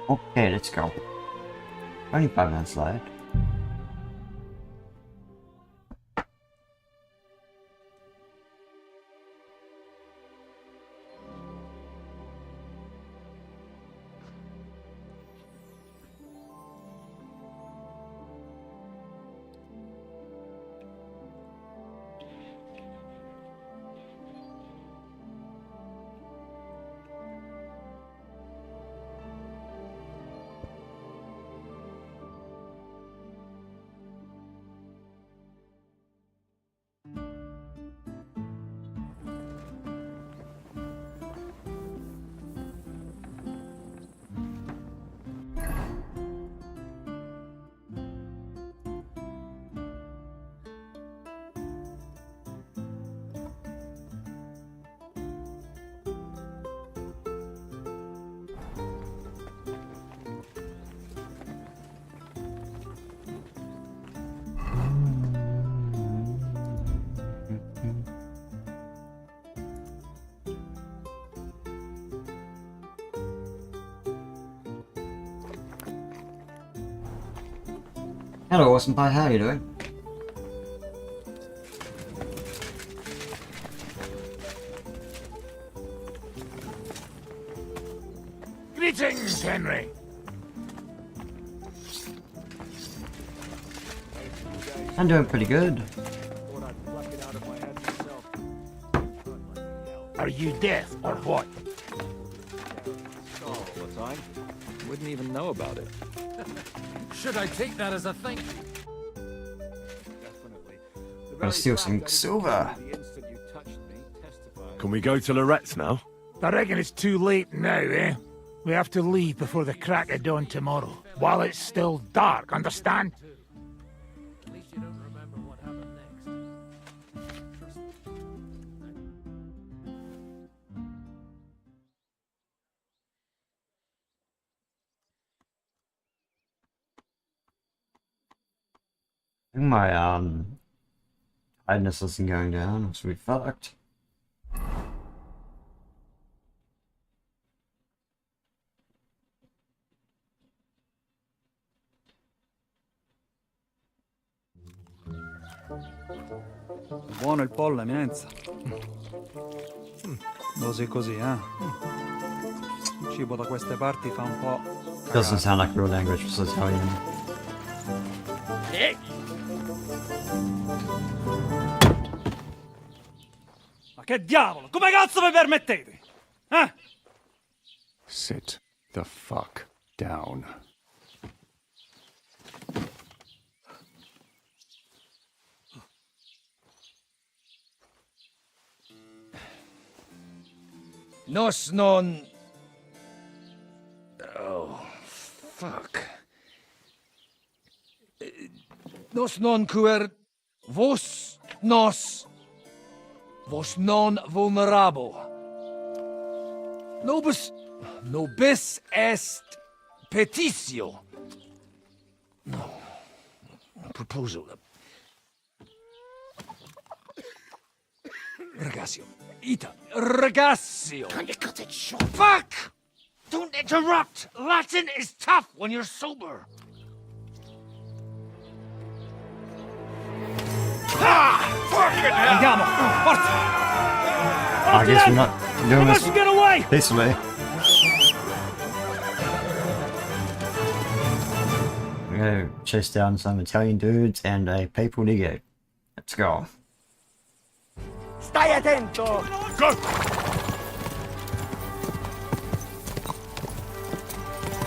Okay, let's go. Only 5 minutes left. Hello, awesome pie, how are you doing? Greetings, Henry. I'm doing pretty good. Are you deaf or what? All the time. Wouldn't even know about it. Should I take that as a thing? Definitely. Gotta steal some silver. Can we go to Lorette's now? I reckon it's too late now, eh? We have to leave before the crack of dawn tomorrow, while it's still dark, understand? At least you don't remember what happened next. I think my hardness isn't going down, so we fucked. Buono il pollo, eminenza. Così così, eh? Il cibo da queste parti fa un po'... Doesn't sound like real language, so Italian. Ma che diavolo? Come cazzo vi permettete? Eh? Sit the fuck down. Nos non... Oh, fuck. Nos non cuer... Vos nos... Vos non vulnerabo. Nobis... Nobis est... Petitio. No. Proposal. Ragazio. Ita. Ragazio. Can you cut it short? Fuck! Don't interrupt! Latin is tough when you're sober. Andiamo! Forza! I guess we're not doing We this must get away! peacefully. We're gonna chase down some Italian dudes and a papal legate. Let's go. Stai attento! Go!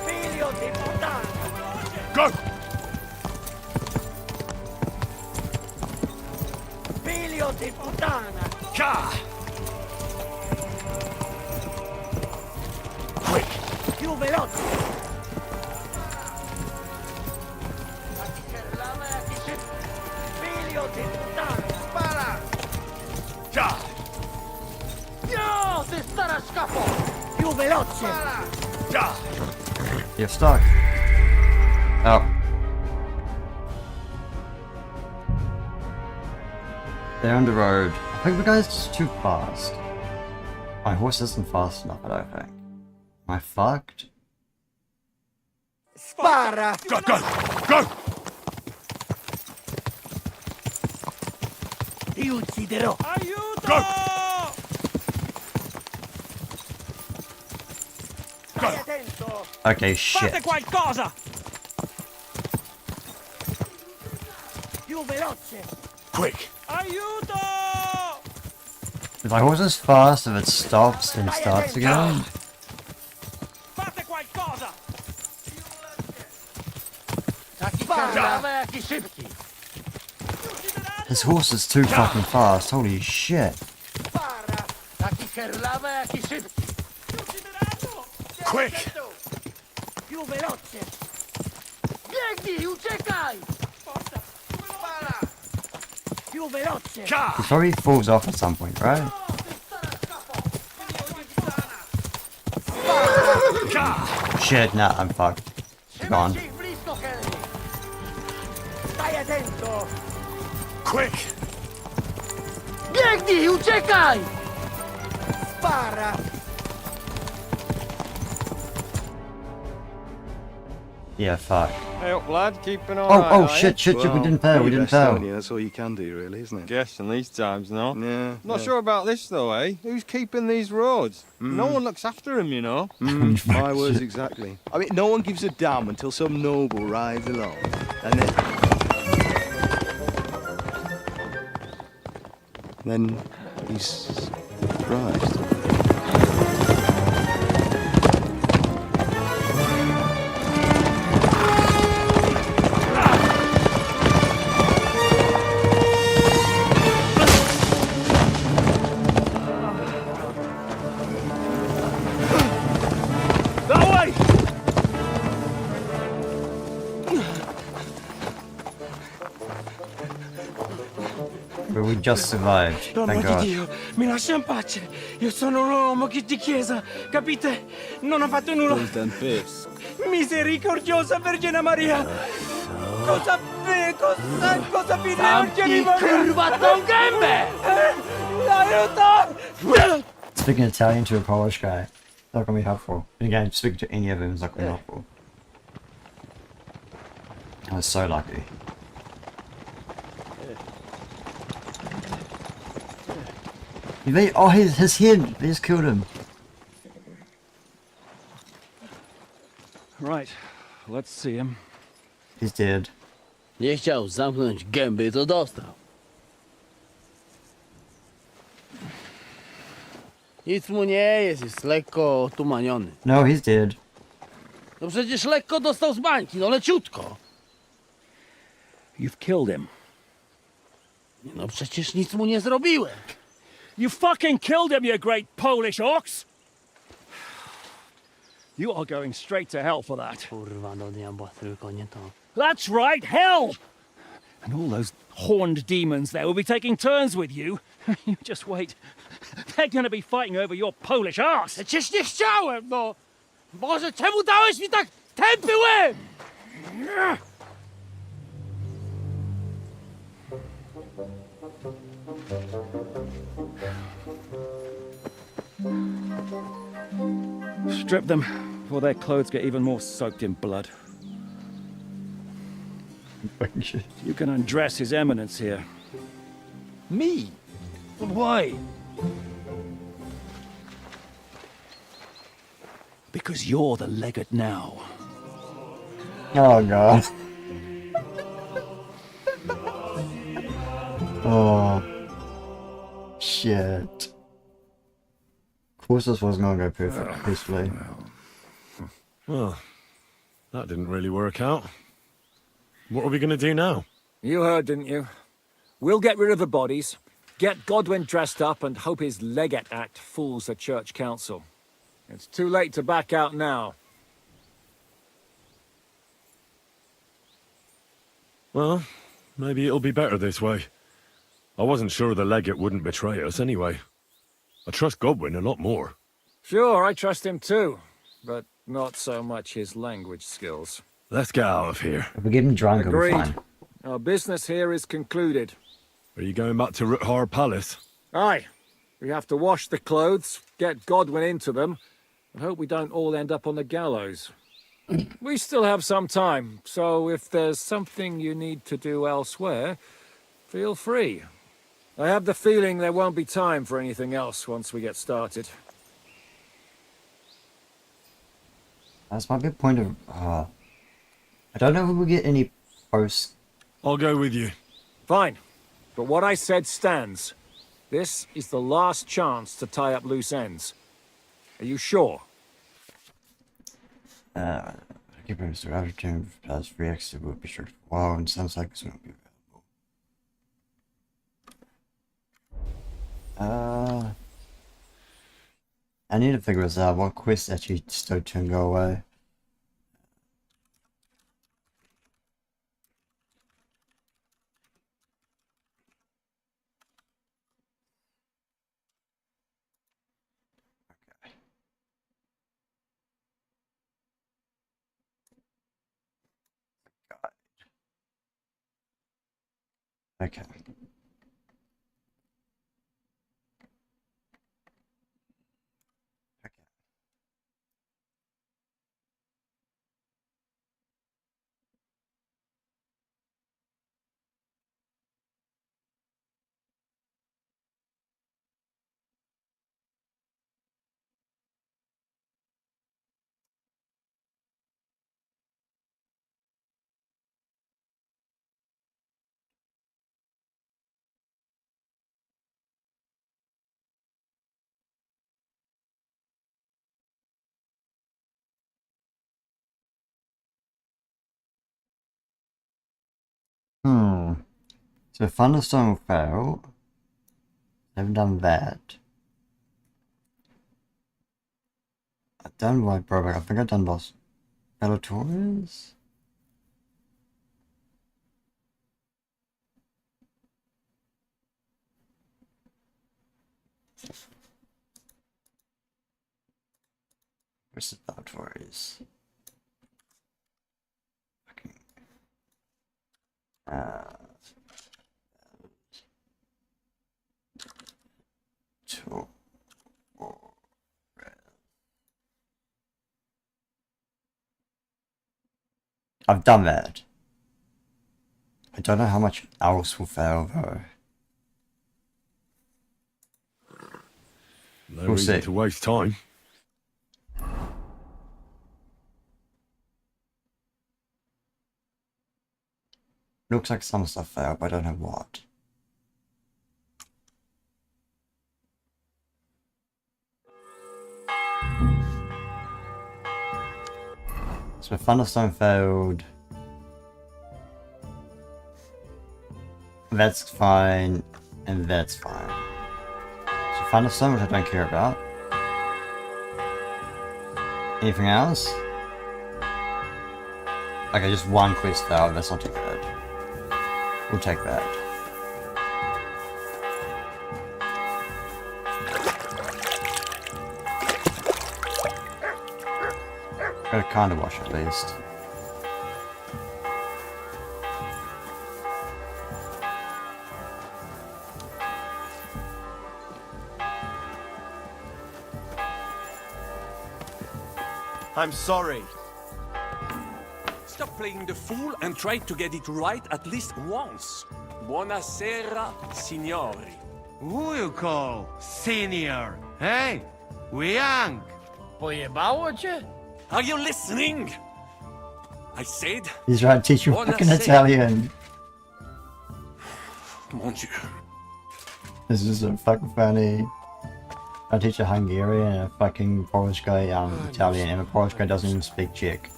Figlio di puttana! Go! Figlio di puttana! Ka! Più veloce! Figlio di puttana! Spara! Ka! No! Si stare a scappo! Più veloce! Ka! You're stuck. Oh. They're on the road. I think the guy's too fast. My horse isn't fast enough, I don't think. Am I fucked? Spara! Go, go, go! Ti ucciderò! Go! Stai attento! Okay, shit. qualcosa! Più veloce! Quick! If my horse is fast, if it stops, then starts again. Fate qualcosa! Spara! Vecchi szybki! This horse is too fucking fast. Holy shit. Spara! Taki herlawe, jaki szybki! Quick! Più veloce! Biegnij, uciekaj! Spara! Più veloce! He probably falls off at some point, right? Shit, nah, I'm fucked. Gone. Szybciej, blisko, Henry! Stai attento! Quick! Biegnij, uciekaj! Spara! Yeah, fuck. Hey up, lad. Keep an eye Oh, out, oh, are shit, shit, shit, we Well, didn't fail, we do your didn't best, don't fail. you? That's all you can do, really, isn't it? Guess in these times, no? Yeah. Not yeah. sure about this though, eh? Who's keeping these roads? No one looks after them, you know. My words exactly. I mean, no one gives a damn until some noble rides along, and then he's surprised. But we just survived, thank God. Dio, mi lascia in pace. Io sono un uomo di chiesa, capite? Non ho fatto nulla. Misericordiosa Vergine Maria. Cosa vi Vergine Maria? Curvato gambe! Aiuto! Speaking Italian to a Polish guy, not gonna be helpful. And again, speaking to any of them is not gonna be helpful. I was so lucky. Oh, his head! They just killed him. Right, let's see him. He's dead. Nie chciał zamknąć gęby, to dostał. Nic mu nie jest lekko otumaniony. No, he's dead. No przecież lekko dostał z bańki, no leciutko. You've killed him. No przecież nic mu nie zrobiłem. You fucking killed him, you great Polish ox! You are going straight to hell for that. Kurwa do diabła, tylko nie to. That's right, hell! And all those horned demons there will be taking turns with you. You just wait. They're gonna be fighting over your Polish arse. Przecież nie chciałem, no. Boże, czemu dałeś mi tak tępy łeb? Strip them before their clothes get even more soaked in blood. You can undress His Eminence here. Me? But why? Because you're the legate now. Oh God. Oh. Shit. Of course this wasn't gonna go perfect, peacefully. Well, that didn't really work out. What are we gonna do now? You heard, didn't you? We'll get rid of the bodies, get Godwin dressed up, and hope his Legate Act fools the Church Council. It's too late to back out now. Well, maybe it'll be better this way. I wasn't sure the legate wouldn't betray us anyway. I trust Godwin a lot more. Sure, I trust him too, but not so much his language skills. Let's get out of here. If we get him drunk, it'll be Agreed. fine. Our business here is concluded. Are you going back to Ruthar Palace? Aye. We have to wash the clothes, get Godwin into them, and hope we don't all end up on the gallows. We still have some time, so if there's something you need to do elsewhere, feel free. I have the feeling there won't be time for anything else once we get started. That's my big point of... I don't know if we'll get any post... I'll go with you. Fine, but what I said stands. This is the last chance to tie up loose ends. Are you sure? Keep it to outer term plus free exit will be short for a while, and sounds like it's won't be available. I need to figure this out. What quest actually start to go away? Okay. So Thunderstone will fail. Haven't done that. I've done White Broback. I think I've done Lost Bellatorians. Where's the Bellatorians? Okay. I've done that. I don't know how much else will fail though. No We'll reason see. to waste time. Looks like some stuff failed, but I don't know what. So Thunderstone failed. That's fine, and that's fine. So Thunderstone, which I don't care about. Anything else? Okay, just one quest failed, that's not too bad. We'll take that. Gotta kinda wash at least. I'm sorry. Stop playing the fool and try to get it right at least once. Buonasera, signori. Who you call senior? Hey, we young. Pojebało cię? Are you listening? I said... He's trying to teach you fucking Italian. Mon Dieu. This is so fucking funny. I teach a Hungarian and a fucking Polish guy Italian, and a Polish guy doesn't even speak Czech.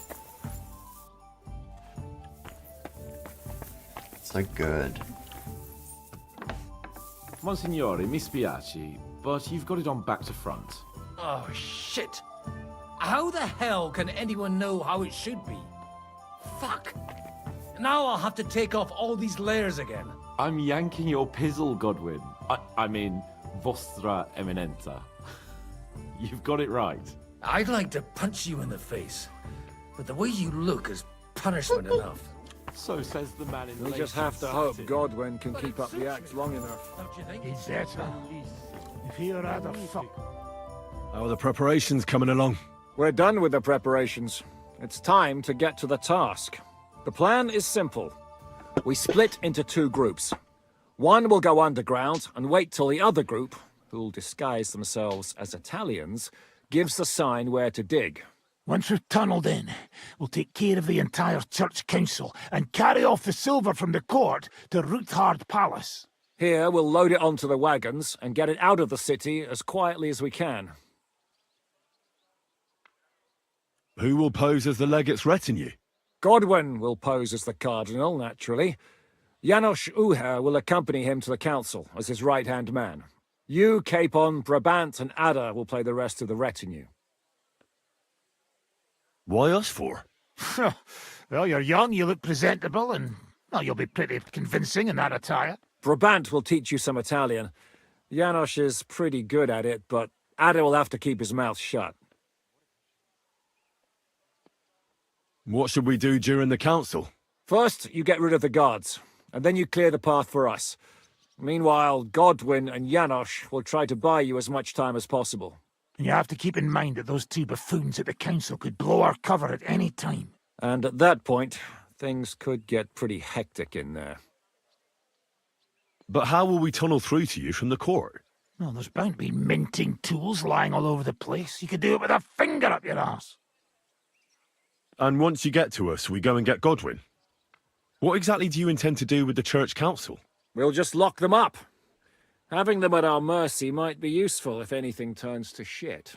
So good. Monsignore, mi spiace, but you've got it on back to front. Oh, shit. How the hell can anyone know how it should be? Fuck. Now I'll have to take off all these layers again. I'm yanking your pizzle, Godwin. I mean, Vostra Eminenta. You've got it right. I'd like to punch you in the face, but the way you look is punishment enough. So says the man in We'll lace just have to and hope satin. Godwin can keep up the act long enough. Don't you think? He'd better. If he'd rather fuck. How are the preparations coming along? We're done with the preparations. It's time to get to the task. The plan is simple. We split into 2 groups. One will go underground and wait till the other group, who'll disguise themselves as Italians, gives the sign where to dig. Once we've tunneled in, we'll take care of the entire church council and carry off the silver from the court to Roothard Palace. Here, we'll load it onto the wagons and get it out of the city as quietly as we can. Who will pose as the legate's retinue? Godwin will pose as the cardinal, naturally. Janos Uher will accompany him to the council as his right-hand man. You, Capon, Brabant, and Ada will play the rest of the retinue. Why us for? Well, you're young, you look presentable, and well, you'll be pretty convincing in that attire. Brabant will teach you some Italian. Janos is pretty good at it, but Ada will have to keep his mouth shut. What should we do during the council? First, you get rid of the guards, and then you clear the path for us. Meanwhile, Godwin and Janos will try to buy you as much time as possible. And you have to keep in mind that those 2 buffoons at the council could blow our cover at any time. And at that point, things could get pretty hectic in there. But how will we tunnel through to you from the court? Well, there's bound to be minting tools lying all over the place. You could do it with a finger up your ass. And once you get to us, we go and get Godwin. What exactly do you intend to do with the church council? We'll just lock them up. Having them at our mercy might be useful if anything turns to shit.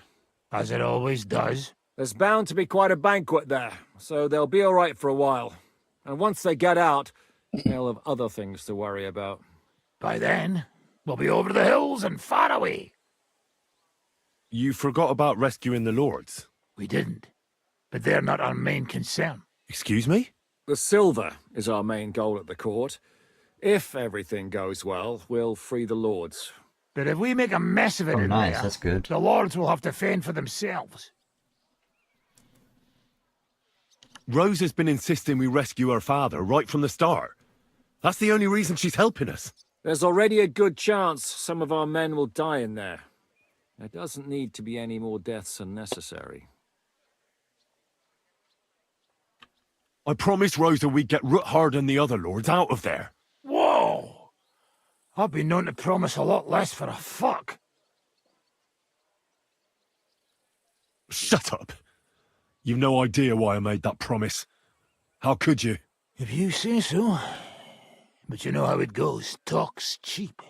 As it always does. There's bound to be quite a banquet there, so they'll be all right for a while. And once they get out, they'll have other things to worry about. By then, we'll be over the hills and far away. You forgot about rescuing the lords. We didn't. But they're not our main concern. Excuse me? The silver is our main goal at the court. If everything goes well, we'll free the lords. But if we make a mess of it in nice, there, that's good. the lords will have to fend for themselves. Rose has been insisting we rescue her father right from the start. That's the only reason she's helping us. There's already a good chance some of our men will die in there. There doesn't need to be any more deaths unnecessary. I promised Rosa we'd get Roothard and the other lords out of there. Whoa! I've been known to promise a lot less for a fuck. Shut up. You've no idea why I made that promise. How could you? If you say so. But you know how it goes. Talk's cheap.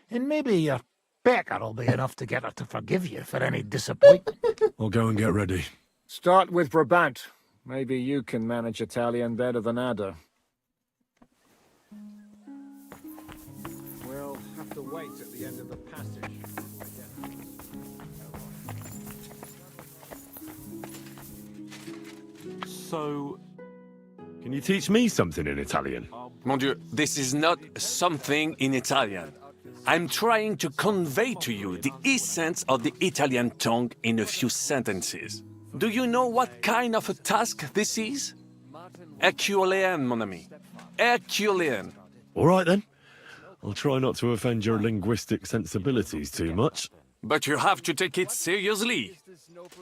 And maybe your pecker'll be enough to get her to forgive you for any disappointment. I'll go and get ready. Start with Brabant. Maybe you can manage Italian better than Ada. We'll have to wait at the end of the passage. So, Can you teach me something in Italian? Mon Dieu, this is not something in Italian. I'm trying to convey to you the essence of the Italian tongue in a few sentences. Do you know what kind of a task this is? Herculean, mon ami. Herculean. All right, then. I'll try not to offend your linguistic sensibilities too much. But you have to take it seriously.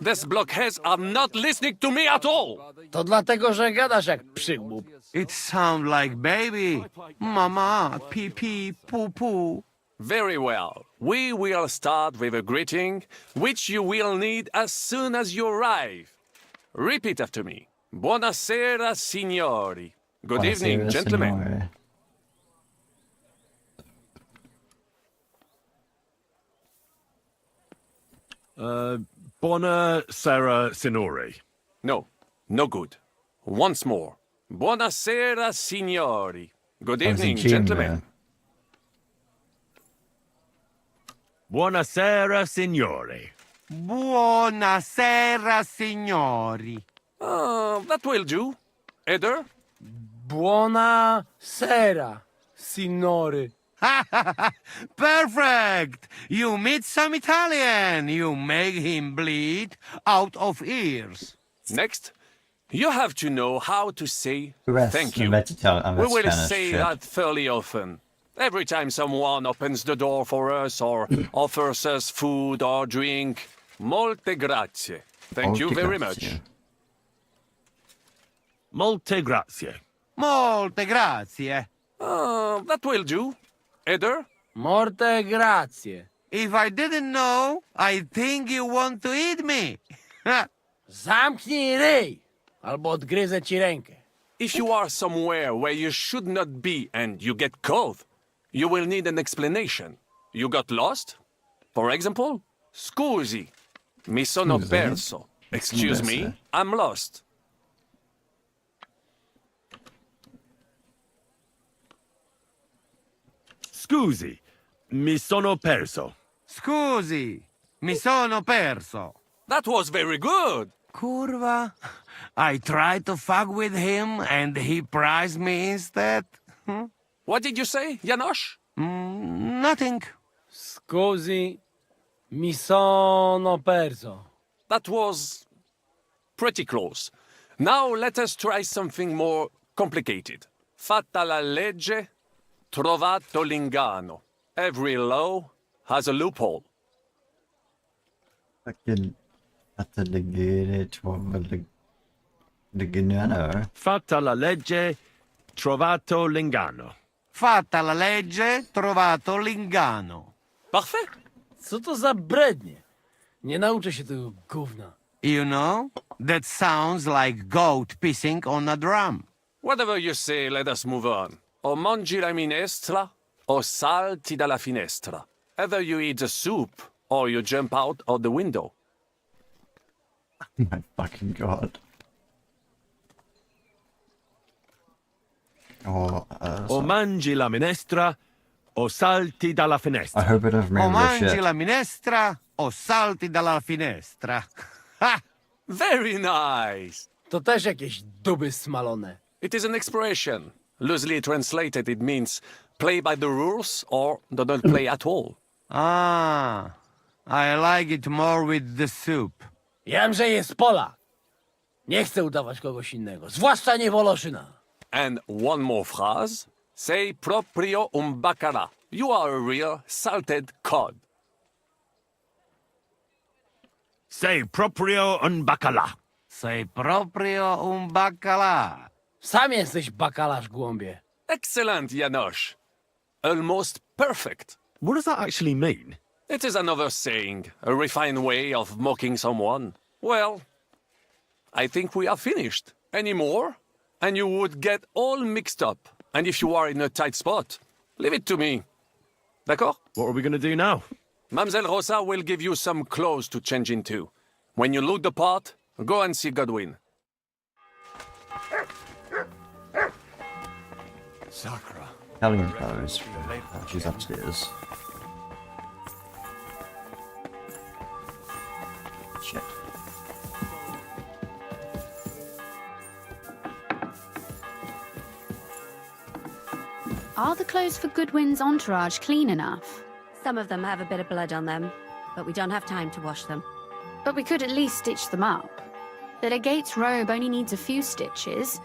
These blockheads are not listening to me at all. To dlatego, że gadasz jak przygłup. It sounds like baby. Mama, pee pee, poo poo. Very well. We will start with a greeting, which you will need as soon as you arrive. Repeat after me. Buonasera, signori. Good evening, Buonasera, gentlemen. signore. Buonasera, signori. No, no good. Once more. Buonasera, signori. Good I was in evening, tune gentlemen. there. Buonasera, signori. Buonasera, signori. That will do. Eder? Buonasera, signore. Perfect! You meet some Italian. You make him bleed out of ears. Next, you have to know how to say Rest, thank you. that's We will Spanish say shit. that fairly often. Every time someone opens the door for us or offers us food or drink. Molte grazie. Thank you Molte very grazie. much. Molte grazie. Molte grazie. That will do. Eder? Morte grazie. If I didn't know, I think you want to eat me. Zamknij ryj, albo odgryzę ci rękę. If you are somewhere where you should not be and you get caught, you will need an explanation. You got lost? For example? Scusi. Mi sono Scusi? perso. Excuse me, I'm lost. Scusi, mi sono perso. Scusi, mi sono perso. That was very good. Curva. I tried to fuck with him and he prized me instead. What did you say, Janosch? Nothing. Scusi, mi sono perso. That was pretty close. Now let us try something more complicated. Fatta la legge, trovato l'ingano. Every law has a loophole. Fucking fatta legge, trova l'ingano. Fatta la legge, trovato l'ingano. Fatta la legge, trovato l'ingano. Parfait. Co to za brednie? Nie nauczę się tego gówna. You know, that sounds like goat pissing on a drum. Whatever you say, let us move on. O mangi la minestra, o salti dalla finestra. Either you eat the soup, or you jump out of the window. My fucking god. Oh, O mangi la minestra, o salti dalla I finestra. hope I don't O remember this mangi shit. la minestra o salti dalla finestra. Ha! Very nice. To też jakieś duby smalone. It is an expression. Loosely translated, it means play by the rules or don't play at all. Ah, I like it more with the soup. Jam, że jest Polak. Nie chcę udawać kogoś innego, zwłaszcza nie Woloszyna. And one more phrase. Sei proprio un baccara. You are a real salted cod. Sei proprio un bacala. Sei proprio un baccalà. Sam jesteś bakalarz, głąbie. Excellent, Janosch. Almost perfect. What does that actually mean? It is another saying, a refined way of mocking someone. Well, I think we are finished. Any more? And you would get all mixed up. And if you are in a tight spot, leave it to me. D'accord? What are we going to do now? Mamselle Rosa will give you some clothes to change into. When you look the part, go and see Godwin. Sakra. Helen goes. She's upstairs. Shit. Are the clothes for Goodwin's entourage clean enough? Some of them have a bit of blood on them, but we don't have time to wash them. But we could at least stitch them up. The legate's robe only needs a few stitches,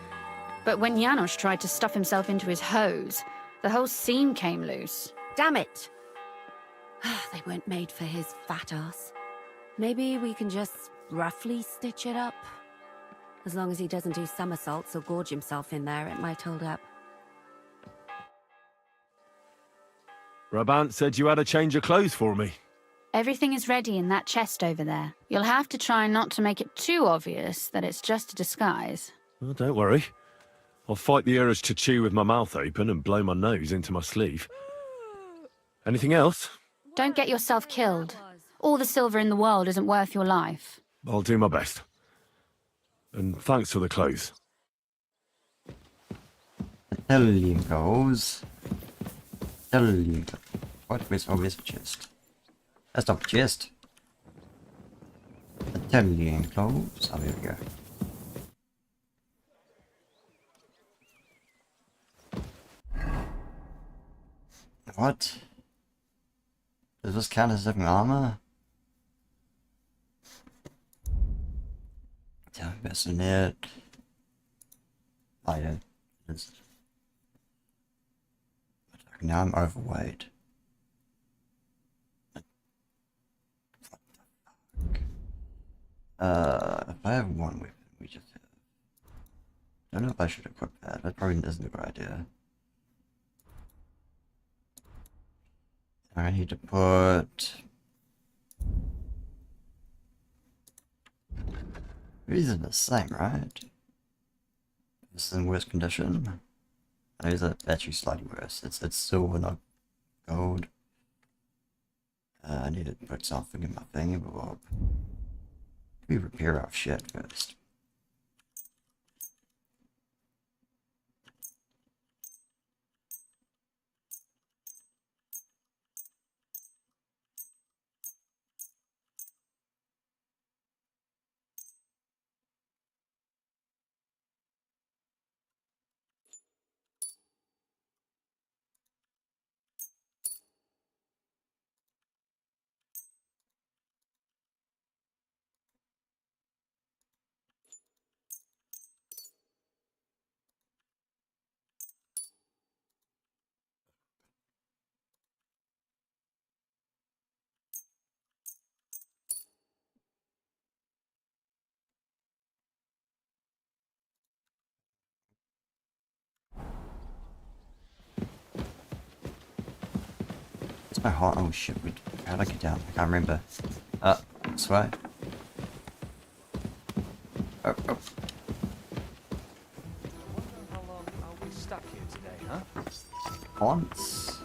but when Janos tried to stuff himself into his hose, the whole seam came loose. Damn it! They weren't made for his fat ass. Maybe we can just roughly stitch it up? As long as he doesn't do somersaults or gorge himself in there, it might hold up. Brabant said you had a change of clothes for me. Everything is ready in that chest over there. You'll have to try not to make it too obvious that it's just a disguise. Oh, don't worry. I'll fight the urge to chew with my mouth open and blow my nose into my sleeve. Anything else? Don't get yourself killed. All the silver in the world isn't worth your life. I'll do my best. And thanks for the clothes. Italian goes. Italian. What? Where's a chest? That's not a chest. Italian clothes. Oh, there we go. What? Does this count as different armor? Yeah, bassinet. Oh yeah. It's... Now I'm overweight. What the fuck? If I have one weapon, we just have don't know if I should equip that. That probably isn't a good idea. I need to put... These are the same, right? This is in worse condition. These are actually slightly worse. It's silver, not gold. I need to put something in my thingy, but we repair our shit first. It's my heart. Oh shit, how'd I get down? I can't remember. This way. Oh. How long are we stuck here today, huh? Once.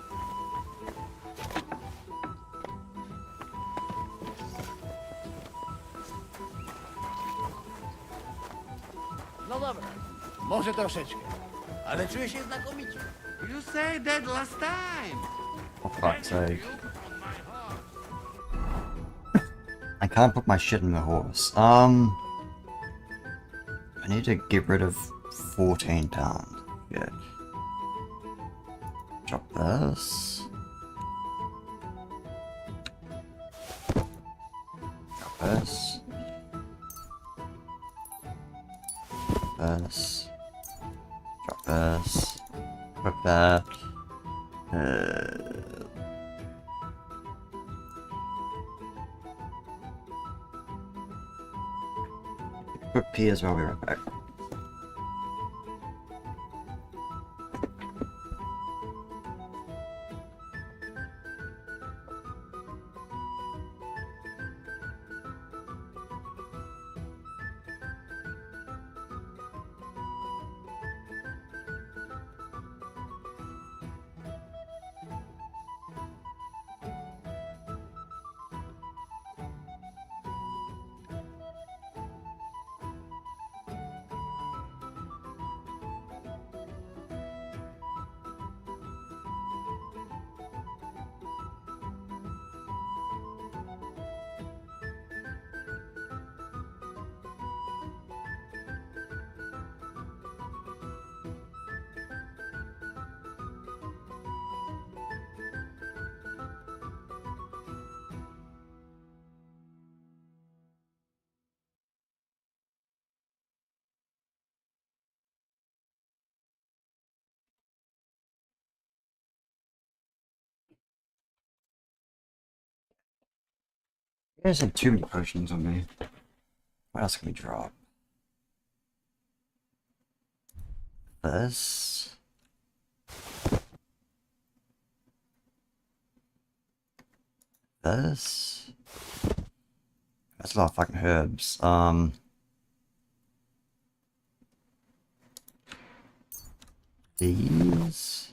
No dobra, może troszeczkę, ale czuję się znakomicie. You said that last time. For fuck's sake. I can't put my shit in the horse. I need to get rid of 14 pounds. Good. Drop this. Drop this. This. Drop this. Put that. Put P as well, be right back. There's like too many potions on me. What else can we drop? This. This. That's a lot of fucking herbs. These.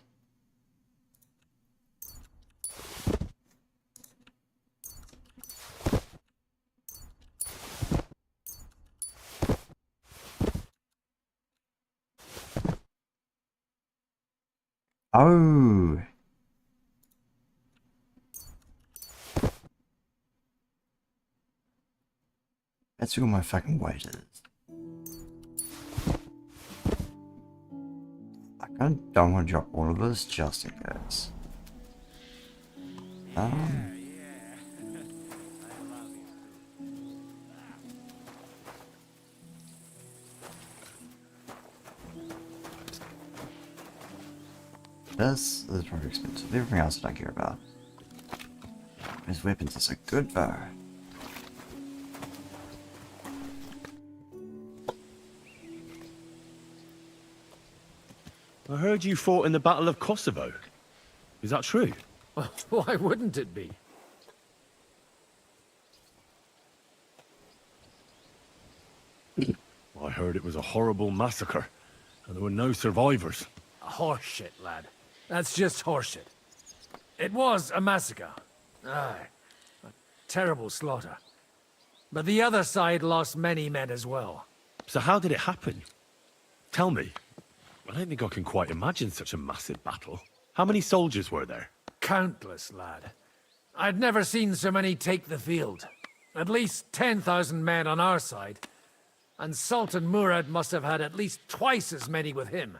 Oh. That's where my fucking weight is. I kind of don't want to drop all of this just in case. This is probably expensive. Everything else I don't care about. His weapons are so good though. I heard you fought in the Battle of Kosovo. Is that true? Why wouldn't it be? I heard it was a horrible massacre, and there were no survivors. Horseshit, lad. That's just horseshit. It was a massacre. Aye. A terrible slaughter. But the other side lost many men as well. So how did it happen? Tell me. I don't think I can quite imagine such a massive battle. How many soldiers were there? Countless, lad. I'd never seen so many take the field. At least 10,000 men on our side. And Sultan Murad must have had at least twice as many with him.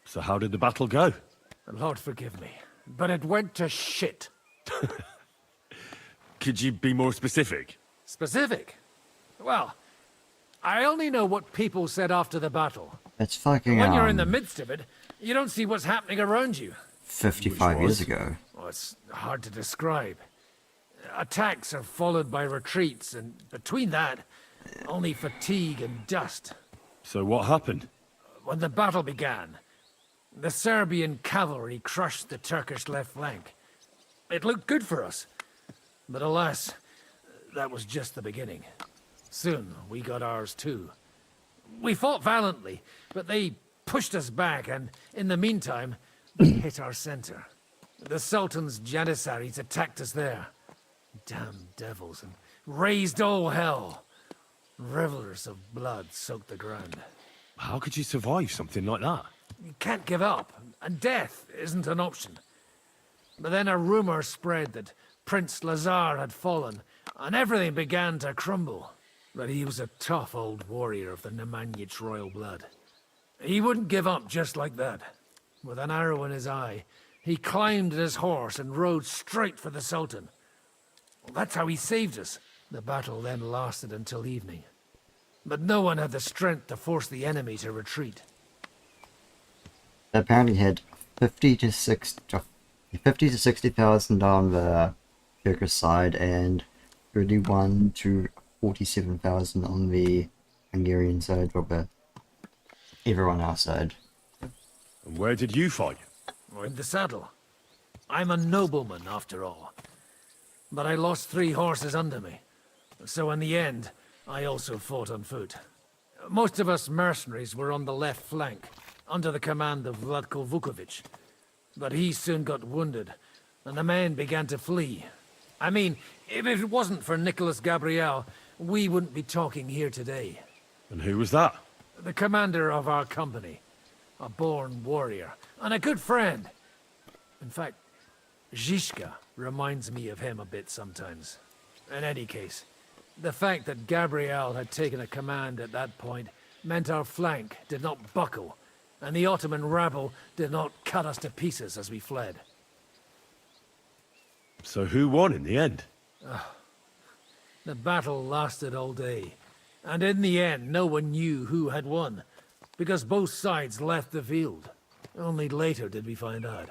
So how did the battle go? Lord forgive me, but it went to shit. Could you be more specific? Specific? Well, I only know what people said after the battle. It's fucking, When you're in the midst of it, you don't see what's happening around you. 55 years ago. Well, it's hard to describe. Attacks are followed by retreats, and between that, only fatigue and dust. So what happened? When the battle began, the Serbian cavalry crushed the Turkish left flank. It looked good for us, but alas, that was just the beginning. Soon, we got ours too. We fought valiantly, but they pushed us back, and in the meantime, they hit our center. The Sultan's Janissaries attacked us there. Damn devils, and raised all hell. Rivers of blood soaked the ground. How could you survive something like that? You can't give up, and death isn't an option. But then a rumor spread that Prince Lazar had fallen, and everything began to crumble. But he was a tough old warrior of the Nemanjic royal blood. He wouldn't give up just like that. With an arrow in his eye, he climbed his horse and rode straight for the Sultan. Well, that's how he saved us. The battle then lasted until evening. But no one had the strength to force the enemy to retreat. They apparently had 50 to 60,000 on the Turkish side and 31 to 47,000 on the Hungarian side, or everyone else side. And where did you fight? In the saddle. I'm a nobleman, after all. But I lost 3 horses under me. So in the end, I also fought on foot. Most of us mercenaries were on the left flank, under the command of Vlatko Vukovic. But he soon got wounded, and the men began to flee. I mean, if it wasn't for Nicholas Gabriel, we wouldn't be talking here today. And who was that? The commander of our company. A born warrior, and a good friend. In fact, Zizka reminds me of him a bit sometimes. In any case, the fact that Gabriel had taken a command at that point meant our flank did not buckle, and the Ottoman rabble did not cut us to pieces as we fled. So who won in the end? The battle lasted all day, and in the end no one knew who had won, because both sides left the field. Only later did we find out.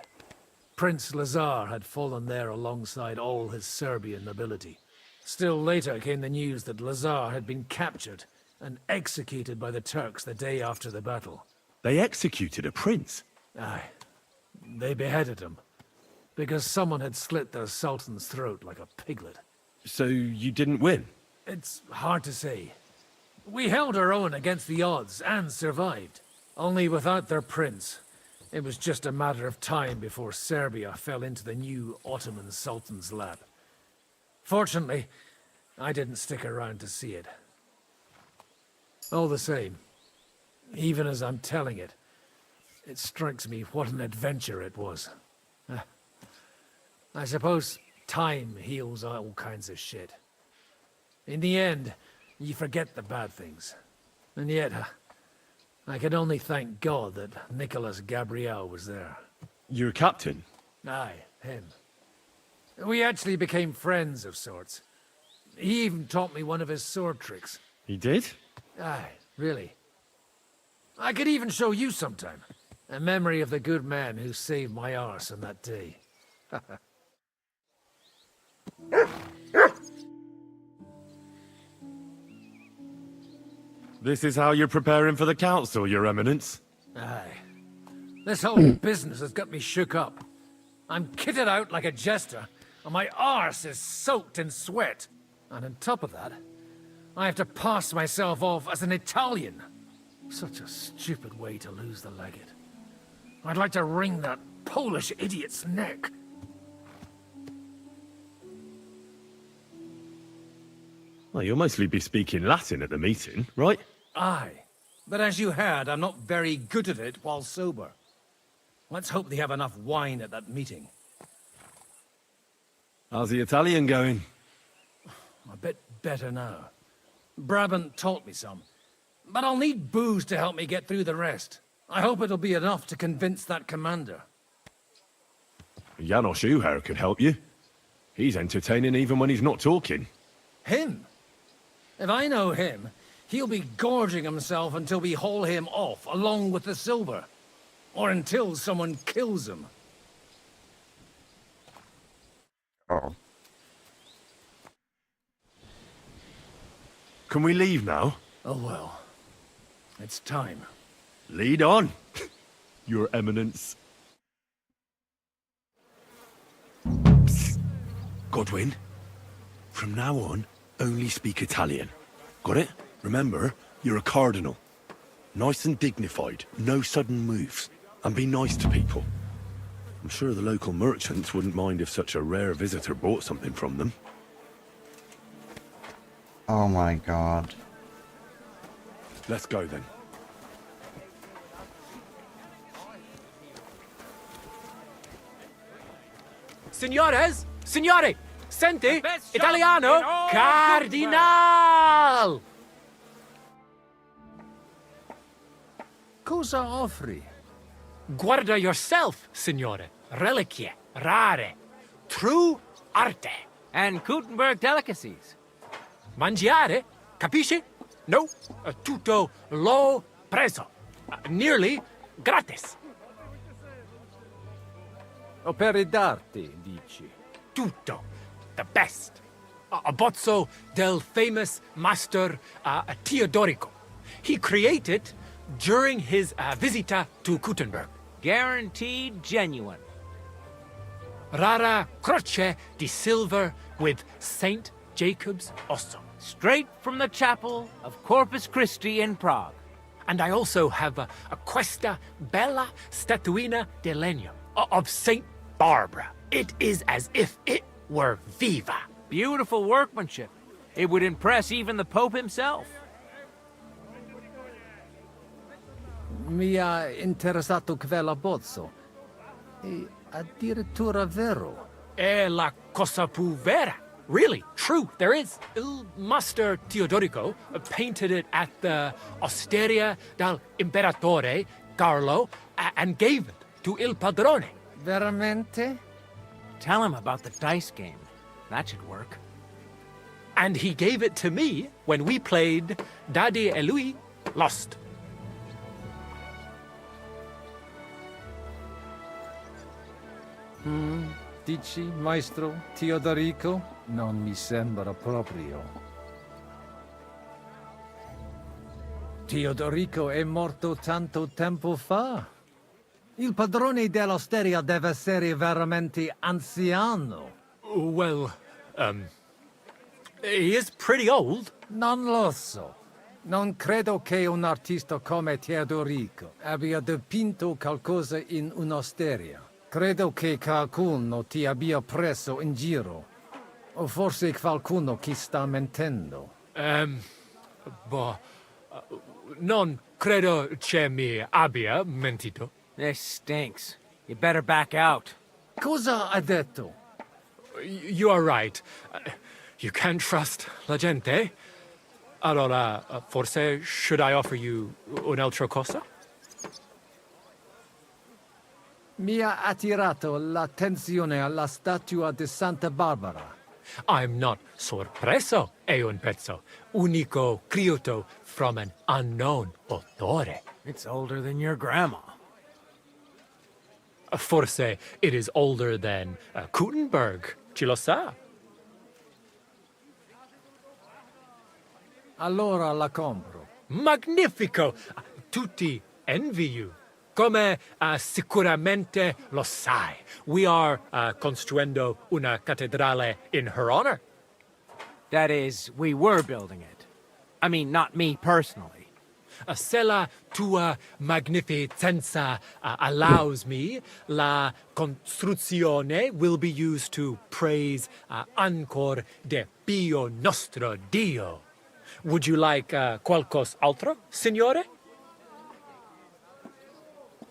Prince Lazar had fallen there alongside all his Serbian nobility. Still later came the news that Lazar had been captured and executed by the Turks the day after the battle. They executed a prince? Aye. They beheaded him, because someone had slit their sultan's throat like a piglet. So you didn't win? It's hard to say. We held our own against the odds and survived. Only without their prince, it was just a matter of time before Serbia fell into the new Ottoman Sultan's lap. Fortunately, I didn't stick around to see it. All the same, even as I'm telling it, it strikes me what an adventure it was. I suppose time heals all kinds of shit. In the end, you forget the bad things. And yet, I can only thank God that Nicholas Gabriel was there. Your captain? Aye, him. We actually became friends of sorts. He even taught me one of his sword tricks. He did? Aye, really. I could even show you sometime. A memory of the good man who saved my arse on that day. This is how you're preparing for the council, Your Eminence? Aye. This whole business has got me shook up. I'm kitted out like a jester, and my arse is soaked in sweat. And on top of that, I have to pass myself off as an Italian. Such a stupid way to lose the legate. I'd like to wring that Polish idiot's neck. Well, you'll mostly be speaking Latin at the meeting, right? Aye. But as you heard, I'm not very good at it while sober. Let's hope they have enough wine at that meeting. How's the Italian going? A bit better now. Brabant taught me some. But I'll need booze to help me get through the rest. I hope it'll be enough to convince that commander. Janos Uher could help you. He's entertaining even when he's not talking. Him? If I know him, he'll be gorging himself until we haul him off, along with the silver. Or until someone kills him. Oh. Can we leave now? Oh well. It's time. Lead on, Your Eminence. Psst. Godwin, from now on, only speak Italian. Got it? Remember, you're a cardinal. Nice and dignified, no sudden moves. And be nice to people. I'm sure the local merchants wouldn't mind if such a rare visitor bought something from them. Oh my god. Let's go then. Signores, signore, senti, Italiano, Cardinal! Cosa offri? Guarda yourself, signore. Reliquie, rare, true arte. And Gutenberg delicacies. Mangiare, capisci? No, tutto lo preso. Nearly gratis. Opere d'arte, dici? Tutto. The best. A bozzo del famous master Teodorico. He created during his visita to Gutenberg. Guaranteed genuine. Rara croce di silver with Saint Jacob's osso. Straight from the chapel of Corpus Christi in Prague. And I also have a questa bella statuina di legno of Saint Barbara. It is as if it were viva. Beautiful workmanship. It would impress even the Pope himself. Mi ha interessato quella bozzo. E addirittura vero. È la cosa più vera. Really, true, there is. Il Master Teodorico painted it at the Osteria del Imperatore Carlo and gave it to Il Padrone. Veramente? Tell him about the dice game. That should work. And he gave it to me when we played Daddy e lui Lost. Dici, Maestro Teodorico? Non mi sembra proprio. Teodorico è morto tanto tempo fa. Il padrone dell'osteria deve essere veramente anziano. Well, he is pretty old. Non lo so. Non credo che un artista come Teodorico abbia dipinto qualcosa in un'osteria. Credo che qualcuno ti abbia preso in giro. O forse qualcuno che sta mentendo. Non credo che mi abbia mentito. This stinks. You better back out. Cosa ha detto? You are right. You can't trust la gente. Allora, forse should I offer you un'altra cosa? Mi ha attirato l'attenzione alla statua di Santa Barbara. I'm not sorpreso, è un pezzo unico creato from an unknown autore. It's older than your grandma. Forse it is older than Gutenberg. Ci lo sa? Allora la compro. Magnifico! Tutti envy you. Come sicuramente lo sai, we are construendo una cattedrale in her honor. That is, we were building it. I mean, not me personally. Se la tua magnificenza allows me, la costruzione will be used to praise ancor de Pio nostro Dio. Would you like qualcos altro, signore?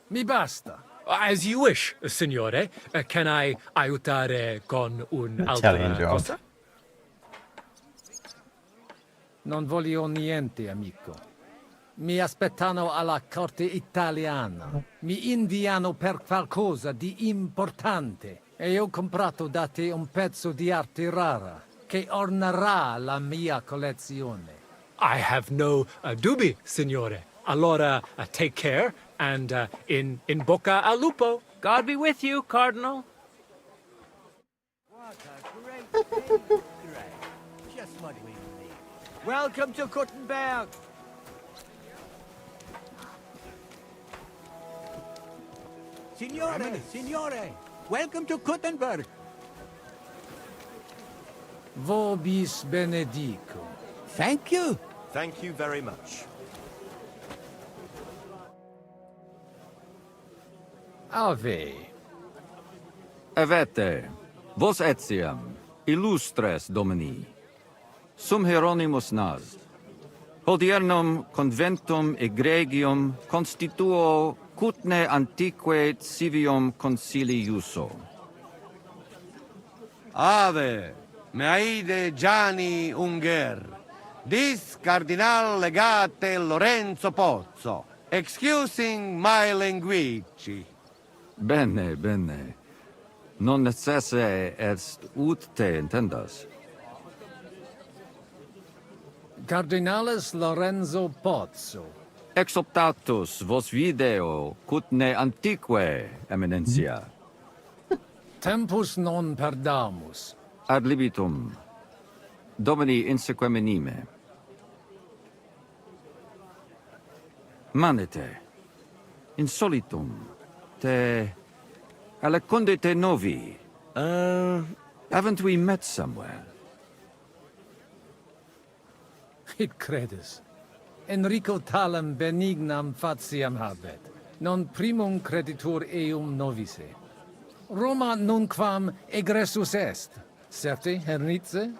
Mi basta. As you wish, signore. Can I aiutare con Italian un'altra job. cosa? Non voglio niente, amico. Mi aspettano alla corte italiana. Mi inviano per qualcosa di importante. E ho comprato da te un pezzo di arte rara che ornerà la mia collezione. I have no dubbi, signore. Allora, take care, and in bocca al lupo. God be with you, Cardinal. Just what we need. Welcome to Kuttenberg. Signore, welcome to Kuttenberg. Vobis benedico. Thank you. Thank you very much. Ave. Avete, vos etiam, illustres domini, sum Hieronymus nas, hodiernum conventum egregium constituo cutne antique civium concili iuso. Ave, meaide Gianni Unger, dis Cardinal Legate Lorenzo Pozzo, excusing my language. Bene, bene. Non necesse est ut te intendas. Cardinales Lorenzo Pozzo. Ex optatus vos video cutne antique, eminencia. Tempus non perdamus. Ad libitum. Domini insequem inime. Manete. Insolitum. Te aliquunde te novi. Haven't we met somewhere? Hic credis. Enrico talem benignam fatiam habet, non primum creditur eum novice. Roma nunquam egressus est, certe hernice?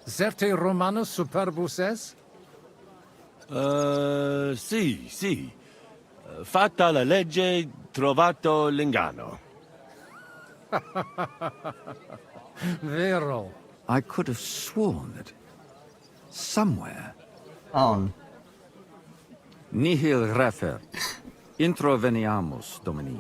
Certe Romanus superbus est? Sì. Fatta la legge, trovato l'ingano. Vero. I could have sworn that somewhere. On. Nihil refer. Introveniamus, Domini.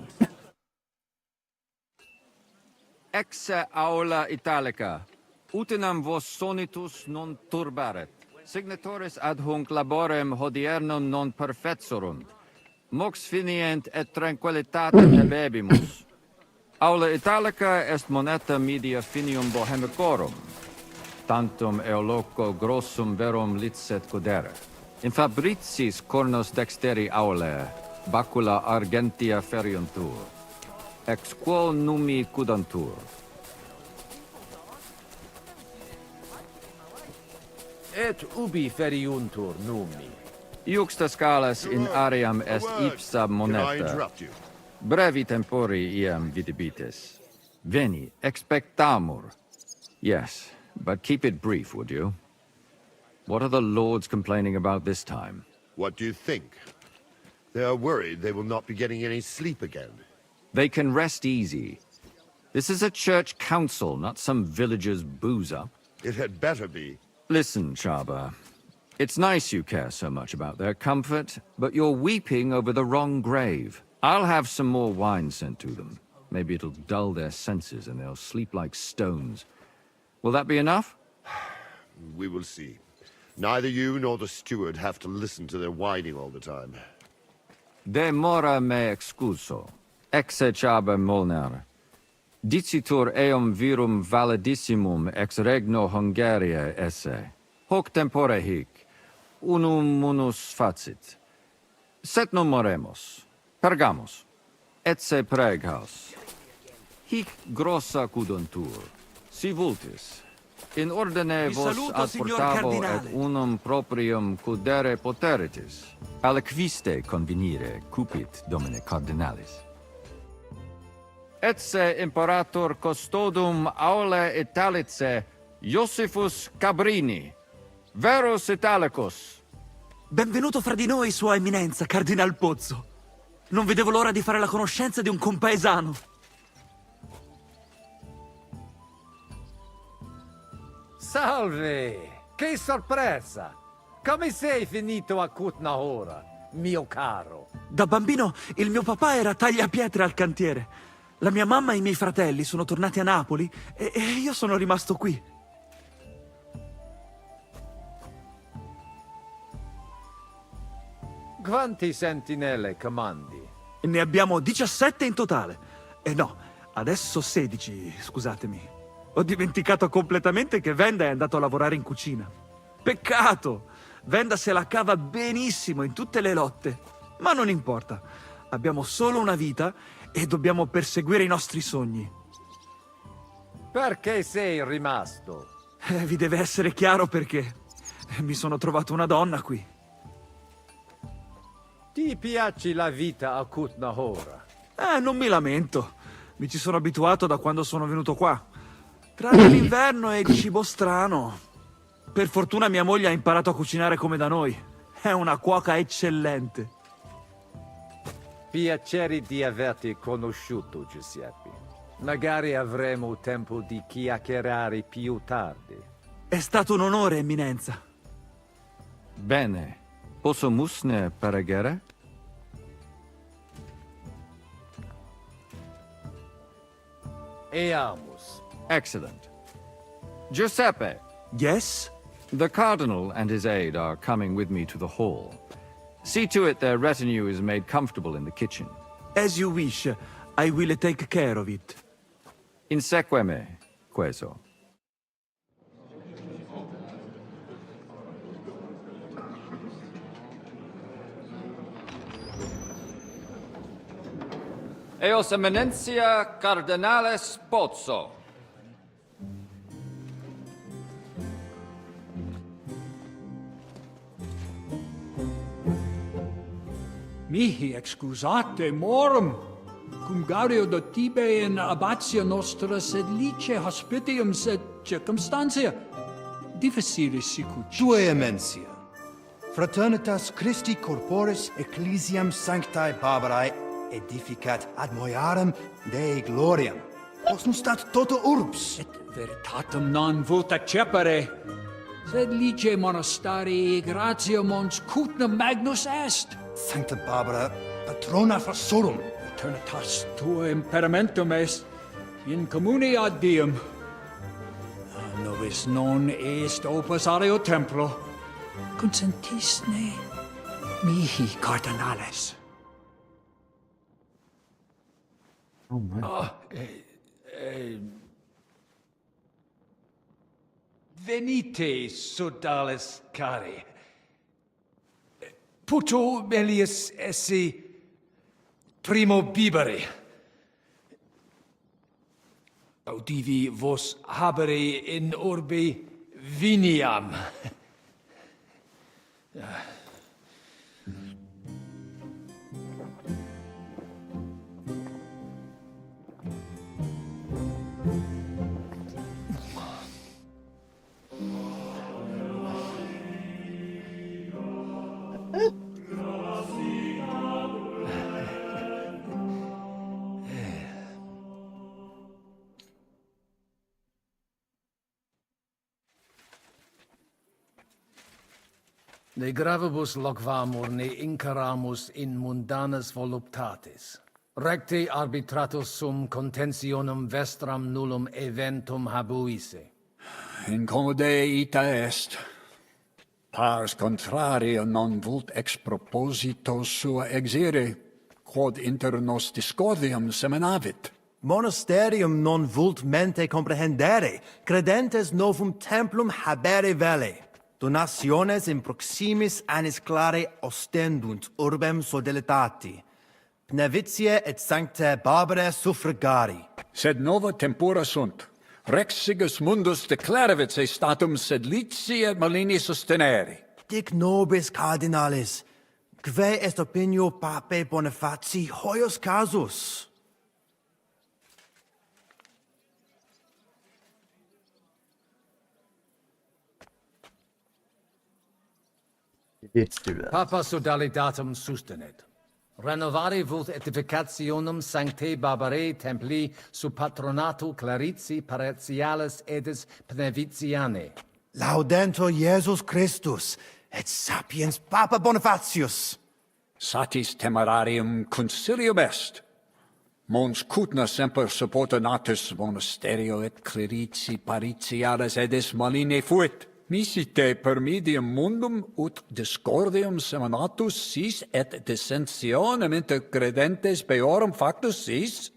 Exe aula italica. Utinam vos sonitus non turbaret. Signatoris ad hunc laborem hodiernum non perfetsurunt. Mox finient et tranquillitatem habebimus. Aula italica est moneta media finium bohemicorum. Tantum eoloco grossum verum licet godere. In fabricis cornos dexteri aule, bacula argentia feriuntur. Ex quo numi cudantur. Et ubi feriuntur numi? Iuxta scalas in aream est ipsa moneta. Brevi tempori iam vidibitis. Veni, expectamur. Yes, but keep it brief, would you? What are the lords complaining about this time? What do you think? They are worried they will not be getting any sleep again. They can rest easy. This is a church council, not some villager's booze-up. It had better be. Listen, Chaba. It's nice you care so much about their comfort, but you're weeping over the wrong grave. I'll have some more wine sent to them. Maybe it'll dull their senses and they'll sleep like stones. Will that be enough? We will see. Neither you nor the steward have to listen to their whining all the time. De mora me excuso. Exe Chaba Molnar. Dicitur eum virum validissimum ex regno Hungaria esse. Hoc tempore hic. unum munus facit. Set non moremos. Pergamos. Etse preghaus. Hic grossa cuduntur. Si vultis. In ordine Vi vos saluto, ad signor portavo cardinale. et unum proprium cudere poteritis. Aliquiste convenire cupit domine cardinalis. Etse imperator custodum aule Italice Iosifus Cabrini. Verus Italicus. Benvenuto fra di noi, Sua Eminenza, Cardinal Pozzo. Non vedevo l'ora di fare la conoscenza di un compaesano. Salve! Che sorpresa! Come sei finito a Kutnahora, mio caro? Da bambino il mio papà era tagliapietre al cantiere. La mia mamma e i miei fratelli sono tornati a Napoli e io sono rimasto qui. Quanti sentinelle comandi? Ne abbiamo 17 in totale. E no, adesso 16, scusatemi. Ho dimenticato completamente che Venda è andato a lavorare in cucina. Peccato! Venda se la cava benissimo in tutte le lotte. Ma non importa. Abbiamo solo una vita e dobbiamo perseguire i nostri sogni. Perché sei rimasto? Vi deve essere chiaro perché. Mi sono trovato una donna qui. Ti piace la vita a Kutnahora? Non mi lamento. Mi ci sono abituato da quando sono venuto qua. Tranne l'inverno e il cibo strano. Per fortuna mia moglie ha imparato a cucinare come da noi. È una cuoca eccellente. Piacere di averti conosciuto, Giuseppe. Magari avremo tempo di chiacchierare più tardi. È stato un onore, Eminenza. Bene. Possumus ne peregere? Eamus. Excellent. Giuseppe. Yes? The Cardinal and his aide are coming with me to the hall. See to it their retinue is made comfortable in the kitchen. As you wish. I will take care of it. Inseque me, queso. Eos Eminentia Cardinales Pozzo. Mihi excusate morum, cum gaudio do tibe in abatio nostra sed lice hospitium sed circumstantia difficilis sicut. Tue emensia. Fraternitas Christi corporis ecclesiam sanctae Barbarae edificat ad moiarem Dei gloriam. Postum stat toto urbs. Et veritatem non vult accepere, sed lice monastarii gratia mons cutnam magnus est. Sancta Barbara, patrona forsorum. Eternitas tua imperamentum est, in communi ad diem. Nobis non est opus areo templo, consentisne mihi cardinales. Oh my. Venite, sodales cari. Puto melius esse primo bibere. Audivi vos habere in orbe viniam. Ne gravibus loquamur ne incaramus in mundanas voluptatis. Recte arbitratus sum contentionum vestram nullum eventum habuisse. Incomode ita est. Pars contrario non vult ex proposito sua exire, quod inter nos discordium seminavit. Monasterium non vult mente comprehendere, credentes novum templum habere vele. donationes in proximis annis clare ostendunt urbem sodelitati, Pnevitiae et sanctae Barbarae suffragari. Sed nova tempora sunt. Rex Sigismundus declaravit se statum sed lici et malini sosteneri. Dic nobis cardinalis, quae est opinio papae Bonifati hoius casus? Let's do that. Papa sodalidatum sustenet. Renovare vult edificationem sanctae Barbarae templi sub patronato Clarici paretialis edis Pnevitianae. Laudentur Jesus Christus, et sapiens Papa Bonifatius. Satis temerarium concilium est. Mons cutna semper supporta natus monasterio et clerici paritialis edis maline fuit. Nisi te per medium mundum ut discordium seminatus sis et dissensionem inter credentes peorum factus sis?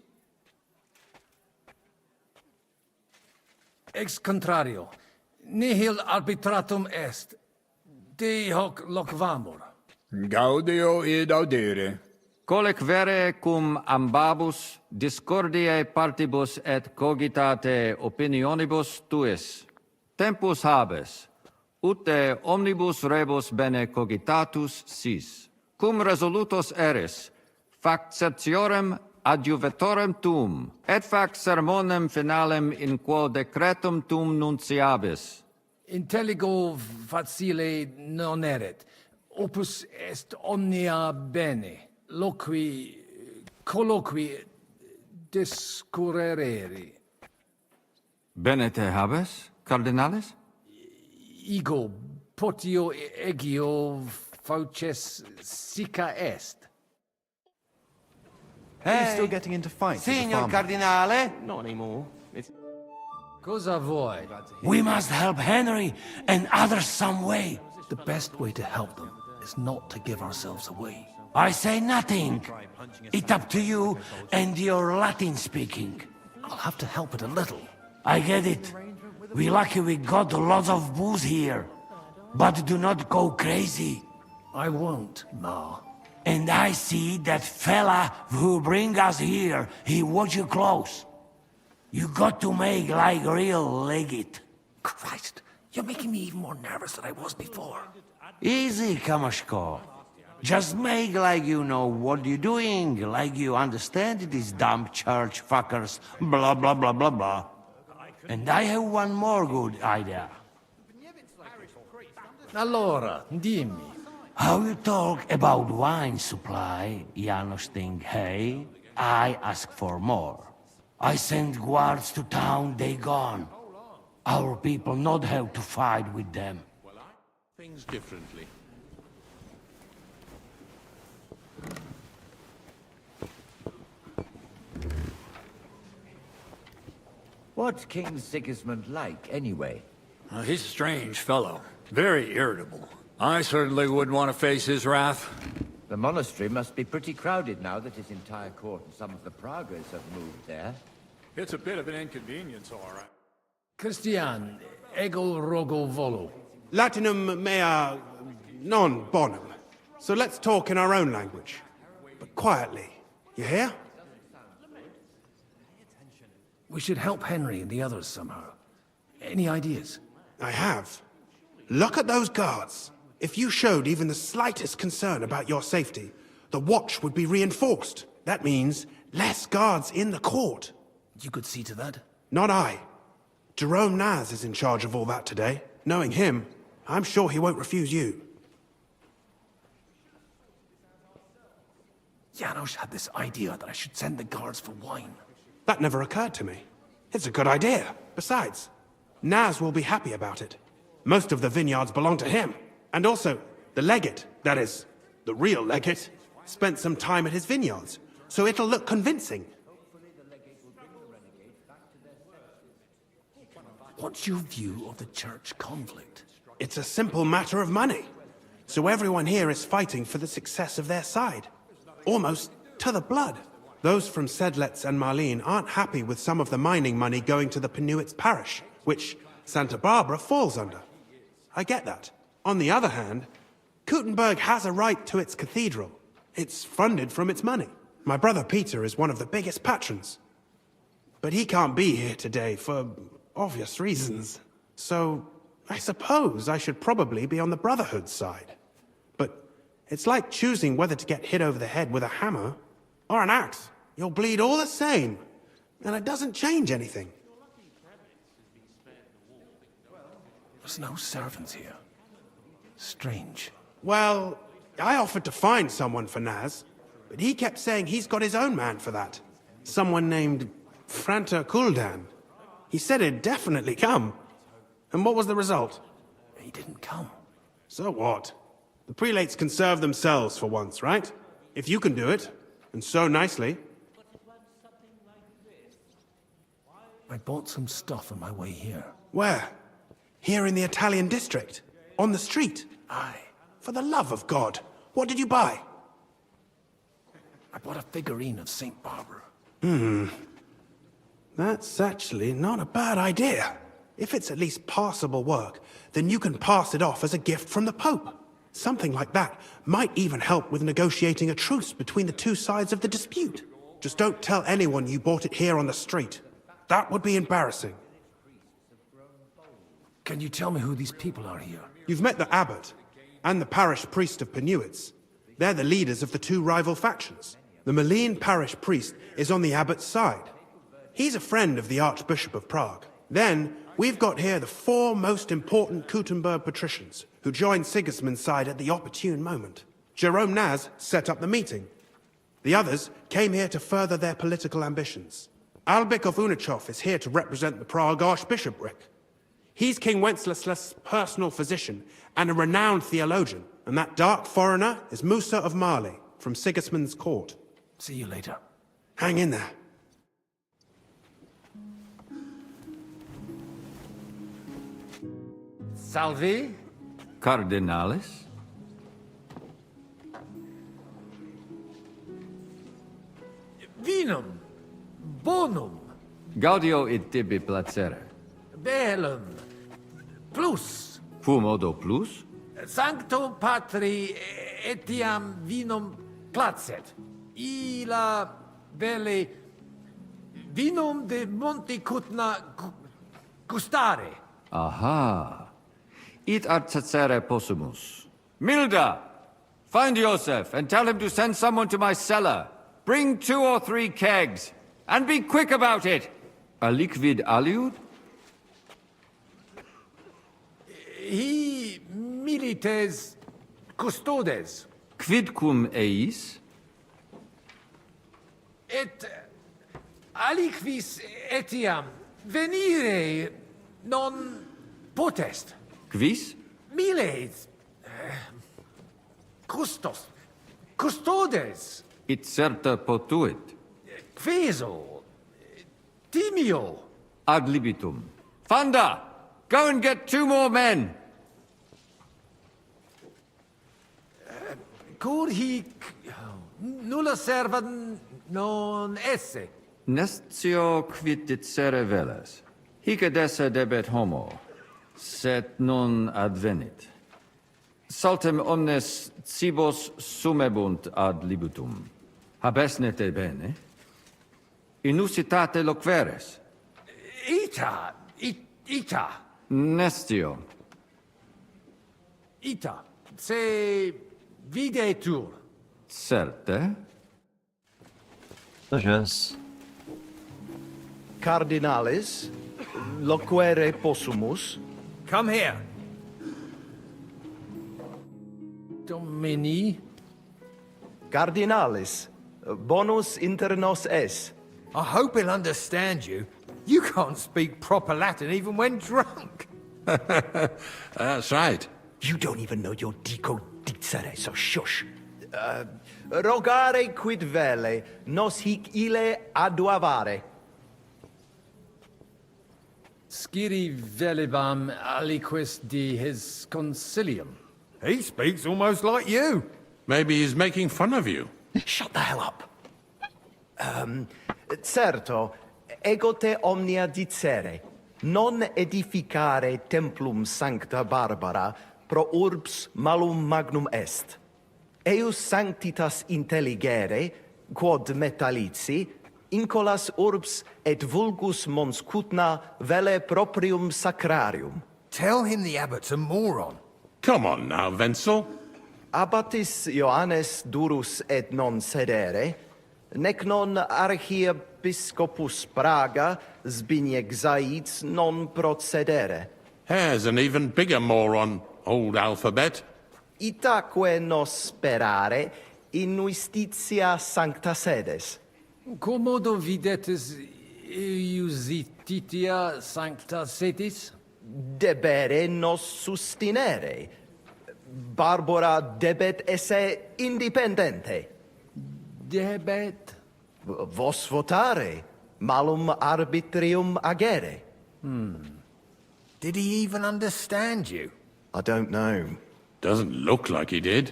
Ex contrario, nihil arbitratum est. De hoc loquamur. Gaudio id audere. Colec vere cum ambabus discordiae partibus et cogitate opinionibus tuis. Tempus habes, ute omnibus rebus bene cogitatus sis. Cum resolutos eris, fac certiorem adjuvetorem tuum, et fac sermonem finalem in quo decretum tuum nunciabis. Intelligo facile non erit. Opus est omnia bene. Loqui, colloqui, discurreri. Bene te habes, cardinalis? Ego, potio egio fauces sica est. He's still getting into fights with the Signor farmer. Cardinale? Not anymore. Cosa vuoi? We must help Henry and others some way. The best way to help them is not to give ourselves away. I say nothing. It's up to you and your Latin speaking. I'll have to help it a little. I get it. We lucky we got lots of booze here. But do not go crazy. I won't, Ma. And I see that fella who bring us here, he watch you close. You got to make like real legit. Christ, you're making me even more nervous than I was before. Easy, Kamashko. Just make like you know what you're doing, like you understand these dumb church fuckers, blah blah blah blah blah. And I have one more good idea. Allora, dimmi. How you talk about wine supply, Janos think, hey, I ask for more. I send guards to town, they gone. Our people not have to fight with them. Things differently. What's King Sigismund like, anyway? He's a strange fellow. Very irritable. I certainly wouldn't want to face his wrath. The monastery must be pretty crowded now that his entire court and some of the Pragas have moved there. It's a bit of an inconvenience, all right. Christian, ego rogo volo. Latinum mea non bonum. So let's talk in our own language. But quietly. You hear? We should help Henry and the others somehow. Any ideas? I have. Look at those guards. If you showed even the slightest concern about your safety, the watch would be reinforced. That means less guards in the court. You could see to that? Not I. Jerome Naz is in charge of all that today. Knowing him, I'm sure he won't refuse you. Janos had this idea that I should send the guards for wine. That never occurred to me. It's a good idea. Besides, Naz will be happy about it. Most of the vineyards belong to him. And also, the legate, that is, the real legate, spent some time at his vineyards. So it'll look convincing. What's your view of the church conflict? It's a simple matter of money. So everyone here is fighting for the success of their side. Almost to the blood. Those from Sedlets and Marlene aren't happy with some of the mining money going to the Penuits parish, which Santa Barbara falls under. I get that. On the other hand, Kuttenberg has a right to its cathedral. It's funded from its money. My brother Peter is one of the biggest patrons. But he can't be here today for obvious reasons. So, I suppose I should probably be on the Brotherhood's side. But it's like choosing whether to get hit over the head with a hammer or an axe. You'll bleed all the same, and it doesn't change anything. There's no servants here. Strange. Well, I offered to find someone for Naz, but he kept saying he's got his own man for that. Someone named Franta Kuldan. He said he'd definitely come. And what was the result? He didn't come. So what? The prelates can serve themselves for once, right? If you can do it, and so nicely. I bought some stuff on my way here. Where? Here in the Italian district? On the street? Aye. For the love of God, what did you buy? I bought a figurine of St. Barbara. That's actually not a bad idea. If it's at least passable work, then you can pass it off as a gift from the Pope. Something like that might even help with negotiating a truce between the two sides of the dispute. Just don't tell anyone you bought it here on the street. That would be embarrassing. Can you tell me who these people are here? You've met the abbot and the parish priest of Penuitz. They're the leaders of the two rival factions. The Malene parish priest is on the abbot's side. He's a friend of the Archbishop of Prague. Then, we've got here the four most important Kuttenberg patricians, who joined Sigismund's side at the opportune moment. Jerome Naz set up the meeting. The others came here to further their political ambitions. Albik of Unichov is here to represent the Prague Archbishopric. He's King Wenceslas's personal physician and a renowned theologian. And that dark foreigner is Musa of Mali, from Sigismund's court. See you later. Hang in there. Salvi? Cardinalis? Vinum. Bonum. Gaudio et tibi placere. Bellum. Plus. Fumodo plus? Sancto Patri etiam vinum placet. Illa vele vinum de Monte Cutna gustare. Aha. It ad cacere possumus. Milda! Find Joseph and tell him to send someone to my cellar. Bring 2 or 3 kegs. And be quick about it! Aliquid aliud? He milites custodes. Quidcum eis? Et aliquis etiam venire non potest. Quis? Miles. Custos. Custodes. It certa potuit. Queso. Timio. Ad libitum. Fanda! Go and get 2 more men! Cur hic nulla serva non esse. Nestio quid dicere velas. Hic ad esse debet homo, sed non advenit. Saltem omnes cibos sumebunt ad libitum. Habesnete bene? Inusitate loqueres. Ita. Nestio. Ita. Se videtur. Certe? Suspicious. Cardinalis, loquere possumus. Come here. Domini. Cardinalis, bonus inter nos es. I hope he'll understand you. You can't speak proper Latin even when drunk. That's right. You don't even know your dico dicere, so shush. Rogare quid vele, nos hic ille aduavare. Sciri velibam aliquis di his concilium. He speaks almost like you. Maybe he's making fun of you. Shut the hell up. Certo, ego te omnia dicere. Non edificare templum sancta Barbara pro urbs malum magnum est. Eius sanctitas intelligere, quod metallici, incolas urbs et vulgus mons cutna vele proprium sacrarium. Tell him the abbot's a moron. Come on now, Wenzel. Abbatis Ioannes durus et non sedere, nec non archiepiscopus Praga Zbigniew Zaitz non procedere. Here's an even bigger moron, old alphabet. Itaque nos sperare in justitia sancta sedes. Commodo videtis iusititia sancta sedis? Debere nos sustinere. Barbara debet esse independente. Debet? Vos votare, malum arbitrium agere. Did he even understand you? I don't know. Doesn't look like he did.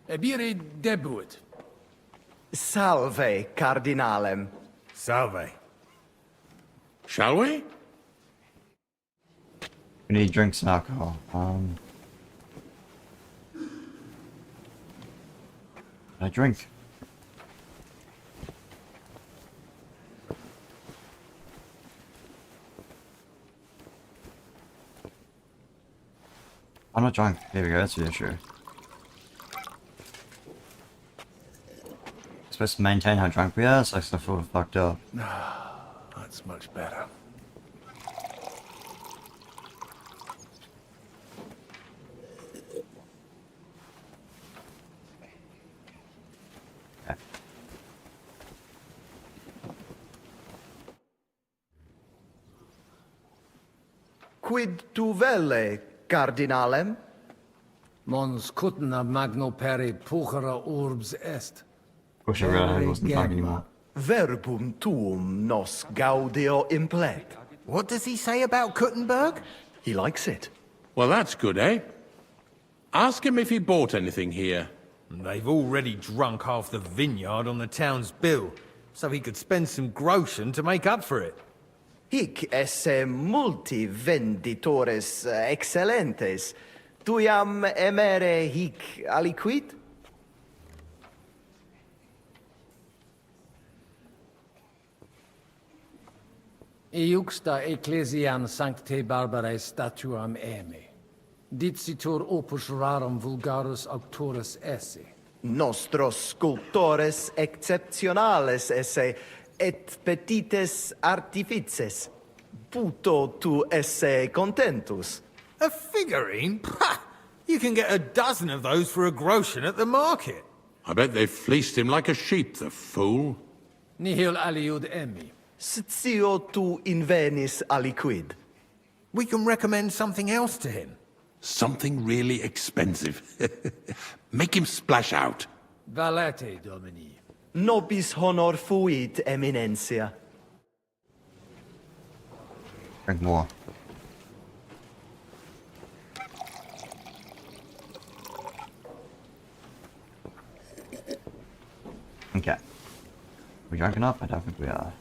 Ebire debuit. Salve, cardinalem. Salve. Shall we? We need drinks and alcohol. I drink. I'm not drunk. Here we go, that's reassuring. Supposed to maintain how drunk we are, so I still feel fucked up. That's much better. Quid tu velle, cardinalem? Mons cutna magno peri puchera urbs est. Wish I realized I wasn't drunk anymore. Verbum tuum nos gaudio implet. What does he say about Kuttenberg? He likes it. Well, that's good, eh? Ask him if he bought anything here. They've already drunk half the vineyard on the town's bill, so he could spend some groschen to make up for it. Hic esse multi venditores excellentes. Tuiam emere hic aliquid? Iuxta ecclesiam sanctae Barbarae statuam eme. Dicitur opus rarum vulgarus auctorus esse. Nostros sculptores exceptionales esse, et petites artifices. Puto tu esse contentus. A figurine? Pah! You can get a dozen of those for a groschen at the market. I bet they fleeced him like a sheep, the fool. Nihil aliud emi. Scio tu invenis aliquid. We can recommend something else to him. Something really expensive. Make him splash out. Valete, Domini. Nobis honor fuit, eminencia. Drink more. Okay. We drunk enough? I don't think we are.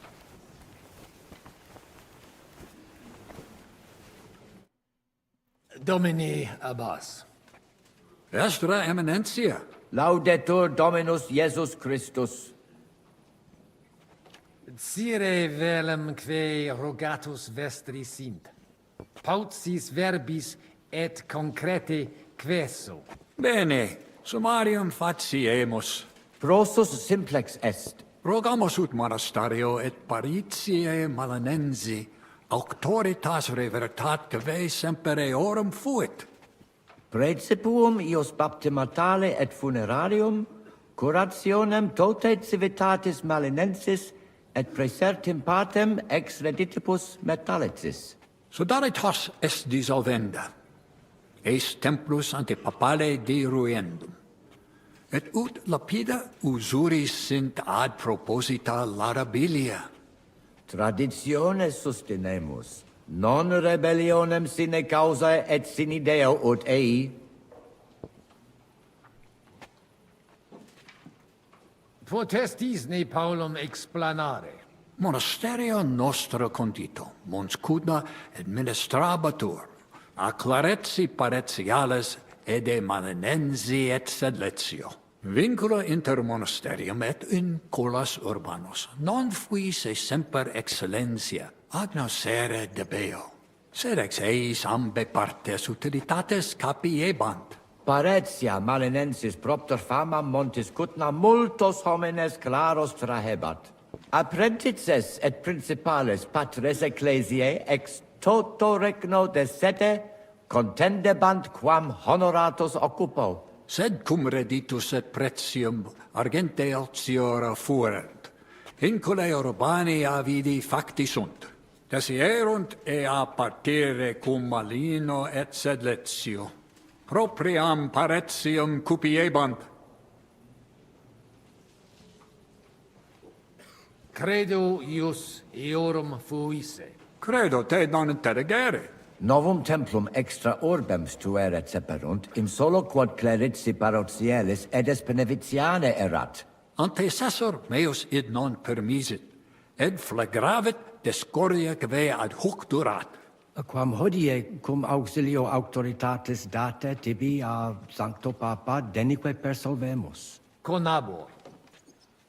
Domini Abbas. Estra Eminentia. Laudetur Dominus Jesus Christus. Cire velum que rogatus vestri sint. Paucis verbis et concrete queso. Bene, summarium faciemus. Prosus simplex est. Rogamus ut monasterio et paritiae malanensi auctoritas revertat que semper eorum fuit. Praecipuum ius baptimatale et funerarium, curationem tote civitatis malinensis et praesertim patem ex reditibus metallicis. Sodalitas est dissolvenda. Eis templus ante papale deruendum. Et ut lapida usuris sint ad proposita larabilia. Traditiones sustinemus, non rebellionem sine causa et sine Deo ut ei. Potestis ne Paulum explanare. Monasterio nostro condito, mons cudna administrabatur, a clareti paretiales ede malinensi et sedletio. Vincula inter monasterium et in colas urbanos, non fuisse semper excellentia, agnoscere debeo, sed ex eis ambe partes utilitates capiebant. Paretia malinensis propter fama montis cutna multos homines claros trahebat. Apprentices et principales patres ecclesiae ex toto regno de sede contendebant quam honoratus occupo. Sed cum reditus et pretium argente altiora fuerent, incule urbani avidi facti sunt, desierunt ea partire cum malino et sedletio, propriam paretium cupiebant. Credo ius eorum fuisse. Credo te non interrogere. Novum templum extra orbem stueret seperunt, in solo quod clerici parrotialis edes benevitiane erat. Antecessor meus id non permisit, ed flagravit discordia que ad hoc durat. Quam hodie cum auxilio auctoritatis date tibi a Sancto Papa denique persolvemus. Conabor.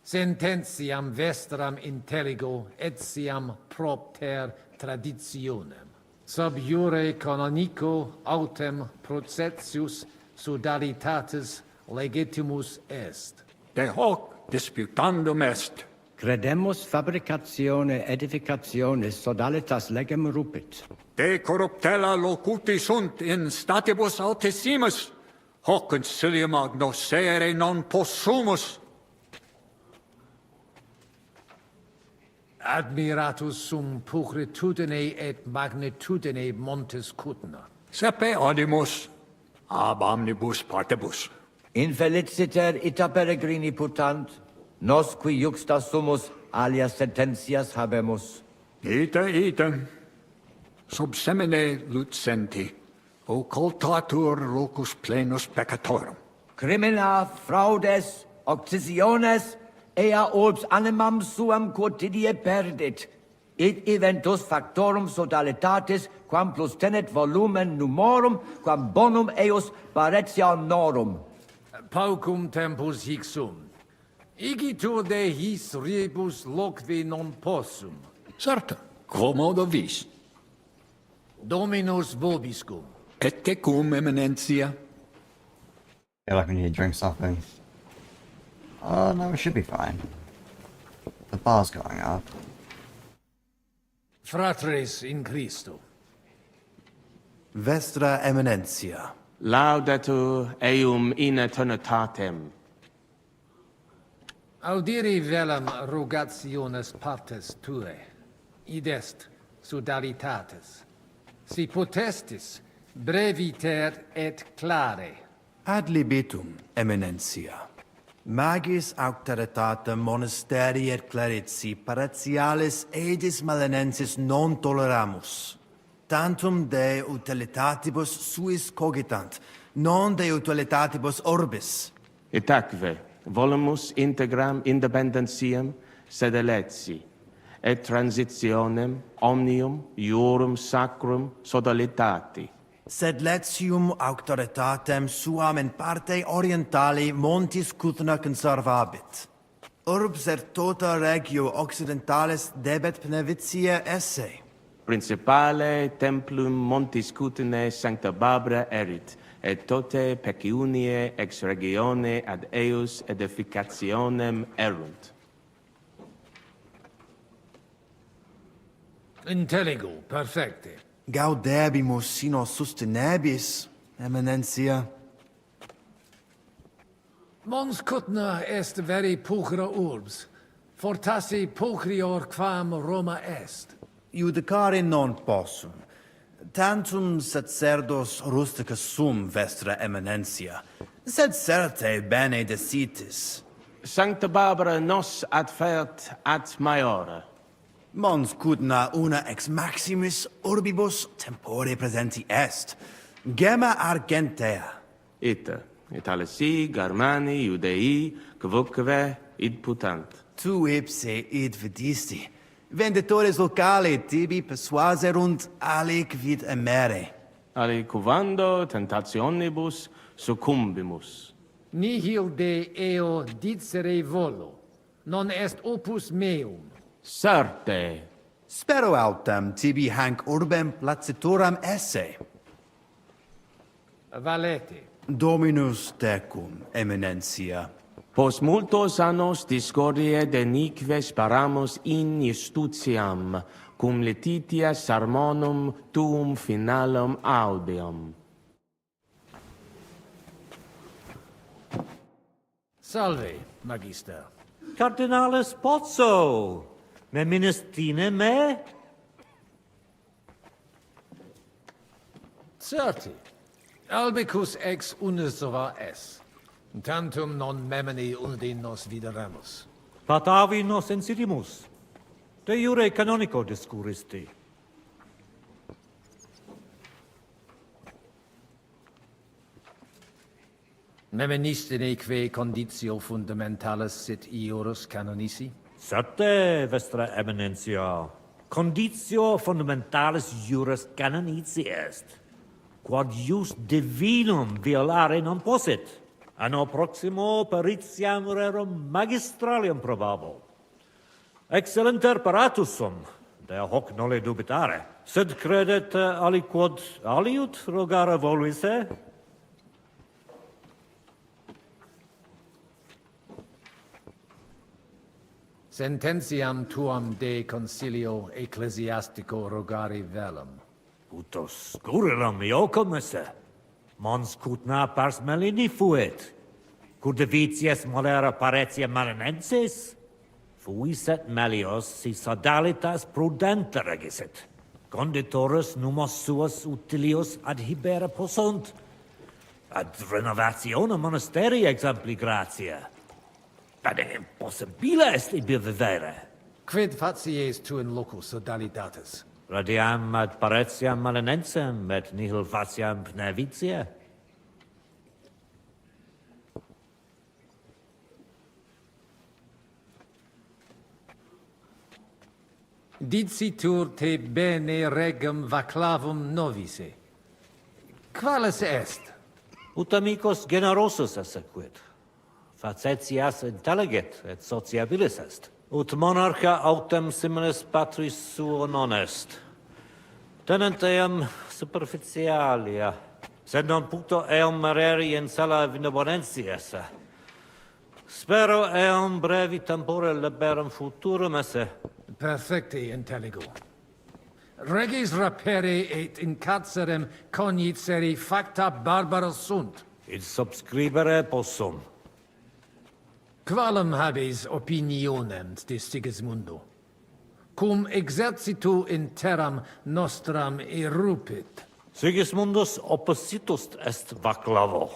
Sententiam vestram intelligo etiam propter traditionem. Sub iure canonico autem processius sodalitatis legitimus est. De hoc disputandum est. Credemus fabricatione edificationis sodalitas legem rupit. De corruptella locuti sunt in statibus altissimus, hoc concilium agnoscere non possumus. Admiratus sum pulcritudine et magnitudine montes cutna. Sepe audimus, ab omnibus partibus. Infeliciter ita peregrini putant, nos qui juxta sumus alias sententias habemus. Ite, sub semine lucenti, occultatur locus plenus peccatorum. Crimina, fraudes, occisiones, ea orbs animam suam quotidie perdit, id eventus factorum sodalitatis, quam plus tenet volumen numorum, quam bonum eos paretianorum. Paucum tempus hic sum. Igitur de his rebus loqui non possum. Certa, quomodo vis? Dominus vobiscum. Et te cum eminentia? Feel like we need to drink something. Oh no, we should be fine. The bar's going up. Fratres in Christo. Vestra Eminentia. Laudetur eum in eternitatem. Audiri velam rogationes partes tue, id est sodalitatis. Si potestis, breviter et clare. Ad libitum, Eminentia. Magis auctoritatem monasteri et clerici paretialis edis malinensis non toleramus. Tantum de utilitatibus suis cogitant, non de utilitatibus orbis. Itaque, volumus integram independentiam sedeleti, et transitionem omnium iorum sacrum sodalitati. Sed letium auctoritatem suam in parte orientali montis cutna conservabit. Urbs et tota regio occidentalis debet benevitia esse. Principale templum montis cutne sancta Barbara erit, et tote peciunie ex regione ad eus edificationem erunt. Intelligo, perfecte. Gaudebimus sino sustenebis, Eminentia. Mons cutna est veri pulchra urbs, fortassi pulchrior quam Roma est. Judicare non possum. Tantum sacerdos rusticus sum, Vestra Eminentia, sed certe bene decitis. Sancta Barbara nos adfert ad maiore. Mons cutna una ex maximis urbibus tempore presenti est. Gemma argentea. Ita, Italisi, Germani, Judei, quoque id putant. Tu ipse id vidisti. Venditores locali tibi persuaserunt alic vid emere. Alicuvando tentationibus succumbimus. Nihil de eo dicere volo, non est opus meum. Certe. Spero autem tibi hanc urbem placitoram esse. Valete. Dominus tecum, eminentia. Pos multos annos discordie denique sparamus in justitiam, cum letitia sermonum tuum finalum audeum. Salve, Magister. Cardinalis Pozzo, me ministine me? Certi. Albicus ex unisova es. Tantum non memini undi nos videremus. Patavi nos insidimus. De jure canonico discuristi. Memenistine que conditio fundamentalis sit iurus canonici? Certe, Vestra Eminentia. Conditio fundamentalis juris canonici est. Quod jus divinum violare non possit. Anno proximo peritiam rerum magistralium probabo. Excellenter paratus sum, de hoc nole dubitare. Sed credet aliquod aliut rogare voluisse? Sententiam tuam de concilio ecclesiastico rogari velum. Utos scurrilum iocum esse. Mons cutna pars melini fuit. Curdivitias molera paretia malinensis? Fuis et melios si sodalitas prudente regisit. Conditorus numos suos utilius adhibere possunt. Ad renovationem monasteri exempli gratia. Ad impossibile est ibi vivere. Quid facies tu in locus sodalitatis? Radiam ad paretiam malinensem, et nihil faciam pnevitia. Dicitur te bene regum vaclavum novice. Qualis est? Ut amicus generosus essequit. Facetias intelligit et sociabilis est. Ut monarcha autem similis patris suo non est. Tenent eam superficialia, sed non puto eam mereri in sala benevolentia esse. Spero eam brevi tempore liberum futurum esse. Perfecte intelligo. Regis rapere et in carcerem cognicere facta barbaros sunt. Id subscribere possum. Qualem habes opinionem de Sigismundo? Cum exercitu in terram nostram erupit. Sigismundus oppositus est vaclavo.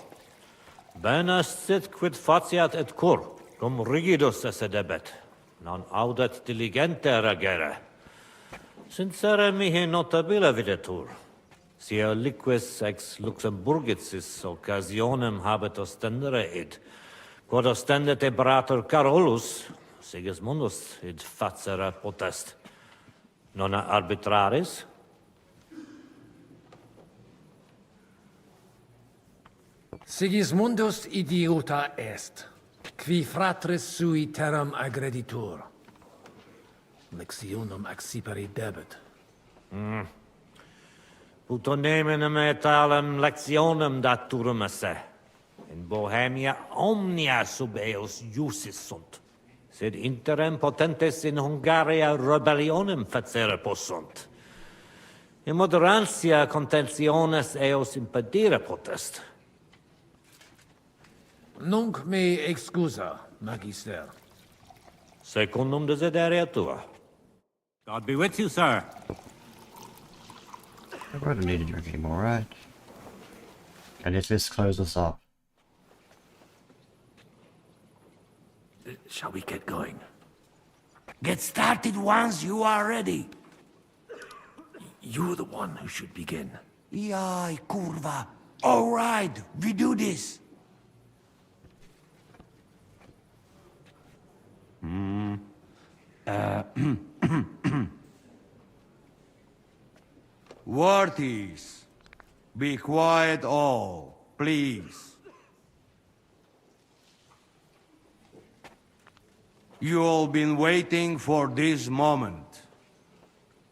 Bene sit quid faciat et cur, cum rigidus esse debet. Non audet diligente regere. Sincere mihi notabile videtur. Si liquis ex Luxemburgicis occasionem habet ostendere id, quod ostendet imperator Carolus, Sigismundus id facere potest. Non arbitraris? Sigismundus idiota est, qui fratris sui terram aggreditur. Lectionum accipere debet. Puto neminem et alem lectionem daturum esse. In Bohemia omnia sub eos iusis sunt. Sed interem potentes in Hungaria rebellionem facere possunt. In moderantia contentiones eos impedire potest. Nunc me excusa, Magister. Secundum desideria tua. God be with you, sir. I don't need to drink anymore, right? And if this close us up. Shall we get going? Get started once you are ready. You're the one who should begin. Yai, curva. All right, we do this. Worthies, be quiet all, please. You all been waiting for this moment.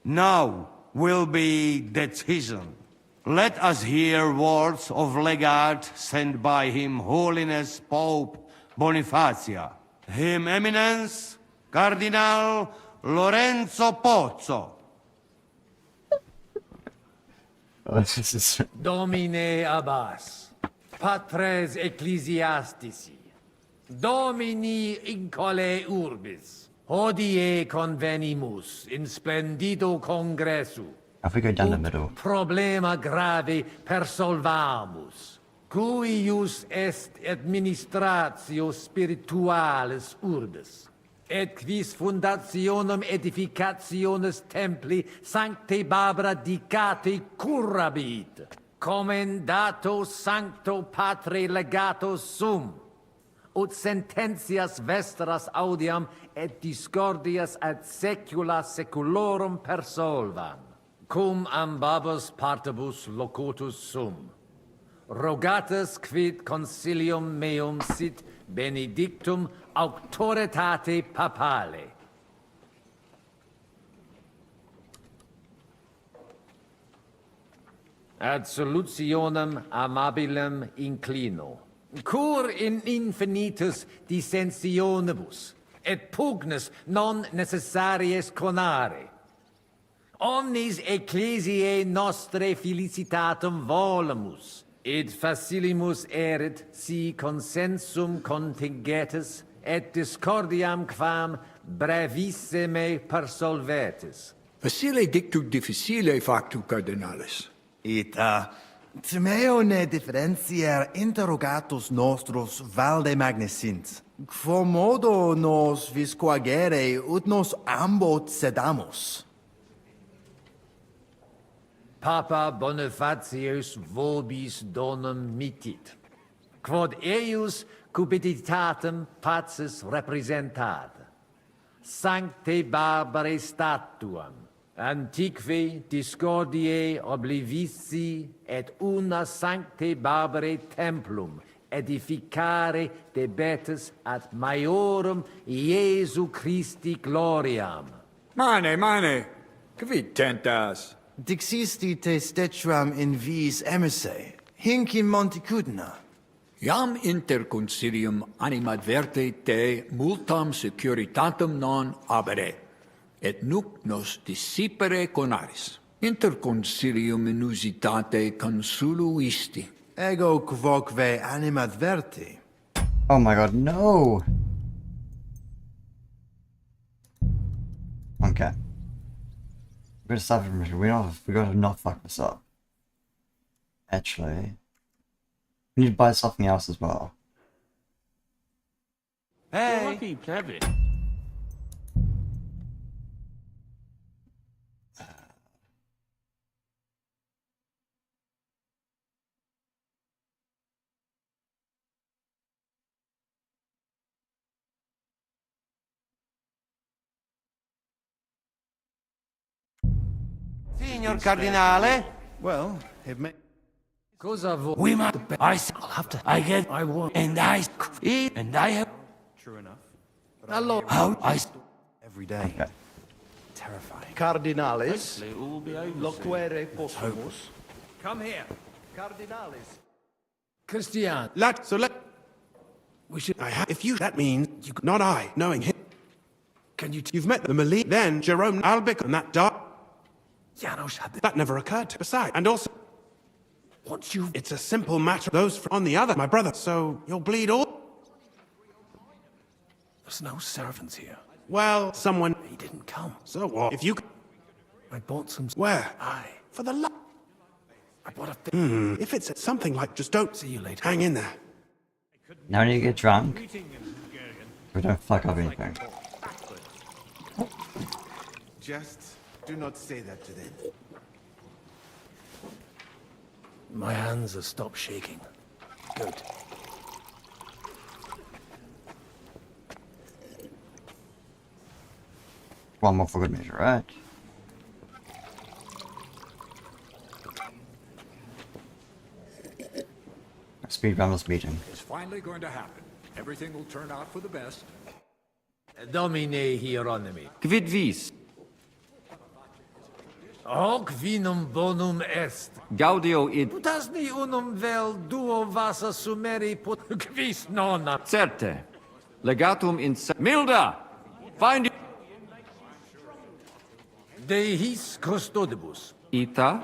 Now will be decision. Let us hear words of legate sent by Him Holiness Pope Bonifacia, Him Eminence Cardinal Lorenzo Pozzo. Domine Abbas, Patres Ecclesiastici, Domini incole urbis, hodie convenimus in splendido congressu. If we go down the middle. Problema grave persolvamus, cuius est administratio spiritualis urbis, et quis fundationem edificationis templi sancte Barbara dicate currabit, commendato sancto patre legato sum, ut sententias vestras audiam et discordias ad secula seculorum persolvam, cum ambabus partibus locutus sum. Rogatus quid consilium meum sit benedictum auctoritate papale. Ad solutionem amabilem inclino, cur in infinitus dissensionibus, et pugnis non necessaries conare. Omnis ecclesiae nostre felicitatum volemus, et facilimus erit si consensum contingetis, et discordiam quam brevissime persolvetis. Facile dictu difficile factu, cardinalis. Ita, timeo ne differentier interrogatus nostros valde magnesint. Quomodo nos viscoagere ut nos ambot sedamus. Papa Bonifatius vobis donum mitit, quod eius cupiditatem pacis representat, sancte Barbarae statuam, antiqui discordiae oblivici et una sancte Barbarae templum edificare debetis ad maiorum Iesu Christi gloriam. Mane, quid tentas? Dixisti te stetuam in vis emisse, hinc in Monticudina. Iam inter concilium animadverte te multam securitatem non abere, et nuc nos dissipere conaris. Inter concilium inusitate consulu isti. Ego quoque animadverti. Oh my god, no! Okay. We're gonna stop it. We gotta not fuck this up. Actually, we need to buy something else as well. Hey! Signor Cardinale? Well, it may... Cosa vo... We must... I'll have to... I won't. And I have... True enough. Allora... How I... Every day. Okay. Terrifying. Cardinalis, loquere possumus. Come here. Cardinalis. Christian. We should... if you... That means... You, not I, knowing him. Can you... You've met the Mali, then Jerome Albic and that dark... Janos had... That never occurred to... Besides, and also... Once you... It's a simple matter. Those on the other, my brother. So you'll bleed all... There's no servants here. Well, someone... He didn't come. So what? If you... I bought some... Where? Aye. For the love... I bought a thing. If it's something like just don't... See you later. Hang in there. Now when you get drunk, we don't fuck up anything. Just do not say that to them. My hands have stopped shaking. Good. One more for good measure, right? Speedrunner's meeting. It's finally going to happen. Everything will turn out for the best. Domine Hieronymi. Quid vis? Hoc vinum bonum est. Gaudio id... Putasni unum vel duo vasa sumeri put... Quis nonna. Certe. Legatum in... Milda! Find... De his custodibus. Ita?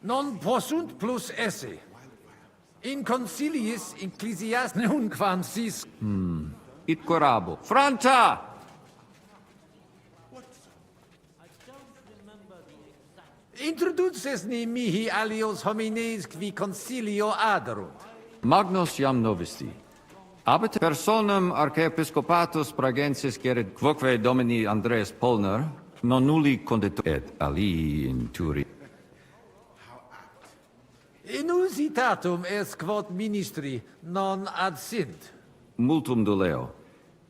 Non possunt plus esse. In conciliis ecclesias nunquam sis... It corabo. Franta! Introduces ni mihi alios homines qui concilio aderunt. Magnus jam novisti. Abit personam archiepiscopatus pragensis gerit quoque domini Andreas Polner, non nulli conditor et alii in Turi. Inusitatum est quod ministri non ad sint. Multum doleo.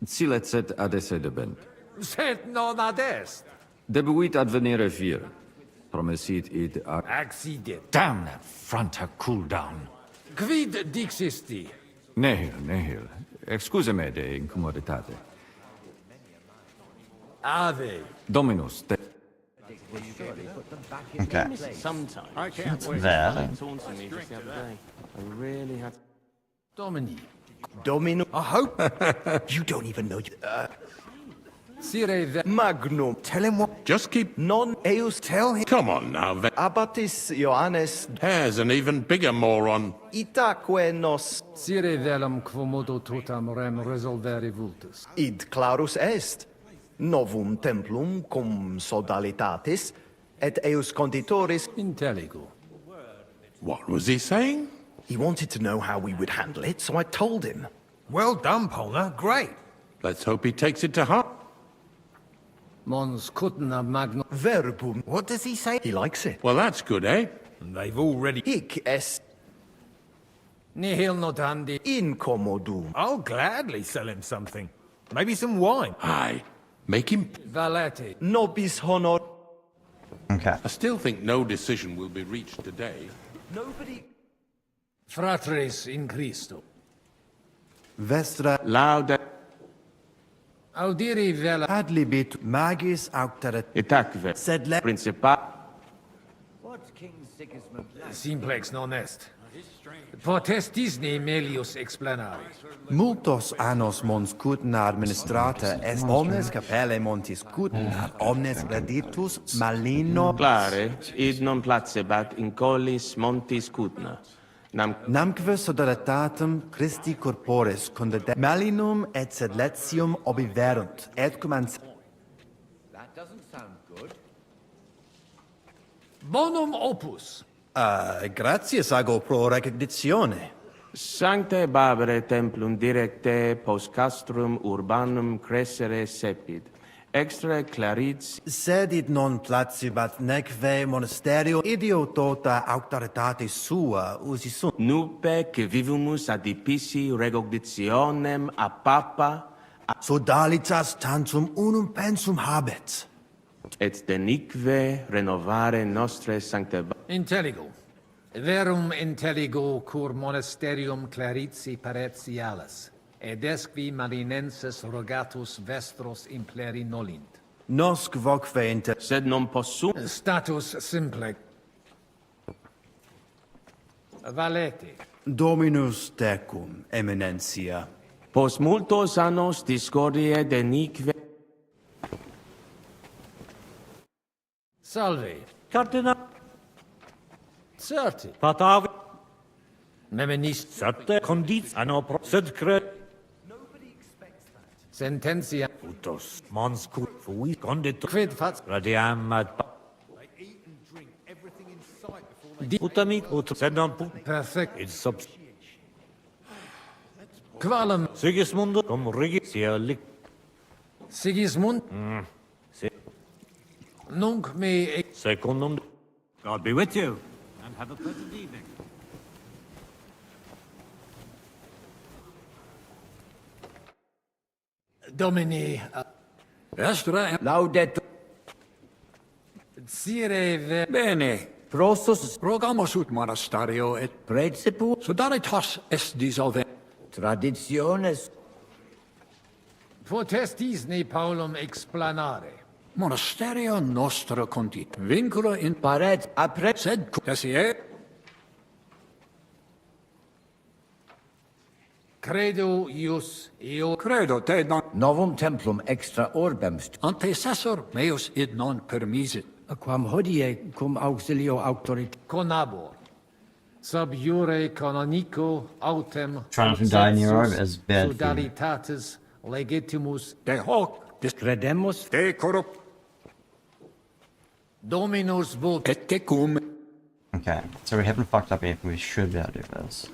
Silet set ad esse debent. Sed non ad est. Debuit advenire vir. Promesit id ac... Accident. Damn that Franta cool down. Quid dixisti? Nihil, nihil. Excuse me de incommoditate. Ave. Dominus, de... Okay. I can't wait. There. Taunting me just the other day. I really had. Domini. Domino. I hope. You don't even know. Sire ve... Magnum. Tell him what. Just keep... Non eus. Tell him. Come on now, Abatis Ioannes. There's an even bigger moron. Itaque nos. Sire velum quomodo totam rem resolvere vultus. Id clarus est. Novum templum cum sodalitatis et eus conditoris. Intelligo. What was he saying? He wanted to know how we would handle it, so I told him. Well done, Polner. Great. Let's hope he takes it to heart. Mons cutna magnum. Verbum. What does he say? He likes it. Well, that's good, eh? And they've already... Hic est Nihil notandi. incommodum. I'll gladly sell him something. Maybe some wine. Aye. Make him... Valete. Nobis honor. Okay. I still think no decision will be reached today. Nobody. Fratres in Christo. Vestra. Laude... Audiri vela. Adlibit magis aucteret. Itaque. Sed le. Principal... What King Sigismund... Simplex non est. Potestisne melius explanari. Multos annos mons cutna administrata est omnes capelle montis cutna, omnes reditus malino. Clare, id non placebat in collis montis cutna. Namque sodalitatem Christi corporis condede malinum et sedletium obiverunt, et cum That doesn't sound good. Bonum opus. gratias ago pro recognizione. Sancte Barbare templum directe post castrum urbanum crescere sepid. Extra clariz... Sed id non placibat neque monasterio idiotota auctoritate sua usi sunt. Nupe que vivimus adipisi recognitionem a papa... Sodalitas tantum unum pensum habet. Et denique renovare nostre sancte... Intelligo. Verum intelligo cur monasterium clarici paretialis, ed esqui marinenses rogatus vestros impleri nolint. Nosc voque inter... Sed non possum... Status simple. Valete. Dominus tecum, eminentia. Post multos annos discordie denique... Salve. Cardinal. Certi. Patavi. Memenist. Certe condiz anno pro... Sed cre... Sententia. Utos. Mons cut. Fui condito. Quid fats. Radiam ad... Utami. Ut... Sed non pu... Perfect. Id sub... Qualem. Sigismund. Cum rigi... Sia lic... Sigismund. Nunc me... Secundum... God be with you. And have a pleasant evening. Domini... Estra... Laudet... Sire ve... Bene. Prosus Rogamos ut monasterio et principus sodalitas est dissolve. traditiones Potestis ne Paulum explanare. Monasterio nostra contit. Vincula in paret apre sed desie Credo ius eo credo te non novum templum extra orbem antecessor meus id non permisit. quam hodie cum auxilio auctorit conabor. Sub iure canonico autem Trying to die Nero is bad for you. sodalitatis legitimus De hoc discredemus de corrupt Dominus vult et tecum. Okay, so we haven't fucked up anything. We should be able to do this.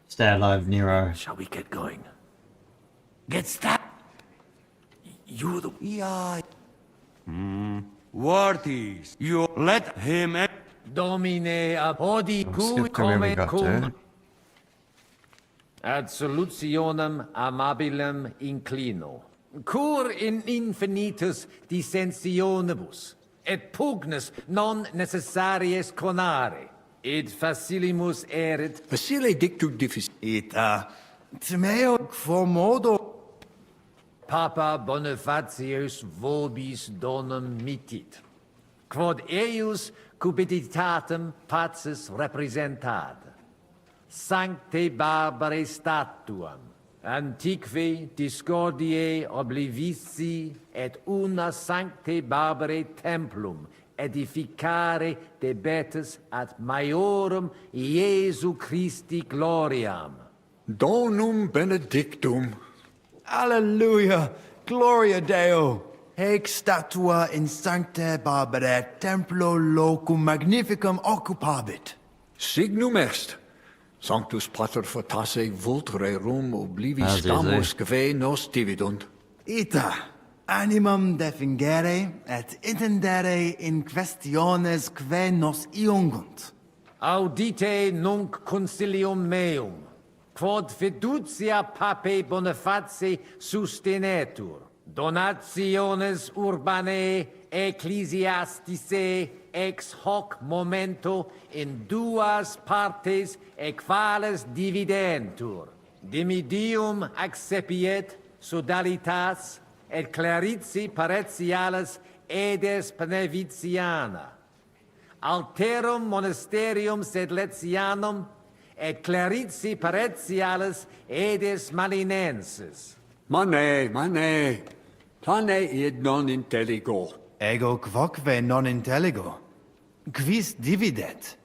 Stay alive, Nero. Shall we get going? Get stabbed. You the... Yeah. Worthies, you let him in. Domine apodi cui skip to where we come got cum to. ad solutionem amabilem inclino. Cur in infinitus dissensionibus, et pugnis non necessaries conare, id facilimus erit Facile dictu difficile. Ita, timeo quomodo. Papa Bonifatius vobis donum mitit, quod eius cupiditatem pacis representat, sancte barbare statuam, antiqui discordiae oblivici et una sancte barbare templum edificare debetis ad maiorum Iesu Christi gloriam. Donum benedictum. Alleluia, gloria Deo. Haec statua in sancte barbare templo locum magnificum occupabit. Signum est. Sanctus pater fortasse vult rerum oblivi Ah, stamus easy. que nos dividunt. Ita, animum defingere et intendere in questiones que nos iungunt. Audite nunc concilium meum, quod fiducia papae Boniface sustenetur, donationes urbanae ecclesiasticae ex hoc momento in duas partes equales dividentur. Dimidium accepiet sodalitas et clarici paretialis edes Pneviciana. Alterum monasterium sed Letianum et clarici paretialis edes Malinensis. Mane, tane id non intelligo. Ego quoque non intelligo. Quis dividet?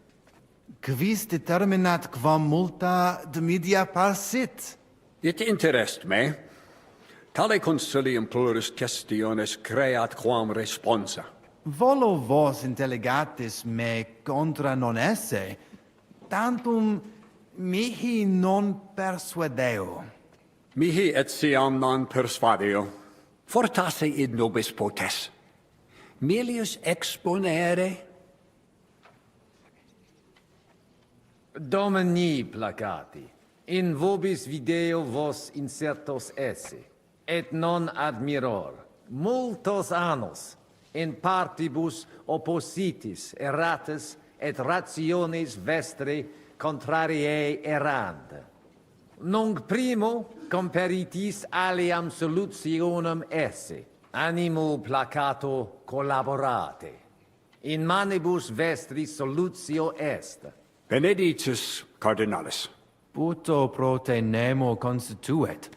Quis determinat quam multa dimidia parsit? It interest me. Tale consilium plurus questiones creat quam responsa. Volo vos intelligatis me contra non esse, tantum mihi non persuadeo. Mihi etiam non persuadio. Fortasse id nobis potes. Melius exponere. Domini placati, in vobis video vos insertos esse, et non admiror, multos annos, in partibus oppositis erratis et rationes vestre contrariae errand. Nunc primo comperitis aliam solutionem esse, animo placato collaborate. In manibus vestris solutio est. Benedictus cardinalis. Puto pro te nemo constituet,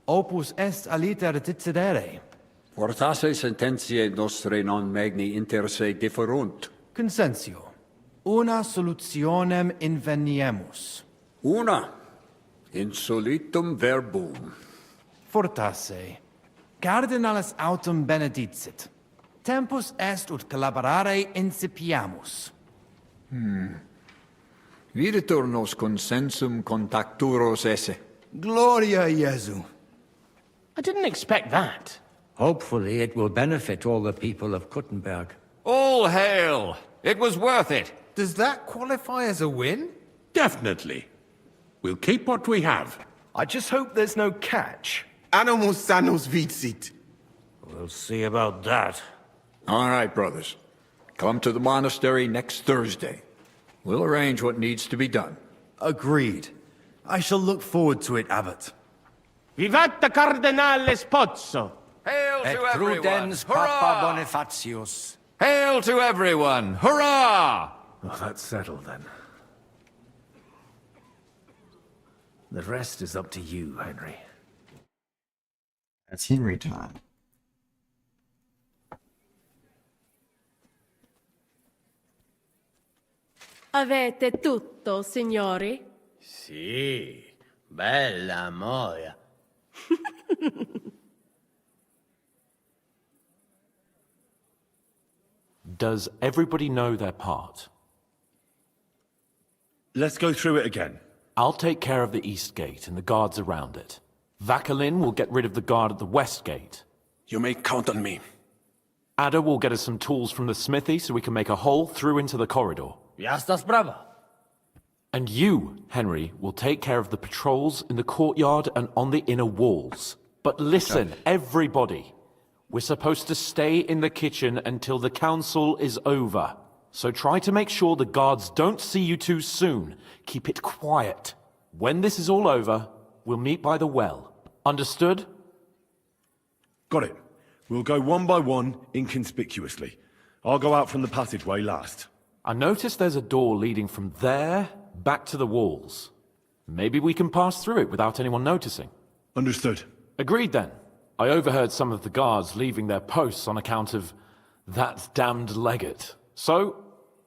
opus est aliter decidere. Fortasse sententiae nostre non magni inter se differunt. Consensio, una solutionem inveniemus. Una, insolitum verbum. Fortasse, cardinalis autem benedicit. Tempus est ut collaborare incipiamus. Videtur nos consensum contacturos esse. Gloria Iesu. I didn't expect that. Hopefully it will benefit all the people of Kuttenberg. All hail! It was worth it. Does that qualify as a win? Definitely. We'll keep what we have. I just hope there's no catch. Animus sanos vicit. We'll see about that. All right, brothers. Come to the monastery next Thursday. We'll arrange what needs to be done. Agreed. I shall look forward to it, Abbot. Vivat the Cardinale Spozzo! Hail Et to everyone! prudens Hurrah! Papa Bonifatius. Hail to everyone! Hurrah! Well, that's settled then. The rest is up to you, Henry. It's Henry time. Avete tutto, signori? Sì, bella moia. Does everybody know their part? Let's go through it again. I'll take care of the east gate and the guards around it. Vakalin will get rid of the guard at the west gate. You may count on me. Ada will get us some tools from the smithy so we can make a hole through into the corridor. Ya estás brava. And you, Henry, will take care of the patrols in the courtyard and on the inner walls. But listen, everybody. We're supposed to stay in the kitchen until the council is over. So try to make sure the guards don't see you too soon. Keep it quiet. When this is all over, we'll meet by the well. Understood? Got it. We'll go one by one, inconspicuously. I'll go out from the passageway last. I noticed there's a door leading from there back to the walls. Maybe we can pass through it without anyone noticing. Understood. Agreed then. I overheard some of the guards leaving their posts on account of that damned legate. So,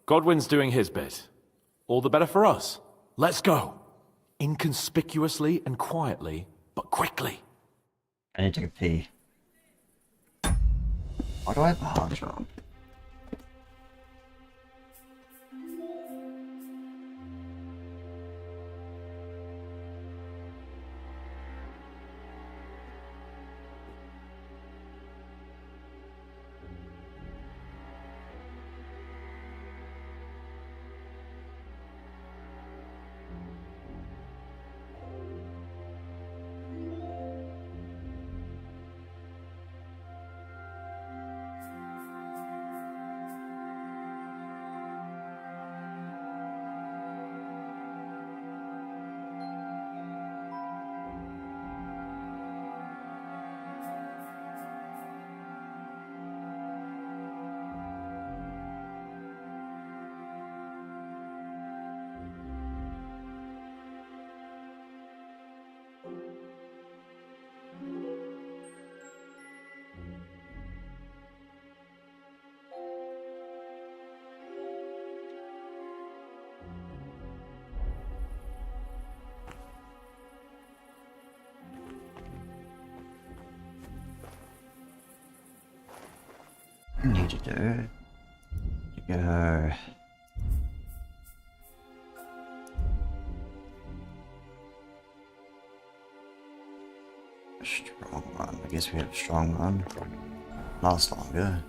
Godwin's doing his bit. All the better for us. Let's go. Inconspicuously and quietly, but quickly. I need to take a pee. Why do I have a hard job? Need to do to go. Strong one. I guess we have a strong one. Last longer.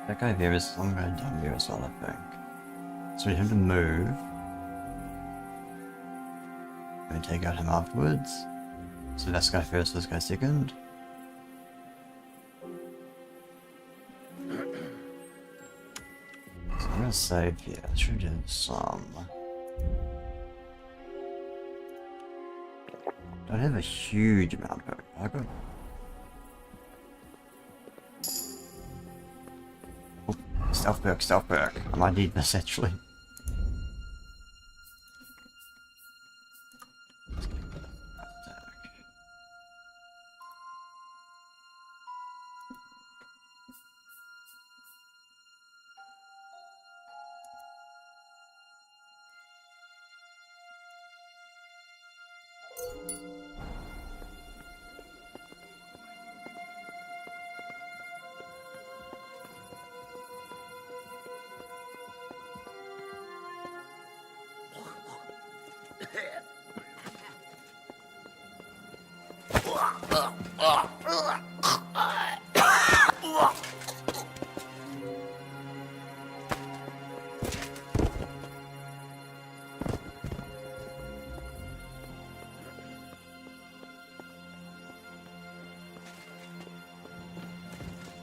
That guy there is longer and down here as well, I think. So we have to move. And take out him afterwards. So this guy first, this guy second. gonna save here. Should do some. Don't have a huge amount of cargo. Oh, stealth perk, stealth perk. I might need this actually.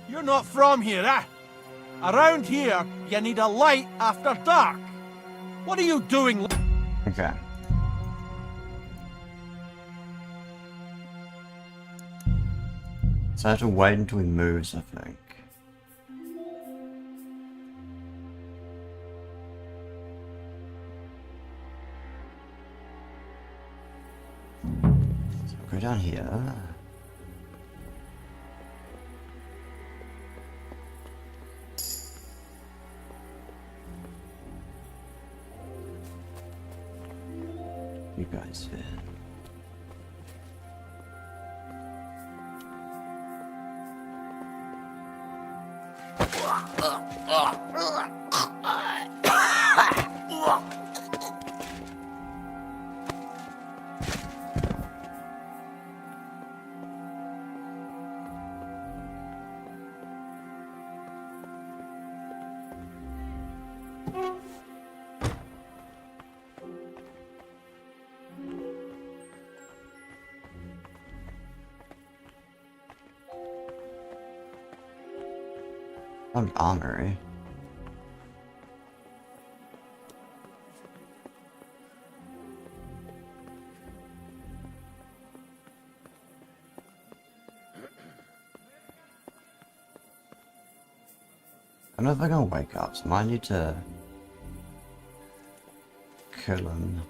You're not from here, eh? Around here, you need a light after dark. What are you doing? Okay. So I have to wait until he moves, I think. So I'll go down here. You guys here. Armory. I don't know if I'm gonna wake up, so I might need to kill him.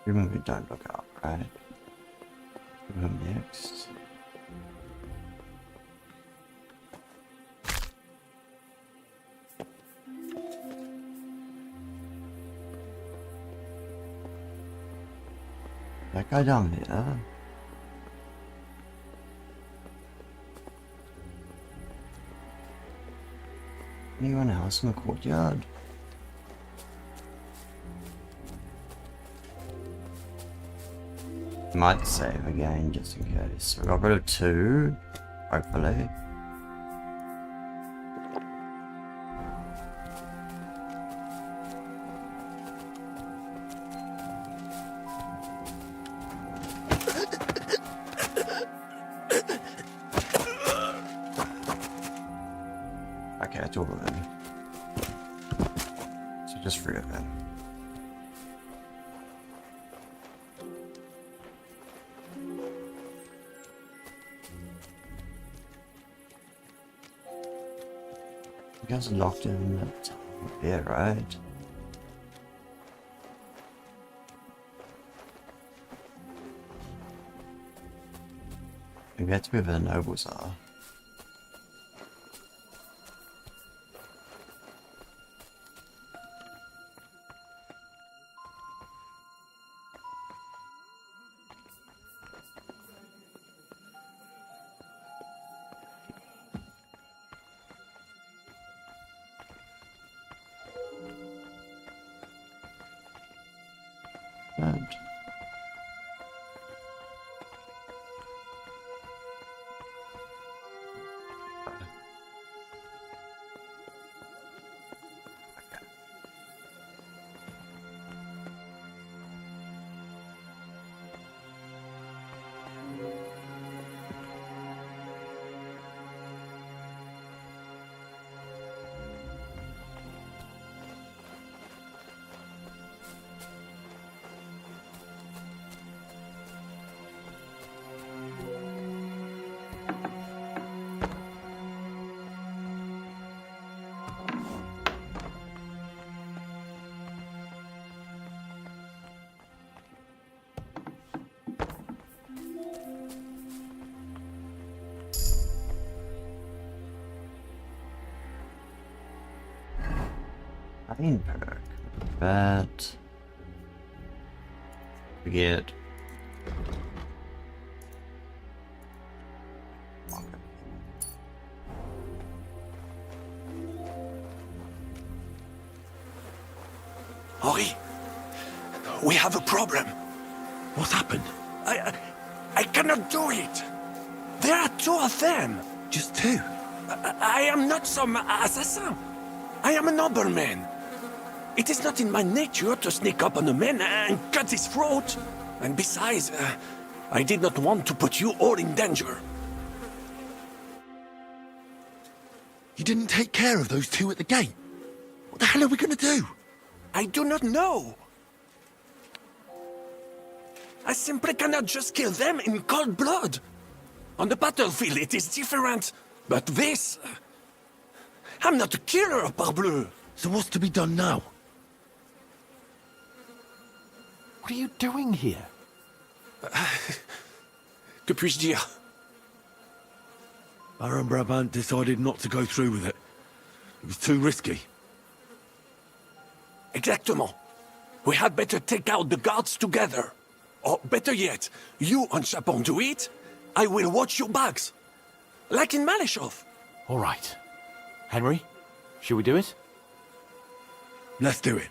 Remember, don't look up, right? Go next. That guy down here. Anyone else in the courtyard? Might save again just in case. We got rid of 2, hopefully. Okay, it's all of them. So just 3 of them. You guys are locked in that there, right? Maybe that's where the nobles are. Steinberg. That. We get. Oi! We have a problem. What's happened? I cannot do it. There are two of them. Just two? I am not some assassin. I am a nobleman. It is not in my nature to sneak up on a man and cut his throat. And besides, I did not want to put you all in danger. You didn't take care of those two at the gate? What the hell are we gonna do? I do not know. I simply cannot just kill them in cold blood. On the battlefield it is different, but this... I'm not a killer, parbleu. So what's to be done now? What are you doing here? Que puis-je dire? Baron Brabant decided not to go through with it. It was too risky. Exactement. We had better take out the guards together. Or better yet, you and Chapon do it, I will watch your bags. Like in Malishov. All right. Henry, should we do it? Let's do it.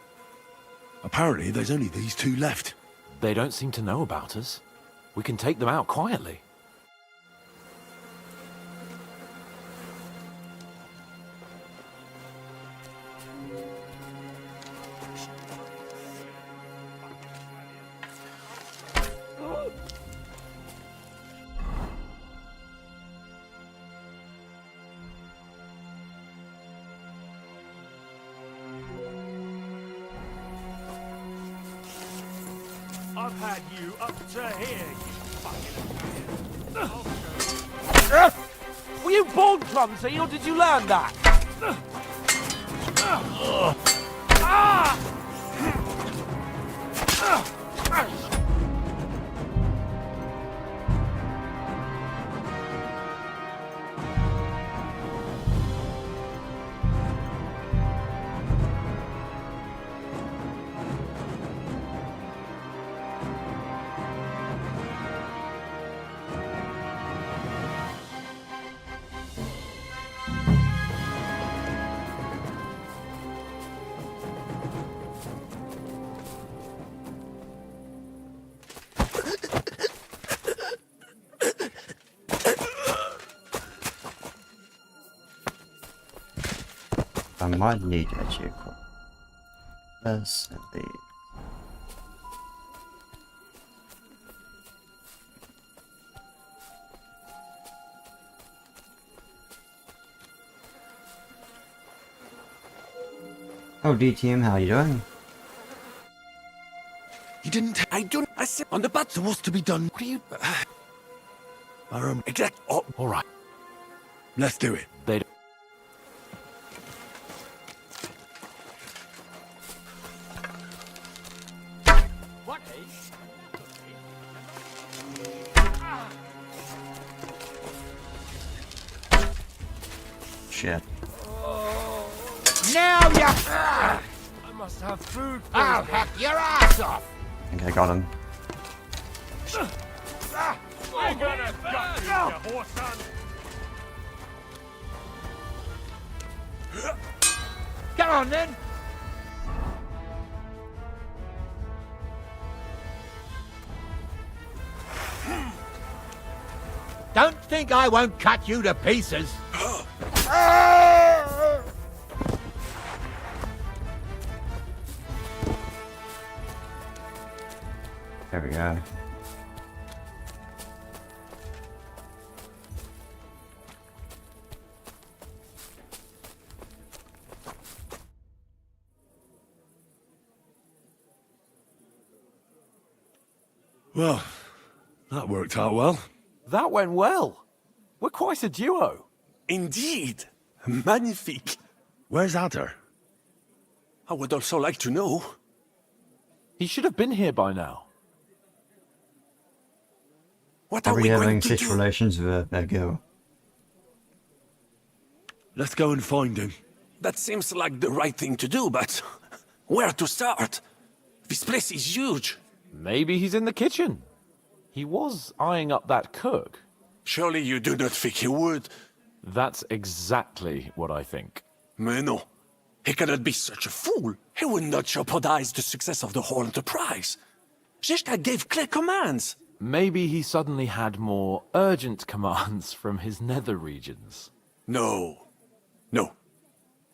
Apparently there's only these two left. They don't seem to know about us. We can take them out quietly. I've had you up to here, you fucking... Were you born clumsy, or did you learn that? I might need actually a quick this and the Oh DTM, how you doing? You didn't... I don't... I said on the bat, so what's to be done? What are you... Exact... Oh, all right. Let's do it. They... What? Shit. Now you... I must have food. I'll hack your ass off. I think I got him. I'm gonna gut you, horse son. Come on then. Don't think I won't cut you to pieces. There we go. Well, that worked out well. That went well. We're quite a duo. Indeed. Magnifique. Where's Adder? I would also like to know. He should have been here by now. What Are are we we having going to such do? relations with that girl? Let's go and find him. That seems like the right thing to do, but where to start? This place is huge. Maybe he's in the kitchen. He was eyeing up that cook. Surely you do not think he would? That's exactly what I think. Mais no. He cannot be such a fool. He would not jeopardize the success of the whole enterprise. Zhishka gave clear commands. Maybe he suddenly had more urgent commands from his nether regions. No. No.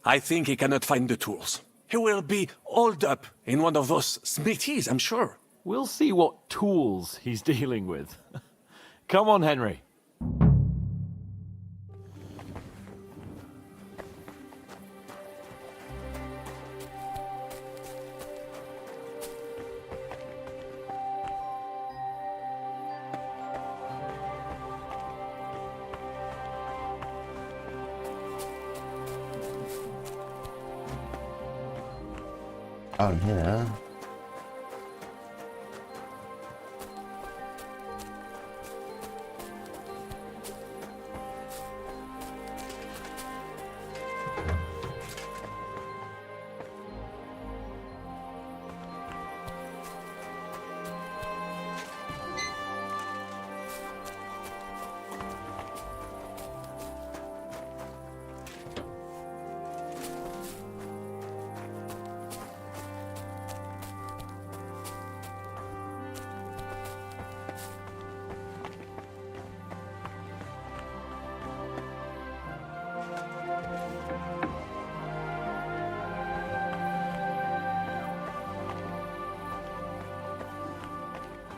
I think he cannot find the tools. He will be holed up in one of those smithies, I'm sure. We'll see what tools he's dealing with. Come on, Henry. Oh, yeah.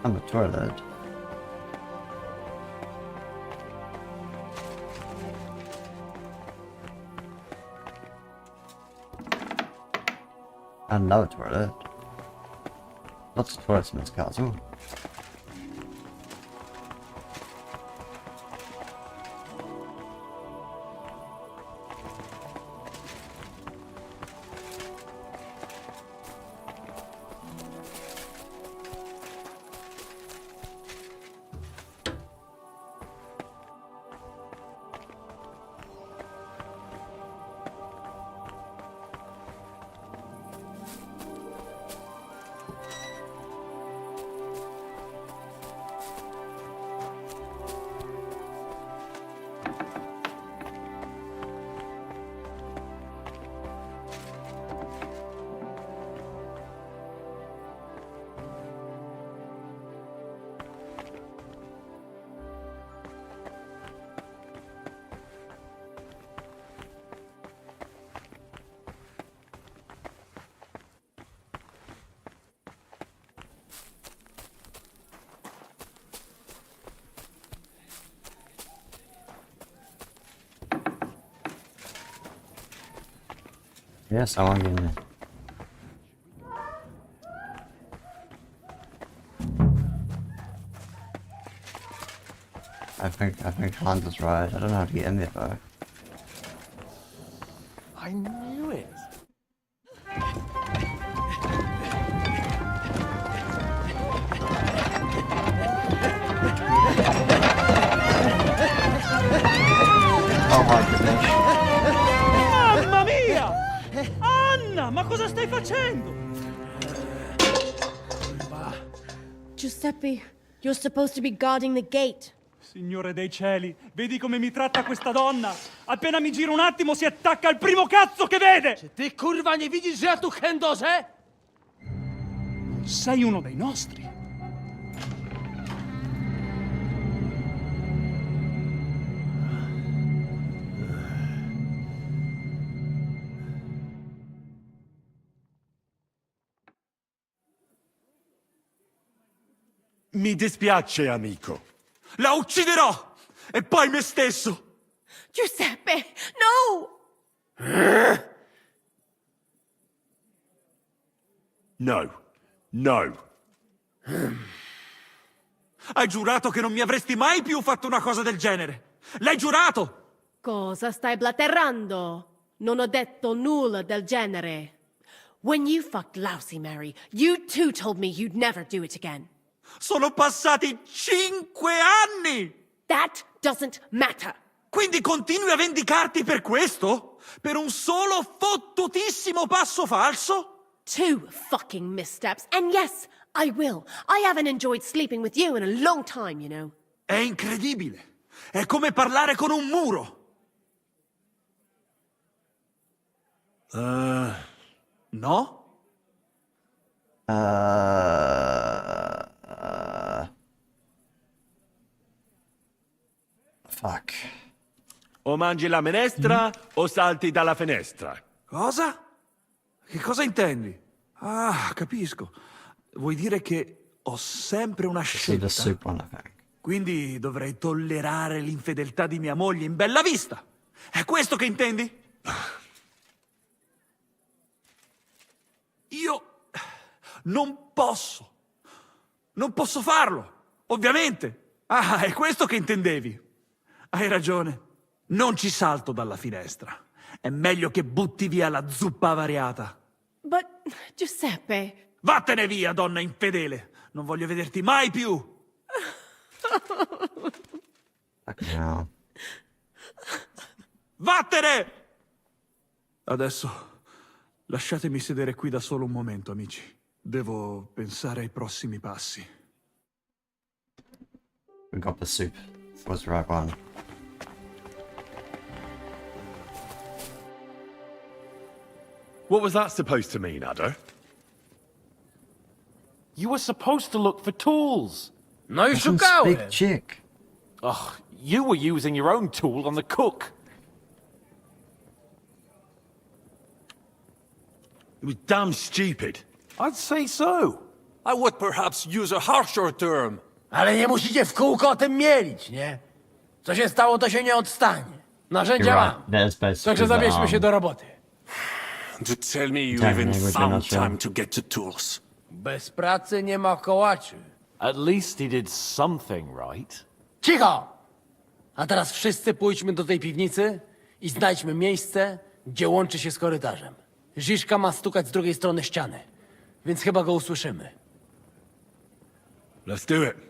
I'm a toilet. Another toilet. Lots of toilets in this castle. Yes, I want to get in. I think Hans is right. I don't know how to get in there though. I knew it. Oh my goodness. Mamma mia! Anna, ma cosa stai facendo? Giuseppe, you're supposed to be guarding the gate. Signore dei cieli, vedi come mi tratta questa donna? Appena mi giro un attimo si attacca al primo cazzo che vede! Czy ty kurwa nie widzisz, że ja tu chędożę? Sei uno dei nostri. Mi dispiace, amico. La ucciderò! E poi me stesso! Giuseppe, no! No. No. Hai giurato che non mi avresti mai più fatto una cosa del genere! L'hai giurato! Cosa stai blatterando? Non ho detto nulla del genere. When you fucked Lousy Mary, you too told me you'd never do it again. Sono passati 5 anni! That doesn't matter. Quindi continui a vendicarti per questo? Per un solo fottutissimo passo falso? 2 fucking missteps, and yes, I will. I haven't enjoyed sleeping with you in a long time, you know. È incredibile. È come parlare con un muro. No? Fuck. O mangi la minestra o salti dalla finestra. Cosa? Che cosa intendi? Ah, capisco. Vuoi dire che ho sempre una See the scelta? soup one, I think. Quindi dovrei tollerare l'infedeltà di mia moglie in bella vista. È questo che intendi? Io non posso. Non posso farlo, ovviamente. Ah, è questo che intendevi. Hai ragione. Non ci salto dalla finestra. È meglio che butti via la zuppa avariata. But, Giuseppe... Vattene via, donna infedele. Non voglio vederti mai più. Fucking hell. Vattene! Adesso lasciatemi sedere qui da solo un momento, amici. Devo pensare ai prossimi passi. We got the soup. Was the right one. What was that supposed to mean, Adder? You were supposed to look for tools. No i Some szukałem. big chick. Ugh, you were using your own tool on the cook. It was damn stupid. I'd say so. I would perhaps use a harsher term. Ale nie musicie w kółko o tym mielić, nie? Co się stało, to się nie odstanie. Narzędzia You're mam. right. That is basically Także the, zabierzmy się do roboty. To tell me you Tiny even language, I'm found not sure. time to get to tools. Bez pracy nie ma kołaczy. At least he did something right. Cicho! A teraz wszyscy pójdźmy do tej piwnicy i znajdźmy miejsce, gdzie łączy się z korytarzem. Ziszka ma stukać z drugiej strony ściany, więc chyba go usłyszymy. Let's do it.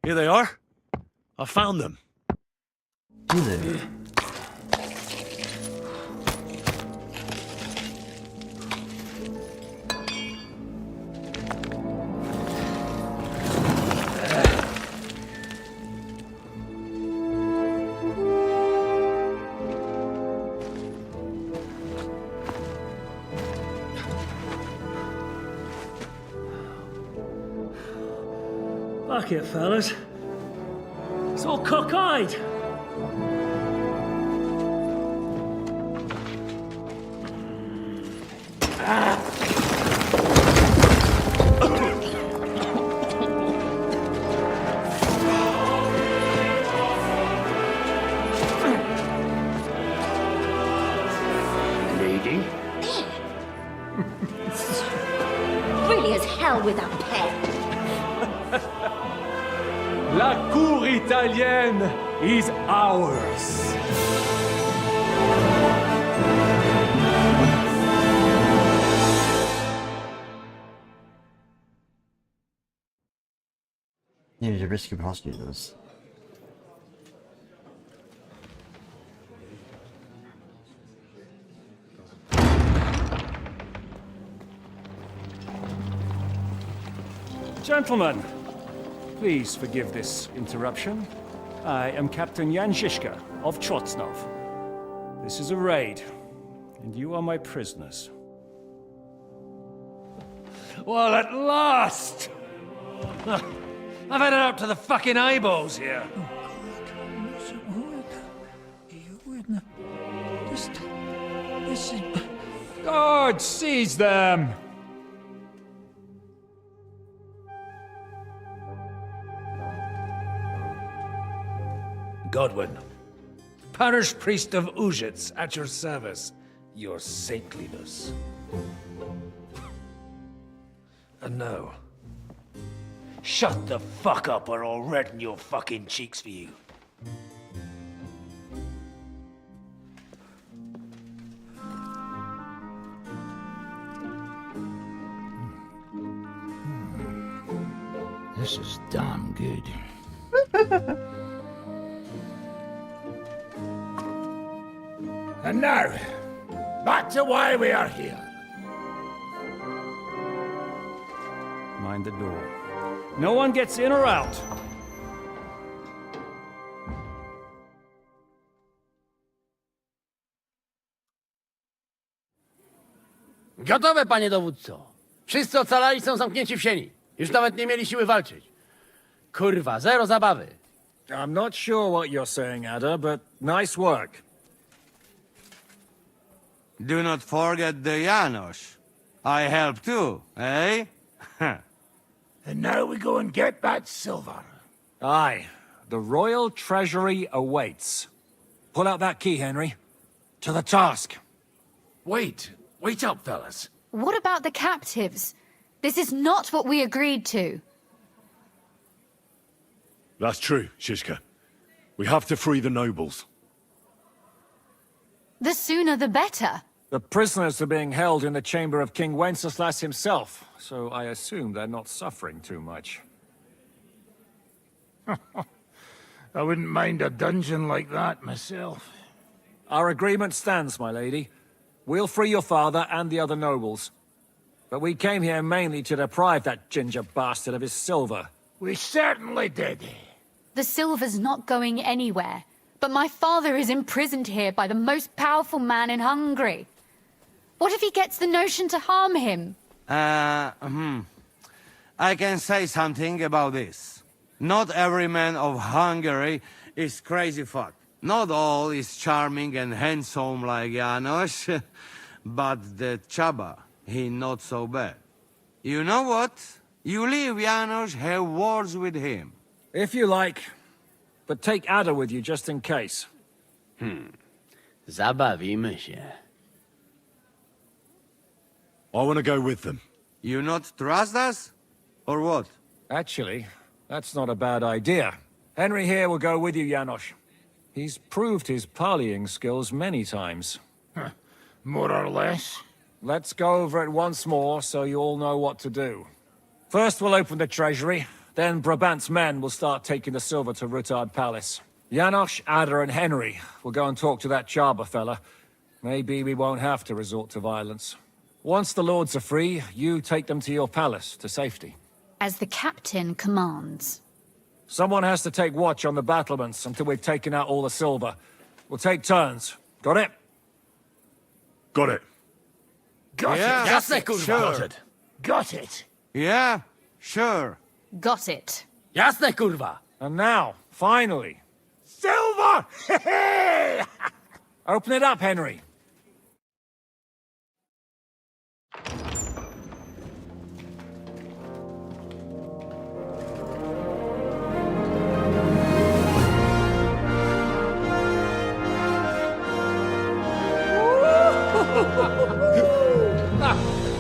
Here they are. I found them. Is it? Fuck it, fellas. It's all cockeyed. Lady? Really as hell without pay. La cour italienne is ours. You need to rescue hostages. Gentlemen, please forgive this interruption. I am Captain Jan Žižka of Trotznov. This is a raid, and you are my prisoners. Well, at last! I've had it up to the fucking eyeballs here. Guard, seize them! Godwin, parish priest of Ujits, at your service. Your saintliness. And now, shut the fuck up or I'll redden your fucking cheeks for you. This is damn good. And now, back to why we are here. Mind the door. No one gets in or out. Gotowe, panie dowódco. Wszyscy ocalali są zamknięci w sieni. Już nawet nie mieli siły walczyć. Kurwa, zero zabawy. I'm not sure what you're saying, Ada, but nice work. Do not forget the Janos. I help too, eh? And now we go and get that silver. Aye. The royal treasury awaits. Pull out that key, Henry. To the task. Wait up, fellas. What about the captives? This is not what we agreed to. That's true, Shishka. We have to free the nobles. The sooner the better. The prisoners are being held in the chamber of King Wenceslas himself, so I assume they're not suffering too much. I wouldn't mind a dungeon like that myself. Our agreement stands, my lady. We'll free your father and the other nobles. But we came here mainly to deprive that ginger bastard of his silver. We certainly did. The silver's not going anywhere. But my father is imprisoned here by the most powerful man in Hungary. What if he gets the notion to harm him? I can say something about this. Not every man of Hungary is crazy fuck. Not all is charming and handsome like Janos, but the Chaba, he not so bad. You know what? You leave Janos, have words with him. If you like, but take Ada with you just in case. Zabawimy się. I want to go with them. You not trust us? Or what? Actually, that's not a bad idea. Henry here will go with you, Janos. He's proved his parleying skills many times. More or less. Let's go over it once more so you all know what to do. First we'll open the treasury, then Brabant's men will start taking the silver to Rutard Palace. Janos, Ada and Henry will go and talk to that Chaba fella. Maybe we won't have to resort to violence. Once the lords are free, you take them to your palace to safety. As the captain commands. Someone has to take watch on the battlements until we've taken out all the silver. We'll take turns. Got it? Got it. Got Yeah, it. Jasne, kurwa. sure. Got it. Got it. Yeah, sure. Got it. Jasne, kurwa. And now, finally, Silver! open it up, Henry.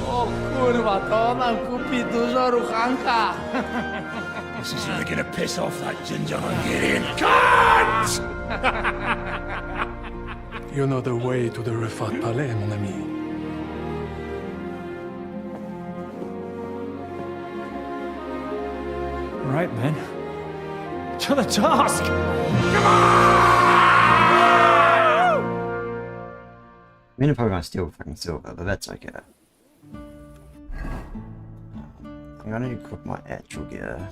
O kurwa, to nam kupi dużo ruchanka. This is really gonna piss off that ginger Hungarian cunt! You know the way to the Rifat Palais, mon ami. Right, men. To the task! I mean, I'm probably gonna steal fucking silver, but that's okay. I'm gonna equip my actual gear.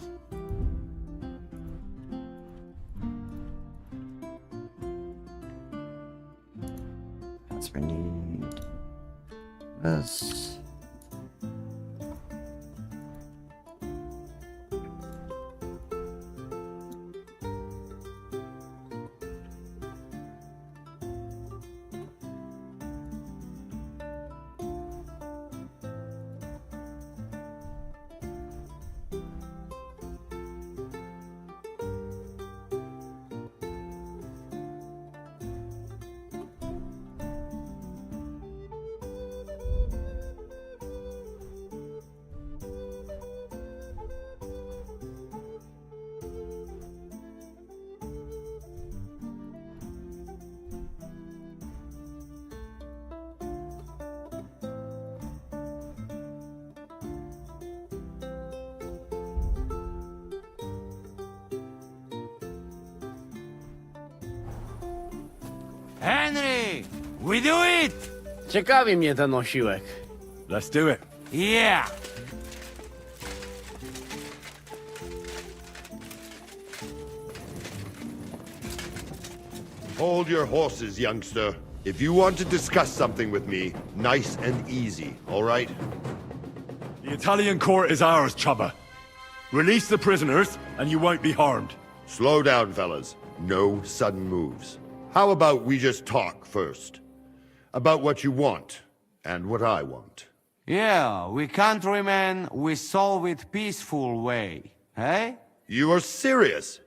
That's what we need. This. Henry! We do it! Ciekawi mnie ten osiłek. Let's do it. Yeah! Hold your horses, youngster. If you want to discuss something with me, nice and easy, all right? The Italian court is ours, Chubba. Release the prisoners, and you won't be harmed. Slow down, fellas. No sudden moves. How about we just talk first? About what you want, and what I want. Yeah, we countrymen, we solve it peaceful way, eh? You are serious?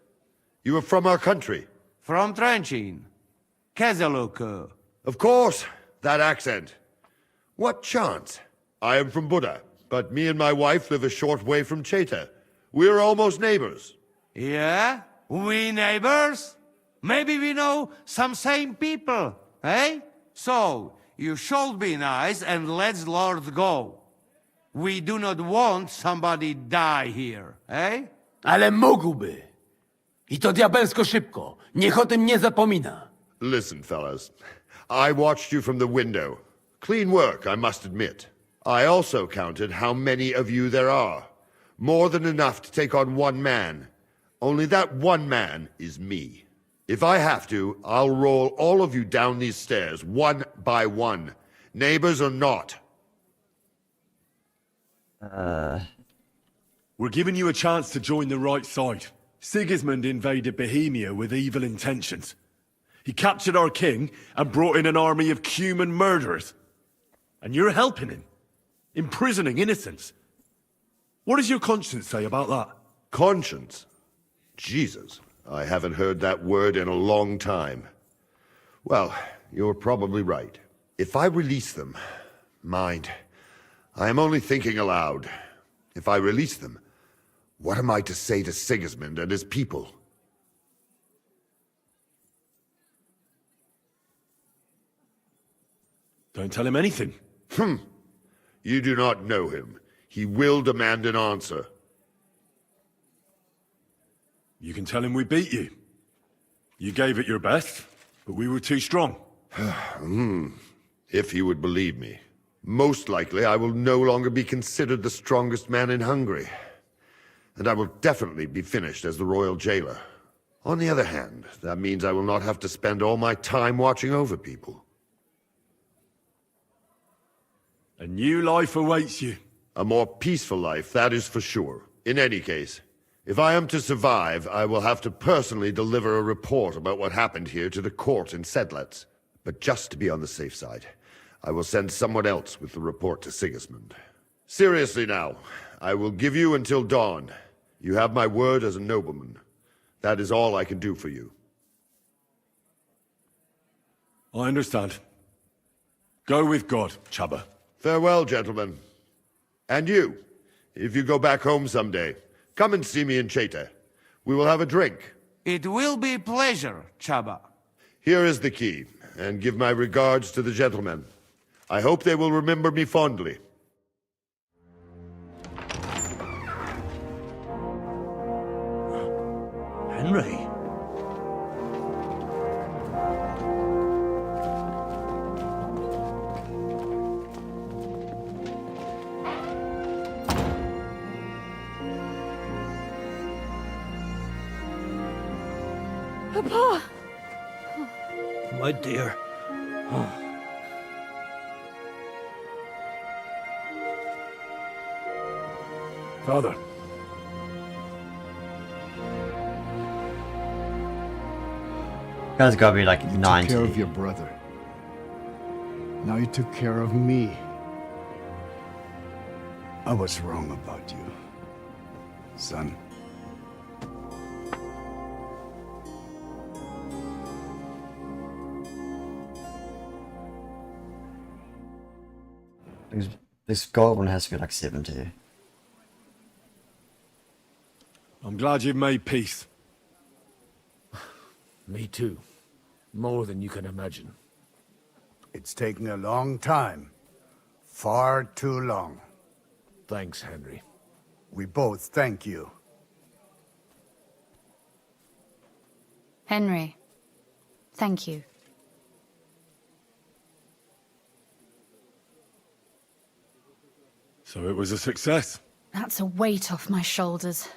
You are from our country? From Trenchin. Kezeluk. Of course, that accent. What chance? I am from Buddha, but me and my wife live a short way from Cheta. We're almost neighbors. Yeah? We neighbors? Maybe we know some same people, eh? So, you should be nice and let Lord go. We do not want somebody die here, eh? Ale mógłby. I to diabelsko szybko. Niech o tym nie zapomina. Listen, fellas. I watched you from the window. Clean work, I must admit. I also counted how many of you there are. More than enough to take on one man. Only that one man is me. If I have to, I'll roll all of you down these stairs, one by one. Neighbors or not. We're giving you a chance to join the right side. Sigismund invaded Bohemia with evil intentions. He captured our king and brought in an army of Cuman murderers. And you're helping him, imprisoning innocents. What does your conscience say about that? Conscience? Jesus, I haven't heard that word in a long time. Well, you're probably right. If I release them, mind, I am only thinking aloud. If I release them, what am I to say to Sigismund and his people? Don't tell him anything. You do not know him. He will demand an answer. You can tell him we beat you. You gave it your best, but we were too strong. If he would believe me. Most likely I will no longer be considered the strongest man in Hungary. And I will definitely be finished as the royal jailer. On the other hand, that means I will not have to spend all my time watching over people. A new life awaits you. A more peaceful life, that is for sure. In any case, if I am to survive, I will have to personally deliver a report about what happened here to the court in Sedlec. But just to be on the safe side, I will send someone else with the report to Sigismund. Seriously now, I will give you until dawn. You have my word as a nobleman. That is all I can do for you. I understand. Go with God, Chubba. Farewell, gentlemen. And you, if you go back home someday, come and see me in Cheta. We will have a drink. It will be a pleasure, Chubba. Here is the key, and give my regards to the gentlemen. I hope they will remember me fondly. Henry? Papa! My dear. Father. Guy's gotta be like You 90. took care of your brother. Now you took care of me. I was wrong about you, son. This gold one has to be like 70. I'm glad you've made peace. Me too. More than you can imagine. It's taken a long time. Far too long. Thanks, Henry. We both thank you. Henry, thank you. So it was a success. That's a weight off my shoulders.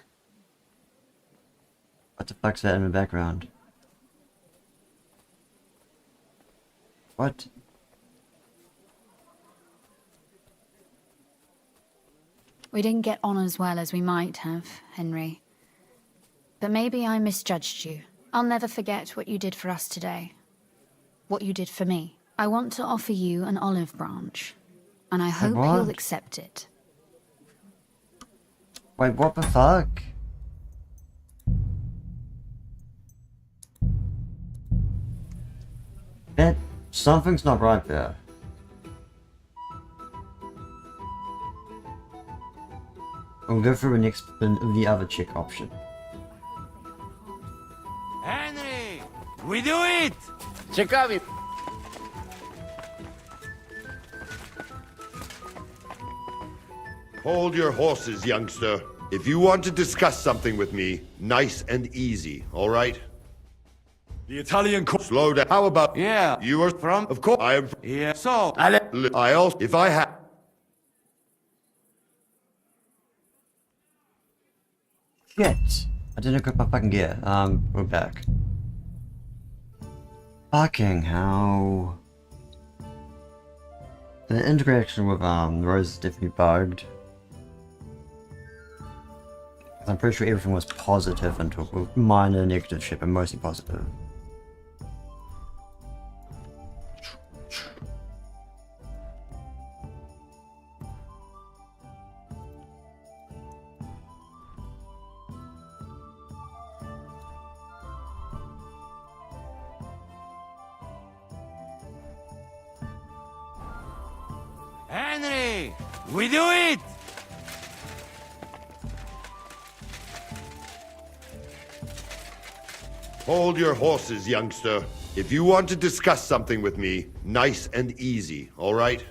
What the fuck's that in the background? What? We didn't get on as well as we might have, Henry. But maybe I misjudged you. I'll never forget what you did for us today. What you did for me. I want to offer you an olive branch. And I hope what? you'll accept it. Wait, what the fuck? That... something's not right there. We'll go for the other check option. Henry! We do it! Ciekawie. Hold your horses, youngster. If you want to discuss something with me, nice and easy, all right? The Italian court. Slow down. How about... Yeah. You are from... Of course, I am... Yeah. So, I also... If I have... Shit! I didn't equip my fucking gear. We're back. Fucking hell. The integration with, Rose is definitely bugged. I'm pretty sure everything was positive until minor negative shit, but mostly positive. Henry! We do it! Hold your horses, youngster. If you want to discuss something with me, nice and easy, all right?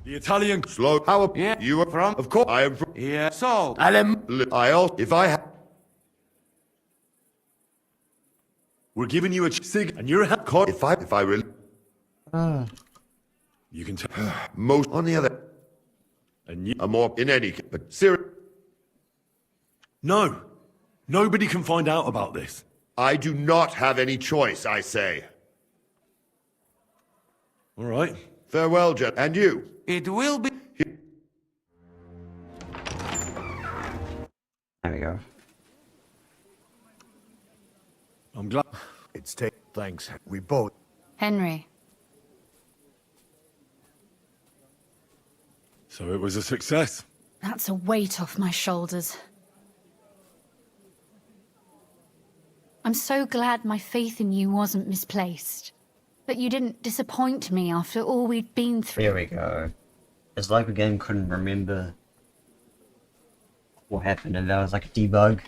The Italian... Slow... How... Yeah. You are from... Of course, I am from... Yeah. So, I also... If I have... We're giving you a sig, and you're a... If I really... You can tell... Most... On the other... And you... A more... In any case... But serious... No. Nobody can find out about this. I do not have any choice, I say. All right. Farewell, Jet. And you. it will be... There we go. I'm glad... It's thanks. We both... Henry. So it was a success. That's a weight off my shoulders. I'm so glad my faith in you wasn't misplaced. That you didn't disappoint me after all we'd been through. There we go. It's like the game couldn't remember what happened, and that was like a debug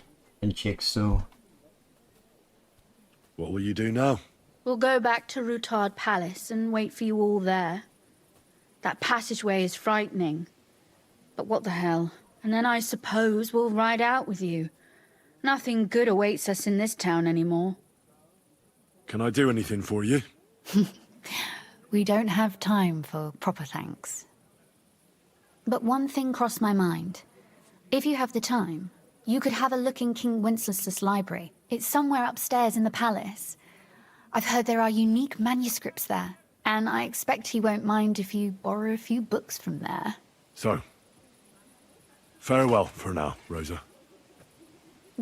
and check still. What will you do now? We'll go back to Rutard Palace and wait for you all there. That passageway is frightening. But what the hell? And then I suppose we'll ride out with you. Nothing good awaits us in this town anymore. Can I do anything for you? We don't have time for proper thanks. But one thing crossed my mind. If you have the time, you could have a look in King Wenceslas' library. It's somewhere upstairs in the palace. I've heard there are unique manuscripts there, and I expect he won't mind if you borrow a few books from there. So, farewell for now, Rosa.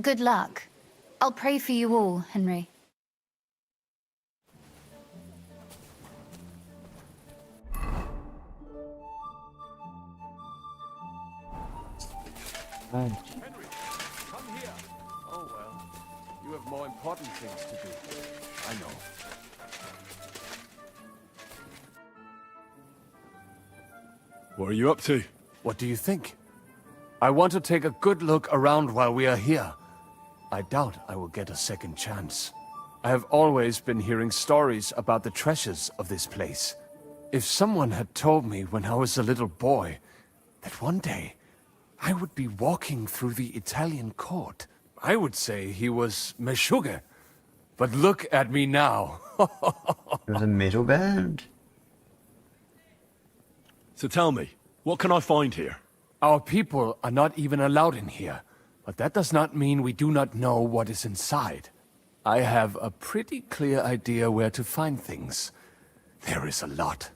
Good luck. I'll pray for you all, Henry. Henry, come here. Oh, well. You have more important things to do. I know. What are you up to? What do you think? I want to take a good look around while we are here. I doubt I will get a second chance. I have always been hearing stories about the treasures of this place. If someone had told me when I was a little boy that one day I would be walking through the Italian court, I would say he was Meshuggah. But look at me now. It was a metal band. So tell me, What can I find here? Our people are not even allowed in here, but that does not mean we do not know what is inside. I have a pretty clear idea where to find things. There is a lot.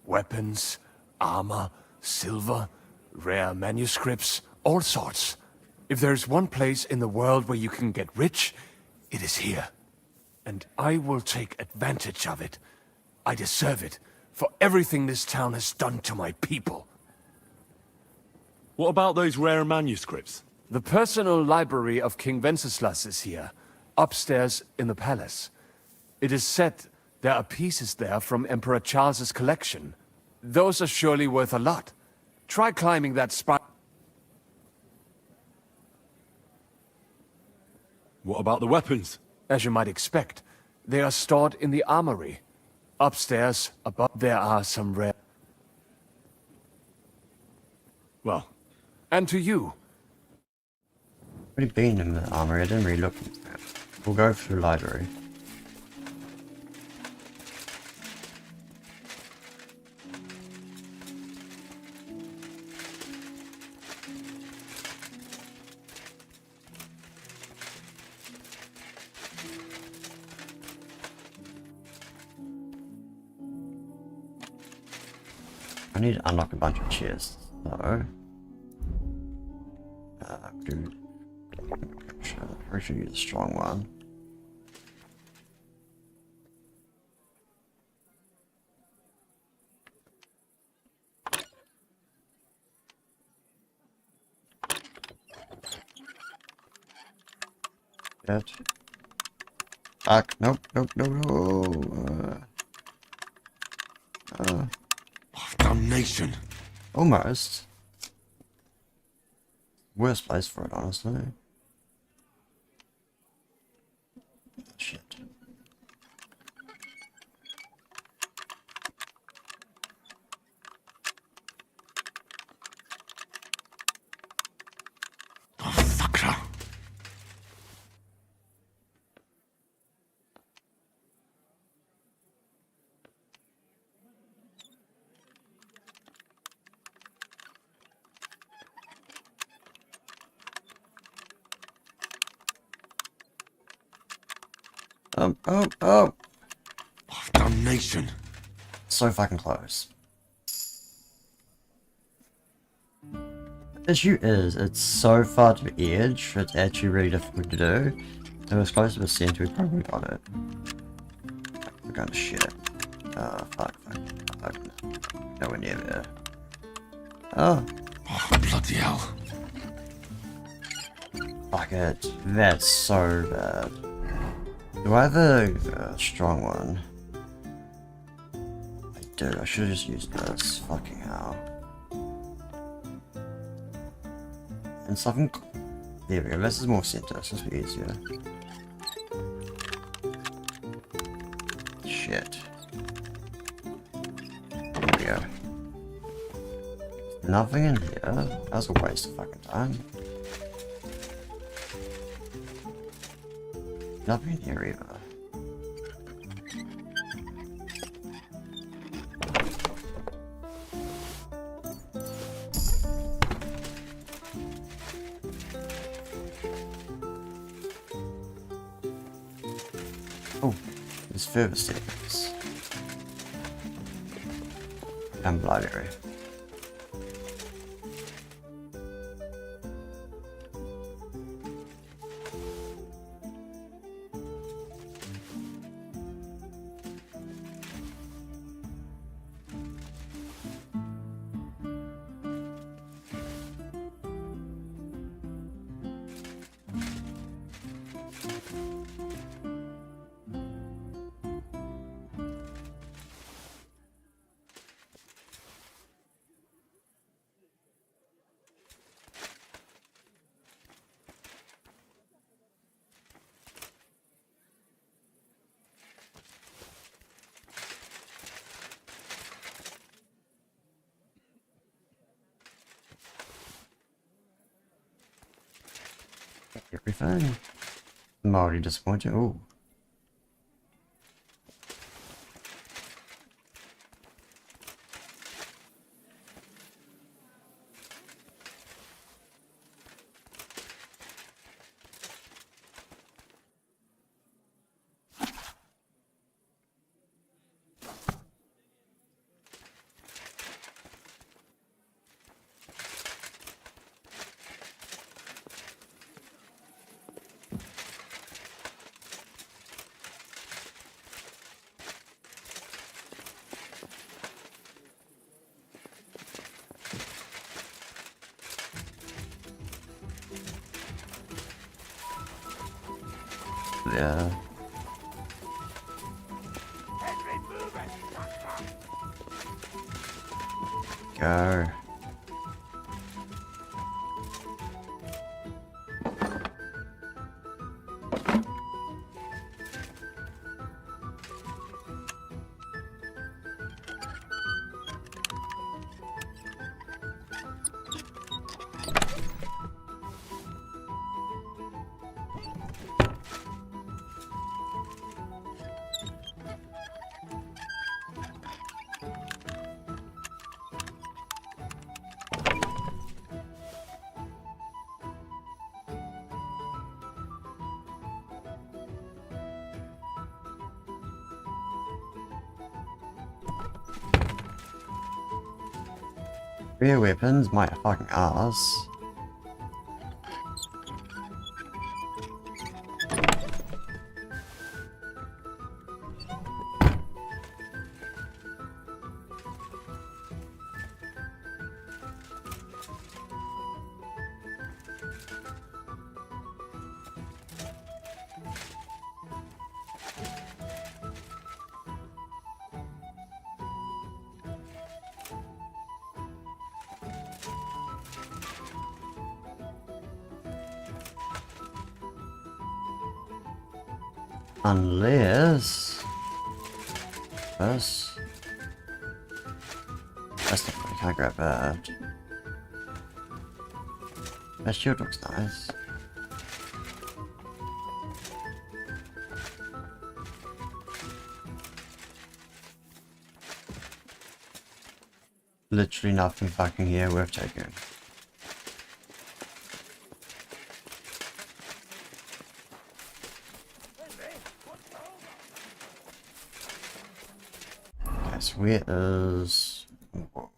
Weapons, armor, silver, rare manuscripts, all sorts. If there's one place in the world where you can get rich, it is here. And I will take advantage of it. I deserve it, for everything this town has done to my people. What about those rare manuscripts? The personal library of King Wenceslas is here, upstairs in the palace. It is said there are pieces there from Emperor Charles's collection. Those are surely worth a lot. Try climbing that spire. What about the weapons? As you might expect, they are stored in the armory. Upstairs, above, there are some rare... Well... And to you. Already been in the armory, I didn't really look into it. We'll go through the library. I need to unlock a bunch of chests, so... dude. I should use a strong one. Yet. Fuck, nope, nope, no, no. Damnation. Almost. Worst place for it, honestly. Shit. Oh, fucker. Oh! Damnation. So fucking close. The issue is, it's so far to the edge, it's actually really difficult to do. If it was close to the center, we probably got it. We're going to shit. Fuck. Nowhere near there. Oh, bloody hell. Fuck it. That's so bad. Do I have a strong one? I do. I should have just used this. Fucking hell. And something. There we go. This is more center. So this will be easier. Shit. There we go. Nothing in here. That was a waste of fucking time. Nothing in here either. Oh, there's further stairs. And library. Everything. I'm already disappointed. Oh. Yeah. Go. Rear weapons, my fucking ass. Unless this. That's not I can't grab that. That shield looks nice. Literally nothing fucking here worth taking. Where is what?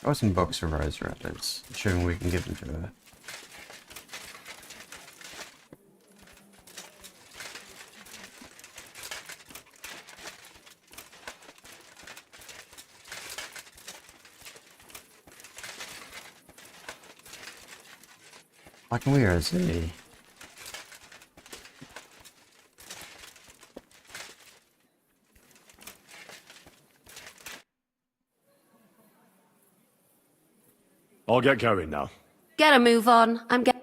Got some books for Rose Rattles. Assuming we can give them to her. Fucking where is he? I'll get going now. Get a move on. I'm getting.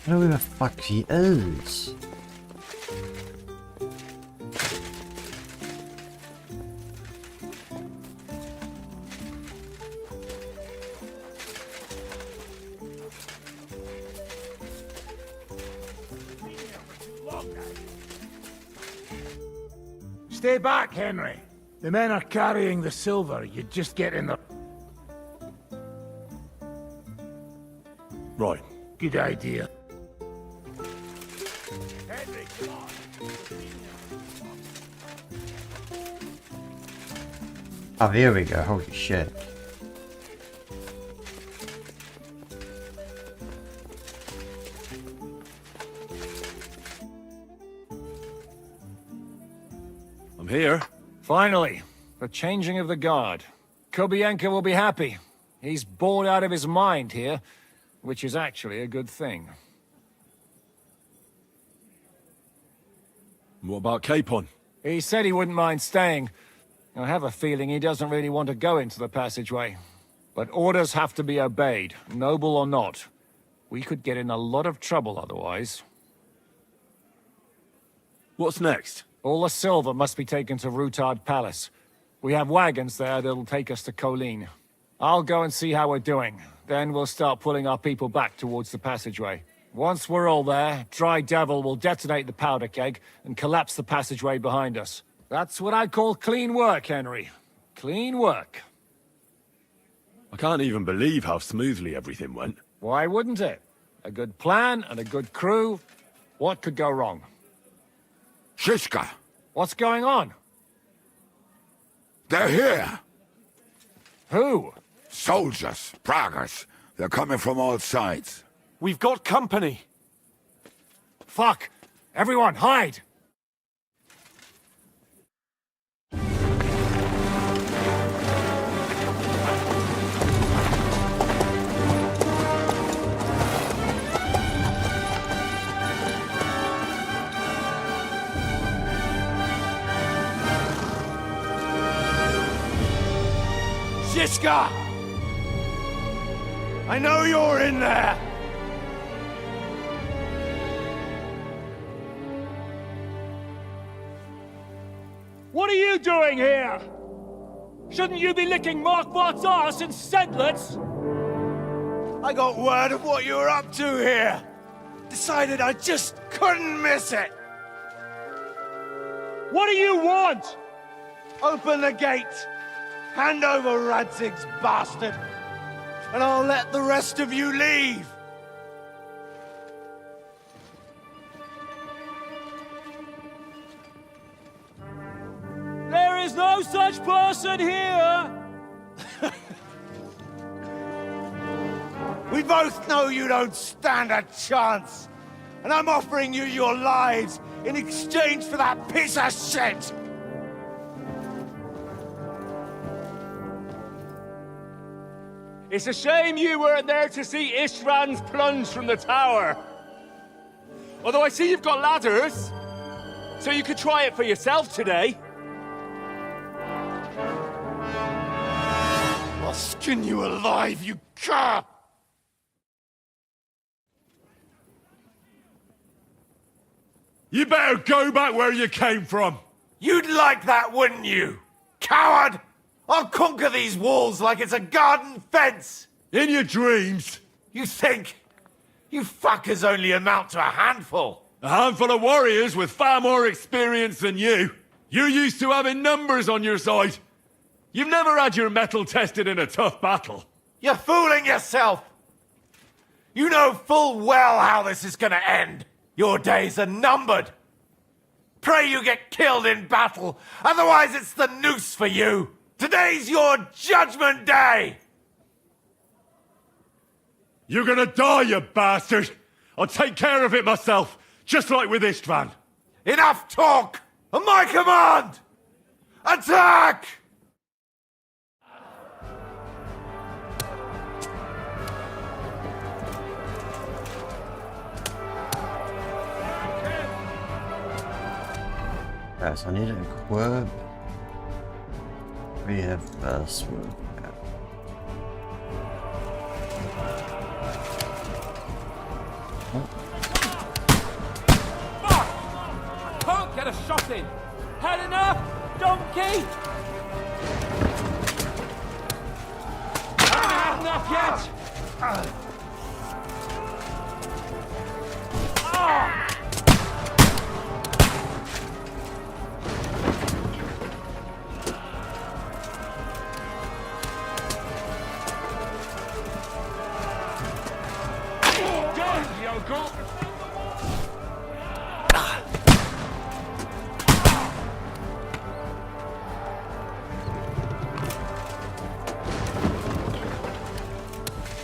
I don't know where the fuck he is. Stay back, Henry. The men are carrying the silver. You just get in the... Right. Good idea. Oh, here we go. Holy shit. I'm here. Finally, the changing of the guard. Kobienka will be happy. He's bored out of his mind here, which is actually a good thing. What about Capon? He said he wouldn't mind staying. I have a feeling he doesn't really want to go into the passageway. But orders have to be obeyed, noble or not. We could get in a lot of trouble otherwise. What's next? All the silver must be taken to Rutard Palace. We have wagons there that'll take us to Colleen. I'll go and see how we're doing. Then we'll start pulling our people back towards the passageway. Once we're all there, Dry Devil will detonate the powder keg and collapse the passageway behind us. That's what I call clean work, Henry. Clean work. I can't even believe how smoothly everything went. Why wouldn't it? A good plan and a good crew. What could go wrong? Shishka! What's going on? They're here! Who? Soldiers, Pragas. They're coming from all sides. We've got company. Fuck! Everyone, hide! Shishka! I know you're in there! What are you doing here? Shouldn't you be licking Markvart's ass in Sedlitz? I got word of what you were up to here. Decided I just couldn't miss it. What do you want? Open the gate. Hand over Radzig's bastard. And I'll let the rest of you leave. There is no such person here! We both know you don't stand a chance. And I'm offering you your lives in exchange for that piece of shit! It's a shame you weren't there to see Ishtvan's plunge from the tower. Although I see you've got ladders, so you could try it for yourself today. I'll skin you alive, you cur! You better go back where you came from. You'd like that, wouldn't you? Coward! I'll conquer these walls like it's a garden fence! In your dreams. You think? You fuckers only amount to a handful. A handful of warriors with far more experience than you. You're used to having numbers on your side. You've never had your mettle tested in a tough battle. You're fooling yourself! You know full well how this is gonna end. Your days are numbered. Pray you get killed in battle, otherwise it's the noose for you. Today's your judgment day! You're gonna die, you bastard! I'll take care of it myself, just like with Istvan. Enough talk! On my command! Attack! Right, so I need to equip. We have sword. Can't get a shot in. Had enough, donkey. Haven't had enough yet.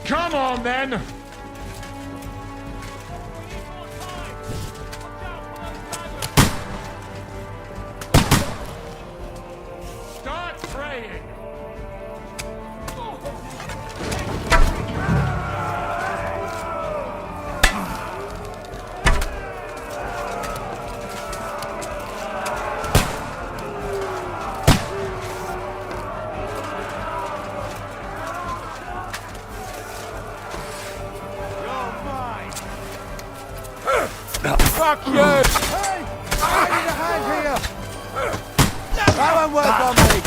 Come on, then! Start praying! Fuck you! Hey! I need a hand here! That won't work on me!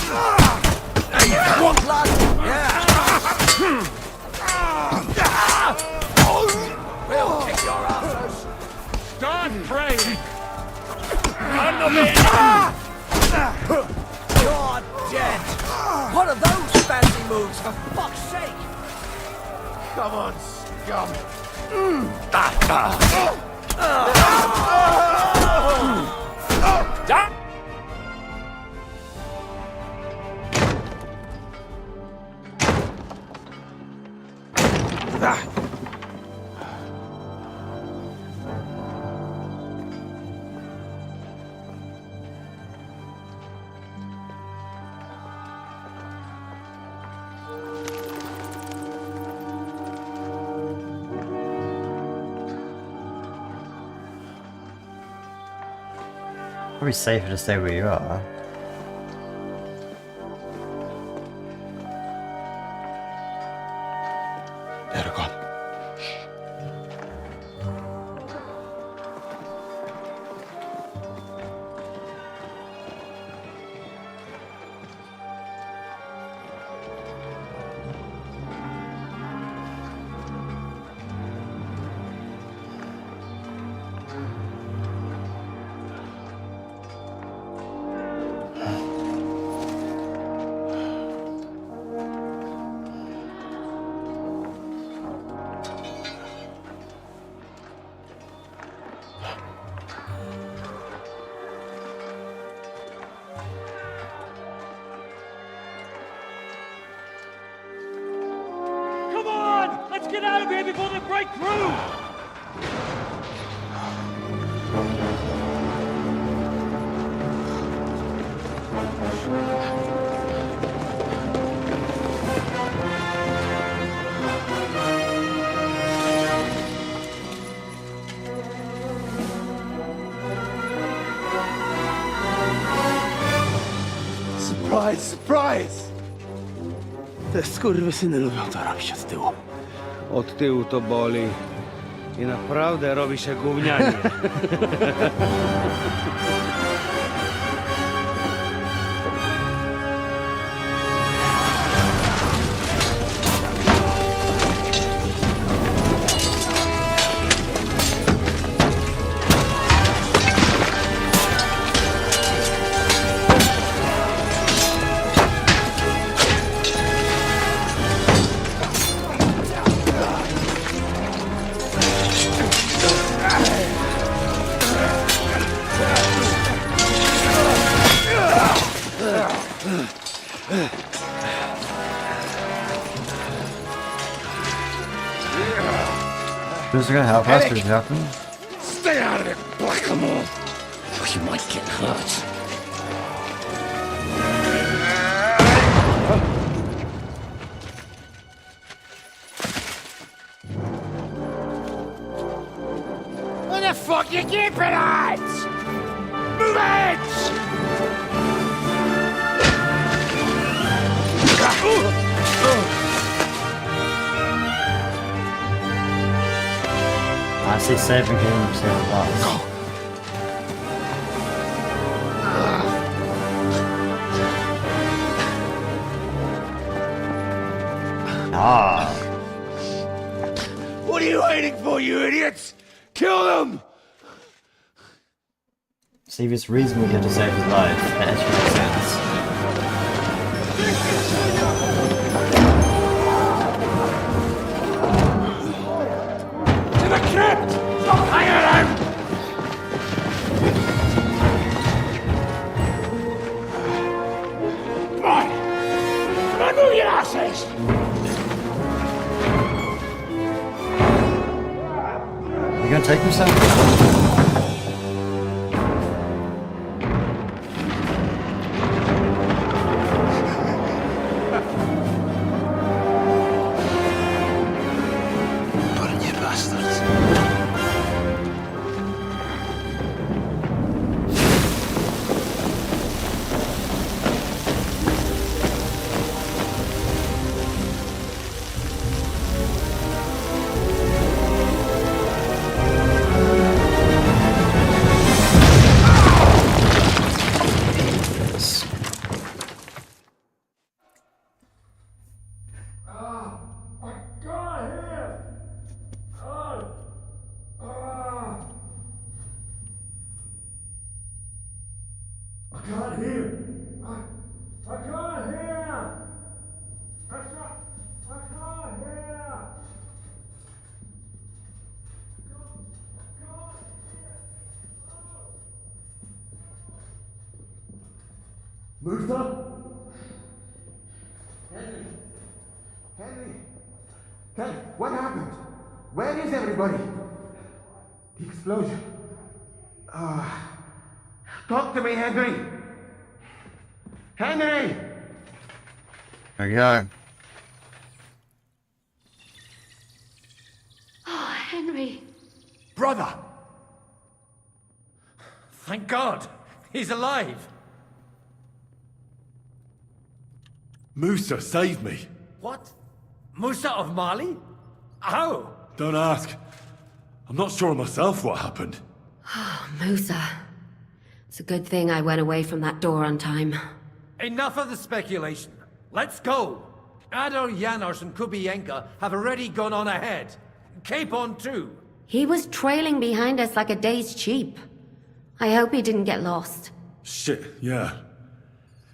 waiting! You're dead! What are those fancy moves, for fuck's sake? Come on, scum! Probably safer to stay where you are. Eragon. Come on! Let's get out of here before they break through! Surprise, surprise! Te skurwysyny lubią to robić od tyłu. Od tyłu to boli. I naprawdę robi się gównianie. Who's gonna help us? Who's helping? Stay out of it, Blackamoor! Or you might get hurt. What the fuck you keeping at? Move it! I see saving him, saving us. Ah. What are you waiting for, you idiots? Kill them! See if it's reasonable here to save his life. That actually makes sense. To the crypt! Stop hanging around! Come on! Come on, move your asses! You gonna take him something? I can't hear. I can't hear. I can't hear. Musa? Henry? Henry, what happened? Where is everybody? The explosion. Talk to me, Henry. Henry! There we go. Oh, Henry. Brother! Thank God! He's alive! Musa saved me. What? Musa of Mali? How? Don't ask. I'm not sure myself what happened. Oh, Musa. It's a good thing I went away from that door on time. Enough of the speculation. Let's go! Adar, Janosch and Kubienka have already gone on ahead. Capon too. He was trailing behind us like a dazed sheep. I hope he didn't get lost. Shit, yeah.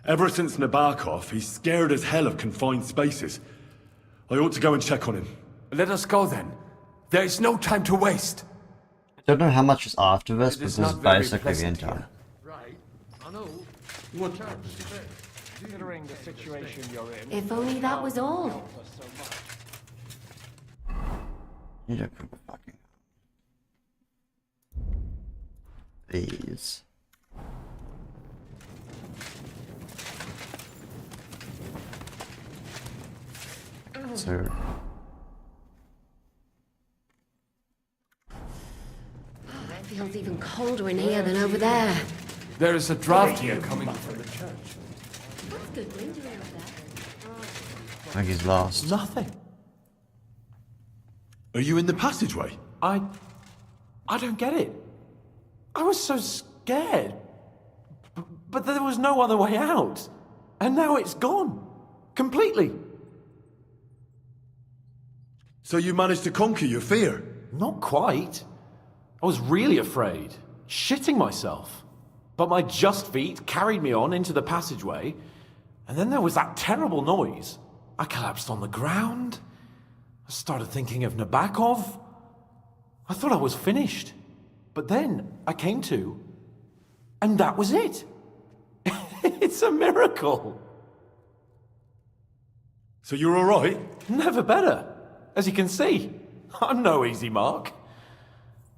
Ever since Nabokov, he's scared as hell of confined spaces. I ought to go and check on him. Let us go then. There is no time to waste. I don't know how much is after this, It but is this is not very basically the pleasant intro. here. Right. I know. Considering the situation you're in. If only that was all. Need to put fucking these. So It feels even colder in here than over there. There is a draft here coming from the church. What's good wind doing over there? like he's lost. Nothing. Are you in the passageway? I don't get it. I was so scared. But there was no other way out. And now it's gone. Completely. So you managed to conquer your fear? Not quite. I was really afraid. Shitting myself. But my just feet carried me on into the passageway. And then there was that terrible noise. I collapsed on the ground. I started thinking of Nabokov. I thought I was finished. But then I came to, and that was it. It's a miracle. So you're all right? Never better. As you can see, I'm no easy mark.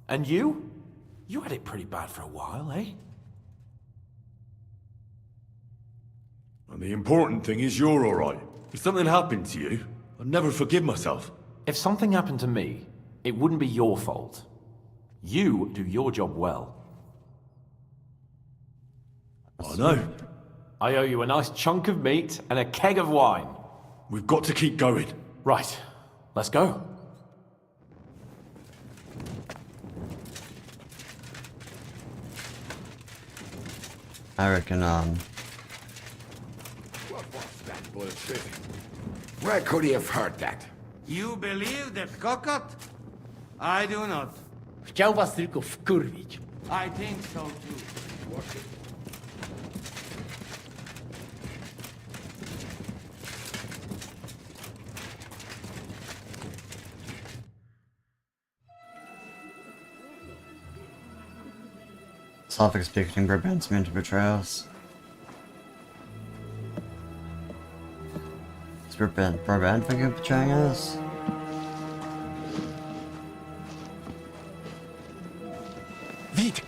And you? You had it pretty bad for a while, eh? And the important thing is you're all right. If something happened to you, I'd never forgive myself. If something happened to me, it wouldn't be your fault. You do your job well. I know. I owe you a nice chunk of meat and a keg of wine. We've got to keep going. Right, let's go. I reckon, What was that bullshit? Where could he have heard that? You believe that cockot? I do not. Chciał was tylko wkurwić. I think so too. self-expecting Brabant's meant to betray us. Is Brabant thinking of betraying us? Vite!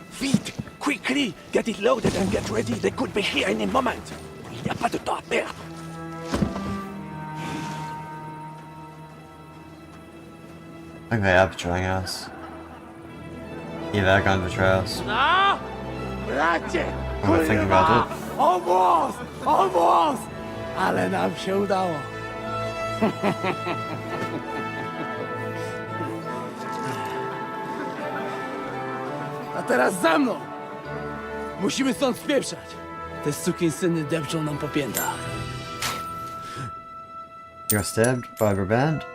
Quickly! Get it loaded and get ready. They could be here any moment. Il n'y a pas de temps à perdre. I think they are betraying us. Yeah, they're going to betray us. No! Bracie! I'm gonna think about it. Almost! Almost! Ale nam się udało. A teraz za mną! Musimy stąd spieprzać. Te sukinsyny depczą nam po piętach. You got stabbed by Brabant?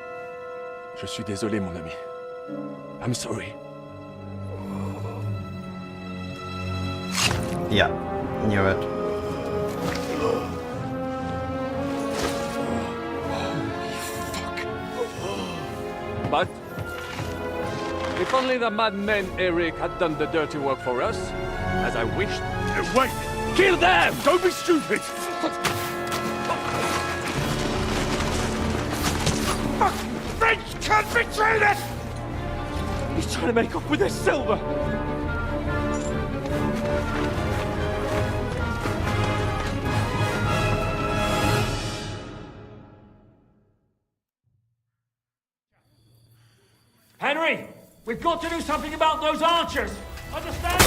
Je suis désolé, mon ami. I'm sorry. Yeah. Knew it. But if only the madman Eric had done the dirty work for us, as I wished. Wait! Kill them! Don't be stupid! French can't betray us! He's trying to make up with his silver! Henry, we've got to do something about those archers. Understand?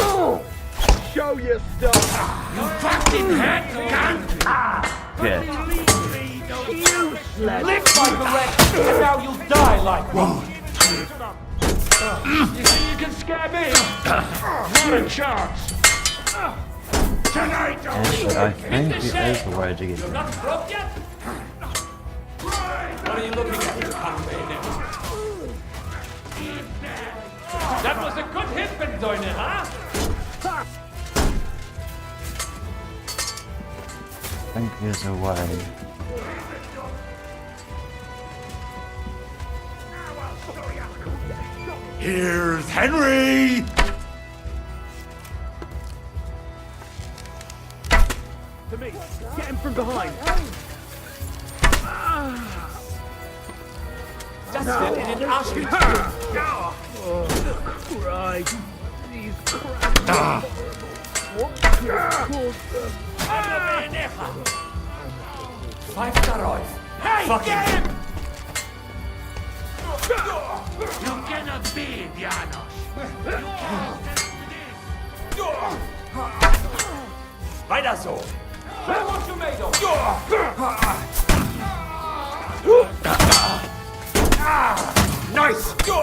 Show your stuff! You fucking head cunt! Yeah. Live like a wreck, and now you'll die like one. You think you can scare me? Not a chance. Tonight, Actually, I think it is the way to get you're in. not broke yet? What are you looking at, you bayonet? That was a good hit, Bendoine, huh? I think there's a way. Here's Henry! To me, get him from behind. That's it, he didn't ask you to. Christ. These crap. Five-star off. Hey, get him! You cannot be, Janos. You cannot do this. Weiter so. What you made of? Nice! Push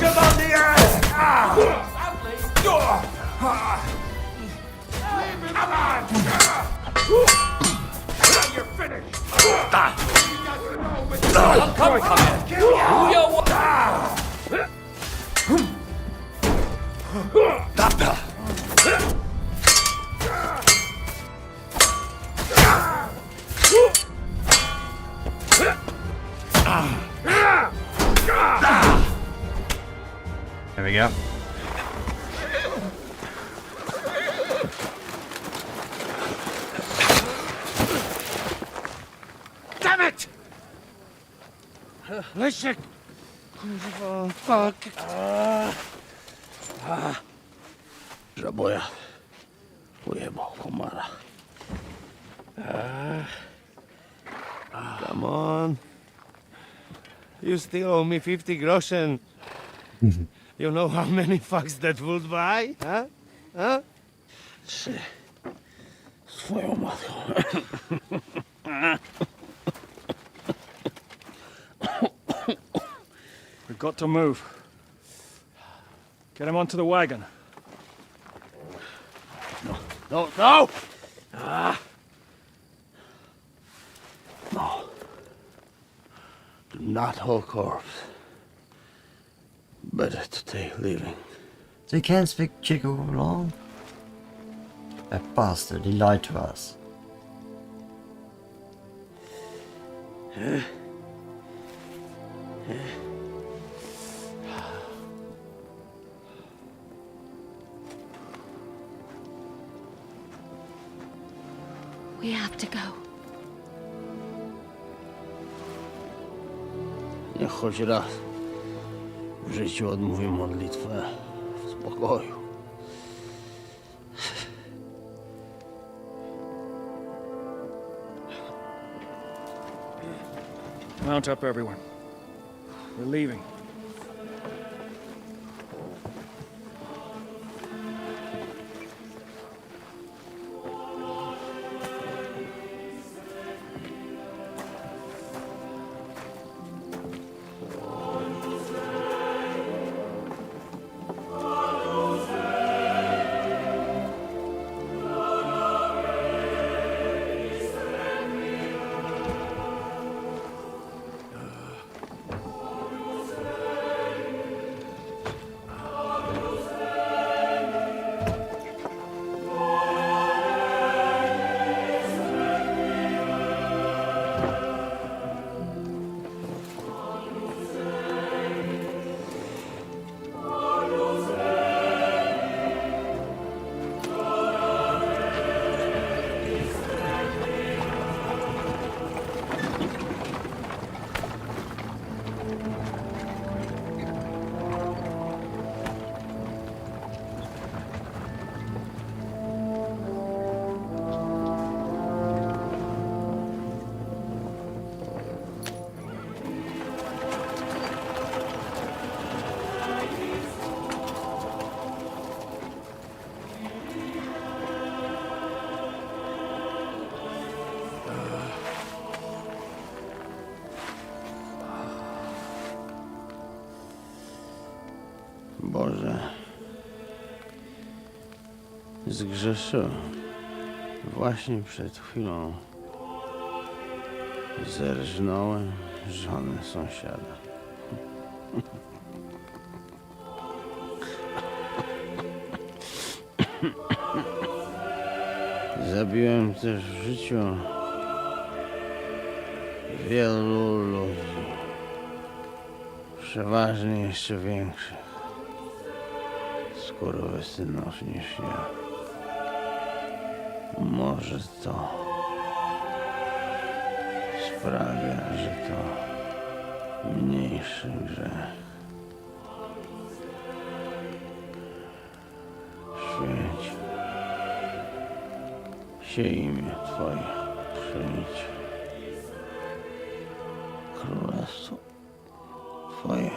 him on the earth! Come on! You're finished! Come here! Who you want? There we go. Damn it! Leszek! Kurwa, fuck. Żaboja. Ujebał komara. Come on. You still owe me 50 groschen. You know how many fucks that would buy? Huh? Huh? Swoją matką. We've got to move. Get him onto the wagon. No, no! No. Do not hold corpse. Better to take living. So he can't speak Czech all along? That bastard, he lied to us. We have to go. Niech choć raz w życiu odmówię modlitwę w spokoju. Mount up, everyone. We're leaving. Zgrzeszyłem. Właśnie przed chwilą zerżnąłem żonę sąsiada. Zabiłem też w życiu wielu ludzi. Przeważnie jeszcze większych skurwysynów niż ja. Może to sprawia, że to mniejszy grzech. Świeć się imię Twoje, przyjdź królestwo Twoje.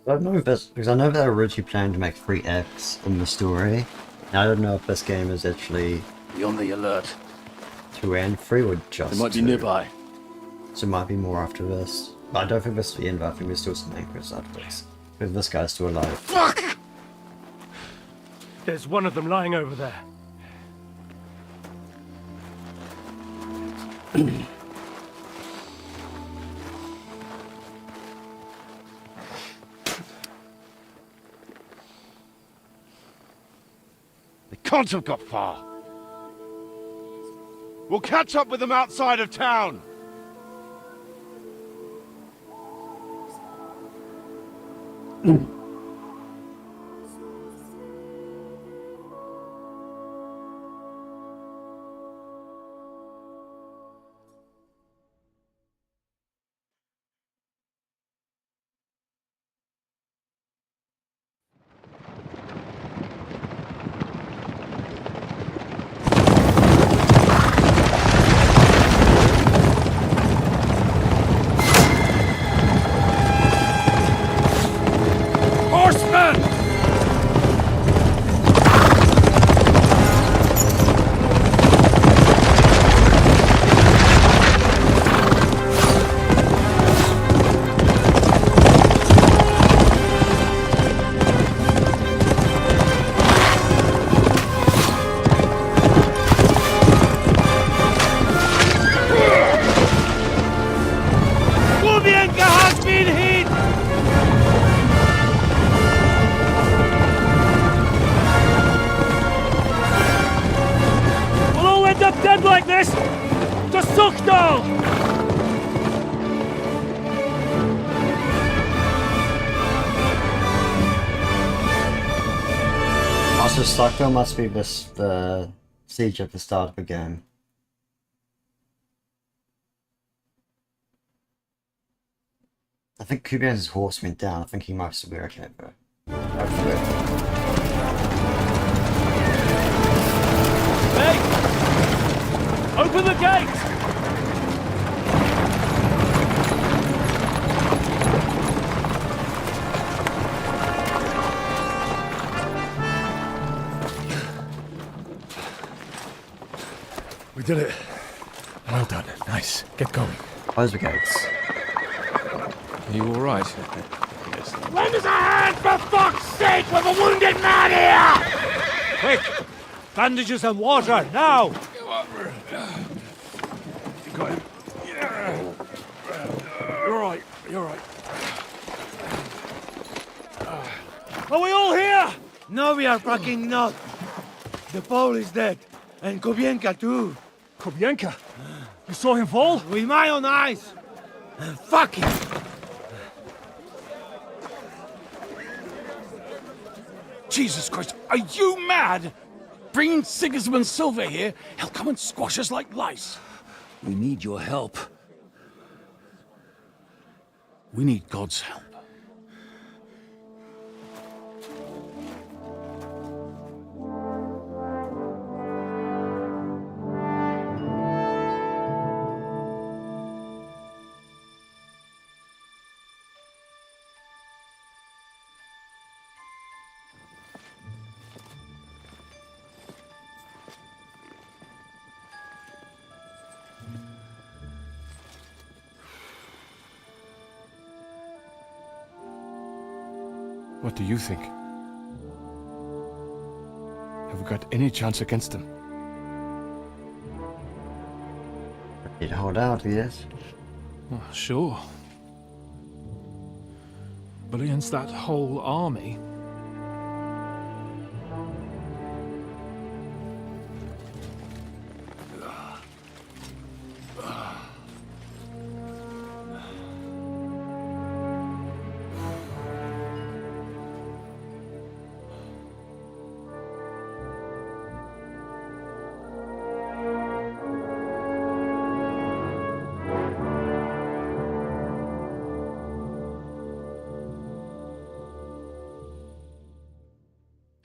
I don't know if this, because I know they were originally planning to make 3X in the story. Now I don't know if this game is actually Be on the alert. 2 and 3 or just They might be 2. nearby. So it might be more after this. But I don't think this is the end, but I think there's still some anchors after this. Because this guy's still alive. Fuck! There's one of them lying over there. They can't have got far. We'll catch up with them outside of town. Horsemen! Kubienka has been hit! We'll all end up dead like this! To Suchdal! Also, Stockville must be the siege at the start of the game. I think Kubian's horse went down. I think he might still be okay, but hopefully. Hey! Open the gate! We did it. Well done. Nice. Get going. Close the gates. Are you all right? Lend us a hand, for fuck's sake, with a wounded man here! Quick! Bandages and water, now! Got him. You're right, you're right. Are we all here? No, we are fucking not. The Pole is dead, and Kubienka too. Kubienka? You saw him fall? With my own eyes. Fuck him. Jesus Christ, are you mad? Bringing Sigismund Silva here, he'll come and squash us like lice. We need your help. We need God's help. What do you think? Have we got any chance against them? You'd hold out, yes. Oh, sure. But against that whole army...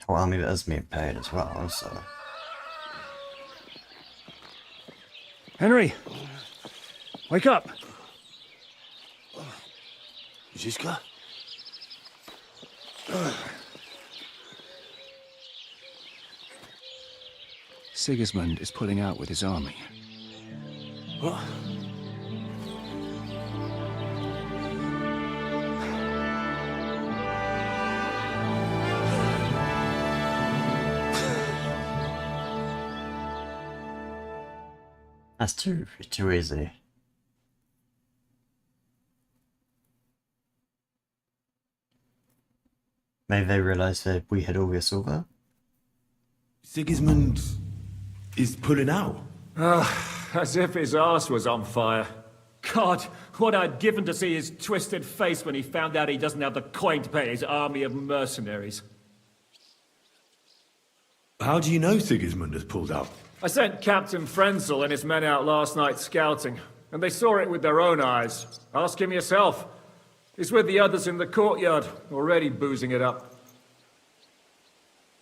Well, I mean, it is being paid as well, so... Henry! Wake up! Ziska? Sigismund is pulling out with his army. What? That's too easy. Maybe they realised that we had all their silver? Sigismund is pulling out. As if his arse was on fire. God, what I'd given to see his twisted face when he found out he doesn't have the coin to pay his army of mercenaries. How do you know Sigismund has pulled out? I sent Captain Frenzel and his men out last night scouting, and they saw it with their own eyes. Ask him yourself. He's with the others in the courtyard, already boozing it up.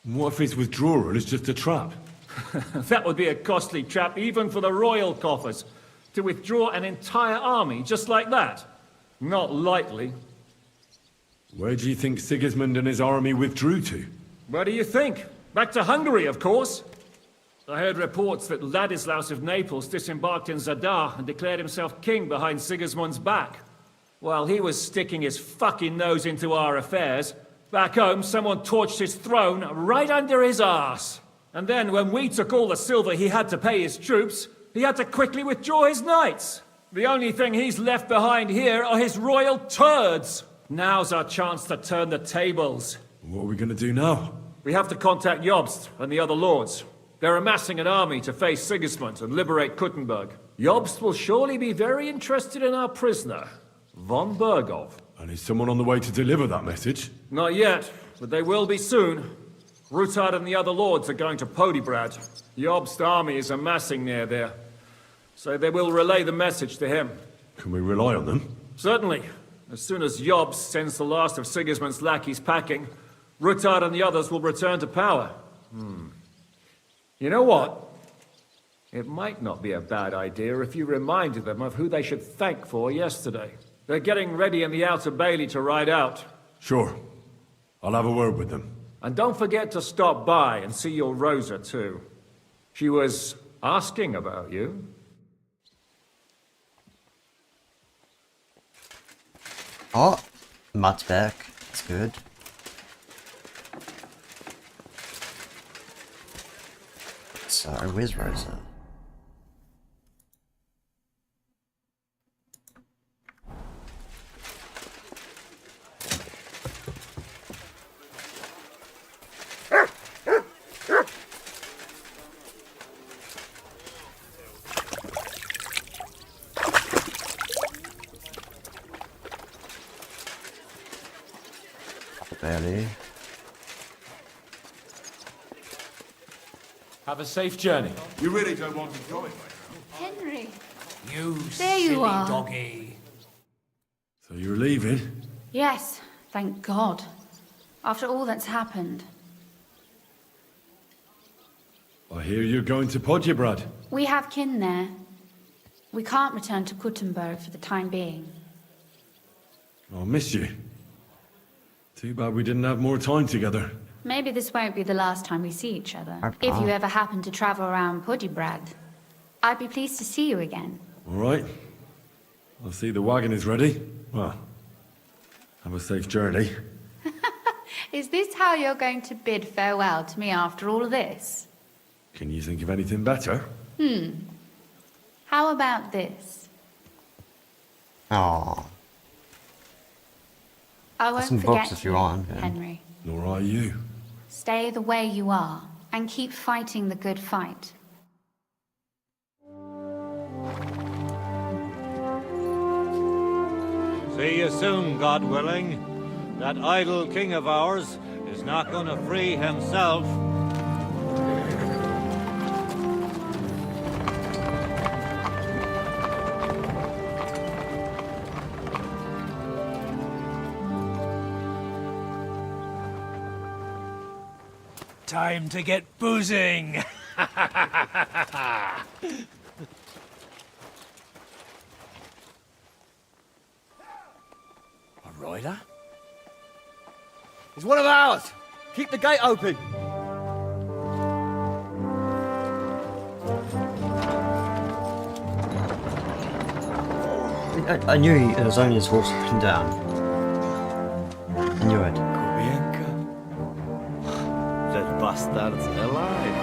What if his withdrawal is just a trap? That would be a costly trap even for the royal coffers. To withdraw an entire army just like that? Not likely. Where do you think Sigismund and his army withdrew to? Where do you think? Back to Hungary, of course. I heard reports that Ladislaus of Naples disembarked in Zadar and declared himself king behind Sigismund's back. While he was sticking his fucking nose into our affairs, back home someone torched his throne right under his arse. And then when we took all the silver he had to pay his troops, he had to quickly withdraw his knights. The only thing he's left behind here are his royal turds. Now's our chance to turn the tables. What are we gonna do now? We have to contact Jobst and the other lords. They're amassing an army to face Sigismund and liberate Kuttenberg. Jobst will surely be very interested in our prisoner, von Bergov. And is someone on the way to deliver that message? Not yet, but they will be soon. Rutard and the other lords are going to Podibrad. Jobst's army is amassing near there, so they will relay the message to him. Can we rely on them? Certainly. As soon as Jobst sends the last of Sigismund's lackeys packing, Rutard and the others will return to power. You know what? It might not be a bad idea if you reminded them of who they should thank for yesterday. They're getting ready in the Outer Bailey to ride out. Sure. I'll have a word with them. And don't forget to stop by and see your Rosa, too. She was asking about you. Oh, Matt's back. That's good. So, where's Rosa? Barely. Have a safe journey. You really don't want to join, Henry. You There you silly are. doggy. So you're leaving? Yes, thank God. After all that's happened. I hear you're going to Podjebrad. We have kin there. We can't return to Kuttenberg for the time being. I'll miss you. Too bad we didn't have more time together. Maybe this won't be the last time we see each other. Okay. If you ever happen to travel around Podibrad, I'd be pleased to see you again. All right. I see the wagon is ready. Well, have a safe journey. Is this how you're going to bid farewell to me after all of this? Can you think of anything better? How about this? Oh, I there's won't some forget books if you want. Yeah. Henry. Nor are you. Stay the way you are, and keep fighting the good fight. See you soon, God willing. That idle king of ours is not going to free himself. Time to get boozing! A rider? He's one of ours. Keep the gate open. I knew it was only his horse looking down. I knew it. Bianca. That bastard's alive.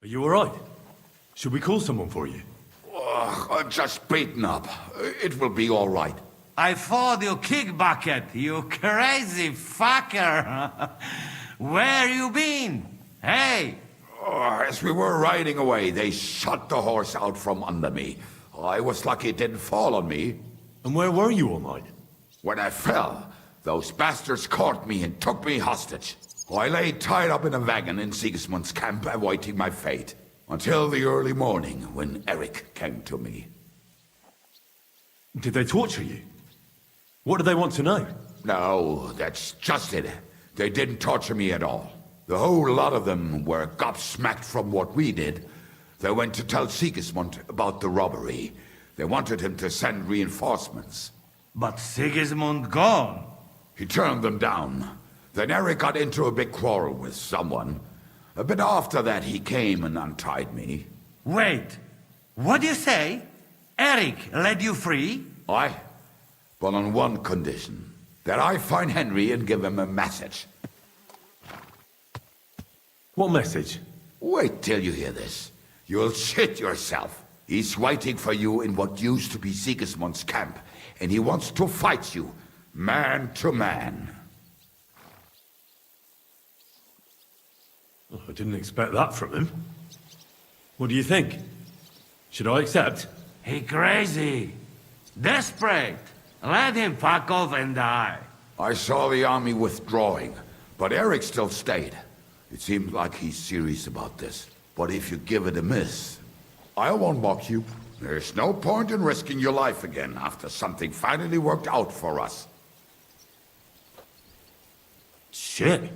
Are you alright? Should we call someone for you? I'm just beaten up. It will be all right. I thought you kick bucket, you crazy fucker. Where you been? Hey! As we were riding away, they shot the horse out from under me. I was lucky it didn't fall on me. And where were you all night? When I fell, those bastards caught me and took me hostage. I lay tied up in a wagon in Sigismund's camp, awaiting my fate. Until the early morning, when Eric came to me. Did they torture you? What do they want to know? No, that's just it. They didn't torture me at all. The whole lot of them were gobsmacked from what we did. They went to tell Sigismund about the robbery. They wanted him to send reinforcements. But Sigismund gone. He turned them down. Then Eric got into a big quarrel with someone. A bit after that, he came and untied me. Wait, what do you say? Eric let you free? Aye, but on one condition. That I find Henry and give him a message. What message? Wait till you hear this. You'll shit yourself. He's waiting for you in what used to be Sigismund's camp, and he wants to fight you, man to man. I didn't expect that from him. What do you think? Should I accept? He crazy. Desperate. Let him fuck off and die. I saw the army withdrawing, but Eric still stayed. It seems like he's serious about this. But if you give it a miss, I won't mock you. There's no point in risking your life again after something finally worked out for us. Shit.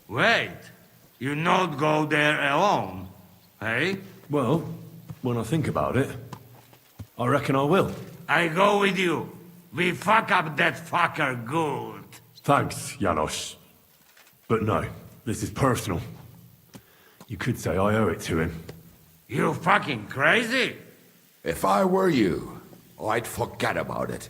Wait. You not go there alone, hey? Well, when I think about it, I reckon I will. I go with you. We fuck up that fucker good. Thanks, Janos. But no, this is personal. You could say I owe it to him. You fucking crazy? If I were you, I'd forget about it.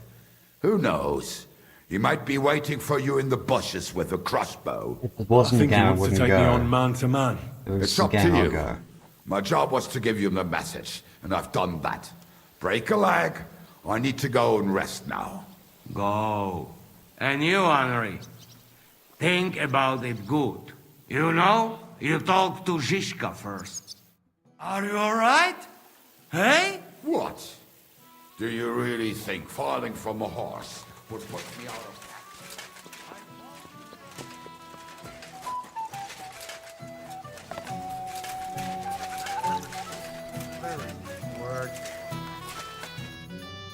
Who knows? He might be waiting for you in the bushes with a crossbow. If it wasn't I think a he game, I wants to wouldn't take go. me on man to man. If it was It's a up to game, I'd you. go. My job was to give you the message, and I've done that. Break a leg. I need to go and rest now. Go. And you, Henry, think about it good. You know, you talk to Zizka first. Are you alright? Hey? What? Do you really think falling from a horse would put me out of... Work.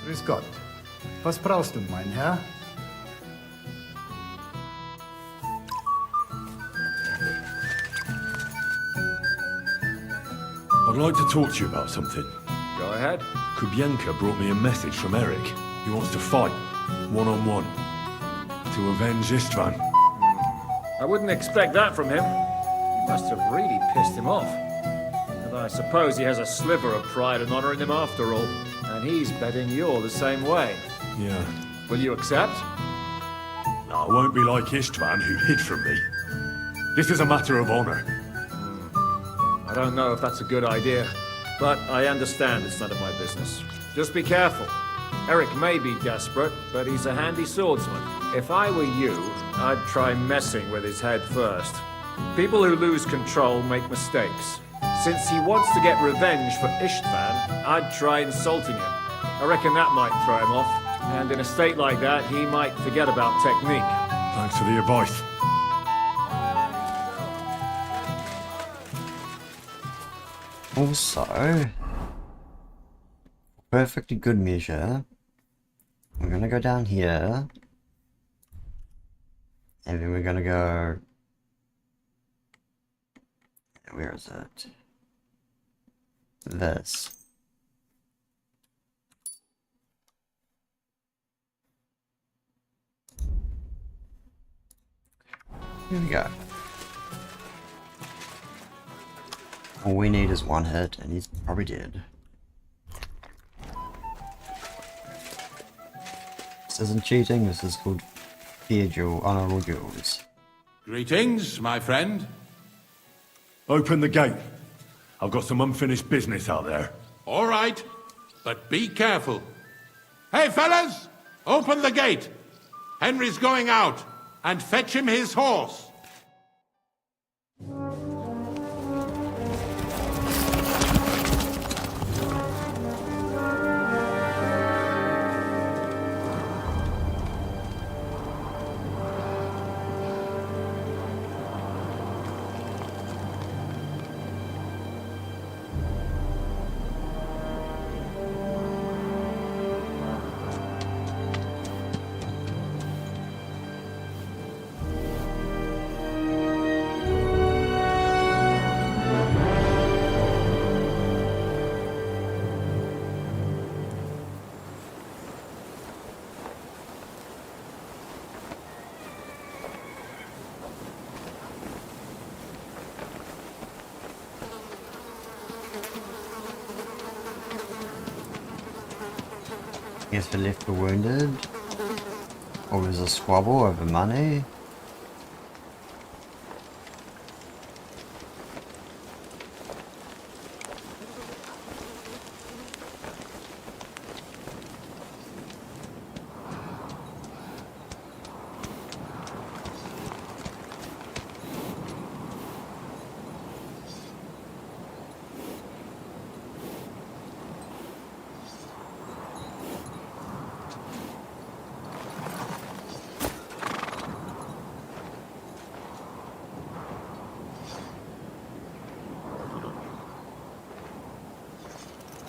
Grüß Gott. Was brauchst du, mein Herr? I'd like to talk to you about something. Go ahead. Kubienka brought me a message from Eric. He wants to fight, one-on-one. To avenge Istvan. I wouldn't expect that from him. You must have really pissed him off. And I suppose he has a sliver of pride and honor in him after all. And he's betting you're the same way. Yeah. Will you accept? No, I won't be like Istvan, who hid from me. This is a matter of honor. I don't know if that's a good idea, but I understand it's none of my business. Just be careful. Eric may be desperate, but he's a handy swordsman. If I were you, I'd try messing with his head first. People who lose control make mistakes. Since he wants to get revenge for Istvan, I'd try insulting him. I reckon that might throw him off. And in a state like that, he might forget about technique. Thanks for the advice. Also, perfectly good measure, we're gonna go down here, and then we're gonna go, where is it? This. Here we go. All we need is one hit, and he's probably dead. This isn't cheating, this is called Fear Duel, Honorable Duels. Greetings, my friend. Open the gate. I've got some unfinished business out there. All right, but be careful. Hey, fellas! Open the gate! Henry's going out, and fetch him his horse. Guess we left for wounded. Or was a squabble over money.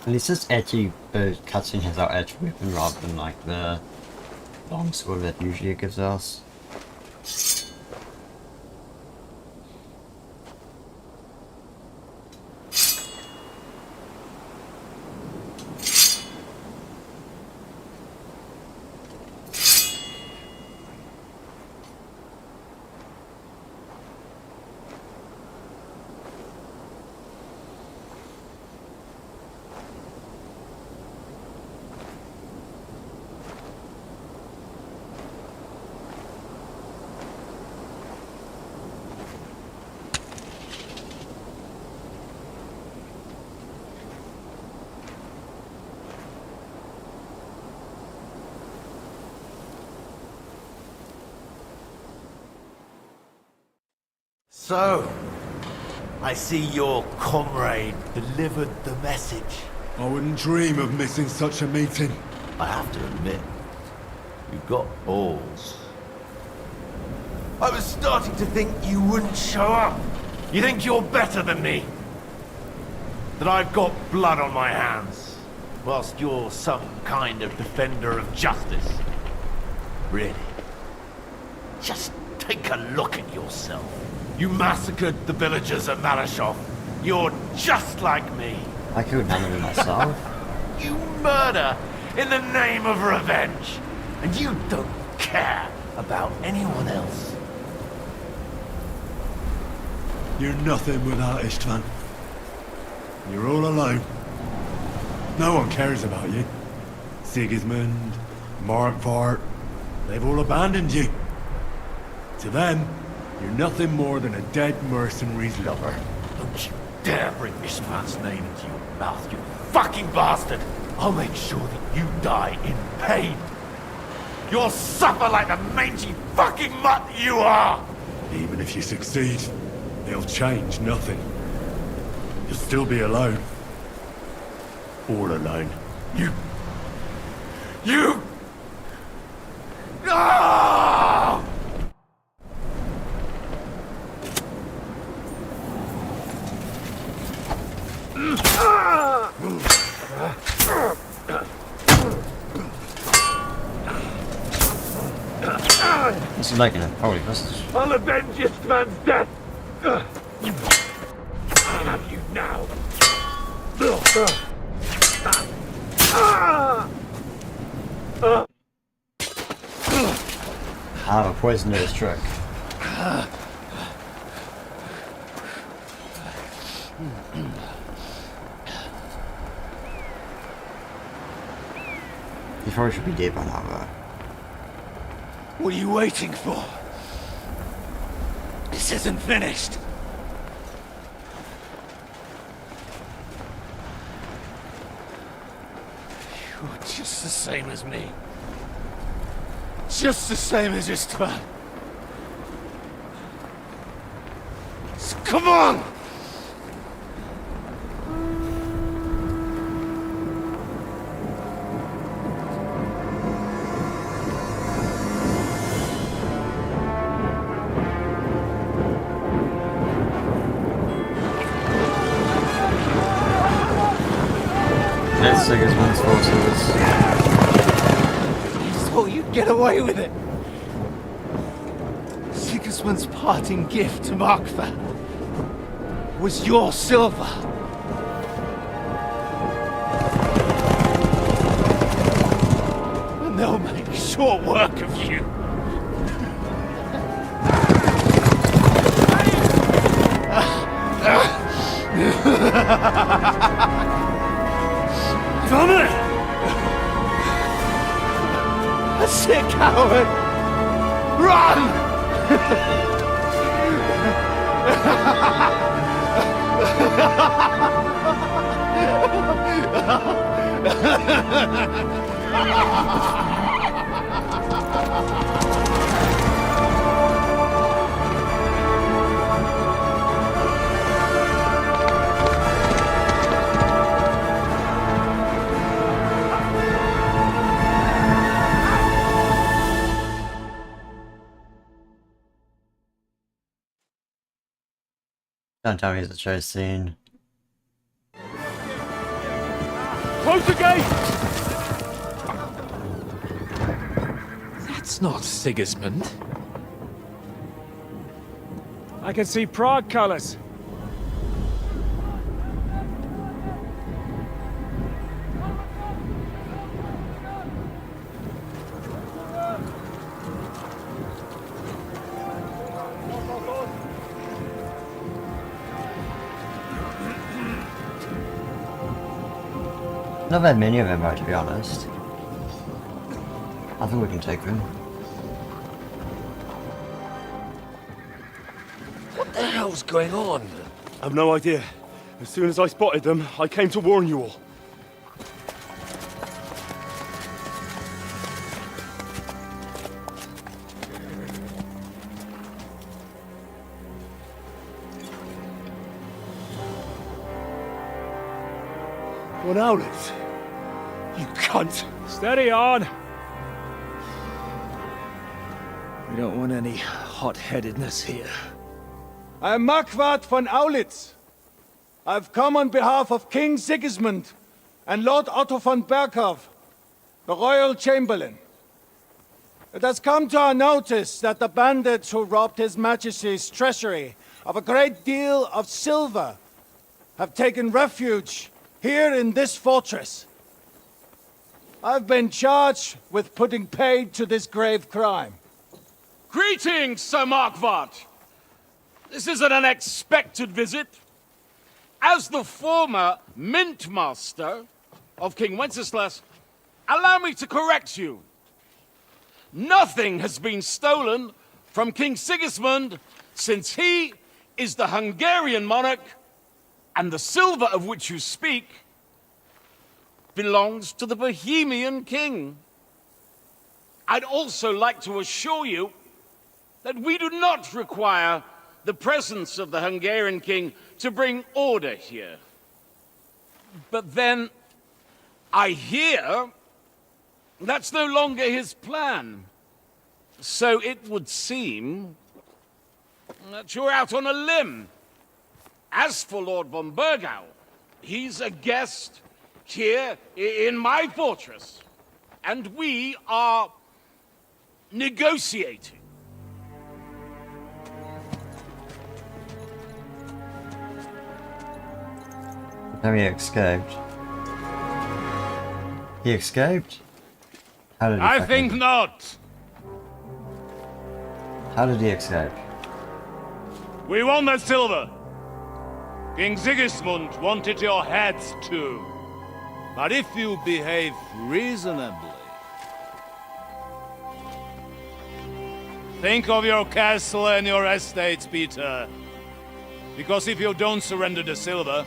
At least this actually, the cutscene has our actual weapon rather than like the long sword that usually it gives us. So, I see your comrade delivered the message. I wouldn't dream of missing such a meeting. I have to admit, you've got balls. I was starting to think you wouldn't show up. You think you're better than me? That I've got blood on my hands, whilst you're some kind of defender of justice. Really? Just take a look at yourself. You massacred the villagers at Malashov. You're just like me. I killed none of them myself. You murder in the name of revenge. And you don't care about anyone else. You're nothing without Istvan. You're all alone. No one cares about you. Sigismund, Markvart, they've all abandoned you. To them, you're nothing more than a dead mercenary's lover. Don't you dare bring Istvan's name into your mouth, you fucking bastard! I'll make sure that you die in pain. You'll suffer like the mangy fucking mutt you are! Even if you succeed, it'll change nothing. You'll still be alone. All alone. You... Ah! This is making it. Holy message. I'll avenge Istvan's death! I have you now! I have a poisonous trick. You probably should be dead by now, though. What are you waiting for? This isn't finished. You're just the same as me. Just the same as Istvan. So come on! That's Sigismund's forces. You thought you'd get away with it. Sigismund's parting gift to Markva was your silver. And they'll make short work of you. Come on! That's it, coward! Run! Don't tell me it's a chase scene. Close the gate! That's not Sigismund. I can see Prague colors. Not that many of them, though, to be honest. I think we can take them. What the hell's going on? I've no idea. As soon as I spotted them, I came to warn you all. One outlet. You cunt. Steady on. We don't want any hot-headedness here. I'm Markvart von Aulitz. I've come on behalf of King Sigismund and Lord Otto von Berghoff, the Royal Chamberlain. It has come to our notice that the bandits who robbed His Majesty's treasury of a great deal of silver have taken refuge here in this fortress. I've been charged with putting paid to this grave crime. Greetings, Sir Markvart. This is an unexpected visit. As the former Mint Master of King Wenceslas, allow me to correct you. Nothing has been stolen from King Sigismund since he is the Hungarian monarch, and the silver of which you speak belongs to the Bohemian king. I'd also like to assure you that we do not require the presence of the Hungarian king to bring order here. But then, I hear that's no longer his plan. So it would seem that you're out on a limb. As for Lord von Burgau, he's a guest here in my fortress, and we are negotiating. How he escaped? He escaped? How did he I fucking- think not. How did he escape? We want the silver. King Sigismund wanted your heads too. But if you behave reasonably, think of your castle and your estates, Peter. Because if you don't surrender the silver,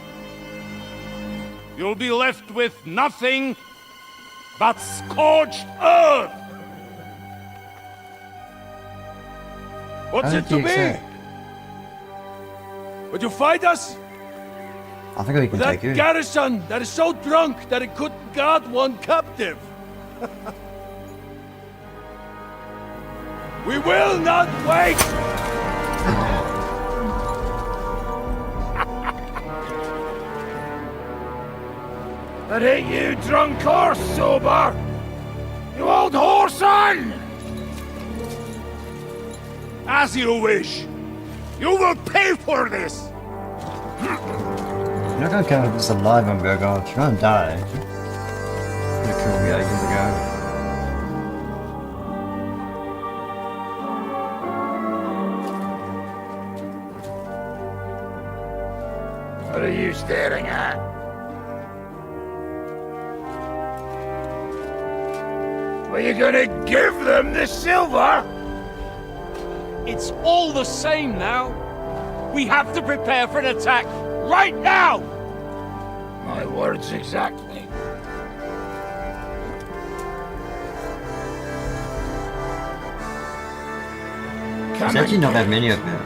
you'll be left with nothing but scorched earth! What's it to be? Would you fight us? I think we can That take you. garrison that is so drunk that it couldn't guard one captive. We will not wait! That ain't you, drunk or sober! You old whoreson! As you wish. You will pay for this! You're not gonna come up with this alive and go, God, you're gonna die. You're gonna kill me ages ago. What are you staring at? Were you gonna give them the silver? It's all the same now. We have to prepare for an attack right now! My words exactly. There's actually not that many of them.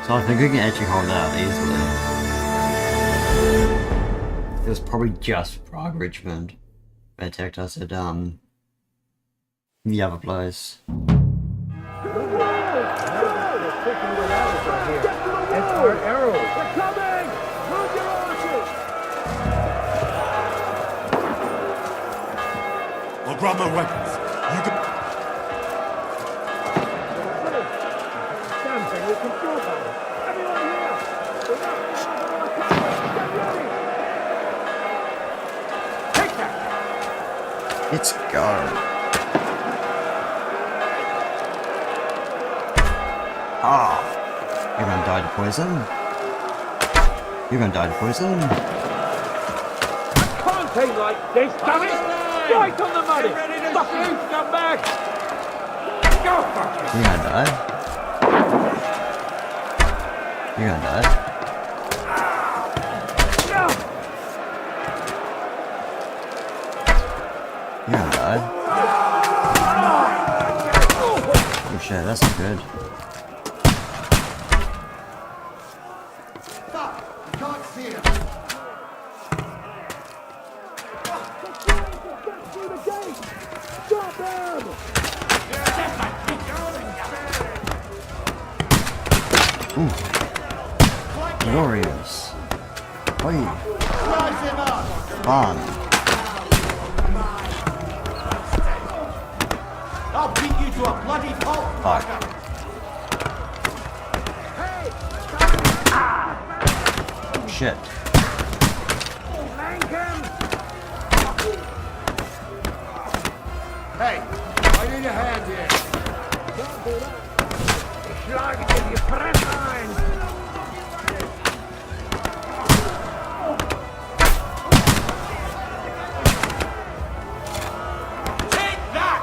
So I think we can actually hold out easily. It was probably just Prague Richmond that attacked us at the other place. I'll grab my weapons. You can... Let's go. Ah, you're gonna die to poison. You're gonna die to poison. Can't be like this, damn it! Right on the money! Fucking scumbag! Go fuck it! You're gonna die. You're gonna die. You're gonna die. Oh shit, that's not good. Ooh. Glorious. Oi. Fun. I'll beat you to a bloody pulp! Fuck. Shit. Hey, I need a hand here. Schlagen die Fresse ein! Take that!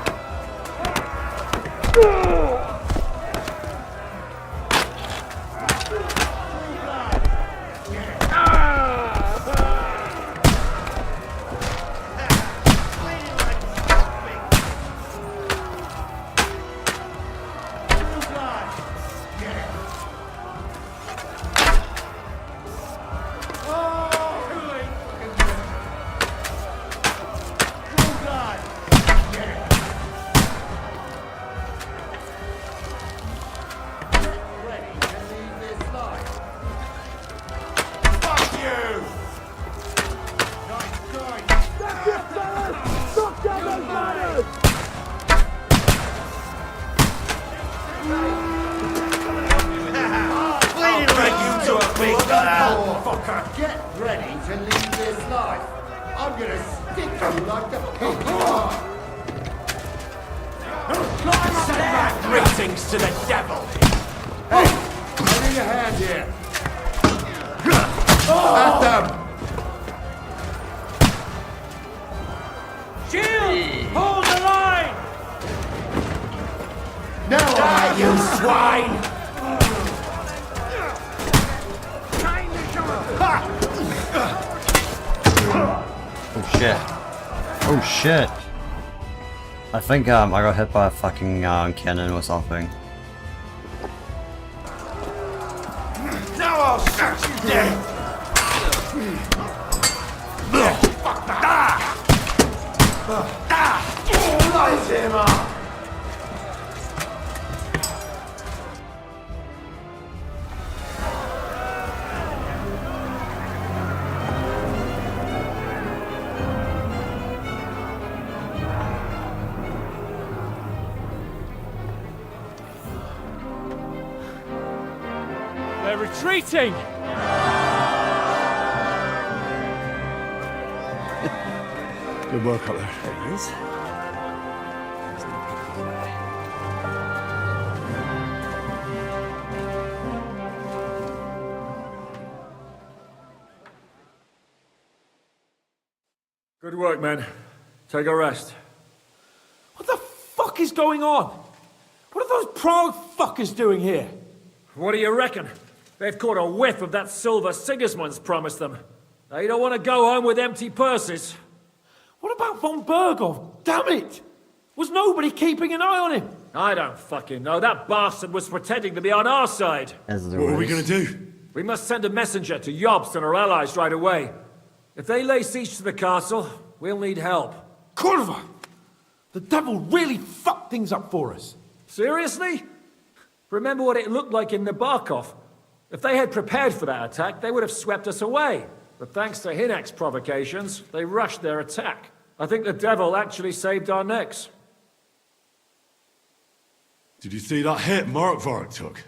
Get ready to leave this life. I'm gonna stick you like the pig you are. Greetings to the devil! Hey, I need a hand here. At them! Shield! Hold the line! Now You swine! Oh shit. Oh shit. I think I got hit by a fucking cannon or something. Now I'll shoot you dead! Light him up! They're retreating! Good work up there. There he is. Good work, men. Take a rest. What the fuck is going on? What are those Prague fuckers doing here? What do you reckon? They've caught a whiff of that silver Sigismund's promised them. They don't want to go home with empty purses. What about von Bergov? Damn it! Was nobody keeping an eye on him? I don't fucking know. That bastard was pretending to be on our side. As What are we gonna do? We must send a messenger to Jobst and our allies right away. If they lay siege to the castle, we'll need help. Kurva! The devil really fucked things up for us. Seriously? Remember what it looked like in Nabokov. If they had prepared for that attack, they would have swept us away. But thanks to Hinek's provocations, they rushed their attack. I think the devil actually saved our necks. Did you see that hit Markvark took?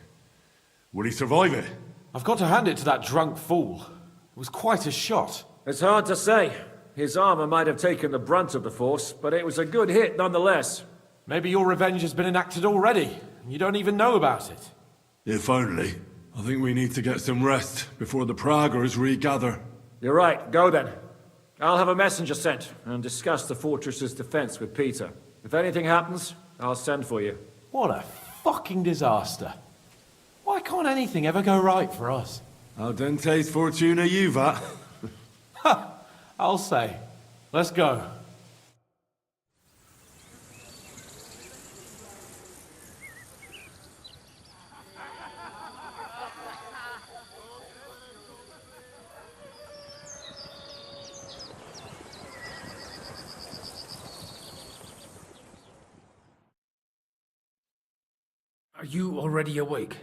Would he survive it? I've got to hand it to that drunk fool. It was quite a shot. It's hard to say. His armor might have taken the brunt of the force, but it was a good hit nonetheless. Maybe your revenge has been enacted already, and you don't even know about it. If only. I think we need to get some rest before the Praggers regather. You're right, go then. I'll have a messenger sent and discuss the fortress's defense with Peter. If anything happens, I'll send for you. What a fucking disaster. Why can't anything ever go right for us? Al dente's fortuna juvat. Ha! I'll say. Let's go. Are you already awake?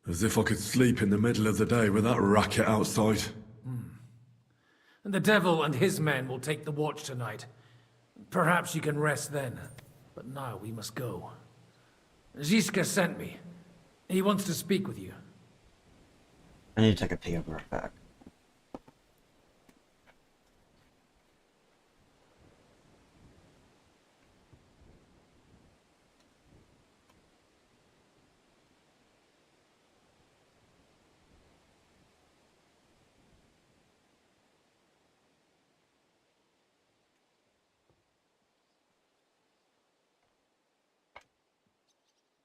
As if I could sleep in the middle of the day with that racket outside. And the devil and his men will take the watch tonight. Perhaps you can rest then. But now we must go. Ziska sent me. He wants to speak with you. I need to take a pee. I'll be right back.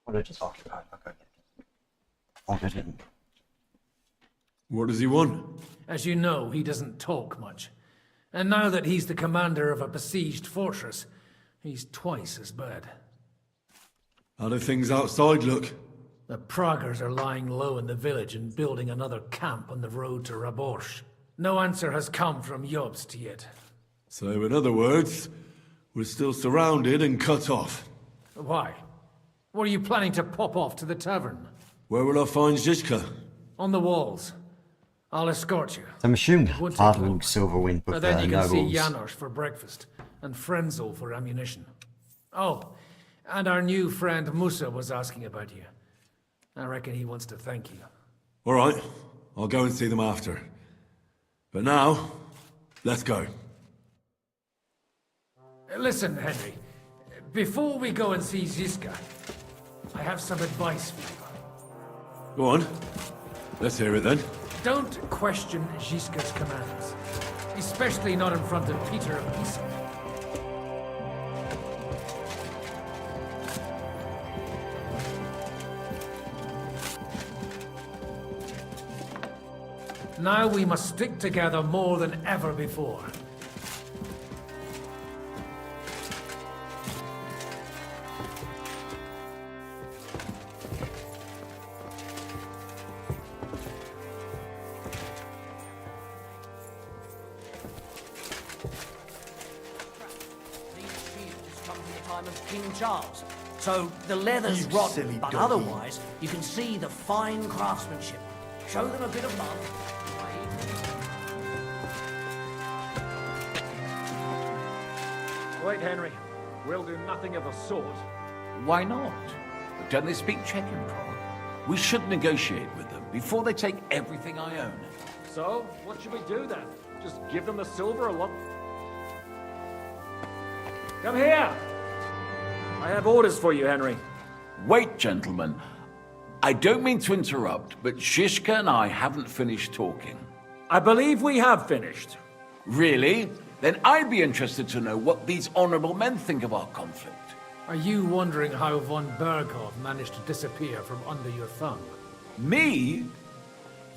What I just occupied. Okay. I'll get in. What does he want? As you know, he doesn't talk much. And now that he's the commander of a besieged fortress, he's twice as bad. How do things outside look? The Praggers are lying low in the village and building another camp on the road to Raborsh. No answer has come from Jobst yet. So in other words, we're still surrounded and cut off. Why? What are you planning to pop off to the tavern? Where will I find Zizka? On the walls. I'll escort you. I'm assuming It would take Hardwood long. Silverwind But with then you can see nobles. Janosch for breakfast, and Frenzel for ammunition. Oh, and our new friend Musa was asking about you. I reckon he wants to thank you. All right, I'll go and see them after. But now, let's go. Listen, Henry. Before we go and see Ziska, I have some advice for you. Go on. Let's hear it then. Don't question Ziska's commands. Especially not in front of Peter of Pisa. Now we must stick together more than ever before. King Charles. So the leather's You rotten, silly but doggy. otherwise you can see the fine craftsmanship. Show them a bit of love. Wait, Henry. We'll do nothing of the sort. Why not? Don't they speak Czech in Prague? We should negotiate with them before they take everything I own. So, what should we do then? Just give them the silver or what? Come here! I have orders for you, Henry. Wait, gentlemen. I don't mean to interrupt, but Zizka and I haven't finished talking. I believe we have finished. Really? Then I'd be interested to know what these honorable men think of our conflict. Are you wondering how von Berghoff managed to disappear from under your thumb? Me?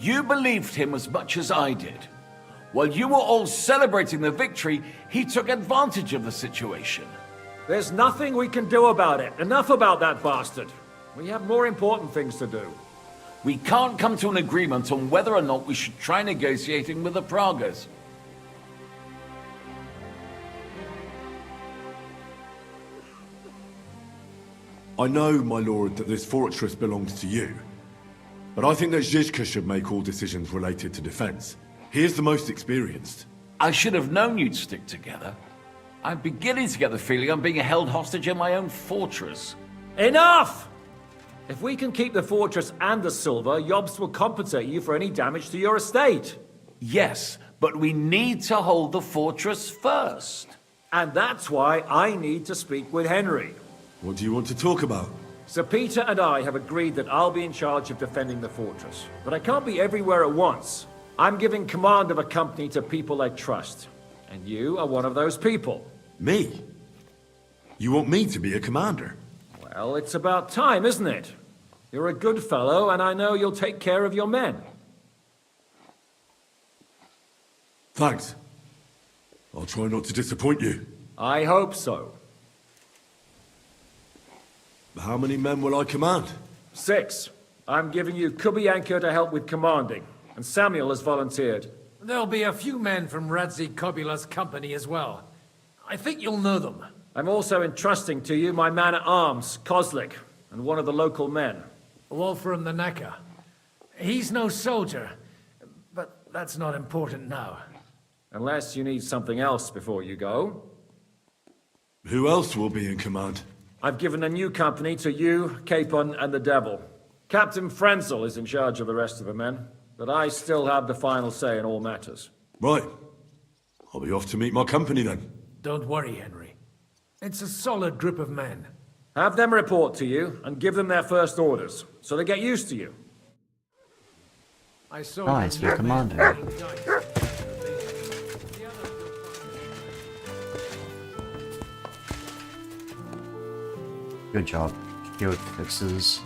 You believed him as much as I did. While you were all celebrating the victory, he took advantage of the situation. There's nothing we can do about it. Enough about that bastard. We have more important things to do. We can't come to an agreement on whether or not we should try negotiating with the Praggers. I know, my lord, that this fortress belongs to you. But I think that Zizka should make all decisions related to defense. He is the most experienced. I should have known you'd stick together. I'm beginning to get the feeling I'm being held hostage in my own fortress. Enough! If we can keep the fortress and the silver, Jobst will compensate you for any damage to your estate. Yes, but we need to hold the fortress first. And that's why I need to speak with Henry. What do you want to talk about? Sir Peter and I have agreed that I'll be in charge of defending the fortress. But I can't be everywhere at once. I'm giving command of a company to people I trust. And you are one of those people. Me? You want me to be a commander? Well, it's about time, isn't it? You're a good fellow, and I know you'll take care of your men. Thanks. I'll try not to disappoint you. I hope so. How many men will I command? 6. I'm giving you Kubianka to help with commanding, and Samuel has volunteered. There'll be a few men from Radzi Kobula's company as well. I think you'll know them. I'm also entrusting to you my man-at-arms, Kozlik, and one of the local men. Wolfram the Necker. He's no soldier, but that's not important now. Unless you need something else before you go. Who else will be in command? I've given a new company to you, Capon, and the Devil. Captain Frenzel is in charge of the rest of the men, but I still have the final say in all matters. Right. I'll be off to meet my company then. Don't worry, Henry. It's a solid group of men. Have them report to you, and give them their first orders, so they get used to you. I saw Nice, you're commander. Good job. Guild fixes.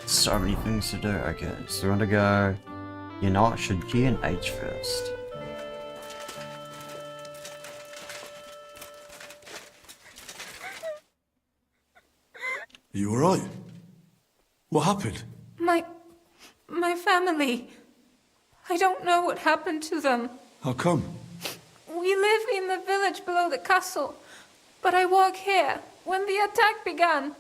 So many things to do. Okay, so we're gonna go. You know what? Should G and H first. Are you alright? What happened? My family. I don't know what happened to them. How come? We live in the village below the castle, but I work here. When the attack began,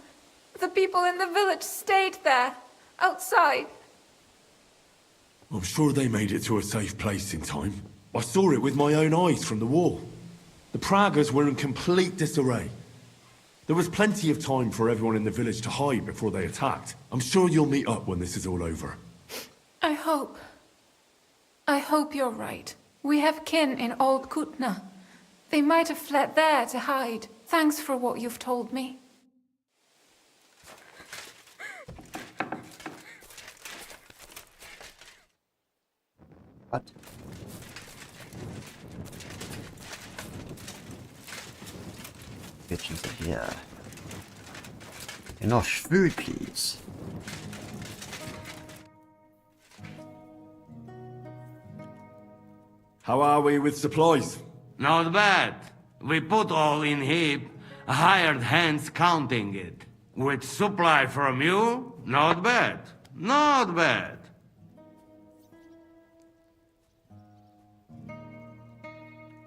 the people in the village stayed there, outside. I'm sure they made it to a safe place in time. I saw it with my own eyes from the wall. The Pragas were in complete disarray. There was plenty of time for everyone in the village to hide before they attacked. I'm sure you'll meet up when this is all over. I hope you're right. We have kin in Old Kutna. They might have fled there to hide. Thanks for what you've told me. What? Bitches are here. Enough food, please. How are we with supplies? Not bad. We put all in heap, hired hands counting it. With supply from you, not bad. Not bad.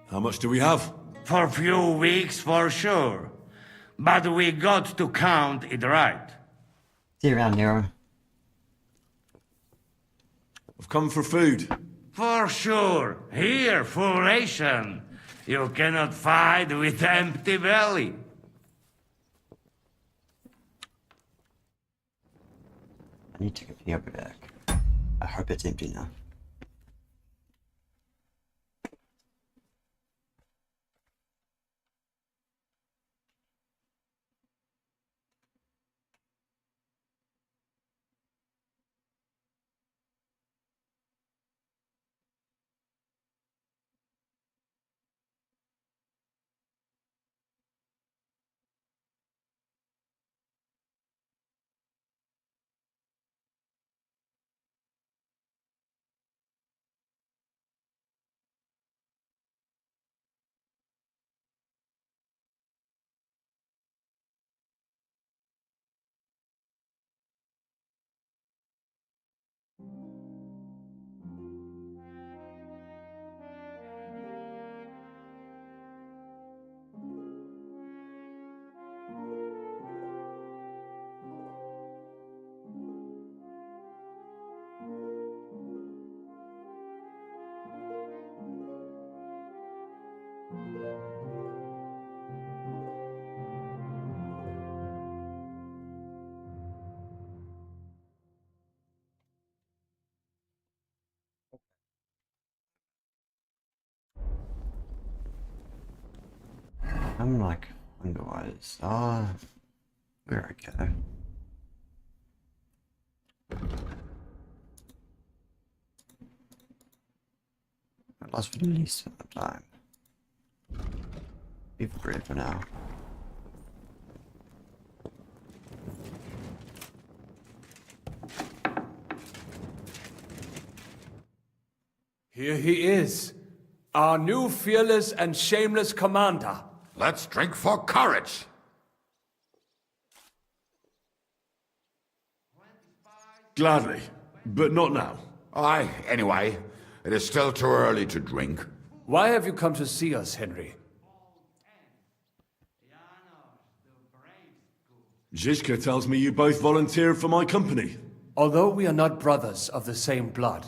How much do we have? For a few weeks, for sure. But we got to count it right. See you around, Nero. I've come for food. For sure. Here, full ration. You cannot fight with empty belly. I need to get the upper deck. I hope it's empty now. I'm like otherwise. Where I go. I lost for the least amount of time. Be prepared for now. Here he is, our new fearless and shameless commander. Let's drink for courage. Gladly, but not now. Aye, anyway, it is still too early to drink. Why have you come to see us, Henry? Zizka tells me you both volunteered for my company. Although we are not brothers of the same blood,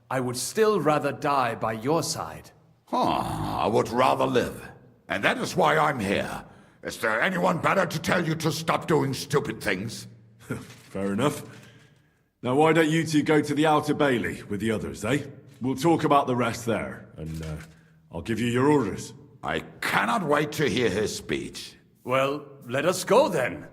I would still rather die by your side. I would rather live. And that is why I'm here. Is there anyone better to tell you to stop doing stupid things? Fair enough. Now why don't you two go to the Outer Bailey with the others, eh? We'll talk about the rest there, and I'll give you your orders. I cannot wait to hear his speech. Well, let us go then.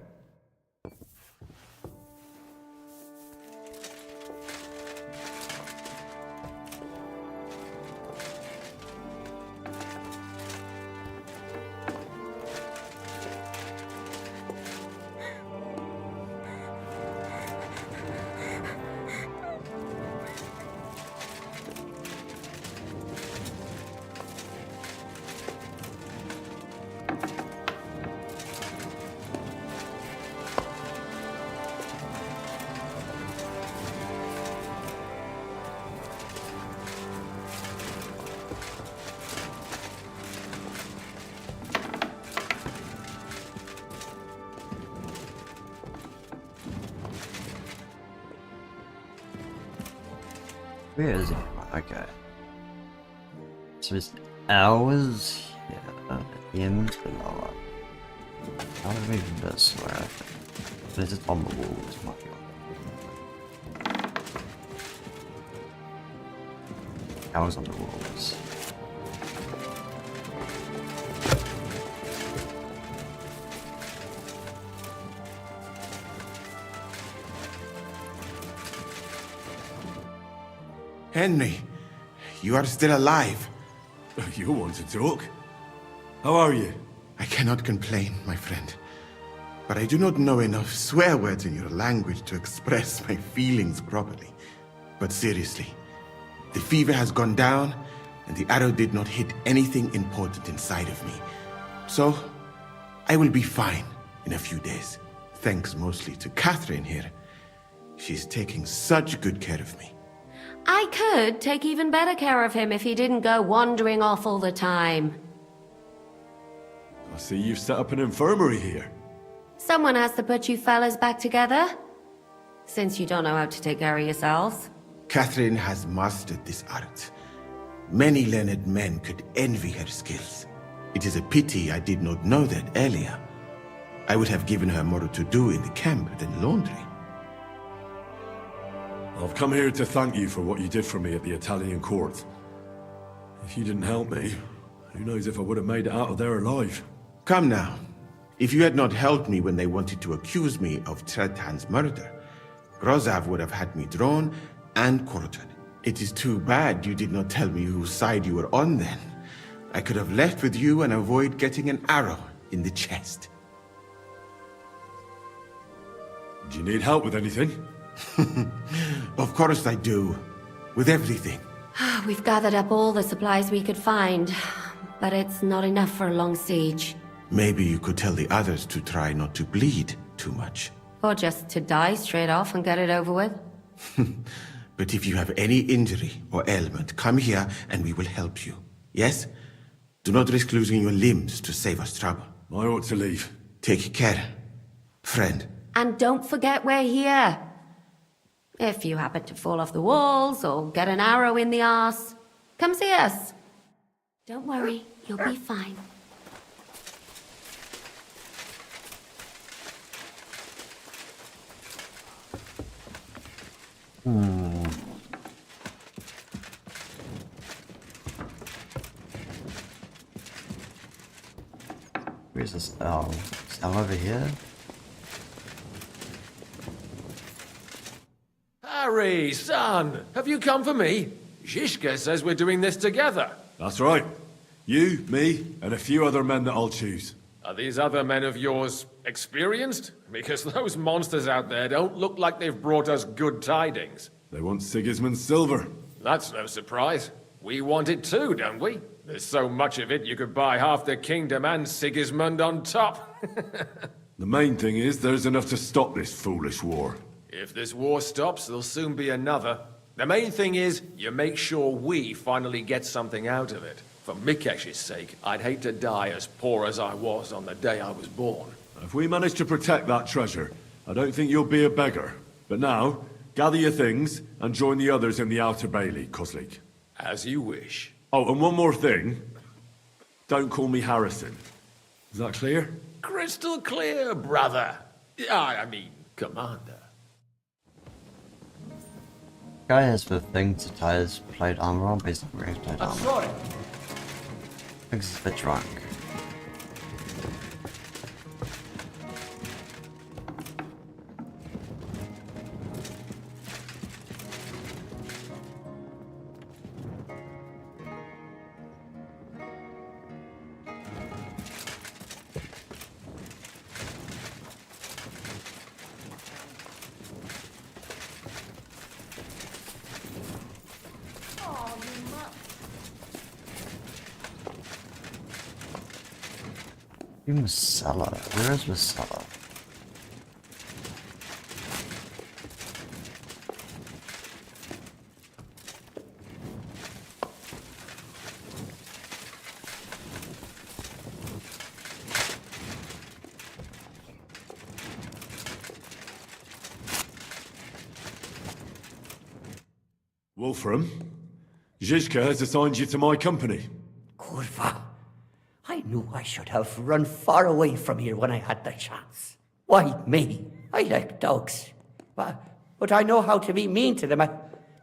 Where is he? Okay. So it's hours here, in below. How do we do this? Where is it on the walls? My god. Hours on the walls. Henry, you are still alive. You want to talk? How are you? I cannot complain, my friend. But I do not know enough swear words in your language to express my feelings properly. But seriously, the fever has gone down, and the arrow did not hit anything important inside of me. So, I will be fine in a few days. Thanks mostly to Catherine here. She's taking such good care of me. I could take even better care of him if he didn't go wandering off all the time. I see you've set up an infirmary here. Someone has to put you fellas back together. Since you don't know how to take care of yourselves. Catherine has mastered this art. Many learned men could envy her skills. It is a pity I did not know that earlier. I would have given her more to do in the camp than laundry. I've come here to thank you for what you did for me at the Italian court. If you didn't help me, who knows if I would have made it out of there alive. Come now. If you had not helped me when they wanted to accuse me of Tretan's murder, Grozav would have had me drawn and quartered. It is too bad you did not tell me whose side you were on then. I could have left with you and avoid getting an arrow in the chest. Do you need help with anything? Of course I do. With everything. We've gathered up all the supplies we could find, but it's not enough for a long siege. Maybe you could tell the others to try not to bleed too much. Or just to die straight off and get it over with. But if you have any injury or ailment, come here and we will help you. Yes? Do not risk losing your limbs to save us trouble. I ought to leave. Take care, friend. And don't forget we're here. If you happen to fall off the walls or get an arrow in the arse, come see us. Don't worry, you'll be fine. Where's this owl? Is owl over here? Harry, son, have you come for me? Zhishka says we're doing this together. That's right. You, me, and a few other men that I'll choose. Are these other men of yours experienced? Because those monsters out there don't look like they've brought us good tidings. They want Sigismund's silver. That's no surprise. We want it too, don't we? There's so much of it you could buy half the kingdom and Sigismund on top. The main thing is there's enough to stop this foolish war. If this war stops, there'll soon be another. The main thing is, you make sure we finally get something out of it. For Mikesh's sake, I'd hate to die as poor as I was on the day I was born. If we manage to protect that treasure, I don't think you'll be a beggar. But now, gather your things and join the others in the Outer Bailey, Kozlik. As you wish. Oh, and one more thing. Don't call me Harrison. Is that clear? Crystal clear, brother. I mean, commander. Guy has the thing to tie his plate armor on based on wearing plate armor. Sorry. Thinks he's a bit drunk. Masala. Where is Masala? Wolfram, Zizka has assigned you to my company. Kurva. I knew I should have run far away from here when I had the chance. Why me? I like dogs. But I know how to be mean to them.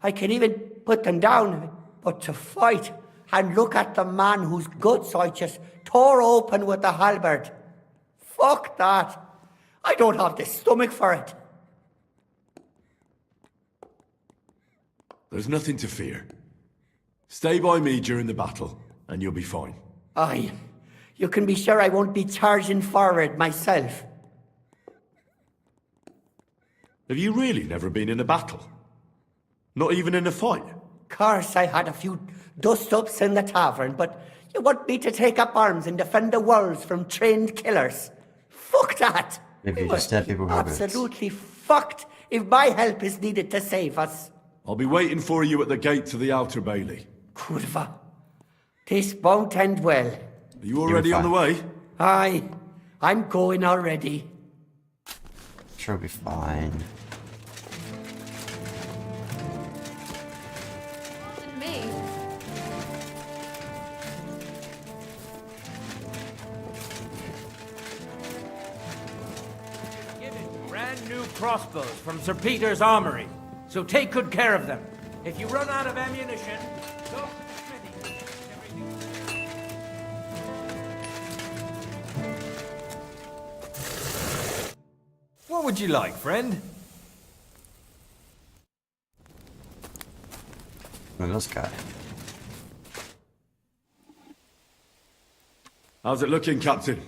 I can even put them down. But to fight and look at the man whose guts I just tore open with the halberd. Fuck that. I don't have the stomach for it. There's nothing to fear. Stay by me during the battle, and you'll be fine. Aye. You can be sure I won't be charging forward myself. Have you really never been in a battle? Not even in a fight? Course, I had a few dust-ups in the tavern, but you want me to take up arms and defend the walls from trained killers? Fuck that! If you just stab people with it. Absolutely fucked if my help is needed to save us. I'll be waiting for you at the gate to the outer bailey. Kurva. This won't end well. Are you already on the way? Aye. I'm going already. Sure, be fine. Me. Brand new crossbows from Sir Peter's armory. So take good care of them. If you run out of ammunition, go to the smithy. What would you like, friend? Look at this guy. How's it looking, Captain?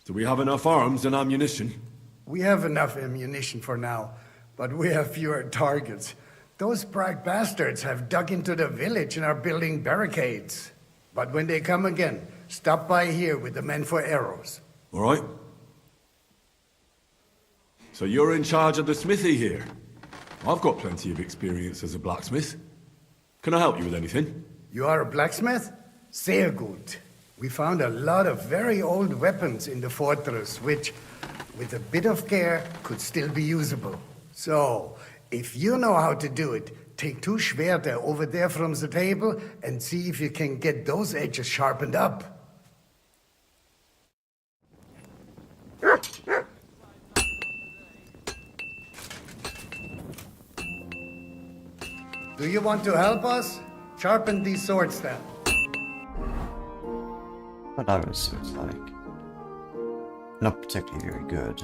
Do we have enough arms and ammunition? We have enough ammunition for now, but we have fewer targets. Those brag bastards have dug into the village and are building barricades. But when they come again, stop by here with the men for arrows. All right. So you're in charge of the smithy here? I've got plenty of experience as a blacksmith. Can I help you with anything? You are a blacksmith? Sehr gut. We found a lot of very old weapons in the fortress, which, with a bit of care, could still be usable. So, if you know how to do it, take 2 Schwerter over there from the table and see if you can get those edges sharpened up. Do you want to help us? Sharpen these swords then. What are his suits like? Not particularly very good.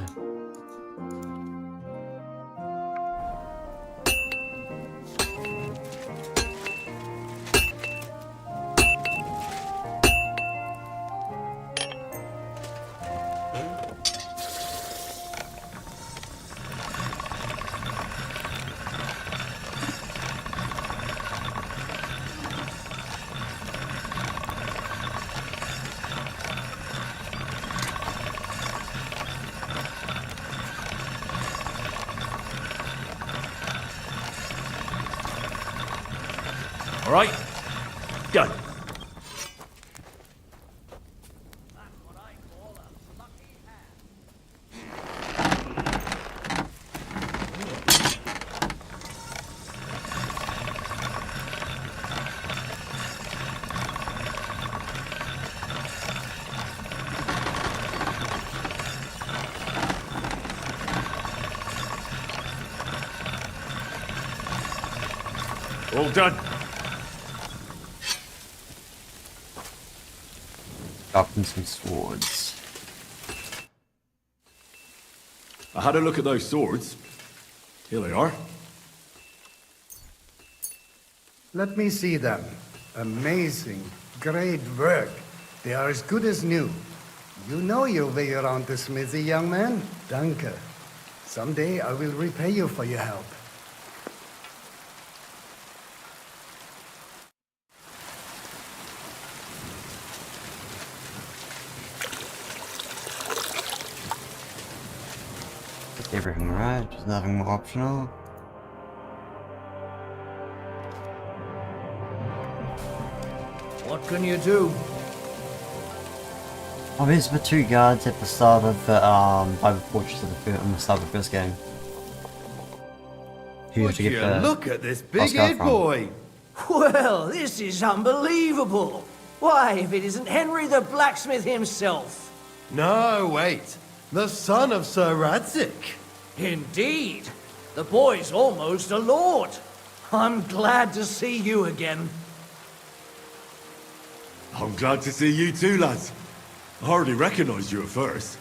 All right, done. All done. Sharpen some swords. I had a look at those swords. Here they are. Let me see them. Amazing. Great work. They are as good as new. You know your way around the smithy, young man. Danke. Someday I will repay you for your help. Everything right, there's nothing more optional. What can you do? Oh, these were 2 guards at the start of the Bible Fortress at the start of the first game. here to get the Look at this big Oscar head from. boy. Well, this is unbelievable. Why, if it isn't Henry the blacksmith himself. No, wait. The son of Sir Radzik. Indeed. The boy's almost a lord. I'm glad to see you again. I'm glad to see you too, lads. I hardly recognized you at first.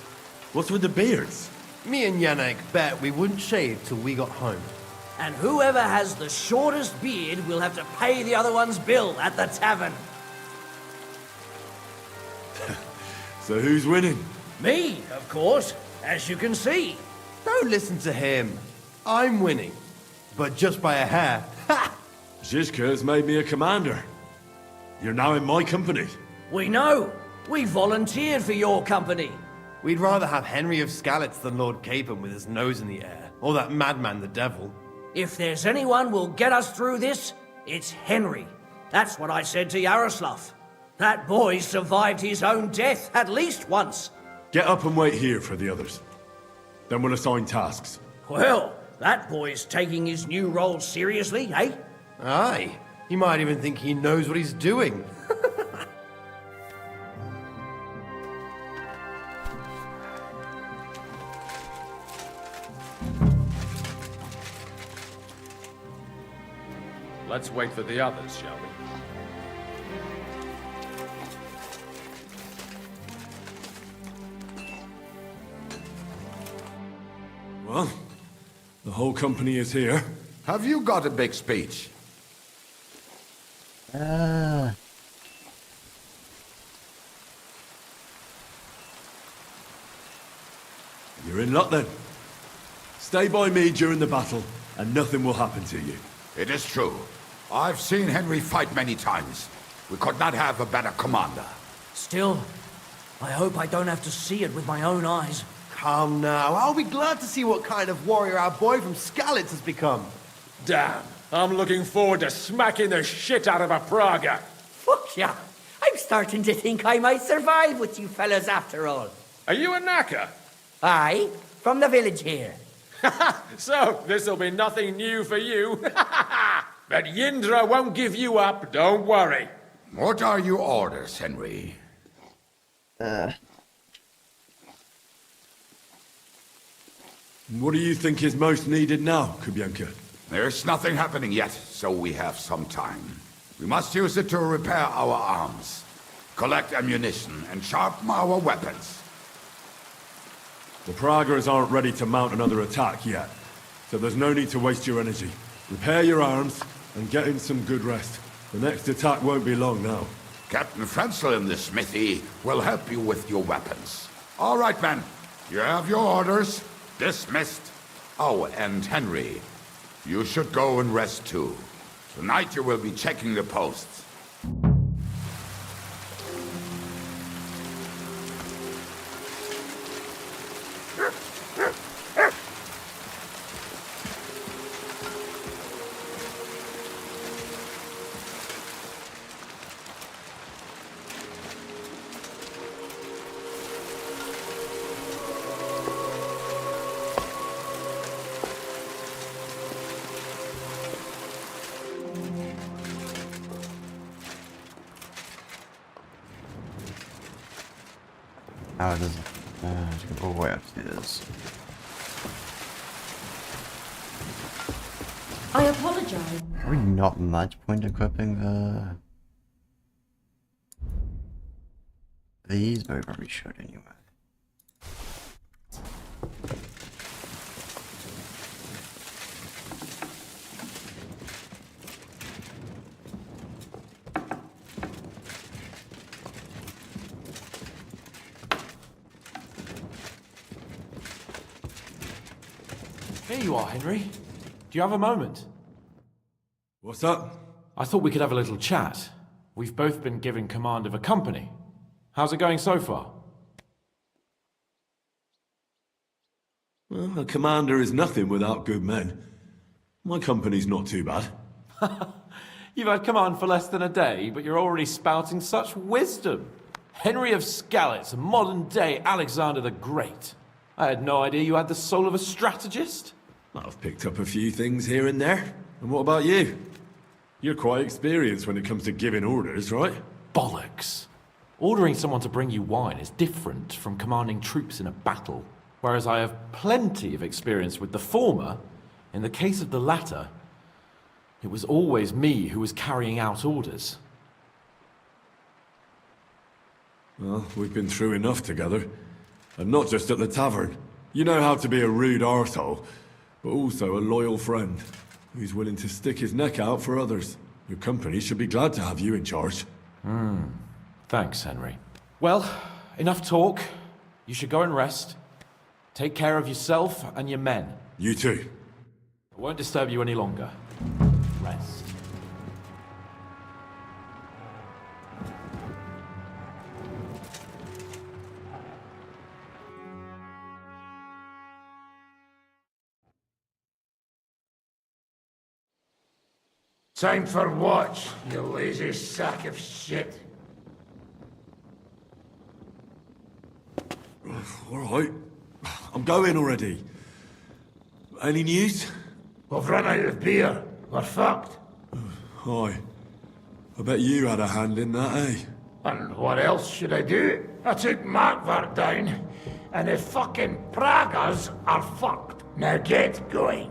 What's with the beards? Me and Yannick bet we wouldn't shave till we got home. And whoever has the shortest beard will have to pay the other one's bill at the tavern. So who's winning? Me, of course, as you can see. Don't listen to him. I'm winning. But just by a hair. Ha! Zizka's made me a commander. You're now in my company. We know. We volunteered for your company. We'd rather have Henry of Skalitz than Lord Capon with his nose in the air. Or that madman, the devil. If there's anyone will get us through this, it's Henry. That's what I said to Yaroslav. That boy survived his own death at least once. Get up and wait here for the others. Then we'll assign tasks. Well, that boy's taking his new role seriously, eh? Aye. He might even think he knows what he's doing. Let's wait for the others, shall we? Well, the whole company is here. Have you got a big speech? You're in luck then. Stay by me during the battle, and nothing will happen to you. It is true. I've seen Henry fight many times. We could not have a better commander. Still, I hope I don't have to see it with my own eyes. Come now. I'll be glad to see what kind of warrior our boy from Skalitz has become. Damn, I'm looking forward to smacking the shit out of a Praga. Fuck yeah. I'm starting to think I might survive with you fellas after all. Are you a knacker? Aye, from the village here. So, this'll be nothing new for you. But Yindra won't give you up, don't worry. What are your orders, Henry? What do you think is most needed now, Kubyanka? There's nothing happening yet, so we have some time. We must use it to repair our arms, collect ammunition, and sharpen our weapons. The Pragas aren't ready to mount another attack yet, so there's no need to waste your energy. Repair your arms, and get in some good rest. The next attack won't be long now. Captain Frenzel in the smithy will help you with your weapons. All right, men. You have your orders. Dismissed. Oh, and Henry, you should go and rest too. Tonight you will be checking the posts. How does it? Just go all the way upstairs. I apologize. Probably not much point equipping the these, but we probably should anyway. Here you are, Henry. Do you have a moment? What's up? I thought we could have a little chat. We've both been given command of a company. How's it going so far? Well, a commander is nothing without good men. My company's not too bad. You've had command for less than a day, but you're already spouting such wisdom. Henry of Skalitz, modern-day Alexander the Great. I had no idea you had the soul of a strategist. I've picked up a few things here and there. And what about you? You're quite experienced when it comes to giving orders, right? Bollocks. Ordering someone to bring you wine is different from commanding troops in a battle. Whereas I have plenty of experience with the former, in the case of the latter, it was always me who was carrying out orders. Well, we've been through enough together. And not just at the tavern. You know how to be a rude arsehole, but also a loyal friend who's willing to stick his neck out for others. Your company should be glad to have you in charge. Thanks, Henry. Well, enough talk. You should go and rest. Take care of yourself and your men. You too. I won't disturb you any longer. Rest. Time for what, you lazy sack of shit? All right. I'm going already. Any news? We've run out of beer. We're fucked. Aye. I bet you had a hand in that, eh? And what else should I do? I took Markvart down, and the fucking Pragas are fucked. Now get going.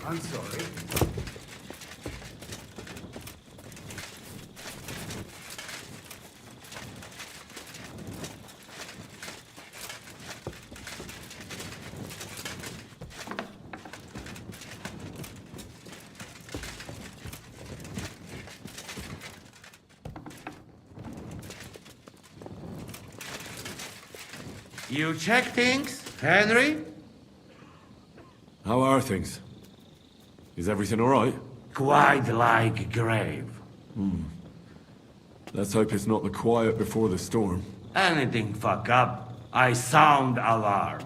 I'm sorry. You check things, Henry? How are things? Is everything all right? Quite like a grave. Let's hope it's not the quiet before the storm. Anything fuck up, I sound alarm.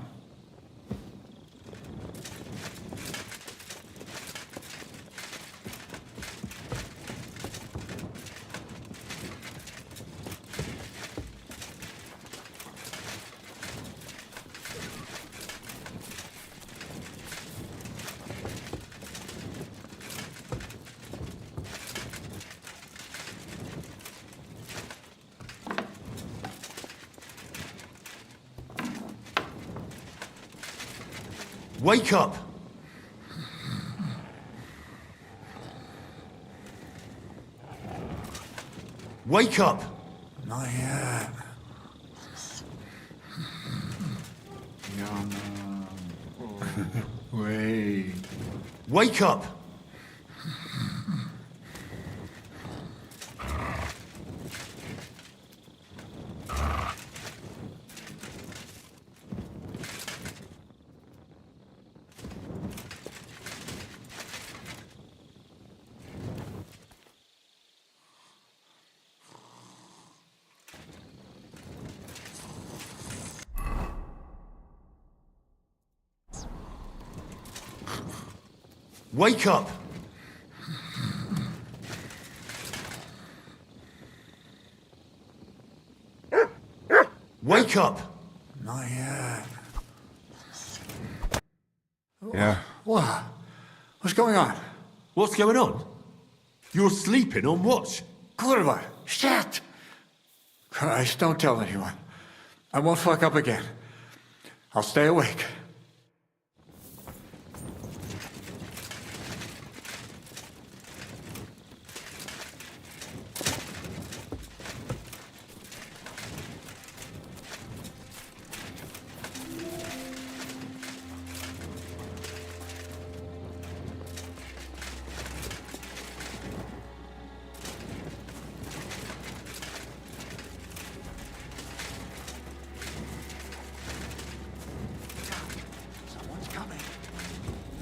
Wake up! Wake up! Not yet. Wait. Wake up! Wake up! Wake up! Not yet. Yeah. What? What's going on? What's going on? You're sleeping on watch. Kurva! Shit! Christ, don't tell anyone. I won't fuck up again. I'll stay awake.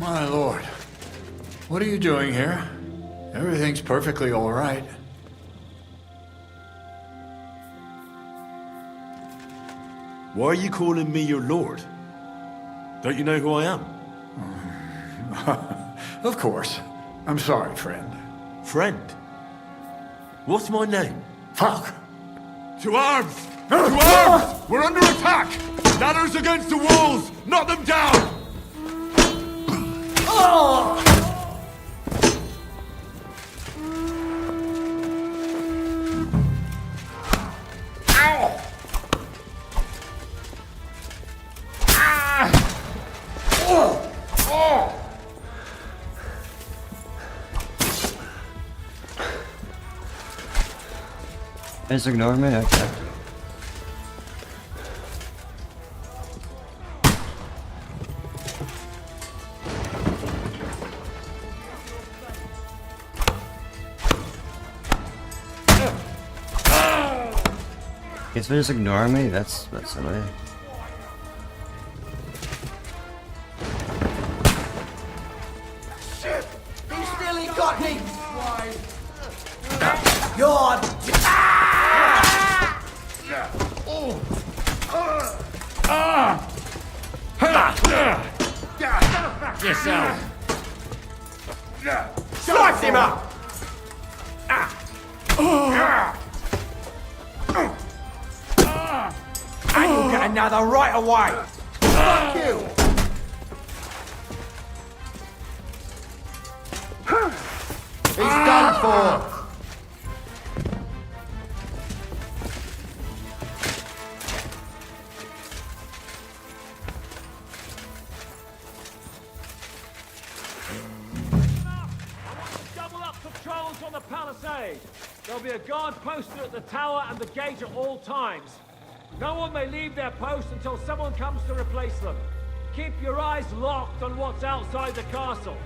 My lord, what are you doing here? Everything's perfectly all right. Why are you calling me your lord? Don't you know who I am? Of course. I'm sorry, friend. Friend? What's my name? Fuck! To arms! To arms! We're under attack! Ladders against the walls! Knock them down! Just ignore me? Okay. Guess they just ignore me? That's silly. Shit! He's nearly got me! You're... Yourself. Slice him up! And you'll get another right away! Fuck you! He's done for. On the palisade. There'll be a guard posted at the tower and the gate at all times. No one may leave their post until someone comes to replace them. Keep your eyes locked on what's outside the castle.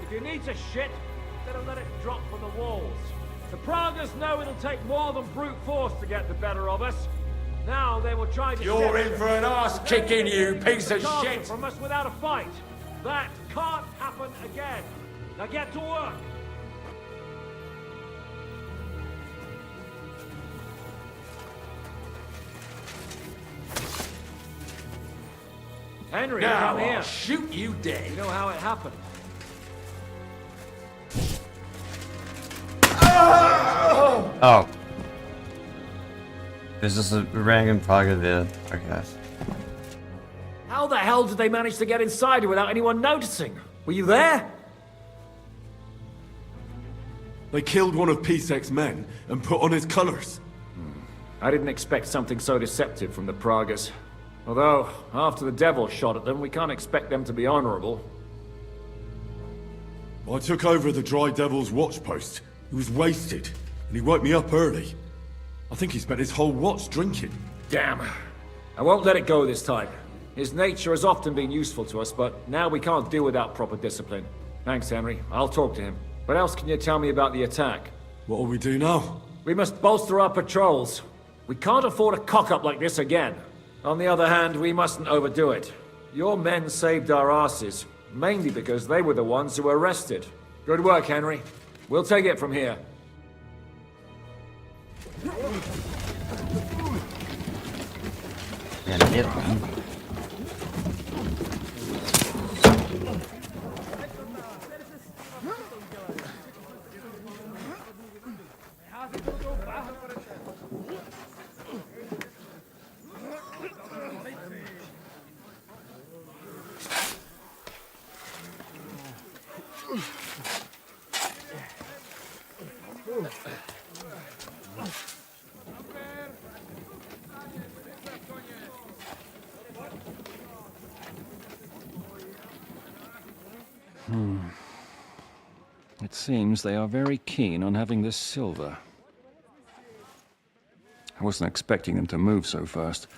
If you need to shit, better let it drop from the walls. The Pragas know it'll take more than brute force to get the better of us. Now they will try to... You're in for an arse kicking, you piece of Castle shit! from us without a fight. That can't happen again. Now get to work. Henry, Now come here. I'll shoot you dead. You know how it happened? Oh. There's just a random Praga there. Okay. How the hell did they manage to get inside without anyone noticing? Were you there? They killed one of Pisek's men and put on his colours. I didn't expect something so deceptive from the Pragas. Although, after the devil shot at them, we can't expect them to be honorable. I took over the Dry Devil's watch post. He was wasted, and he woke me up early. I think he spent his whole watch drinking. Damn. I won't let it go this time. His nature has often been useful to us, but now we can't do without proper discipline. Thanks, Henry. I'll talk to him. What else can you tell me about the attack? What'll we do now? We must bolster our patrols. We can't afford a cock-up like this again. On the other hand, we mustn't overdo it. Your men saved our asses, mainly because they were the ones who were arrested. Good work, Henry. We'll take it from here. And hit him. It seems they are very keen on having this silver. I wasn't expecting them to move so fast.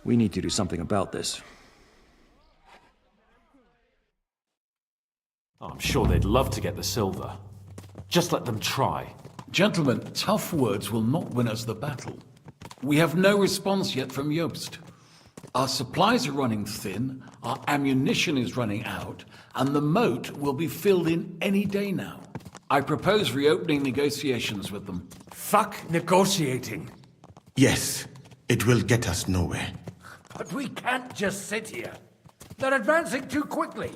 We need to do something about this. I'm sure they'd love to get the silver. Just let them try. Gentlemen, tough words will not win us the battle. We have no response yet from Jobst. Our supplies are running thin, our ammunition is running out, and the moat will be filled in any day now. I propose reopening negotiations with them. Fuck negotiating. Yes, it will get us nowhere. But we can't just sit here. They're advancing too quickly.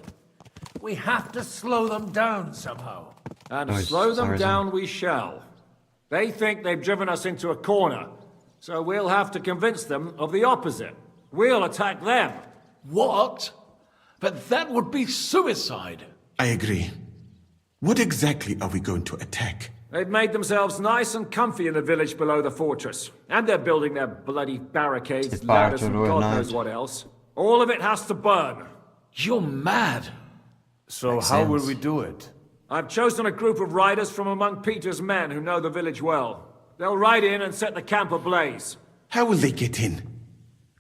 We have to slow them down somehow. And slow them down we shall. They think they've driven us into a corner, so we'll have to convince them of the opposite. We'll attack them. What? But that would be suicide. I agree. What exactly are we going to attack? They've made themselves nice and comfy in the village below the fortress. And they're building their bloody barricades, ladders, and God knows what else. All of it has to burn. You're mad. So how will we do it? I've chosen a group of riders from among Peter's men who know the village well. They'll ride in and set the camp ablaze. How will they get in?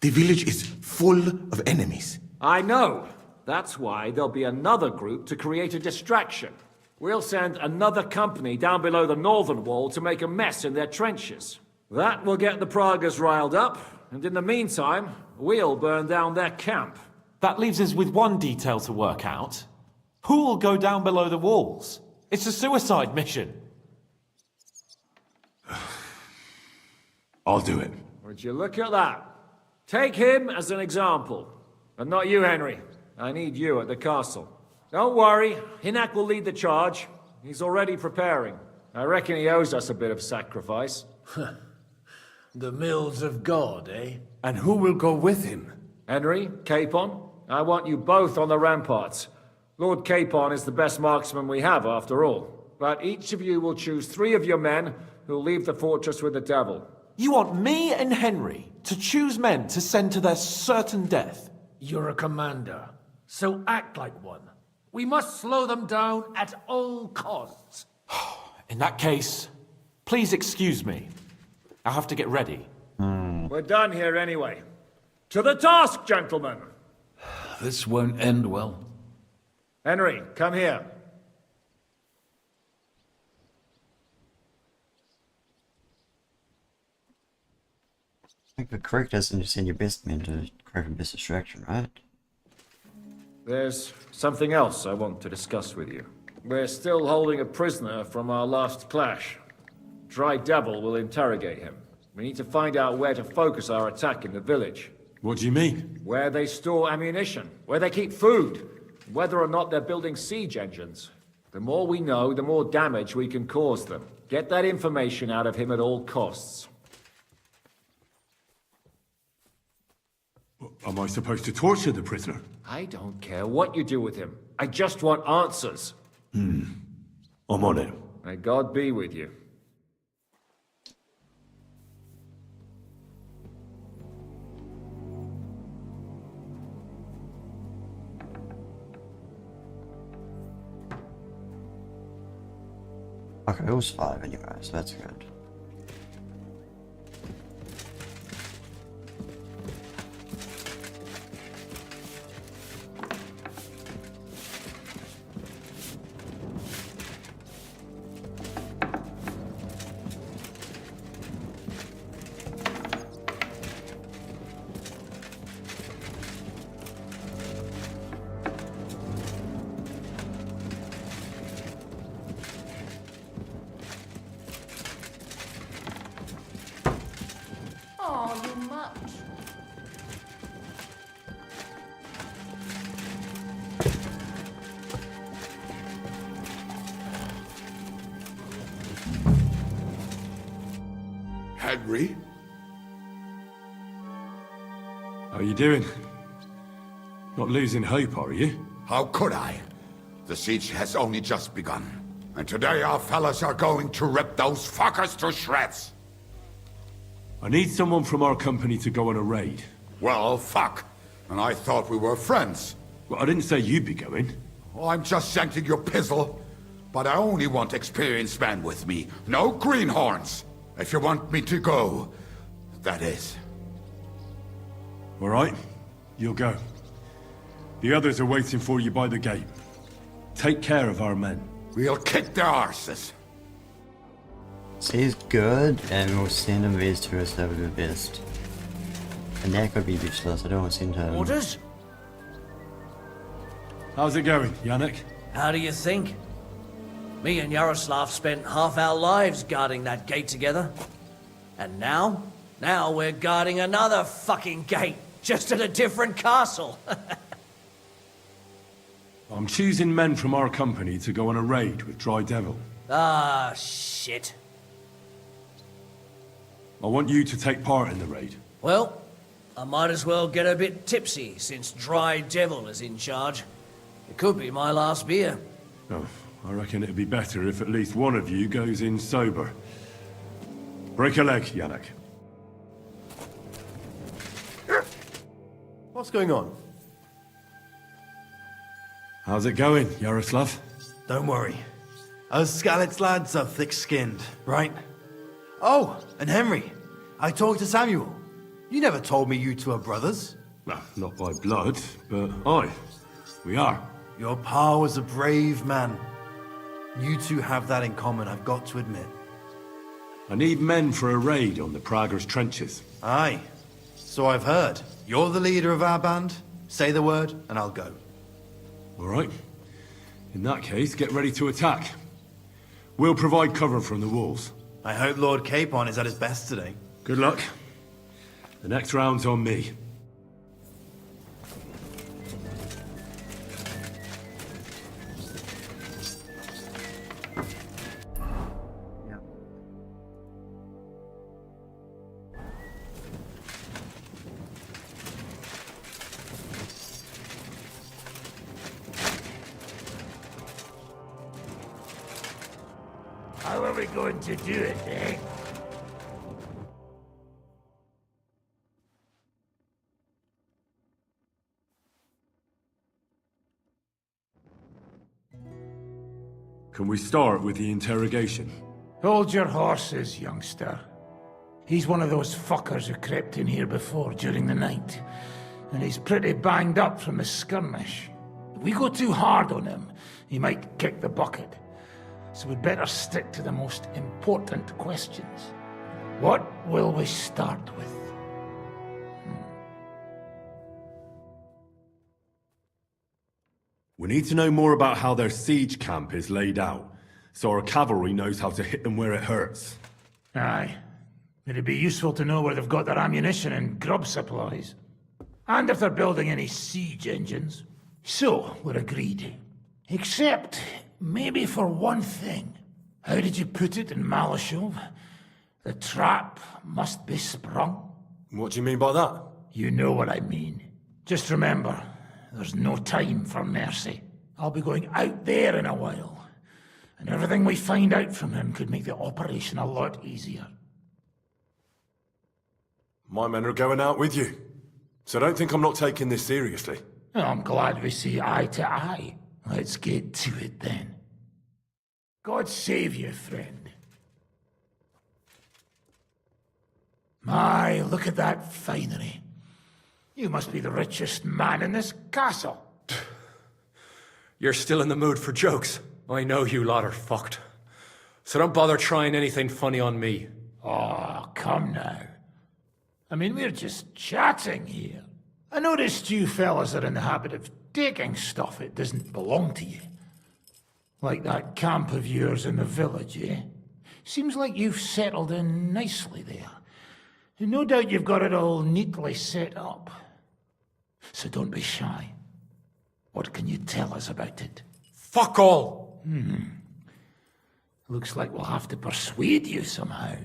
The village is full of enemies. I know. That's why there'll be another group to create a distraction. We'll send another company down below the northern wall to make a mess in their trenches. That will get the Pragas riled up, and in the meantime, we'll burn down their camp. That leaves us with one detail to work out. Who will go down below the walls? It's a suicide mission. I'll do it. Would you look at that? Take him as an example. And not you, Henry. I need you at the castle. Don't worry, Hinak will lead the charge. He's already preparing. I reckon he owes us a bit of sacrifice. The mills of God, eh? And who will go with him? Henry, Capon, I want you both on the ramparts. Lord Capon is the best marksman we have, after all. But each of you will choose 3 of your men who'll leave the fortress with the devil. You want me and Henry to choose men to send to their certain death? You're a commander, so act like one. We must slow them down at all costs. In that case, please excuse me. I'll have to get ready. We're done here anyway. To the task, gentlemen! This won't end well. Henry, come here. I think the correct isn't to send your best men to create a best distraction, right? There's something else I want to discuss with you. We're still holding a prisoner from our last clash. Dry Devil will interrogate him. We need to find out where to focus our attack in the village. What do you mean? Where they store ammunition, where they keep food, whether or not they're building siege engines. The more we know, the more damage we can cause them. Get that information out of him at all costs. Am I supposed to torture the prisoner? I don't care what you do with him. I just want answers. I'm on it. May God be with you. Okay, it was 5 anyway, so that's good. Oh, you much. Henry? How you doing? Not losing hope, are you? How could I? The siege has only just begun. And today our fellas are going to rip those fuckers to shreds. I need someone from our company to go on a raid. Well, fuck. And I thought we were friends. Well, I didn't say you'd be going. Oh, I'm just sending your pizzle. But I only want experienced men with me. No greenhorns. If you want me to go, that is. All right, you'll go. The others are waiting for you by the gate. Take care of our men. We'll kick their arses. He's good, and we'll send him these two as the best. And that could be useless, I don't want to send him. Orders? How's it going, Yannick? How do you think? Me and Yaroslav spent half our lives guarding that gate together. And now? Now we're guarding another fucking gate, just at a different castle. I'm choosing men from our company to go on a raid with Dry Devil. Ah, shit. I want you to take part in the raid. Well, I might as well get a bit tipsy, since Dry Devil is in charge. It could be my last beer. Oh, I reckon it'd be better if at least one of you goes in sober. Break a leg, Yannick. What's going on? How's it going, Yaroslav? Don't worry. Us Skalitz lads are thick-skinned, right? Oh, and Henry. I talked to Samuel. You never told me you two are brothers. No, not by blood, but aye, we are. Your pa was a brave man. You two have that in common, I've got to admit. I need men for a raid on the Prager's trenches. Aye. So I've heard. You're the leader of our band. Say the word, and I'll go. All right. In that case, get ready to attack. We'll provide cover from the walls. I hope Lord Capon is at his best today. Good luck. The next round's on me. How are we going to do it, eh? Can we start with the interrogation? Hold your horses, youngster. He's one of those fuckers who crept in here before during the night. And he's pretty banged up from the skirmish. If we go too hard on him, he might kick the bucket. So we'd better stick to the most important questions. What will we start with? We need to know more about how their siege camp is laid out, so our cavalry knows how to hit them where it hurts. Aye. It'd be useful to know where they've got their ammunition and grub supplies. And if they're building any siege engines. So, we're agreed. Except, maybe for one thing. How did you put it in Malashov? The trap must be sprung. What do you mean by that? You know what I mean. Just remember, there's no time for mercy. I'll be going out there in a while. And everything we find out from him could make the operation a lot easier. My men are going out with you, so don't think I'm not taking this seriously. Well, I'm glad we see eye to eye. Let's get to it then. God save you, friend. My, look at that finery. You must be the richest man in this castle. You're still in the mood for jokes. I know you lot are fucked. So don't bother trying anything funny on me. Oh, come now. I mean, we're just chatting here. I noticed you fellas are in the habit of taking stuff that doesn't belong to you. Like that camp of yours in the village, eh? Seems like you've settled in nicely there. And no doubt you've got it all neatly set up. So don't be shy. What can you tell us about it? Fuck all! Looks like we'll have to persuade you somehow.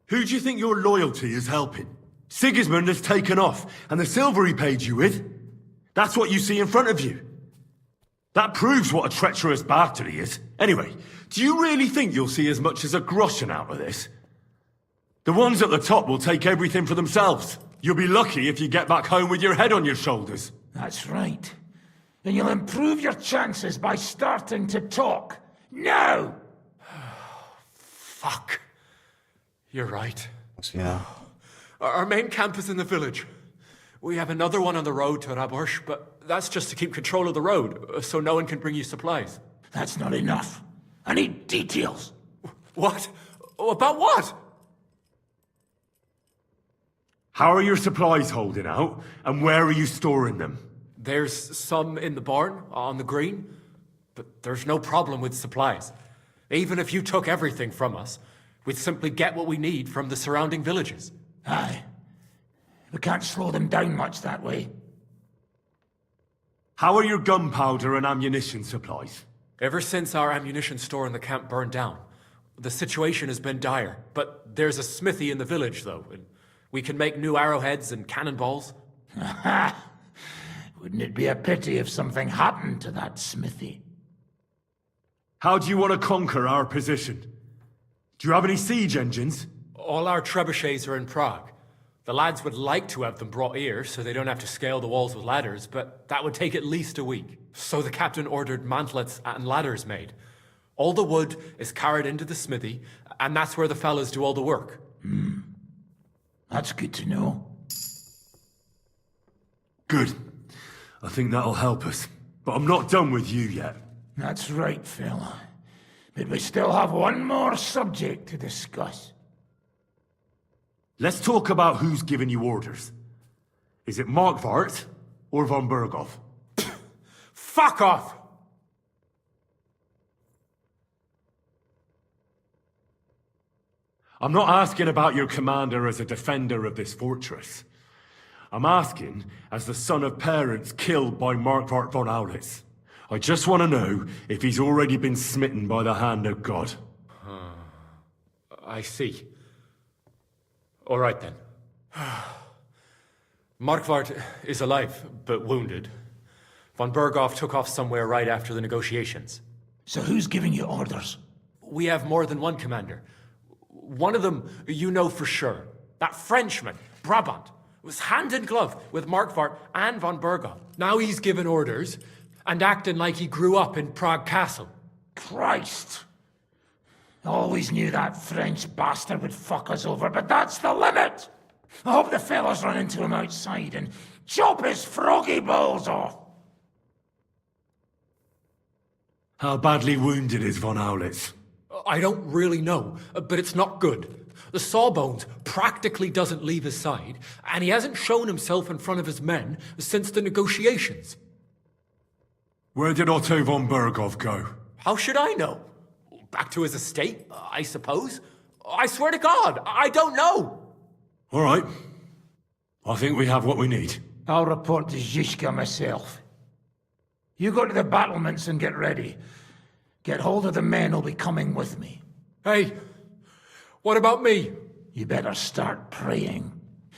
Who do you think your loyalty is helping? Sigismund has taken off, and the silver he paid you with? That's what you see in front of you. That proves what a treacherous bastard he is. Anyway, do you really think you'll see as much as a groschen out of this? The ones at the top will take everything for themselves. You'll be lucky if you get back home with your head on your shoulders. That's right. And you'll improve your chances by starting to talk. Now! Fuck. You're right. Yeah. Our main camp is in the village. We have another one on the road to Raborsh, but that's just to keep control of the road, so no one can bring you supplies. That's not enough. I need details. What? About what? How are your supplies holding out, and where are you storing them? There's some in the barn, on the green, but there's no problem with supplies. Even if you took everything from us, we'd simply get what we need from the surrounding villages. Aye. We can't slow them down much that way. How are your gunpowder and ammunition supplies? Ever since our ammunition store in the camp burned down, the situation has been dire. But there's a smithy in the village, though, and we can make new arrowheads and cannonballs. Wouldn't it be a pity if something happened to that smithy? How do you want to conquer our position? Do you have any siege engines? All our trebuchets are in Prague. The lads would like to have them brought here so they don't have to scale the walls with ladders, but that would take at least a week. So the captain ordered mantlets and ladders made. All the wood is carried into the smithy, and that's where the fellas do all the work. That's good to know. Good. I think that'll help us. But I'm not done with you yet. That's right, Phil. But we still have one more subject to discuss. Let's talk about who's giving you orders. Is it Markvart or von Berghoff? Fuck off! I'm not asking about your commander as a defender of this fortress. I'm asking as the son of parents killed by Markvart von Aulitz. I just want to know if he's already been smitten by the hand of God. I see. All right, then. Markvart is alive, but wounded. Von Berghoff took off somewhere right after the negotiations. So who's giving you orders? We have more than one commander. One of them you know for sure. That Frenchman, Brabant, was hand in glove with Markvart and von Berghoff. Now he's given orders and acting like he grew up in Prague Castle. Christ! I always knew that French bastard would fuck us over, but that's the limit! I hope the fellas run into him outside and chop his froggy balls off! How badly wounded is von Aulitz? I don't really know, but it's not good. The sawbones practically doesn't leave his side, and he hasn't shown himself in front of his men since the negotiations. Where did Otto von Berghoff go? How should I know? Back to his estate, I suppose? I swear to God, I don't know! All right. I think we have what we need. I'll report to Zizka myself. You go to the battlements and get ready. Get hold of the men who'll be coming with me. Hey, what about me? You better start praying.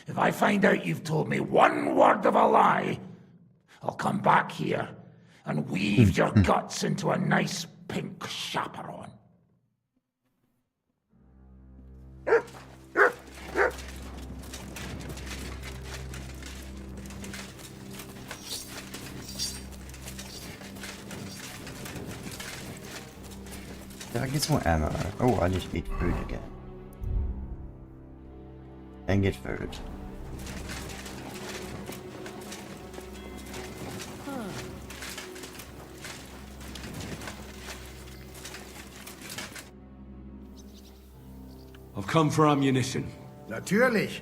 If I find out you've told me one word of a lie, I'll come back here and weave your guts into a nice pink chaperon. Did I get some more ammo? Oh, I need to eat food again. And get food. I've come for ammunition. Natürlich.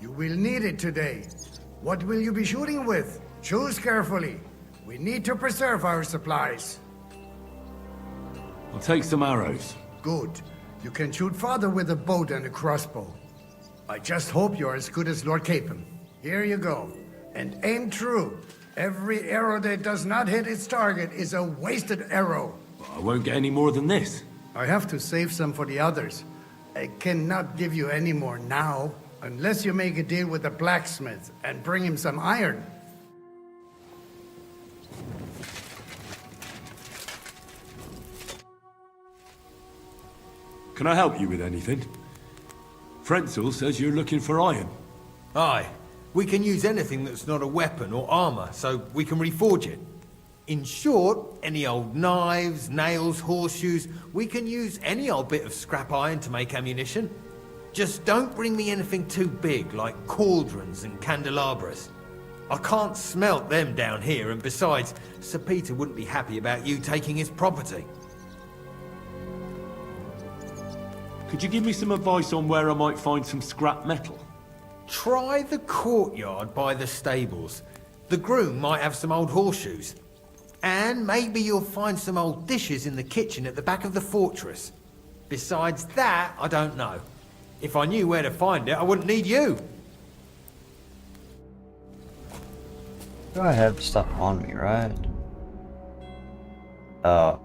You will need it today. What will you be shooting with? Choose carefully. We need to preserve our supplies. I'll take some arrows. Good. You can shoot farther with a bow and a crossbow. I just hope you're as good as Lord Capon. Here you go. And aim true. Every arrow that does not hit its target is a wasted arrow. I won't get any more than this. I have to save some for the others. I cannot give you any more now, unless you make a deal with the blacksmith and bring him some iron. Can I help you with anything? Frenzel says you're looking for iron. Aye. We can use anything that's not a weapon or armor, so we can reforge it. In short, any old knives, nails, horseshoes, we can use any old bit of scrap iron to make ammunition. Just don't bring me anything too big, like cauldrons and candelabras. I can't smelt them down here, and besides, Sir Peter wouldn't be happy about you taking his property. Could you give me some advice on where I might find some scrap metal? Try the courtyard by the stables. The groom might have some old horseshoes. And maybe you'll find some old dishes in the kitchen at the back of the fortress. Besides that, I don't know. If I knew where to find it, I wouldn't need you. Do I have stuff on me, right? I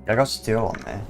got steel on me.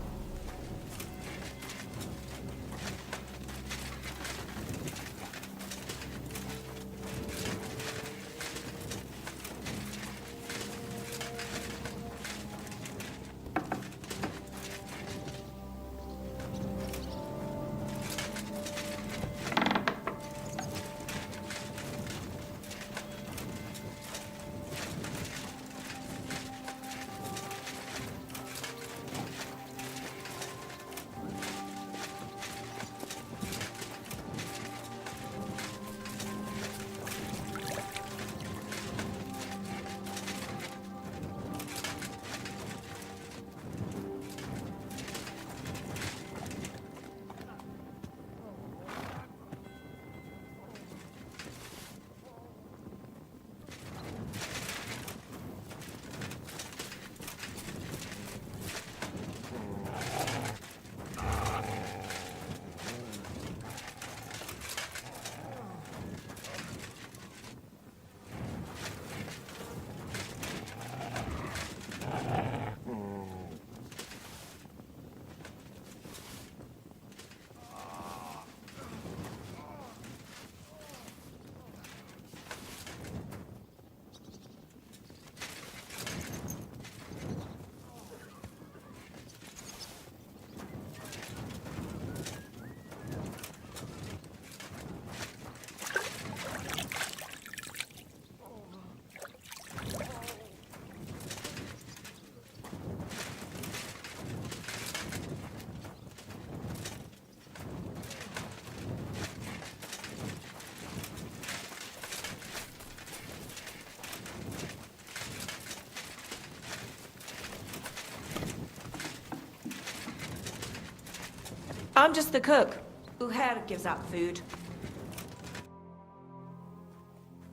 I'm just the cook. Uher gives out food.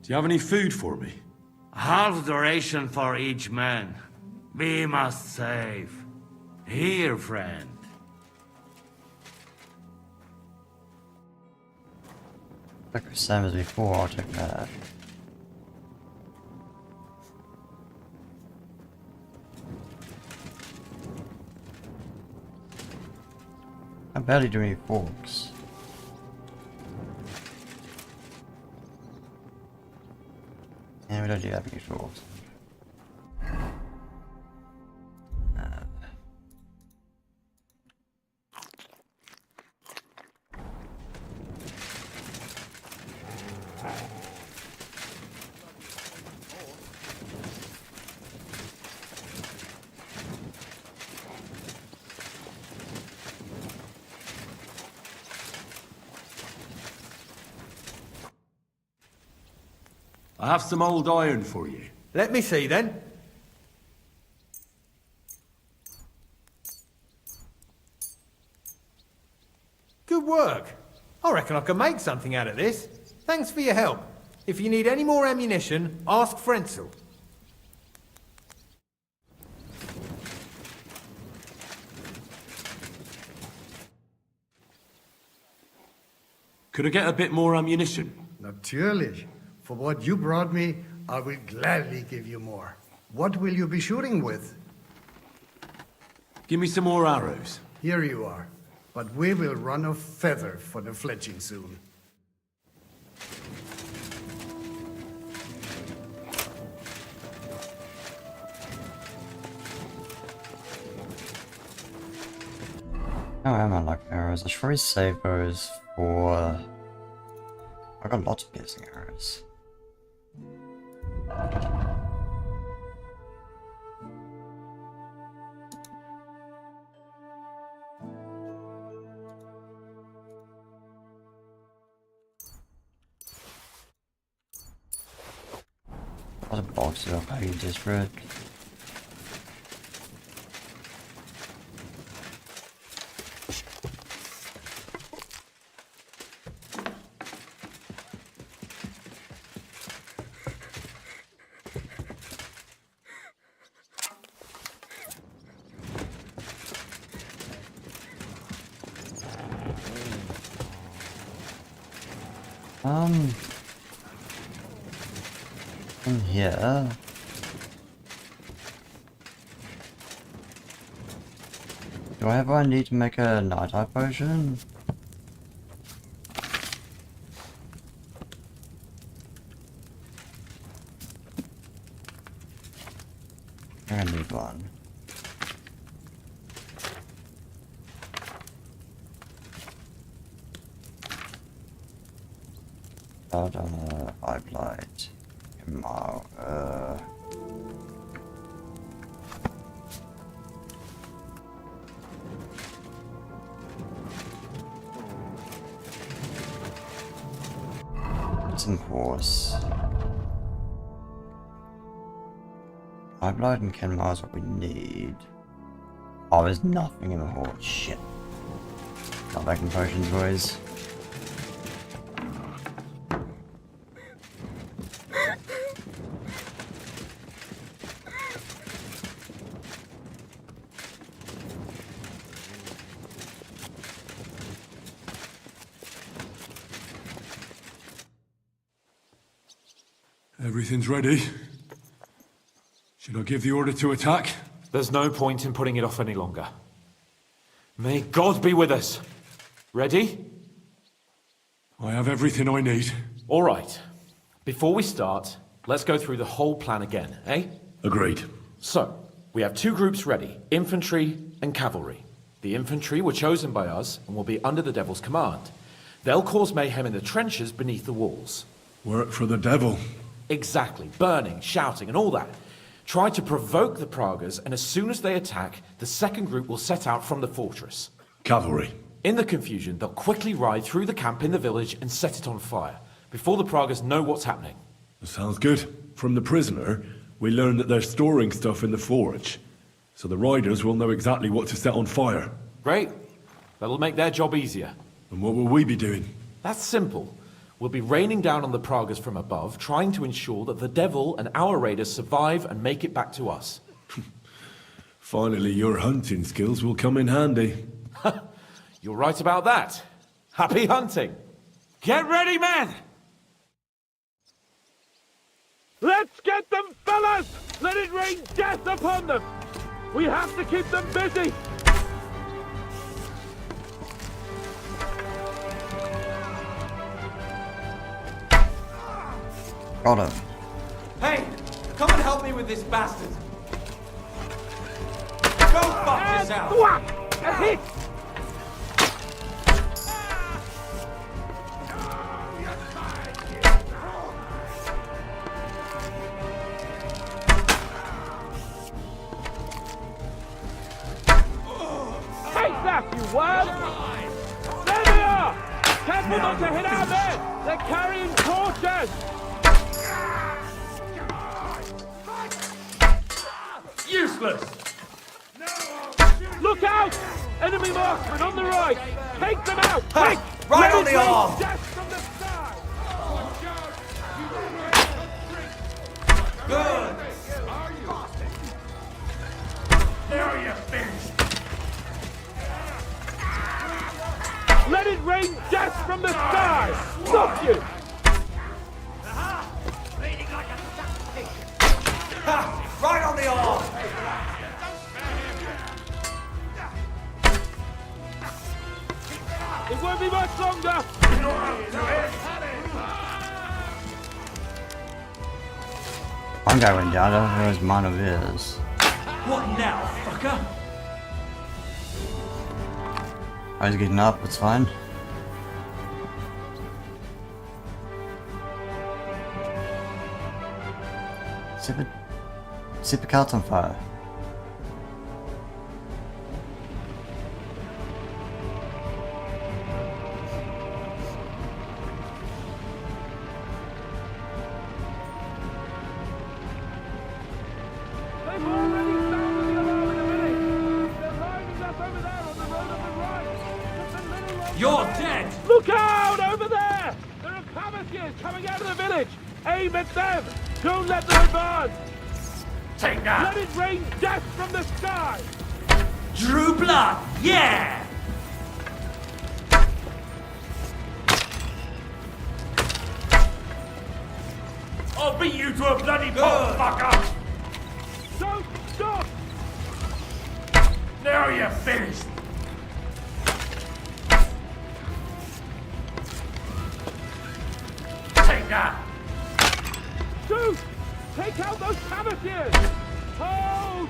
Do you have any food for me? Half the ration for each man. We must save. Here, friend. Like the same as before, I'll take that. I barely do any forks. And we don't do have any forks. I have some old iron for you. Let me see then. Good work. I reckon I can make something out of this. Thanks for your help. If you need any more ammunition, ask Frenzel. Could I get a bit more ammunition? Natürlich. For what you brought me, I will gladly give you more. What will you be shooting with? Give me some more arrows. Here you are. But we will run a feather for the fletching soon. How am I like arrows? I should probably save those for... I got lots of piercing arrows. What a box of pages for it. In here. Do I ever need to make a night eye potion? I need one. Out on a pipe light. Some horse. Pipe light and Kenmar is what we need. Oh, there's nothing in the horse. Shit. Not making potions, boys. Everything's ready. Should I give the order to attack? There's no point in putting it off any longer. May God be with us. Ready? I have everything I need. All right. Before we start, let's go through the whole plan again, eh? Agreed. So, we have two groups ready, infantry and cavalry. The infantry were chosen by us and will be under the Devil's command. They'll cause mayhem in the trenches beneath the walls. Work for the Devil. Exactly. Burning, shouting, and all that. Try to provoke the Pragas, and as soon as they attack, the second group will set out from the fortress. Cavalry. In the confusion, they'll quickly ride through the camp in the village and set it on fire, before the Pragas know what's happening. Sounds good. From the prisoner, we learned that they're storing stuff in the forge, so the riders will know exactly what to set on fire. Great. That'll make their job easier. And what will we be doing? That's simple. We'll be raining down on the Pragas from above, trying to ensure that the Devil and our raiders survive and make it back to us. Finally, your hunting skills will come in handy. You're right about that. Happy hunting. Get ready, men! Let's get them, fellas! Let it rain death upon them! We have to keep them busy! Got him. Hey! Come and help me with this bastard! Go fuck yourself! Whack! A hit! Take that, you worm! There they are! Careful not to hit our men! They're carrying torches! Useless! Look out! Enemy marksmen on the right! Take them out! Quick! Right on the arm! Good! There you finished! Let it rain death from the sky! Stop you! Right on the arm! It won't be much longer! One guy went down, I don't know whose mine it is. What now, fucker? Oh, he's getting up, it's fine. Set the cart on fire. Skirmishers coming out of the village! Aim at them! Don't let them advance! Take that! Let it rain death from the sky! Drew blood, yeah! I'll beat you to a bloody pulp, fucker! Don't stop! Now you're finished! Take that! Shoot! Take out those cabbages! Hold!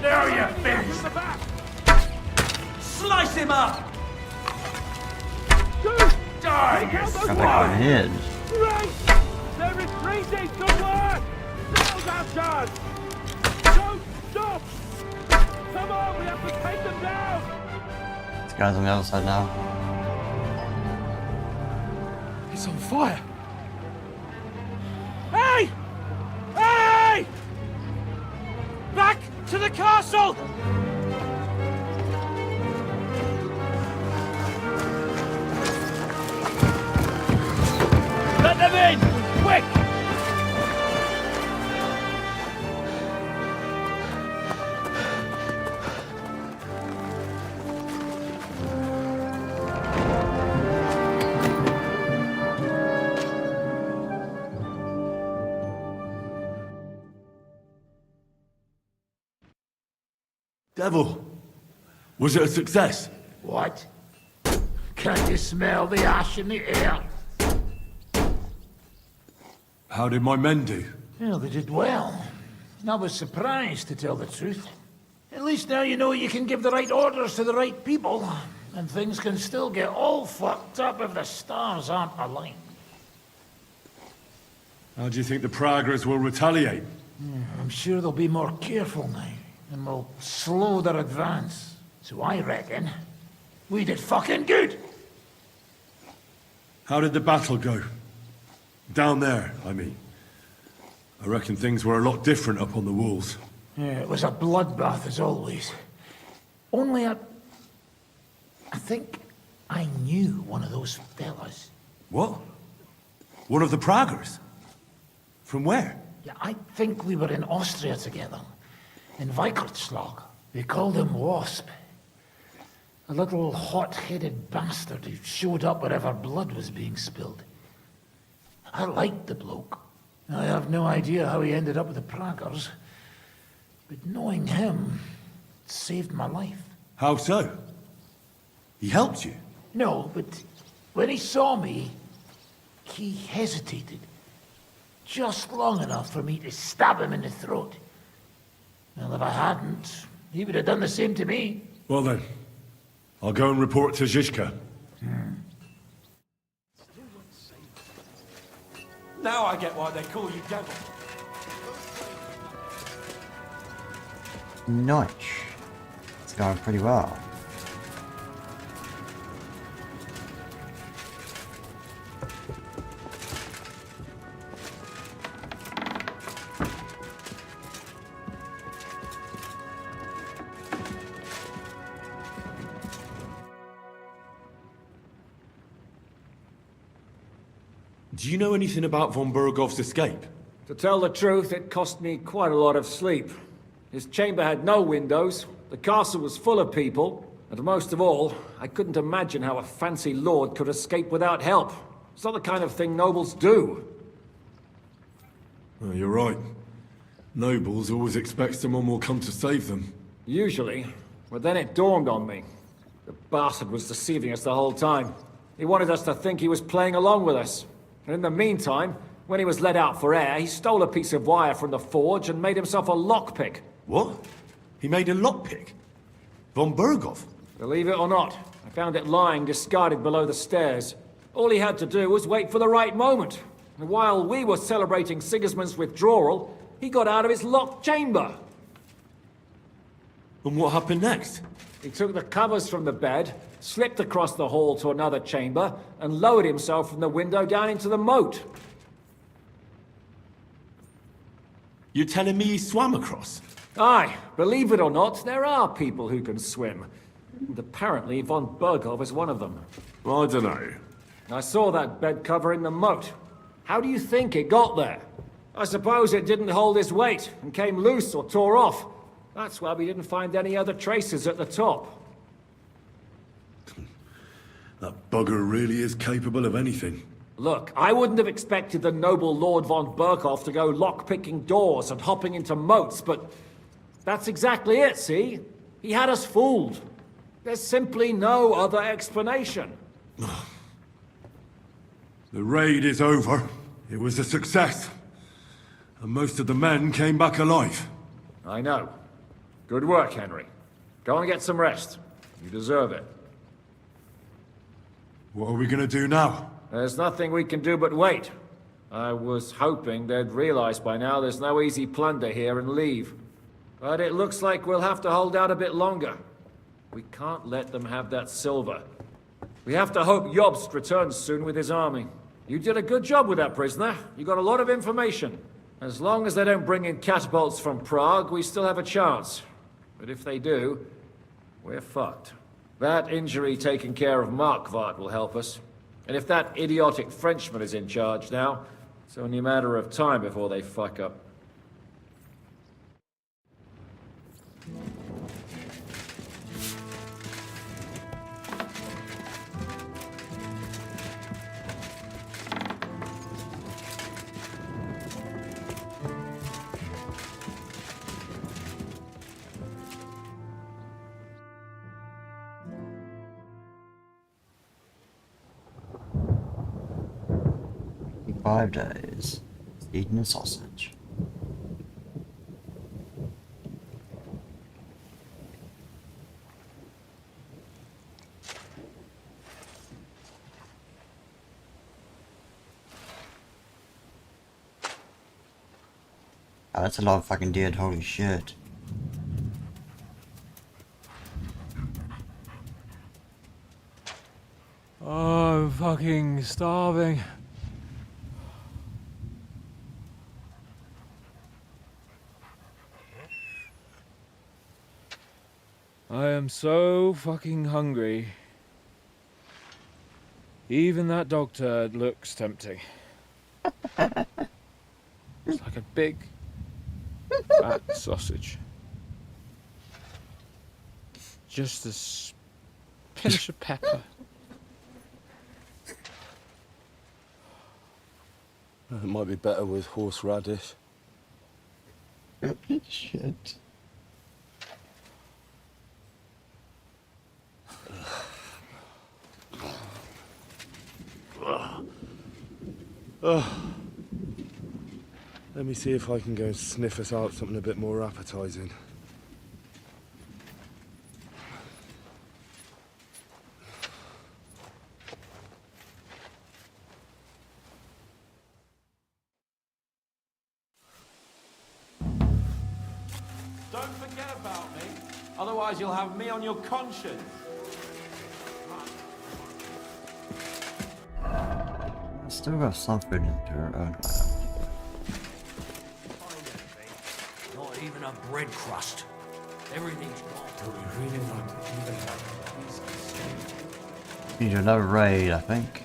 Now you're Raining up finished! in the back! Slice him up! Shoot! Die, Take you out those Got back on swine! head. Great! They're retreating somewhere! Now that's done! Don't stop! Come on, we have to take them down! This guy's on the other side now. It's on fire! Hey! Hey! Back to the castle! Let them in! Quick! Devil, was it a success? What? Can you smell the ash in the air? How did my men do? Well, they did well. I was surprised, to tell the truth. At least now you know you can give the right orders to the right people, and things can still get all fucked up if the stars aren't aligned. How do you think the Praggers will retaliate? I'm sure they'll be more careful now, and will slow their advance. So I reckon we did fucking good. How did the battle go? Down there, I mean. I reckon things were a lot different up on the walls. Yeah, it was a bloodbath as always. Only I think I knew one of those fellas. What? One of the Praggers? From where? Yeah, I think we were in Austria together. In Weikertslag. They called him Wasp. A little hot-headed bastard who showed up wherever blood was being spilled. I liked the bloke. I have no idea how he ended up with the Praggers. But knowing him saved my life. How so? He helped you? No, but when he saw me, he hesitated. Just long enough for me to stab him in the throat. Well, if I hadn't, he would have done the same to me. Well then, I'll go and report to Zizka. Now I get why they call you devil. Nice. It's going pretty well. Do you know anything about von Burgov's escape? To tell the truth, it cost me quite a lot of sleep. His chamber had no windows, the castle was full of people, and most of all, I couldn't imagine how a fancy lord could escape without help. It's not the kind of thing nobles do. Oh, you're right. Nobles always expect someone will come to save them. Usually, but then it dawned on me. The bastard was deceiving us the whole time. He wanted us to think he was playing along with us. And in the meantime, when he was let out for air, he stole a piece of wire from the forge and made himself a lockpick. What? He made a lockpick? Von Burgov? Believe it or not, I found it lying discarded below the stairs. All he had to do was wait for the right moment. And while we were celebrating Sigismund's withdrawal, he got out of his locked chamber. And what happened next? He took the covers from the bed, slipped across the hall to another chamber, and lowered himself from the window down into the moat. You're telling me he swam across? Aye, believe it or not, there are people who can swim. And apparently von Burgov is one of them. I don't know. I saw that bed cover in the moat. How do you think it got there? I suppose it didn't hold its weight and came loose or tore off. That's why we didn't find any other traces at the top. That bugger really is capable of anything. Look, I wouldn't have expected the noble Lord von Berkhoff to go lock-picking doors and hopping into moats, but that's exactly it, see? He had us fooled. There's simply no other explanation. The raid is over. It was a success. And most of the men came back alive. I know. Good work, Henry. Go and get some rest. You deserve it. What are we gonna do now? There's nothing we can do but wait. I was hoping they'd realize by now there's no easy plunder here and leave. But it looks like we'll have to hold out a bit longer. We can't let them have that silver. We have to hope Jobst returns soon with his army. You did a good job with that prisoner. You got a lot of information. As long as they don't bring in catapults from Prague, we still have a chance. But if they do, we're fucked. That injury taking care of Markvart will help us. And if that idiotic Frenchman is in charge now, it's only a matter of time before they fuck up. In 5 days, eating a sausage. Oh, that's a lot of fucking dead, holy shit. Oh, I'm fucking starving. I am so fucking hungry. Even that dog turd looks tempting. It's like a big, fat sausage. Just a pinch of pepper. It might be better with horseradish. Shit. Let me see if I can go and sniff us out something a bit more appetizing. Don't forget about me, otherwise you'll have me on your conscience. I still got some food into her own lab. Not even a bread crust. Everything's gone. Need another raid, I think.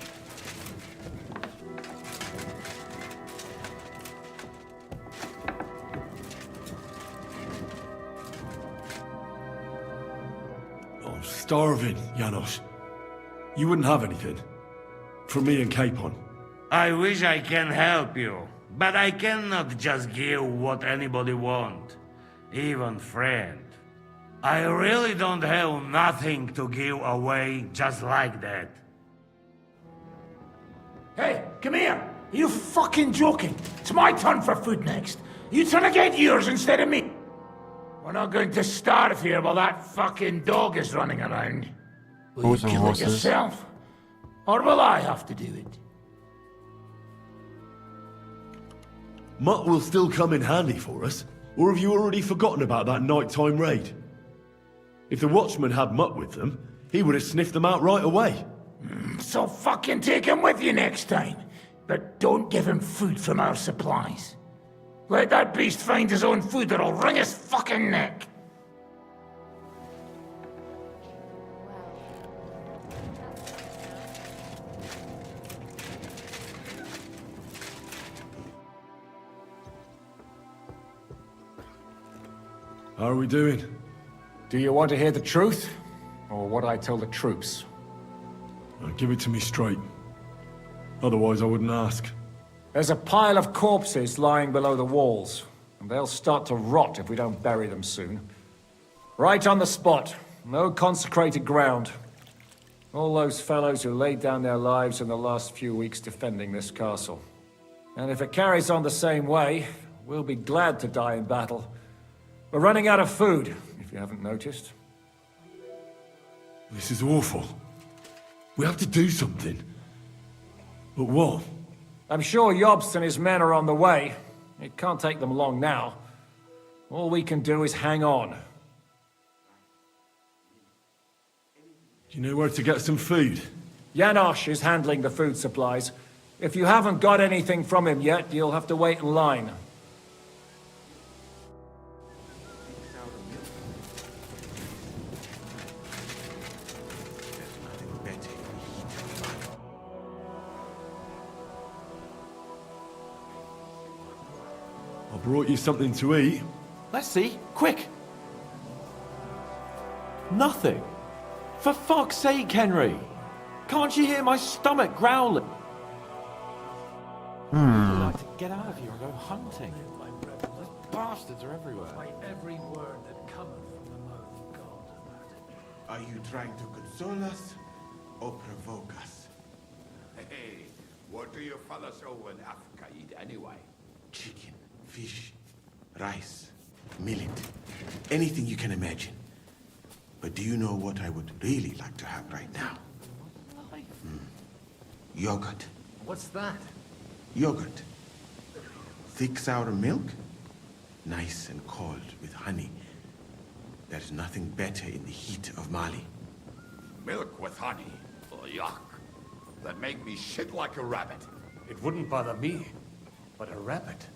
I'm starving, Janos. You wouldn't have anything? For me and Capon. I wish I can help you, but I cannot just give what anybody want, even friend. I really don't have nothing to give away just like that. Hey, come here! Are you fucking joking? It's my turn for food next. You trying to get yours instead of me? We're not going to starve here while that fucking dog is running around. Will you kill it yourself? Or will I have to do it? Mutt will still come in handy for us, or have you already forgotten about that nighttime raid? If the watchman had Mutt with them, he would have sniffed them out right away. So fucking take him with you next time. But don't give him food from our supplies. Let that beast find his own food or I'll wring his fucking neck. How are we doing? Do you want to hear the truth? Or what I tell the troops? Give it to me straight. Otherwise I wouldn't ask. There's a pile of corpses lying below the walls, and they'll start to rot if we don't bury them soon. Right on the spot. No consecrated ground. All those fellows who laid down their lives in the last few weeks defending this castle. And if it carries on the same way, we'll be glad to die in battle. We're running out of food, if you haven't noticed. This is awful. We have to do something. But what? I'm sure Jobst and his men are on the way. It can't take them long now. All we can do is hang on. Do you know where to get some food? Janosch is handling the food supplies. If you haven't got anything from him yet, you'll have to wait in line. I brought you something to eat. Let's see. Quick! Nothing. For fuck's sake, Henry! Can't you hear my stomach growling? I'd like to get out of here and go hunting. Those bastards are everywhere. By every word that cometh from the mouth of God. Are you trying to console us or provoke us? Hey, what do you fellas over in Africa eat anyway? Chicken, fish, rice, millet, anything you can imagine. But do you know what I would really like to have right now? Yogurt. What's that? Yogurt. Thick sour milk, nice and cold with honey. There's nothing better in the heat of Mali. Milk with honey? Oh, yuck. That make me shit like a rabbit. It wouldn't bother me, but a rabbit.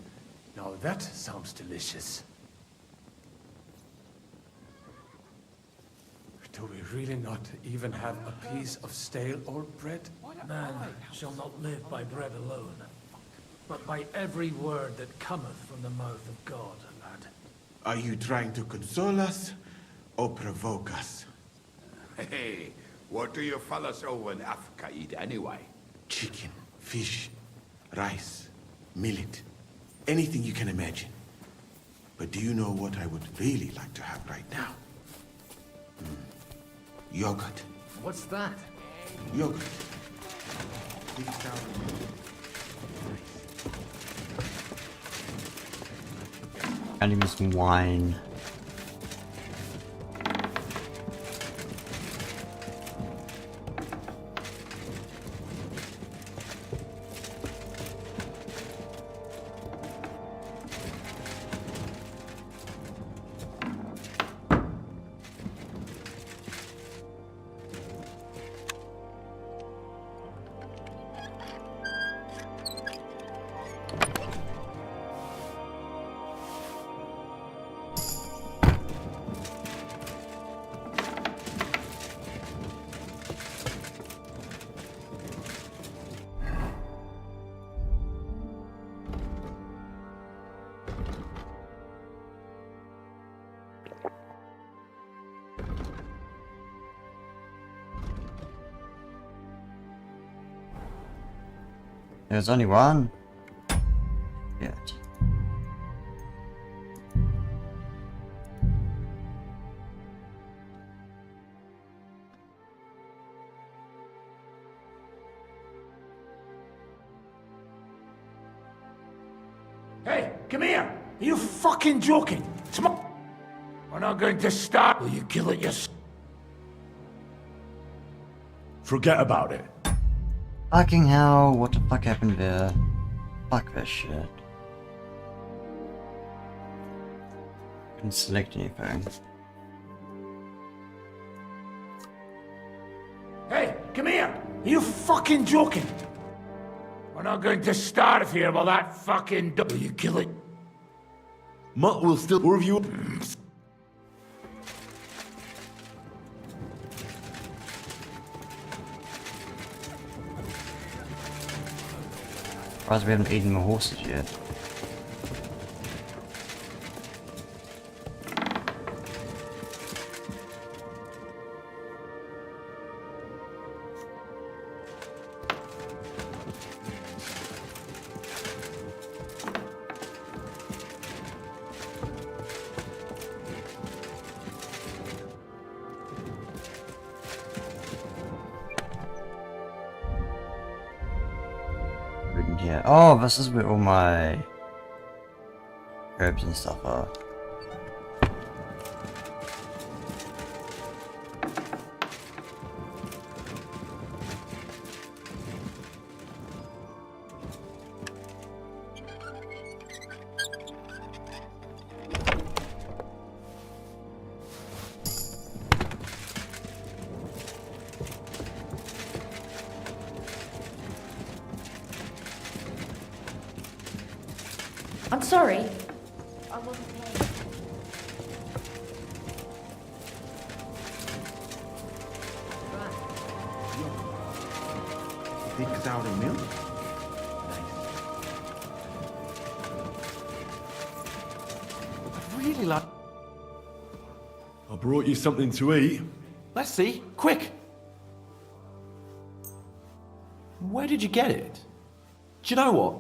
Now that sounds delicious. Do we really not even have a piece of stale old bread? Man shall not live by bread alone, but by every word that cometh from the mouth of God, lad. Are you trying to console us or provoke us? Hey, what do you fellas over in Africa eat anyway? Chicken, fish, rice, millet, anything you can imagine. But do you know what I would really like to have right now? Yogurt. What's that? Yogurt. Thick sour milk. I need some wine. There's only one. Yet. Hey, come here! Are you fucking joking? We're not going to start. Will you kill it yourself? Forget about it. Fucking hell, what the fuck happened there? Fuck this shit. Couldn't select anything. Hey, come here! Are you fucking joking? We're not going to starve here while that fucking Will you kill it? Mutt will still review. Surprised we haven't eaten the horses yet. Yeah. Oh, this is where all my herbs and stuff are. I'm sorry. Thick sour milk? I'd really like... I brought you something to eat. Let's see. Quick! Where did you get it? Do you know what?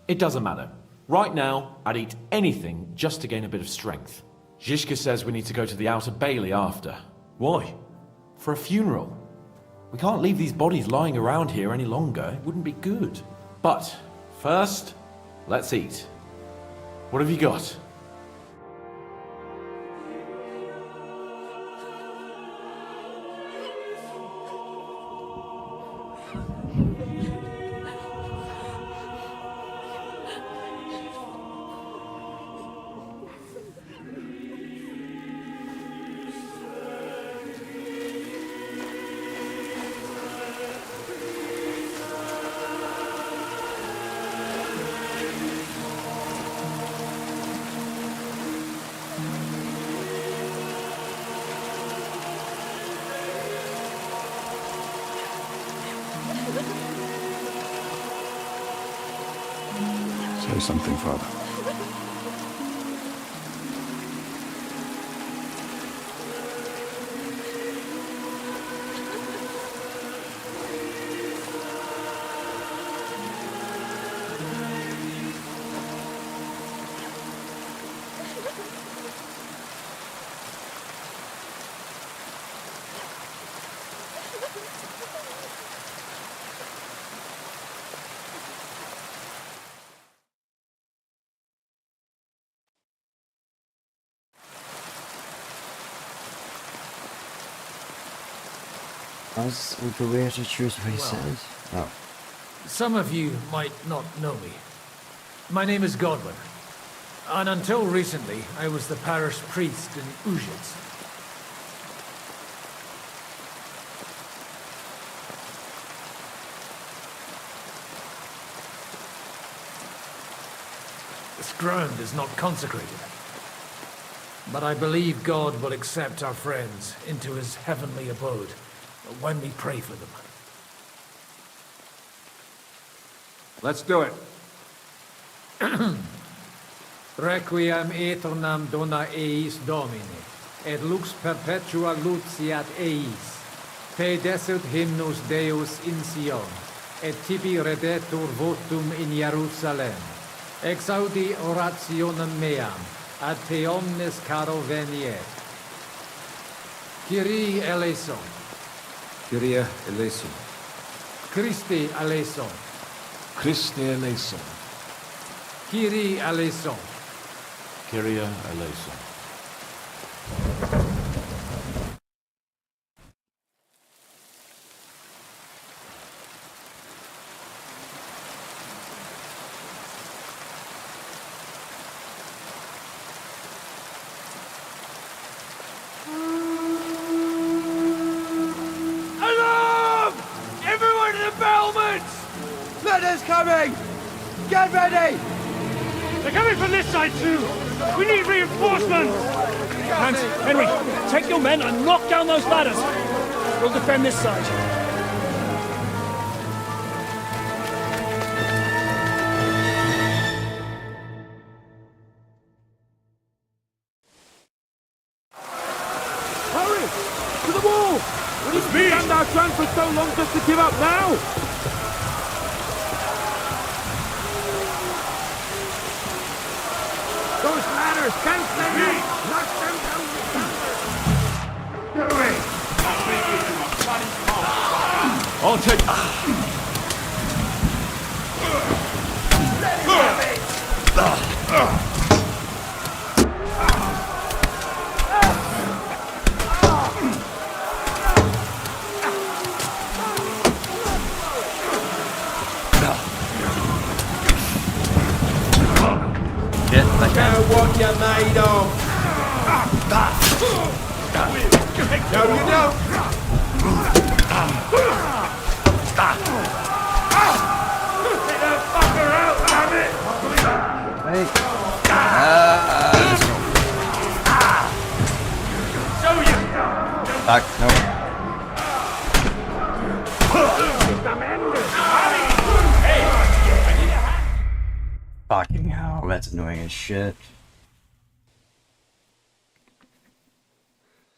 It doesn't matter. Right now, I'd eat anything just to gain a bit of strength. Zizka says we need to go to the Outer Bailey after. Why? For a funeral. We can't leave these bodies lying around here any longer. It wouldn't be good. But, first, let's eat. What have you got? Say something, Father. As we go where to choose what he says. Oh. Some of you might not know me. My name is Godwin. And until recently, I was the parish priest in Ujitz. This ground is not consecrated. But I believe God will accept our friends into his heavenly abode when we pray for them. Let's do it. Requiem aeternam dona eis Domine, et lux perpetua luciat eis. Te desert hymnus Deus in Sion, et tibi redetur votum in Jerusalem. Exaudi orationem meam, ad te omnes caro veniet. Kyrie eleison. Kyrie eleison. Christi eleison. Christe eleison. Kyrie eleison. Kyrie eleison. Alarm! Everyone to the battlements! Letters coming! Get ready! They're coming from this side too! We need reinforcements! Hans, Henry, take your men and knock down those ladders! We'll defend this side. Hurry! To the wall! We need to stand our ground for so long just to give up now! Those ladders can't stay in! Knock them down with thunder! Get away! I'll take... Show what you're made of. No, you don't. Get that fucker out, damn it! Hey. Show you. Back, no. Fucking hell, that's annoying as shit.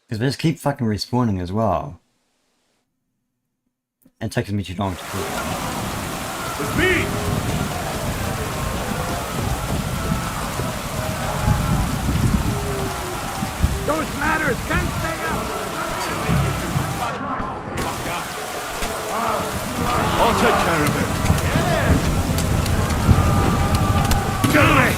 Because they just keep fucking respawning as well. And it takes me too long to kill them. It's me! Those ladders can't stay up! I'll take care of it. Get away!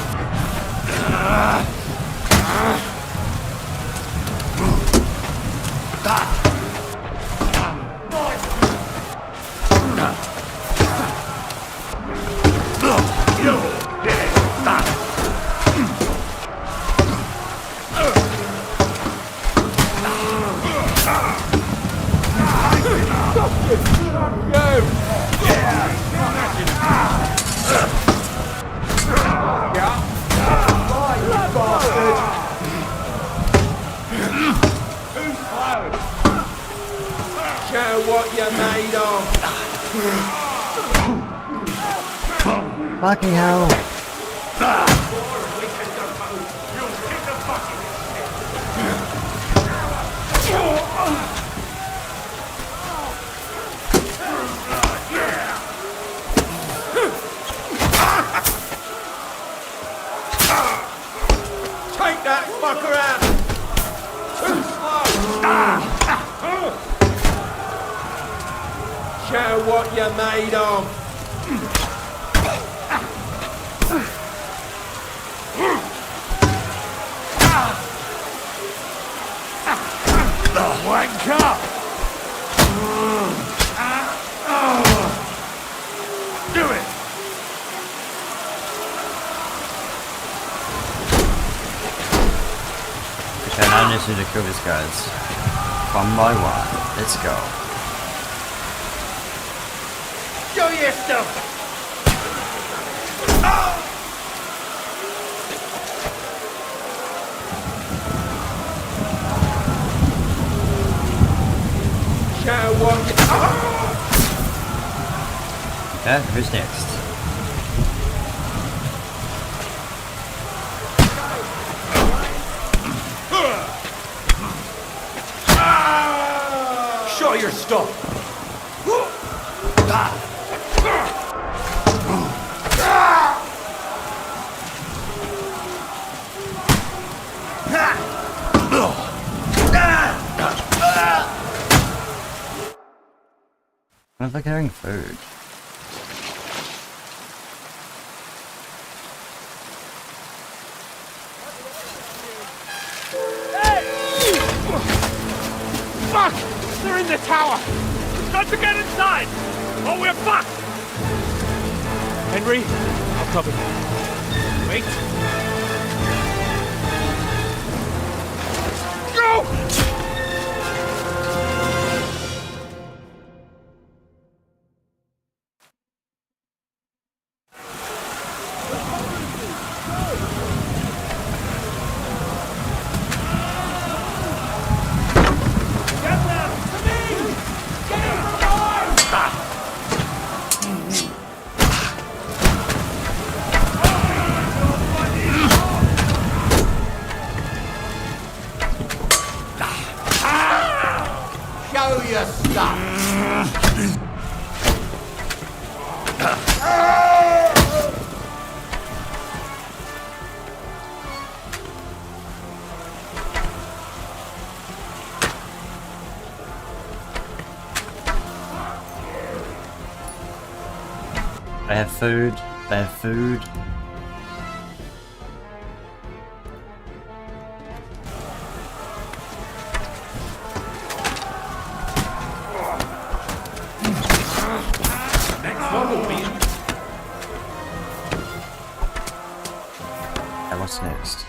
Show what you're made of. Fucking hell. Take that fucker out. Too slow. Show what you're made of. Wanker! Do it! Okay, now I just need to kill these guys. One by one. Let's go. Show your stuff! Show what you... Okay, who's next? Show your stuff! What if they're carrying food? Fuck! They're in the tower! We've got to get inside! Or we're fucked! Henry, I'll cover you. Wait. Go! Show your stuff! They have food. They have food. What's next?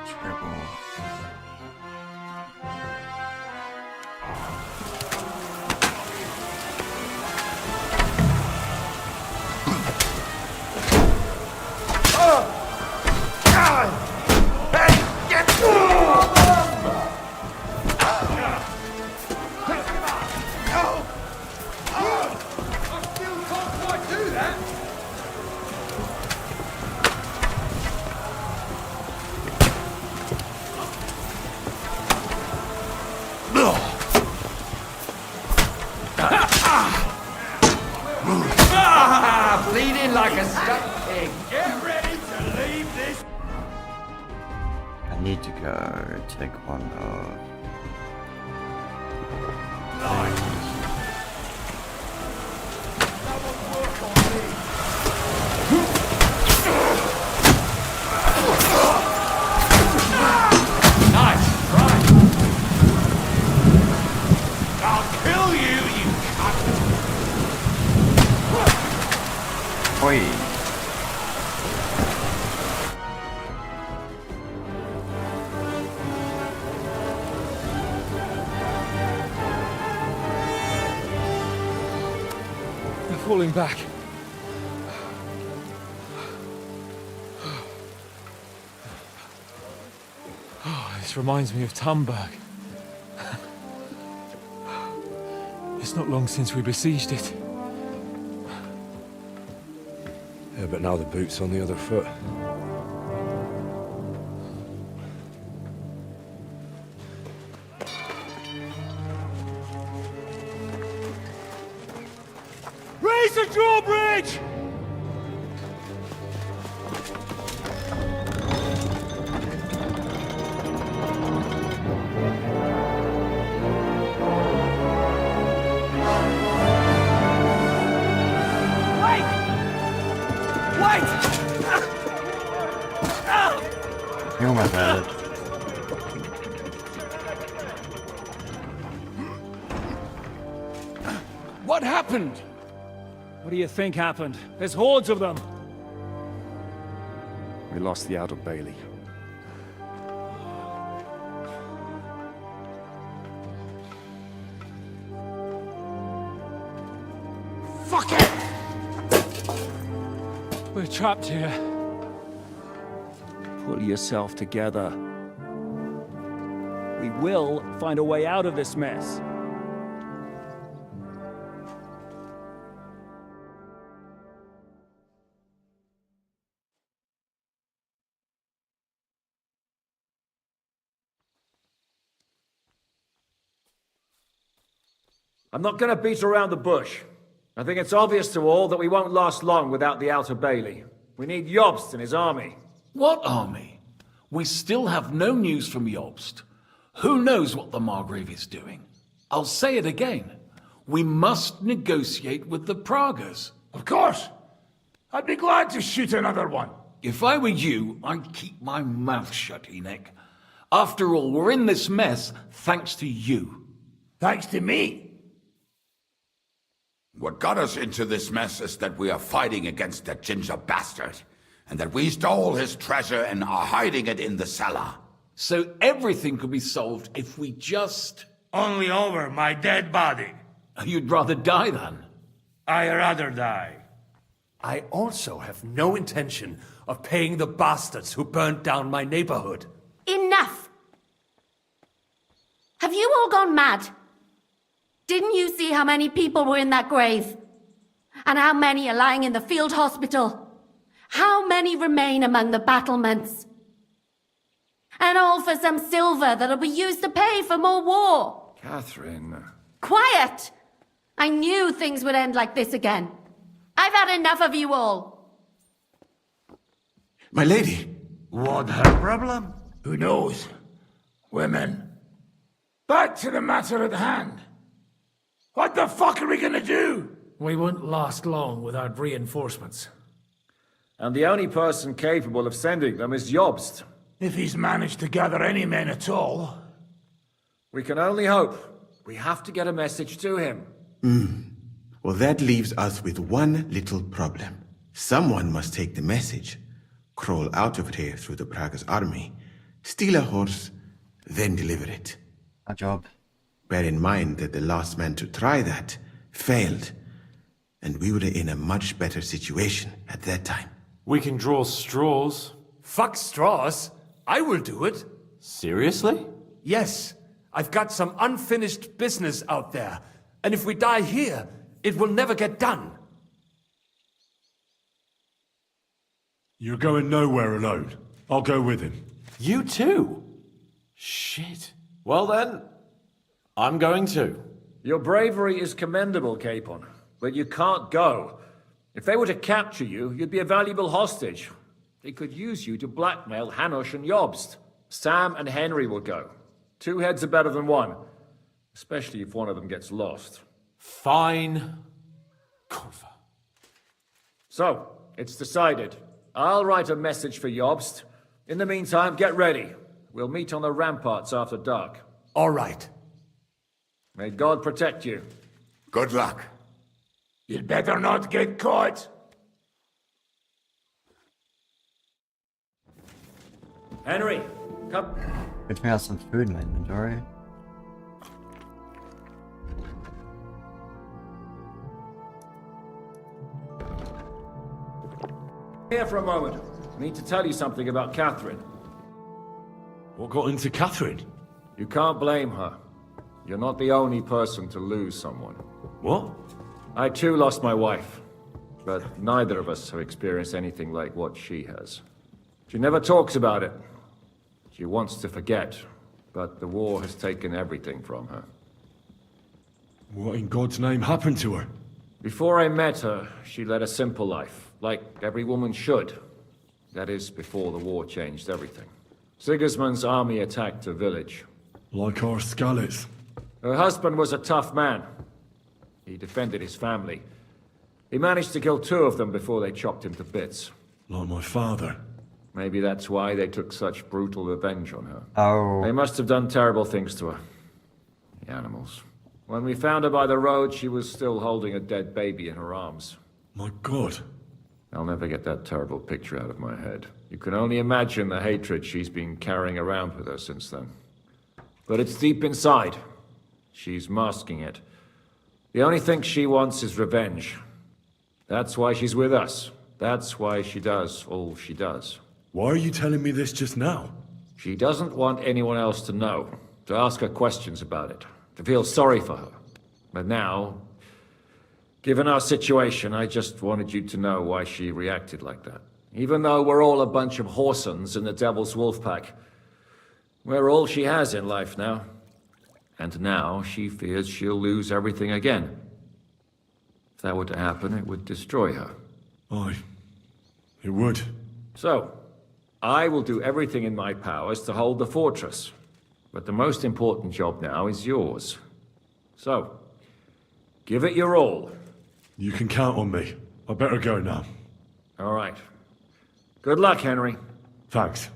Triple. Bleeding like a stuck pig. Get ready to leave this. I need to go take one of. Nice, right. I'll kill you, you cunt. Oi. They're falling back. Oh, this reminds me of Tamberg. It's not long since we besieged it. Yeah, but now the boot's on the other foot. Raise the drawbridge! Oh my god. What happened? What do you think happened? There's hordes of them. We lost the Outer Bailey. Fuck it! We're trapped here. Pull yourself together. We will find a way out of this mess. I'm not going to beat around the bush. I think it's obvious to all that we won't last long without the Outer Bailey. We need Jobst and his army. What army? We still have no news from Jobst. Who knows what the Margrave is doing? I'll say it again. We must negotiate with the Pragas. Of course. I'd be glad to shoot another one. If I were you, I'd keep my mouth shut, Enoch. After all, we're in this mess thanks to you. Thanks to me. What got us into this mess is that we are fighting against that ginger bastard, and that we stole his treasure and are hiding it in the cellar. So everything could be solved if we just... Only over my dead body. You'd rather die then? I'd rather die. I also have no intention of paying the bastards who burnt down my neighborhood. Enough! Have you all gone mad? Didn't you see how many people were in that grave? And how many are lying in the field hospital? How many remain among the battlements? And all for some silver that'll be used to pay for more war. Catherine... Quiet! I knew things would end like this again. I've had enough of you all. My lady! What her problem? Who knows? Women. Back to the matter at hand. What the fuck are we gonna do? We won't last long without reinforcements. And the only person capable of sending them is Jobst. If he's managed to gather any men at all. We can only hope. We have to get a message to him. Well, that leaves us with one little problem. Someone must take the message. crawl out of here through the Prague's army, steal a horse, then deliver it. Our job. Bear in mind that the last man to try that failed, and we were in a much better situation at that time. We can draw straws. Fuck straws. I will do it. Seriously? Yes. I've got some unfinished business out there, and if we die here, it will never get done. You're going nowhere alone. I'll go with him. You too? Shit. Well then, I'm going too. Your bravery is commendable, Capon, but you can't go. If they were to capture you, you'd be a valuable hostage. They could use you to blackmail Hanush and Jobst. Sam and Henry will go. 2 heads are better than 1, especially if one of them gets lost. Fine. So, it's decided. I'll write a message for Jobst. In the meantime, get ready. We'll meet on the ramparts after dark. All right. May God protect you. Good luck. You'd better not get caught. Henry, come. Good to have some food in my inventory. Here for a moment. I need to tell you something about Catherine. What got into Catherine? You can't blame her. You're not the only person to lose someone. What? I too lost my wife, but neither of us have experienced anything like what she has. She never talks about it. She wants to forget, but the war has taken everything from her. What in God's name happened to her? Before I met her, she led a simple life, like every woman should. That is, before the war changed everything. Sigismund's army attacked her village. Like our Skalitz. Her husband was a tough man. He defended his family. He managed to kill 2 of them before they chopped him to bits. Like my father. Maybe that's why they took such brutal revenge on her. Oh. They must have done terrible things to her. The animals. When we found her by the road, she was still holding a dead baby in her arms. My God. I'll never get that terrible picture out of my head. You can only imagine the hatred she's been carrying around with her since then. But it's deep inside. She's masking it. The only thing she wants is revenge. That's why she's with us. That's why she does all she does. Why are you telling me this just now? She doesn't want anyone else to know, to ask her questions about it, to feel sorry for her. But now, given our situation, I just wanted you to know why she reacted like that. Even though we're all a bunch of whoresons in the Devil's Wolf Pack, we're all she has in life now. And now she fears she'll lose everything again. If that were to happen, it would destroy her. Aye, it would. So, I will do everything in my powers to hold the fortress. But the most important job now is yours. So, give it your all. You can count on me. I better go now. All right. Good luck, Henry. Thanks.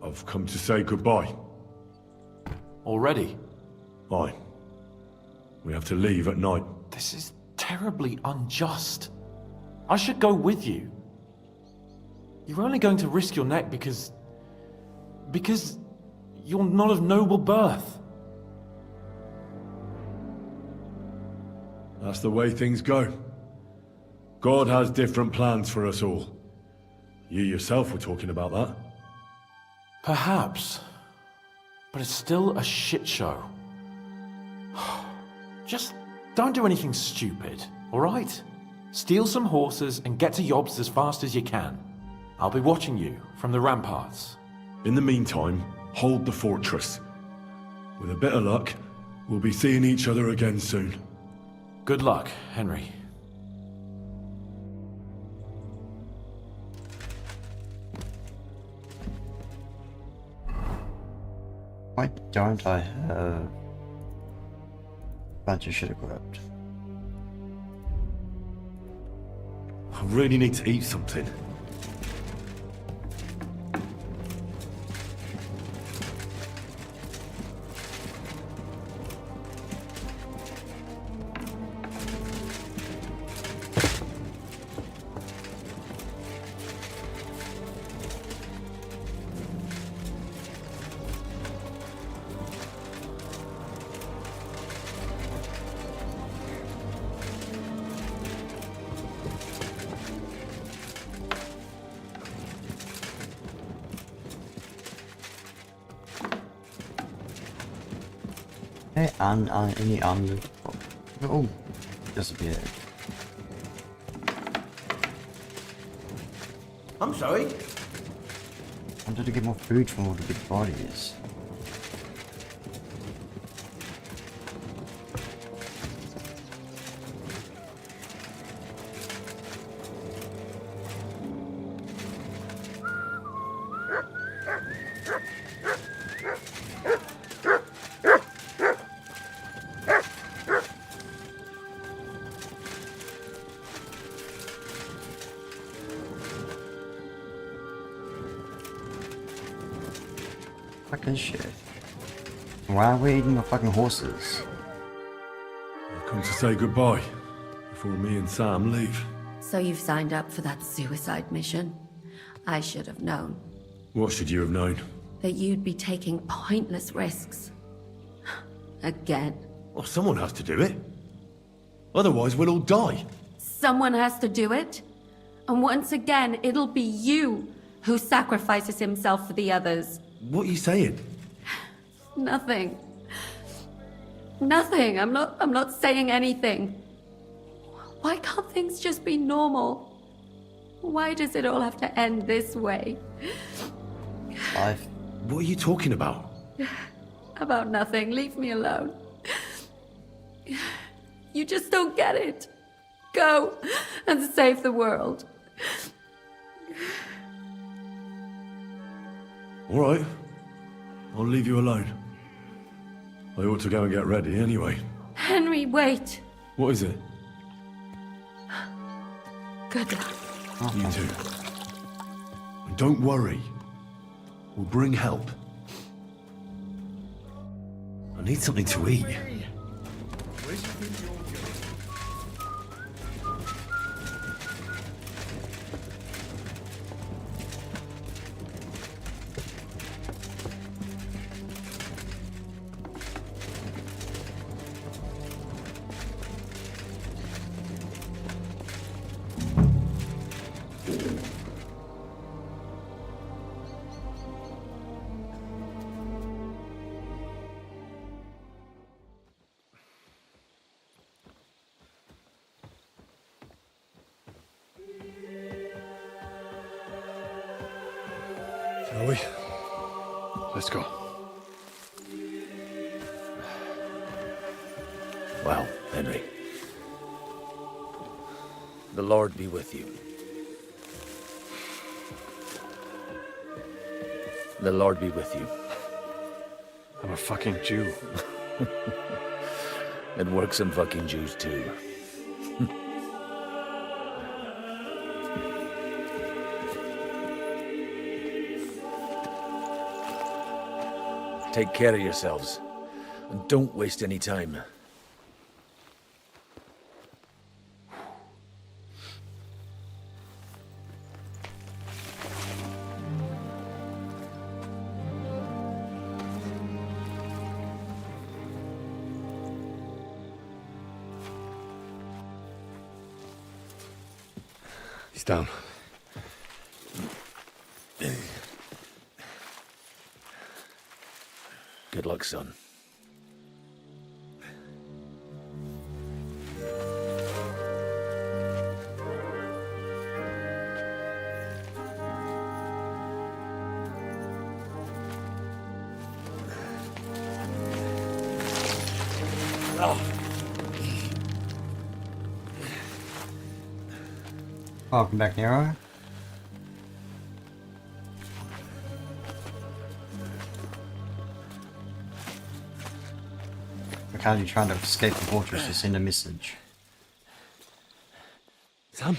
I've come to say goodbye. Already? Aye. We have to leave at night. This is terribly unjust. I should go with you. You're only going to risk your neck because you're not of noble birth. That's the way things go. God has different plans for us all. You yourself were talking about that. Perhaps. But it's still a shit show. Just don't do anything stupid, alright? Steal some horses and get to Jobst as fast as you can. I'll be watching you from the ramparts. In the meantime, hold the fortress. With a bit of luck, we'll be seeing each other again soon. Good luck, Henry. Why don't I have a bunch of shit equipped? I really need to eat something. Okay, and any armor. Oh, disappeared. I'm sorry? I wanted to get more food from all the big bodies. Fucking shit. Why are we eating the fucking horses? I've come to say goodbye before me and Sam leave. So you've signed up for that suicide mission? I should have known What should you have known? that you'd be taking pointless risks. Again. Well, someone has to do it. Otherwise, we'll all die. Someone has to do it. And once again, it'll be you who sacrifices himself for the others. What are you saying? Nothing. Nothing. I'm not saying anything. Why can't things just be normal? Why does it all have to end this way? Life. What are you talking about? About nothing. Leave me alone. You just don't get it. Go and save the world. All right. I'll leave you alone. I ought to go and get ready anyway. Henry, wait. What is it? Good luck. You too. And don't worry. We'll bring help. I need something to eat. Shall we? Let's go. Well, Henry. The Lord be with you. The Lord be with you. I'm a fucking Jew. It works on fucking Jews too. Take care of yourselves, and don't waste any time. He's down. Good luck, son. Welcome back, Nero. Look how you're trying to escape the fortress to send a message. Sam?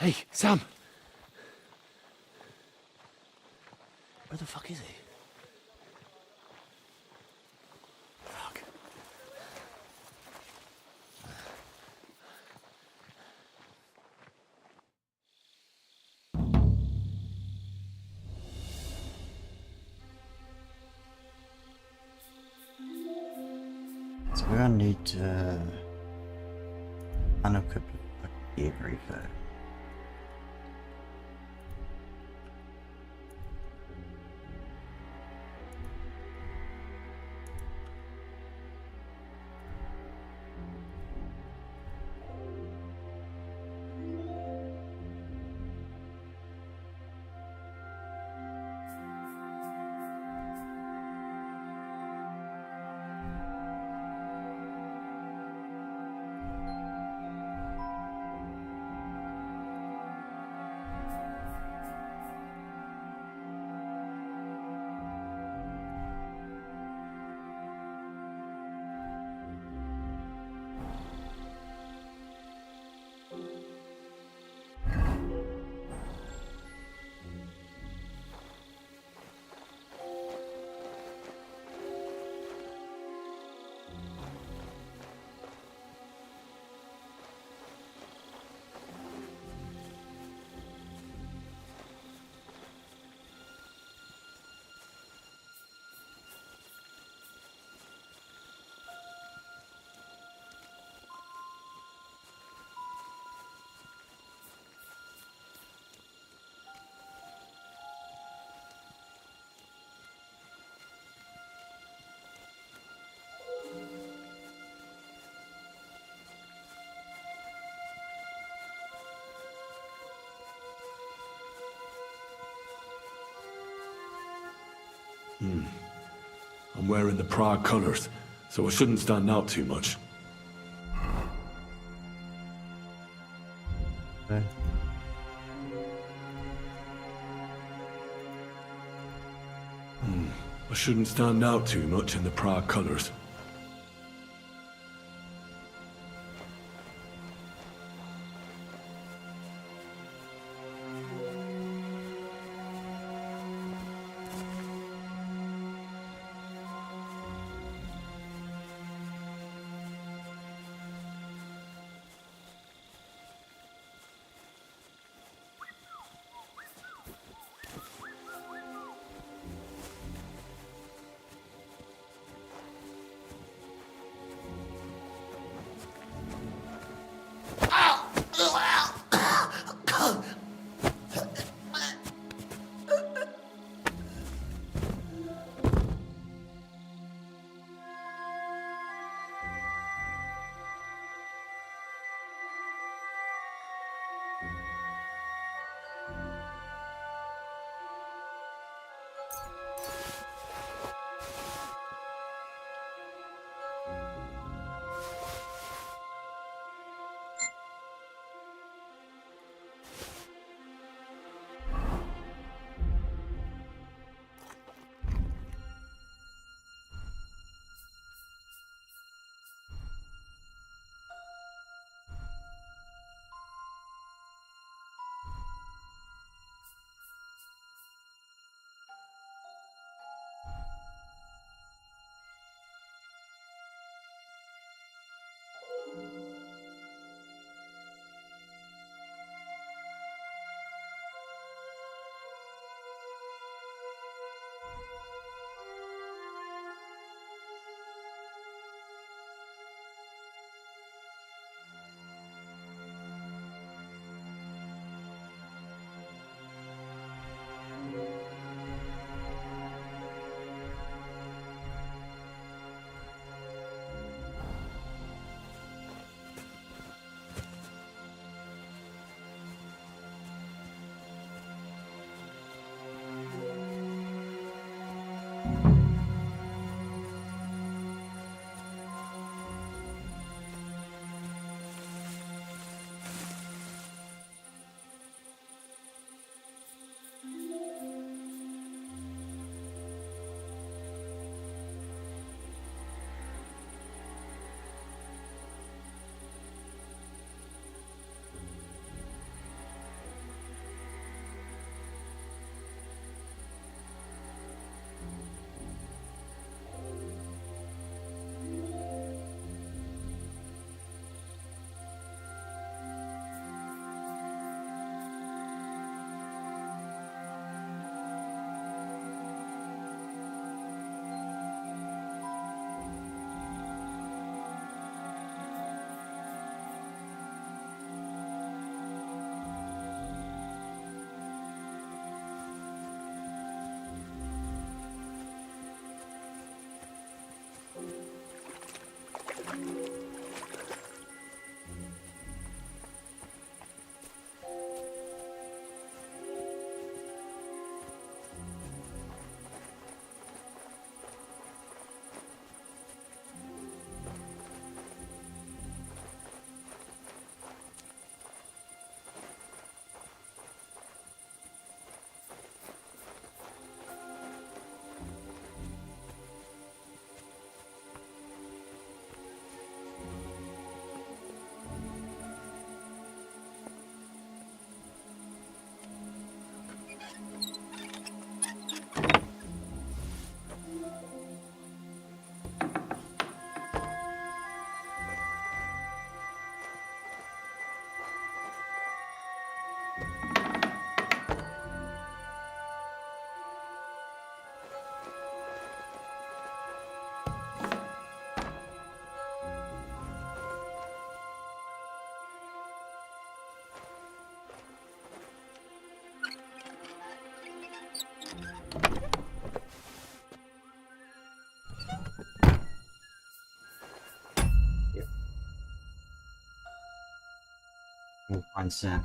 Hey, Sam! Where the fuck is he? Fuck. So we're gonna need to unequip a gear reefer. I'm wearing the Prague colours, so I shouldn't stand out too much. Okay. I shouldn't stand out too much in the Prague colours. We'll find Sam.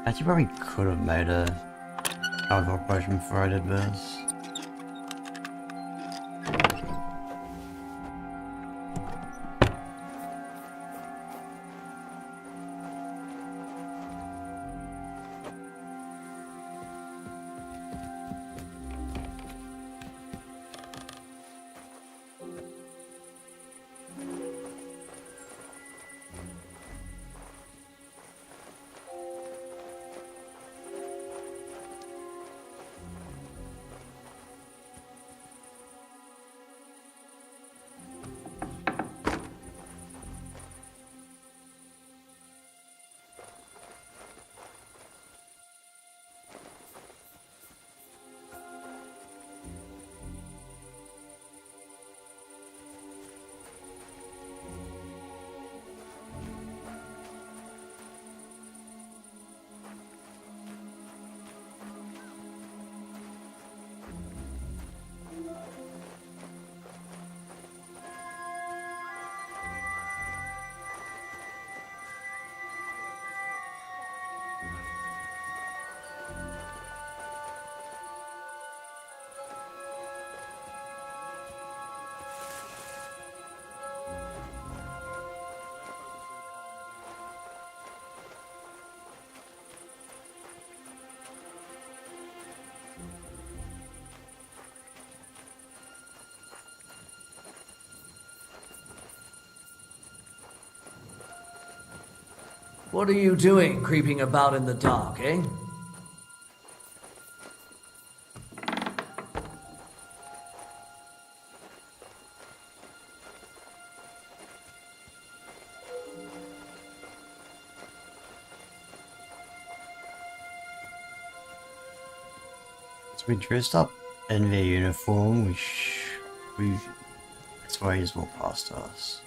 Actually, probably could have made a cover operation before I did this. What are you doing, creeping about in the dark, eh? So we dressed up in their uniform. We That's why he's walked past us.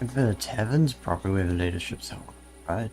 And for the taverns, probably where the leadership's held, right?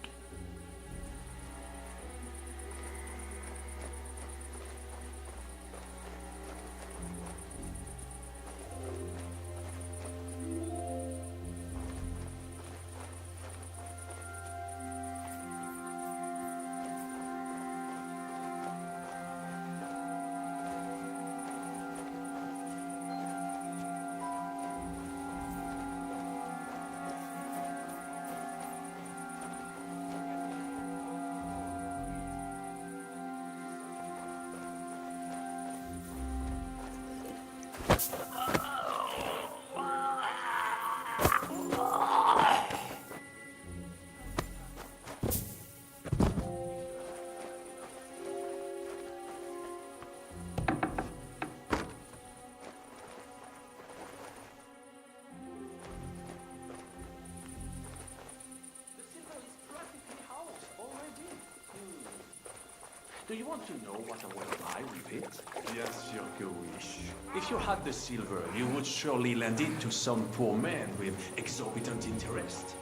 Do you want to know what I will buy with it? Yes, your wish. If you had the silver, you would surely lend it to some poor man with exorbitant interest.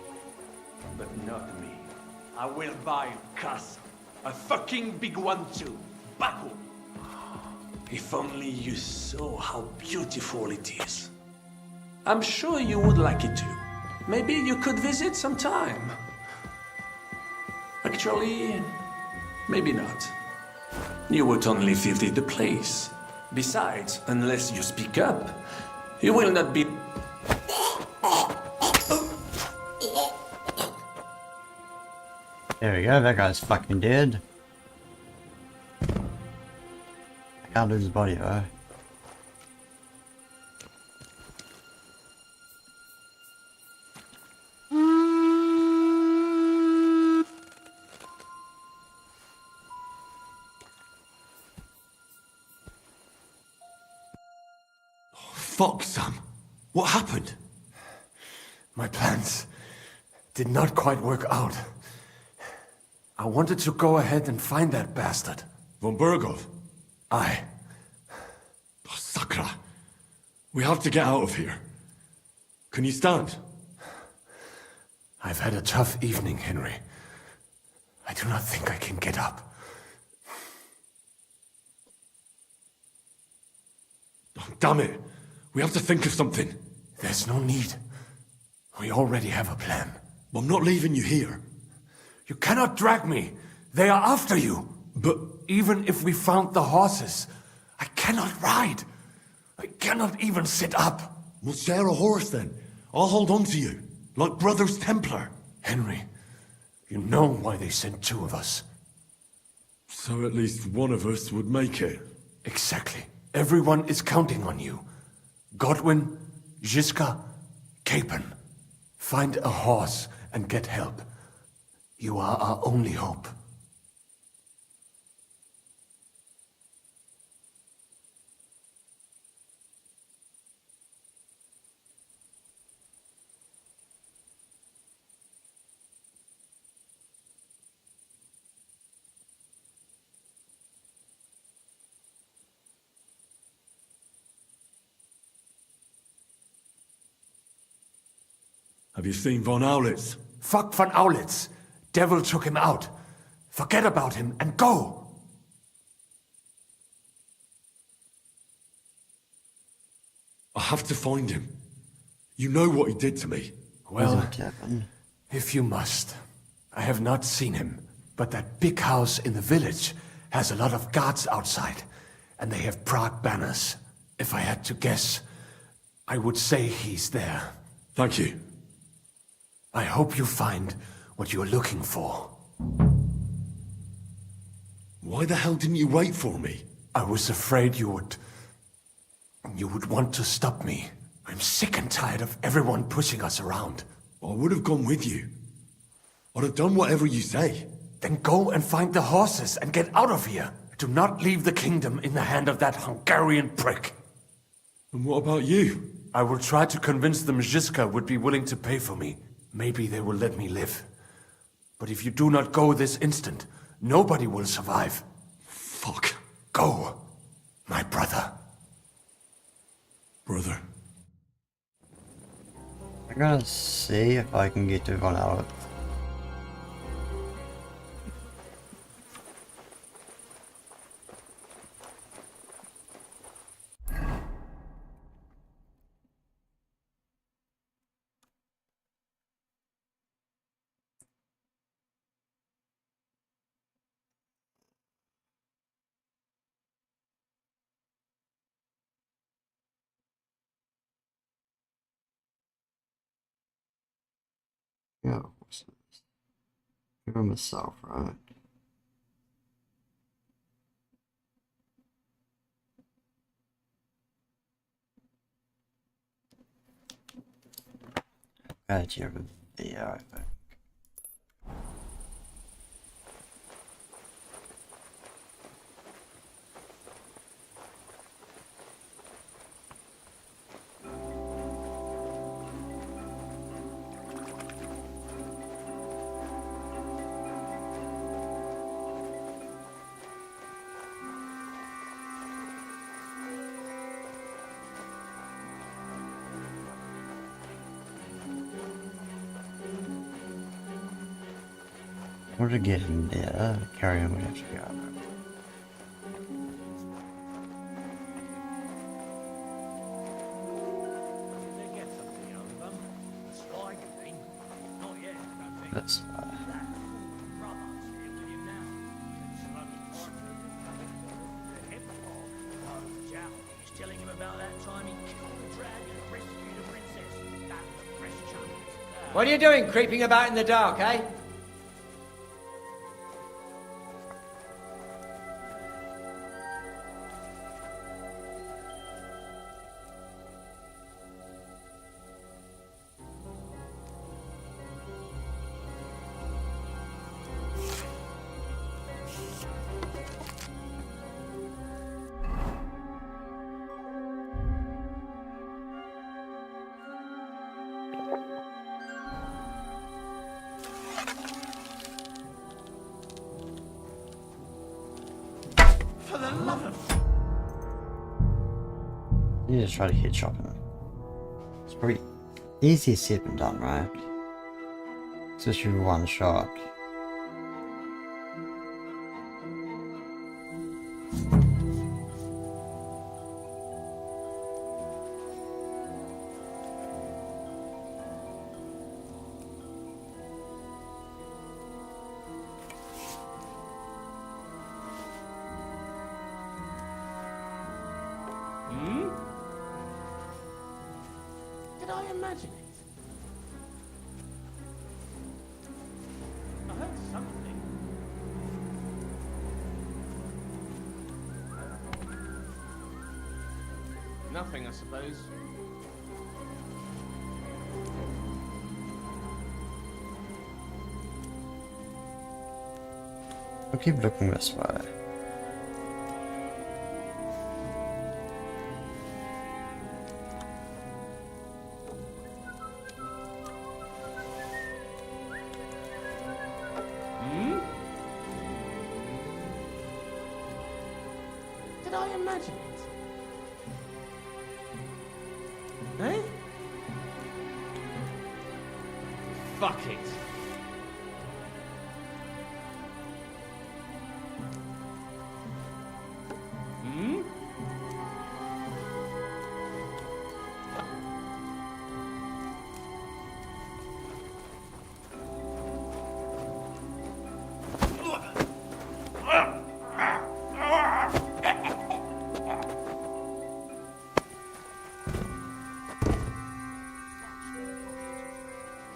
But not me. I will buy a castle. A fucking big one too. Baku. If only you saw how beautiful it is. I'm sure you would like it too. Maybe you could visit sometime. Actually, maybe not. You would only visit the place. Besides, unless you speak up, you will not be... There we go, that guy's fucking dead. I can't lose his body though. Fuck, Sam. What happened? My plans did not quite work out. I wanted to go ahead and find that bastard. Von Burgov? Aye. Oh, Sakra. We have to get out of here. Can you stand? I've had a tough evening, Henry. I do not think I can get up. Oh, damn it. We have to think of something. There's no need. We already have a plan. I'm not leaving you here. You cannot drag me. They are after you. But even if we found the horses, I cannot ride. I cannot even sit up. We'll share a horse then. I'll hold on to you, like Brothers Templar. Henry, you know why they sent two of us. So at least one of us would make it. Exactly. Everyone is counting on you. Godwin, Žižka, Capon. Find a horse and get help. You are our only hope. Have you seen Von Aulitz? Fuck Von Aulitz. Devil took him out. Forget about him and go. I have to find him. You know what he did to me. Well, if you must. I have not seen him, but that big house in the village has a lot of guards outside, and they have Prague banners. If I had to guess, I would say he's there. Thank you. I hope you find what you're looking for. Why the hell didn't you wait for me? I was afraid you would want to stop me. I'm sick and tired of everyone pushing us around. I would have gone with you. I'd have done whatever you say. Then go and find the horses and get out of here. Do not leave the kingdom in the hand of that Hungarian prick. And what about you? I will try to convince them Zizka would be willing to pay for me. Maybe they will let me live. But if you do not go this instant, nobody will survive. Fuck. Go, my brother. Brother. I'm gonna see if I can get to one out. Yeah, what's this? Give him a self, right? Right, you have a video, I think. In order to get in there, carry on, we have to go. That's What are you doing, creeping about in the dark, eh? You just try to headshot him. It's pretty easy said than done, right? Especially with one shot. Did I imagine it? I heard something. Nothing, I suppose. I'll keep looking this way. Did I imagine it? Eh? Fuck it.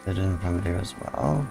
They didn't come here as well.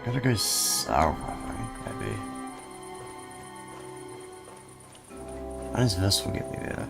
Gotta go south, I think, maybe. How does this will get me there?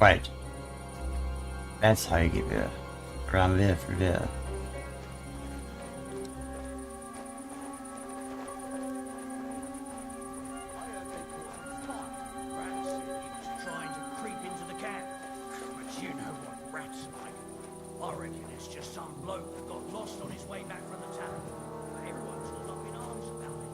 Wait. That's how you get there. Around there, through there. Trying to creep into the camp. But you know what rats are like. I reckon it's just some bloke that got lost on his way back from the town. Everyone's all up in arms about it.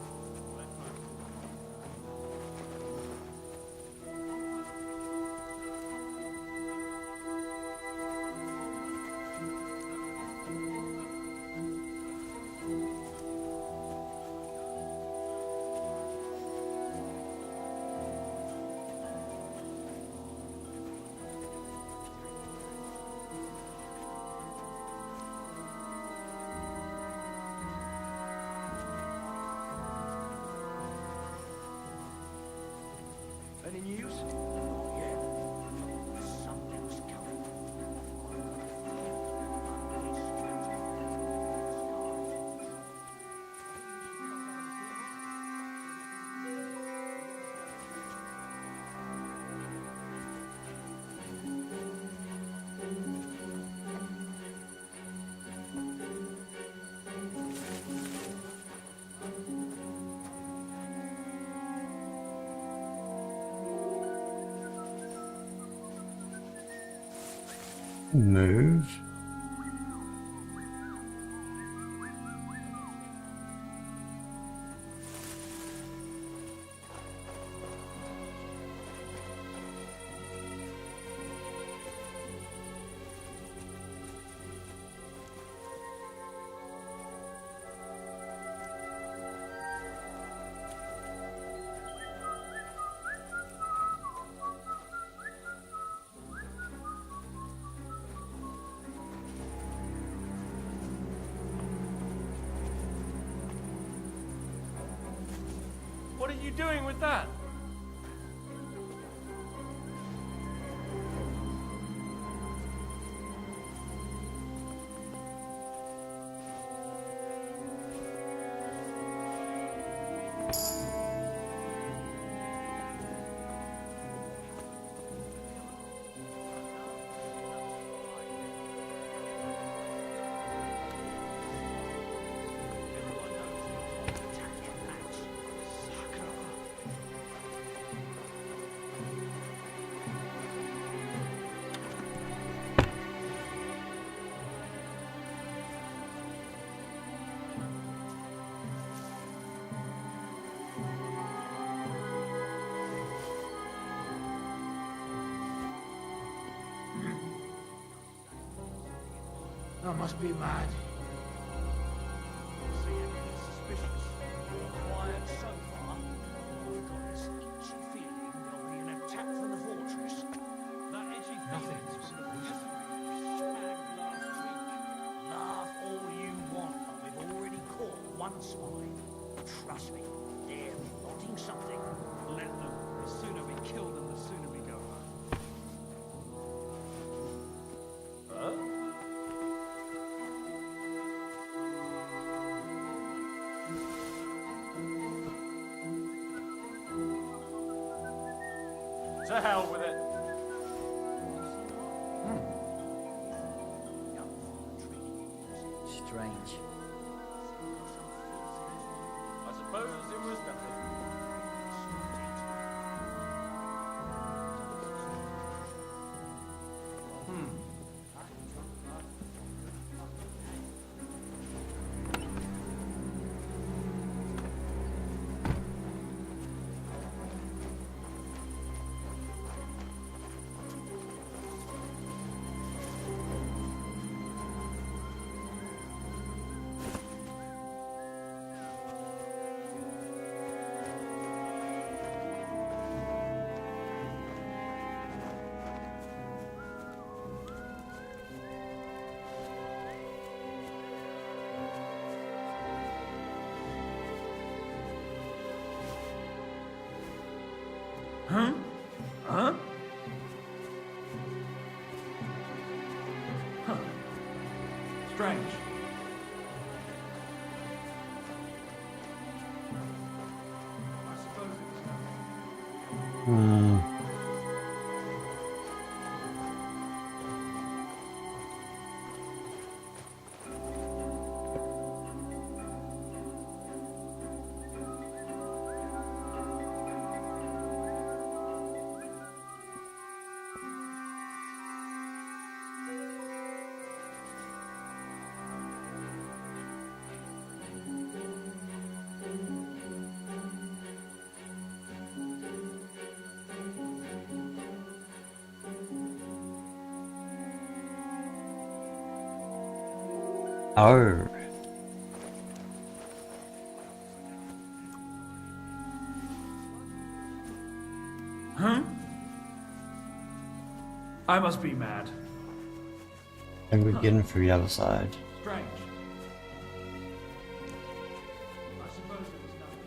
Any news? Yeah. Something's coming. Move. you doing with that? I must be mad. See anything suspicious? All quiet so far. I've got this itchy feeling there'll be an attack from the fortress. That itchy feeling laugh all you want, but we've already caught one spy. Trust me, they're plotting something. Let them. The sooner we kill them, the sooner we go. To hell with it. Strange. I suppose it was nothing. Huh? Huh? Huh. Strange. I suppose it was nothing. Oh. Huh? I must be mad. And we're getting through the other side. Strange. I suppose it was nothing.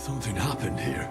Something happened here.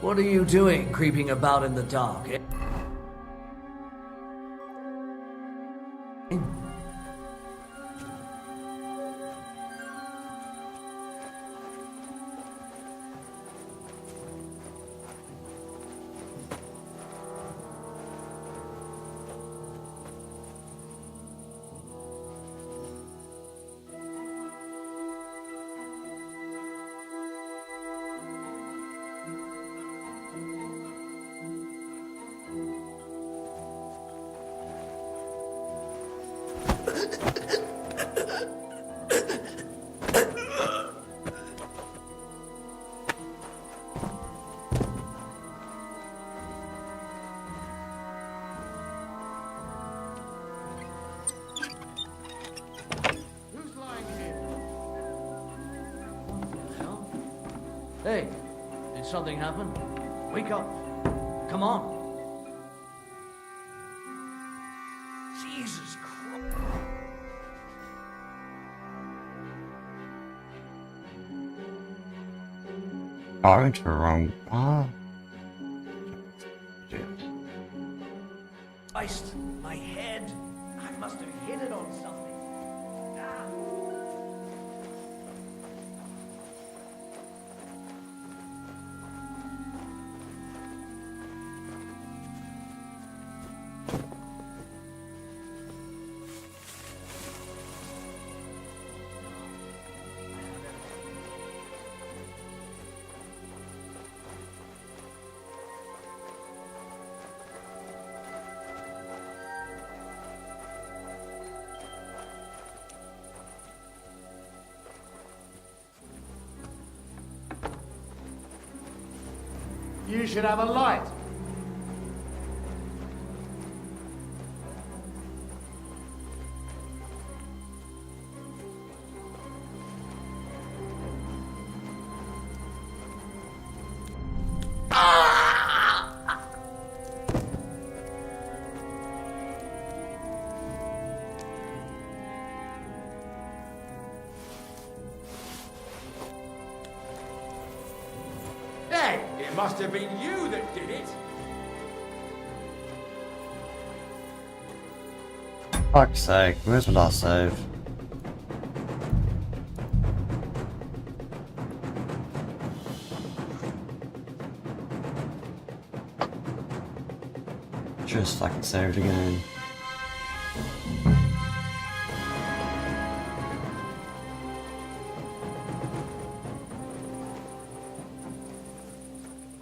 What are you doing, creeping about in the dark? Hey, did something happen? Wake up. Come on. Jesus Christ. I went to the wrong. Christ, my head. I must have hit it on something. You should have a light. Hey, it must have been you that did it. Fuck's sake, where's my last save? Just fucking saved again.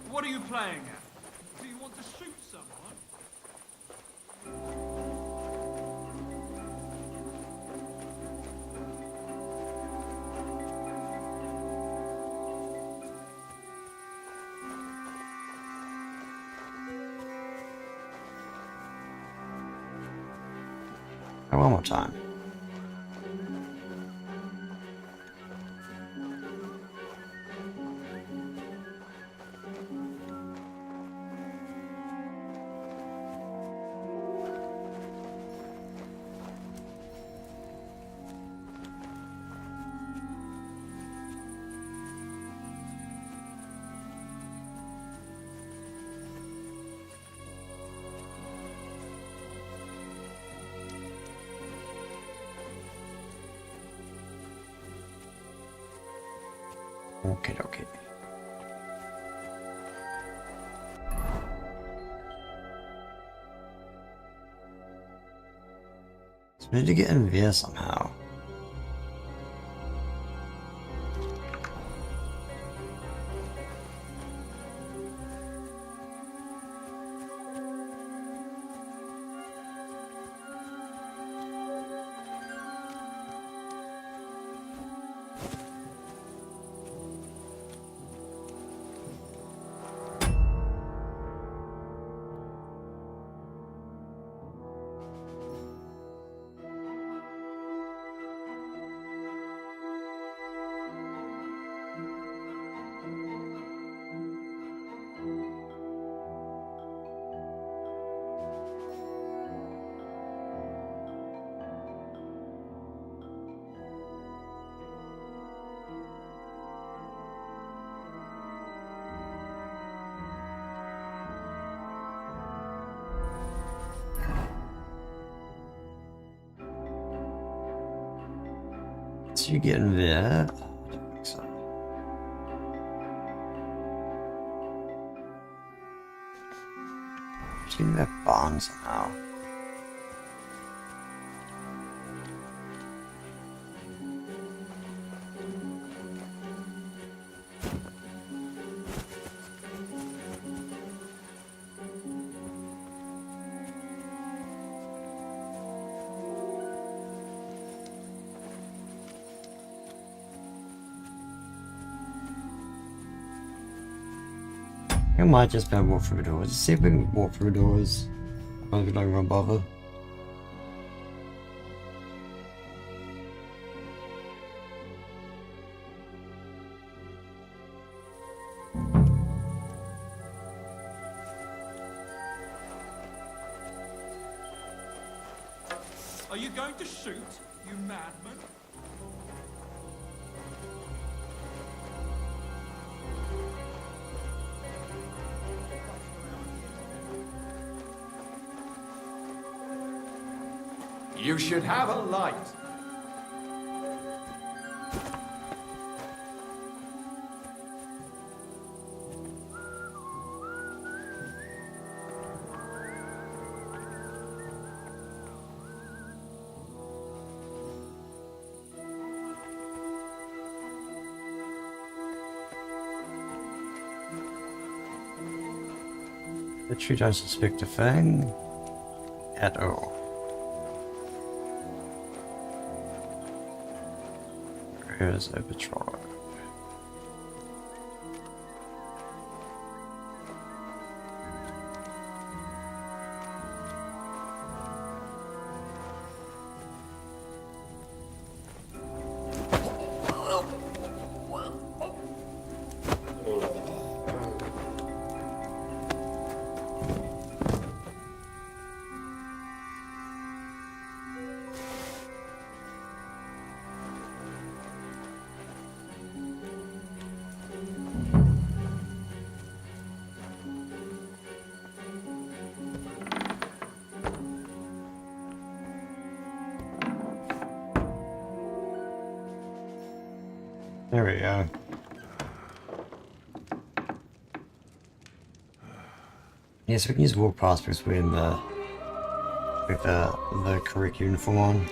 What are you playing at? Do you want to shoot someone? Oh, one more time. Okay, okay. So we need to get in there somehow. So you get in there. Oh, I don't think so. Just getting that barn somehow. I might just be able to walk through the doors. See if we can walk through doors. Otherwise we don't even bother. Are you going to shoot, you madman? You should have a light. Literally don't suspect a thing at all. Here's a patrol. There we go. Yeah, so we can just walk past because we're in the with the correct uniform on.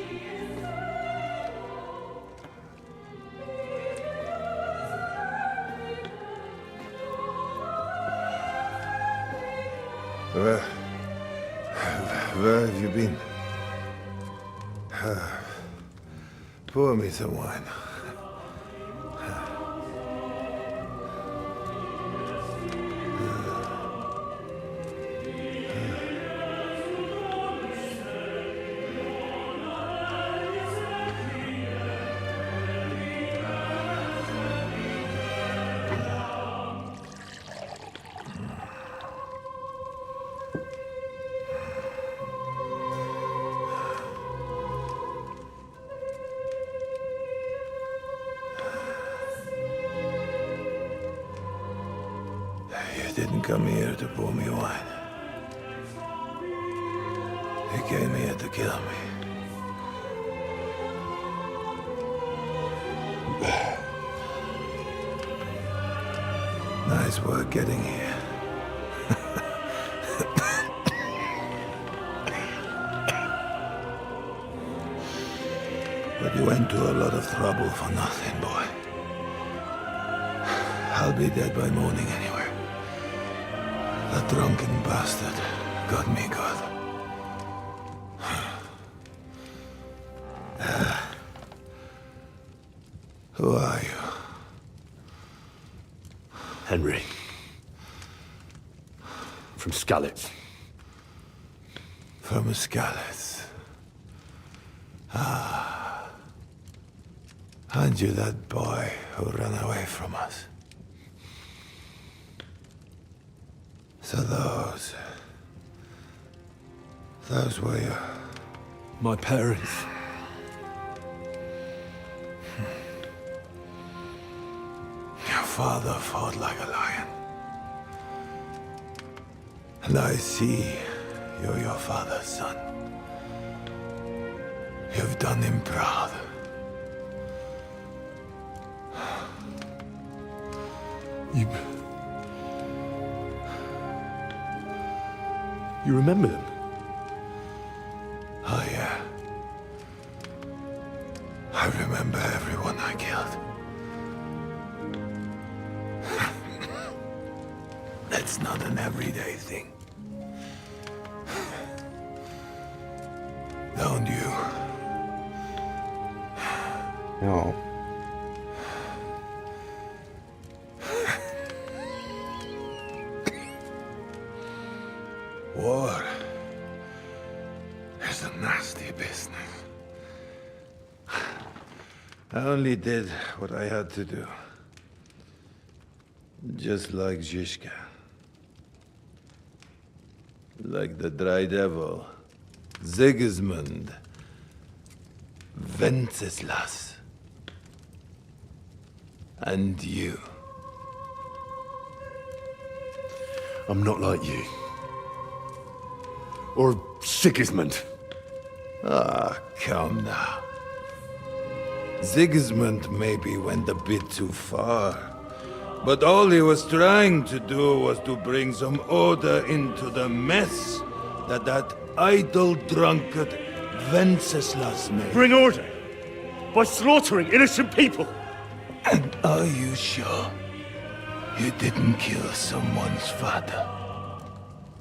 Where have you been? Pour me some wine. You didn't come here to pour me wine. You came here to kill me. Nice work getting here. But you went to a lot of trouble for nothing, boy. I'll be dead by morning anyway. That drunken bastard got me good. Who are you? Henry. From Skalitz. From Skalitz. Ah. Aren't you that boy who ran away from us? So those were your... My parents. Your father fought like a lion. And I see you're your father's son. You've done him proud. You remember them? Oh, yeah. I remember everyone I killed. That's not an everyday thing. Don't you? No. War is a nasty business. I only did what I had to do. Just like Zizka. Like the Dry Devil. Sigismund. Wenceslas. And you. I'm not like you. Or Sigismund. Ah, come now. Sigismund maybe went a bit too far. But all he was trying to do was to bring some order into the mess that idle drunkard Wenceslas made. Bring order? By slaughtering innocent people? And are you sure you didn't kill someone's father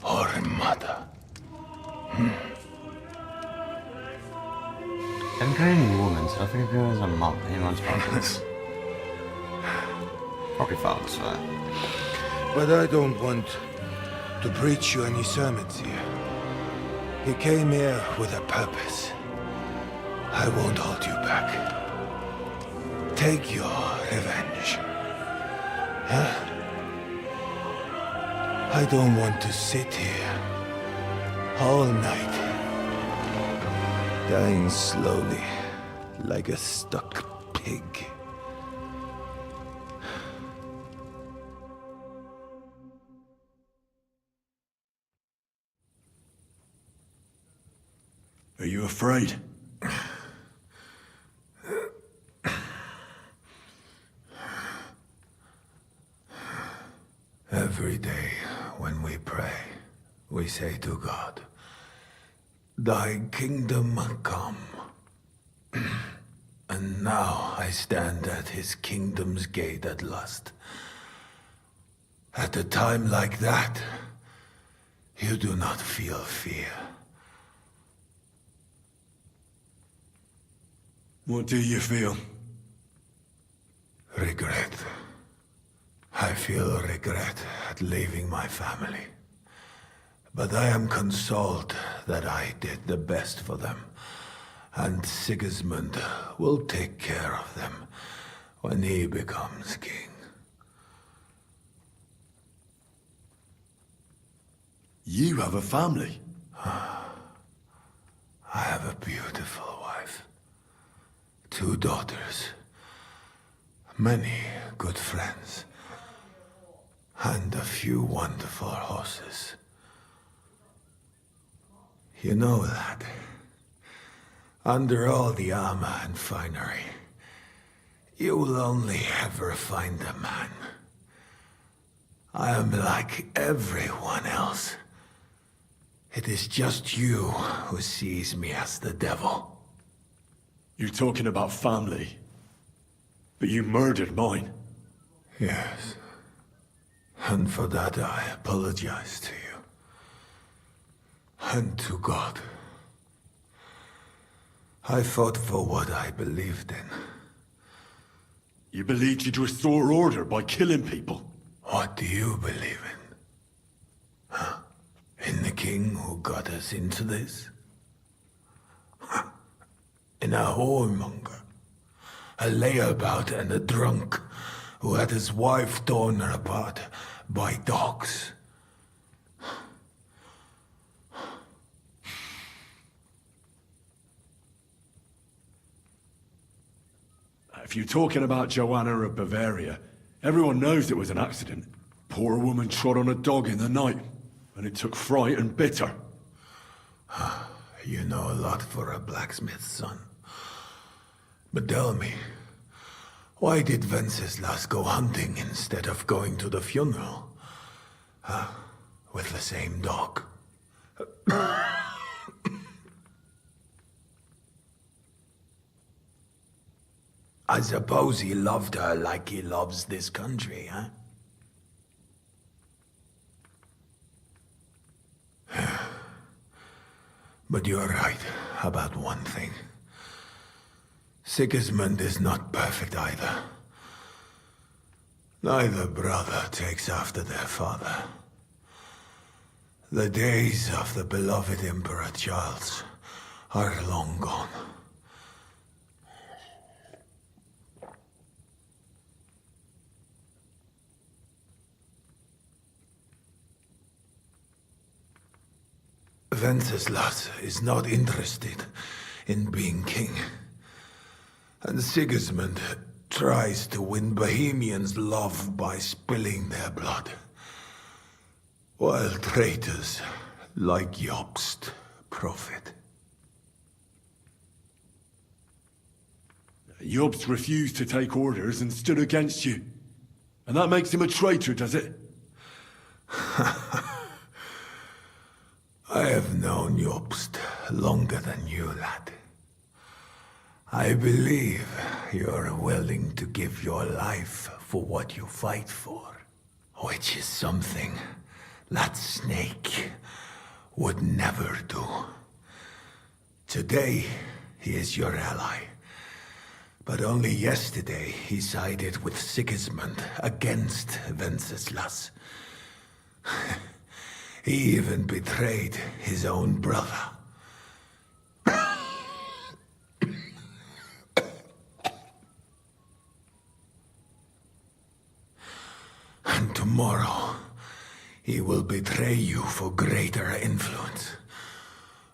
or mother? I'm killing women, so I think it was a mom. Anyone's problems. Probably father's fair. But I don't want to preach you any sermons here. You came here with a purpose. I won't hold you back. Take your revenge. Huh? I don't want to sit here all night, dying slowly like a stuck pig. Are you afraid? Every day when we pray, we say to God, Thy kingdom come. And now I stand at his kingdom's gate at last. At a time like that, you do not feel fear. What do you feel? Regret. I feel regret at leaving my family. But I am consoled that I did the best for them. And Sigismund will take care of them when he becomes king. You have a family. I have a beautiful wife. 2 daughters. Many good friends. And a few wonderful horses. You know, lad, under all the armor and finery, you will only ever find a man I am like everyone else. It is just you who sees me as the devil. You're talking about family. But you murdered mine. Yes. And for that I apologize to you. And to God. I fought for what I believed in. You believed you'd restore order by killing people? What do you believe in? Huh? In the king who got us into this? Huh? In a whoremonger? A layabout and a drunk who had his wife torn apart by dogs? If you're talking about Joanna of Bavaria, everyone knows it was an accident. Poor woman trod on a dog in the night, and it took fright and bitter. You know a lot for a blacksmith's son. But tell me, why did Wenceslas go hunting instead of going to the funeral? With the same dog? I suppose he loved her like he loves this country, huh? But you're right about one thing. Sigismund is not perfect either. Neither brother takes after their father. The days of the beloved Emperor Charles are long gone. Wenceslas is not interested in being king. And Sigismund tries to win Bohemians' love by spilling their blood. While traitors like Jobst profit. Jobst refused to take orders and stood against you. And that makes him a traitor, does it? I have known Jobst longer than you, lad. I believe you're willing to give your life for what you fight for, which is something that snake would never do. Today, he is your ally. But only yesterday, he sided with Sigismund against Wenceslas. He even betrayed his own brother. And tomorrow, he will betray you for greater influence.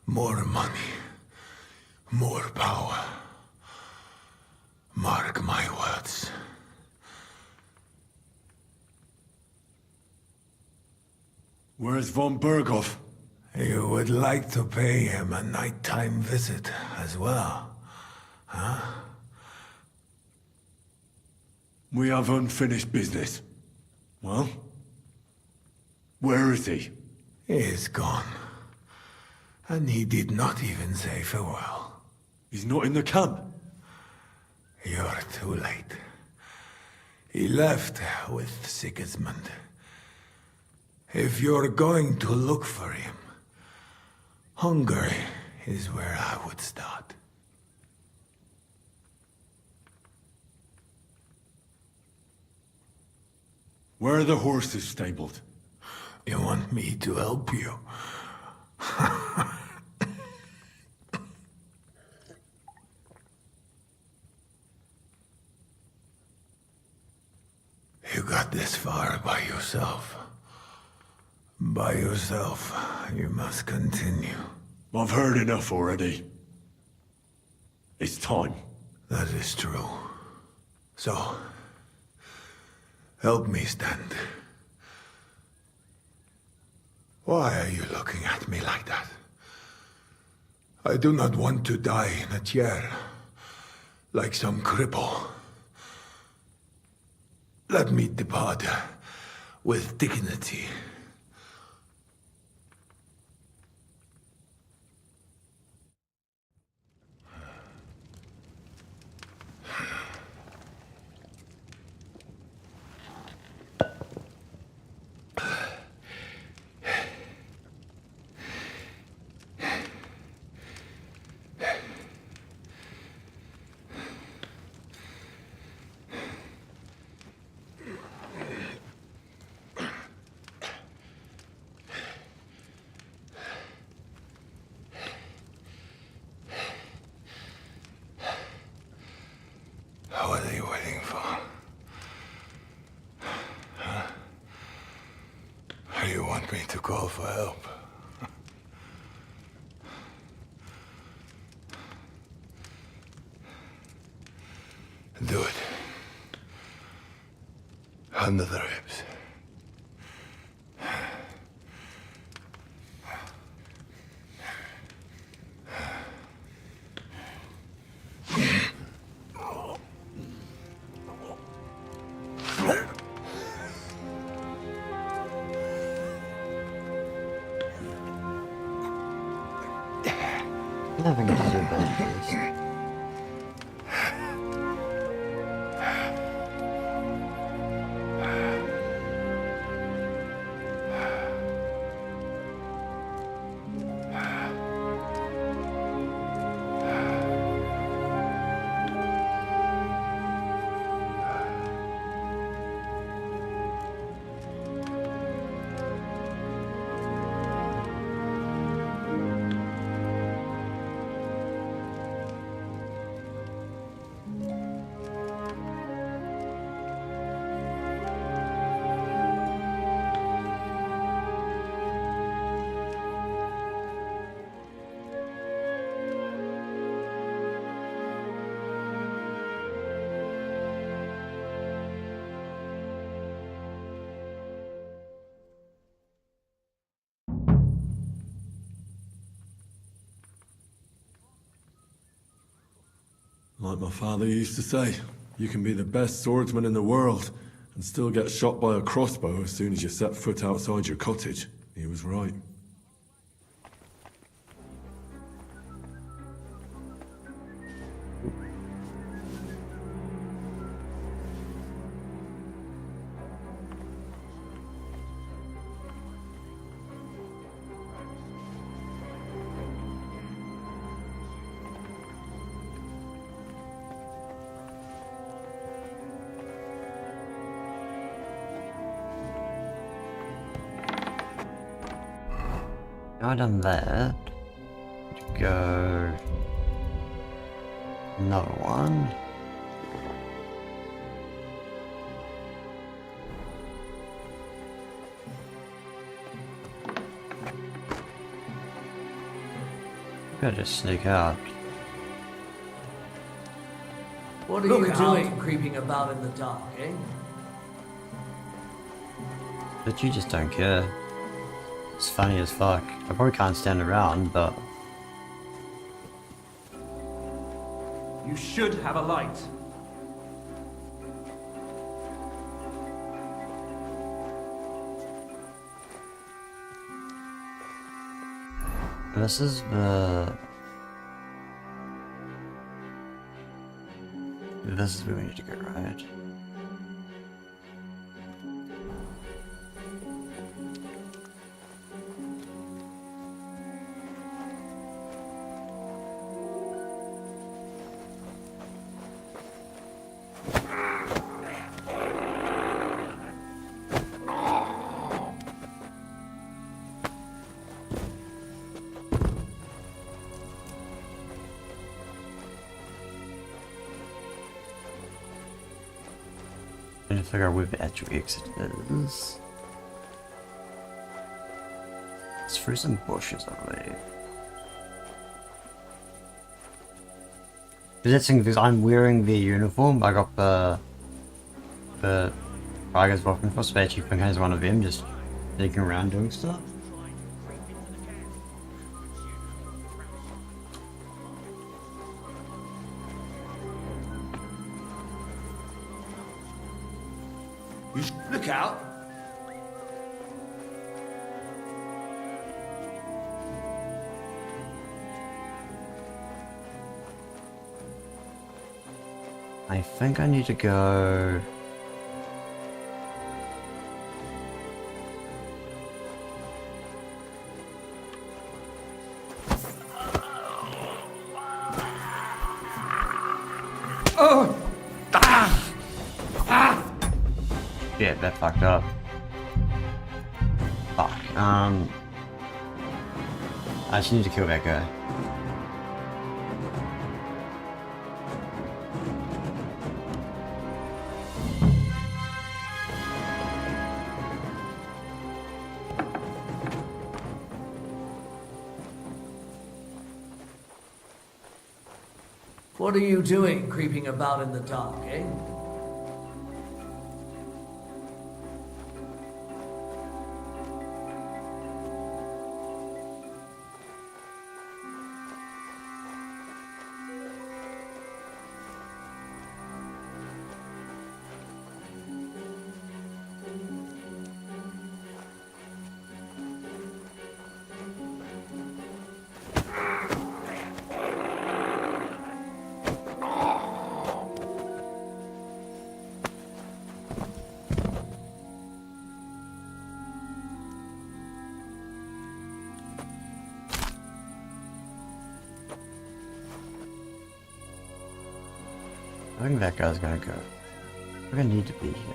More money. More power. Mark my words. Where's von Berghoff? You would like to pay him a nighttime visit as well, huh? We have unfinished business. Well? Where is he? He is gone. And he did not even say farewell. He's not in the camp? You're too late. He left with Sigismund. If you're going to look for him, Hungary is where I would start. Where are the horses stabled? You want me to help you? You got this far by yourself. By yourself, you must continue. I've heard enough already. It's time. That is true. So, help me stand. Why are you looking at me like that? I do not want to die in a chair, like some cripple. Let me depart with dignity. What are you waiting for? Huh? Or you want me to call for help? Do it. Under the ribs. Nothing to do about this. Like my father used to say, you can be the best swordsman in the world and still get shot by a crossbow as soon as you set foot outside your cottage. He was right. Now I've done that, go another one. Gotta just sneak out. What are you doing creeping about in the dark, eh? But you just don't care. It's funny as fuck. I probably can't stand around, but... You should have a light. This is the... This is where we need to go, right? I need to figure out where the actual exit is. It's through some bushes, I believe. That's thing because I'm wearing the uniform. I got the Tigers Waffen for, so I actually think as one of them, just sneaking around doing stuff. Look out! I think I need to go... Oh! Ah! Ah! Yeah, that fucked up. Fuck. I just need to kill that guy. What are you doing creeping about in the dark, eh? I think that guy's gonna go. We're gonna need to be here.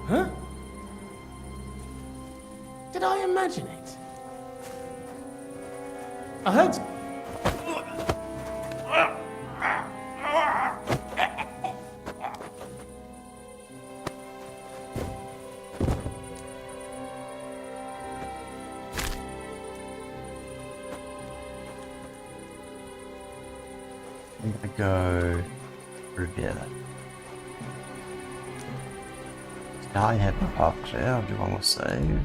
Huh? Did I imagine it? I heard... I'm gonna go through here. Now I have my path clear, I'll do one more save.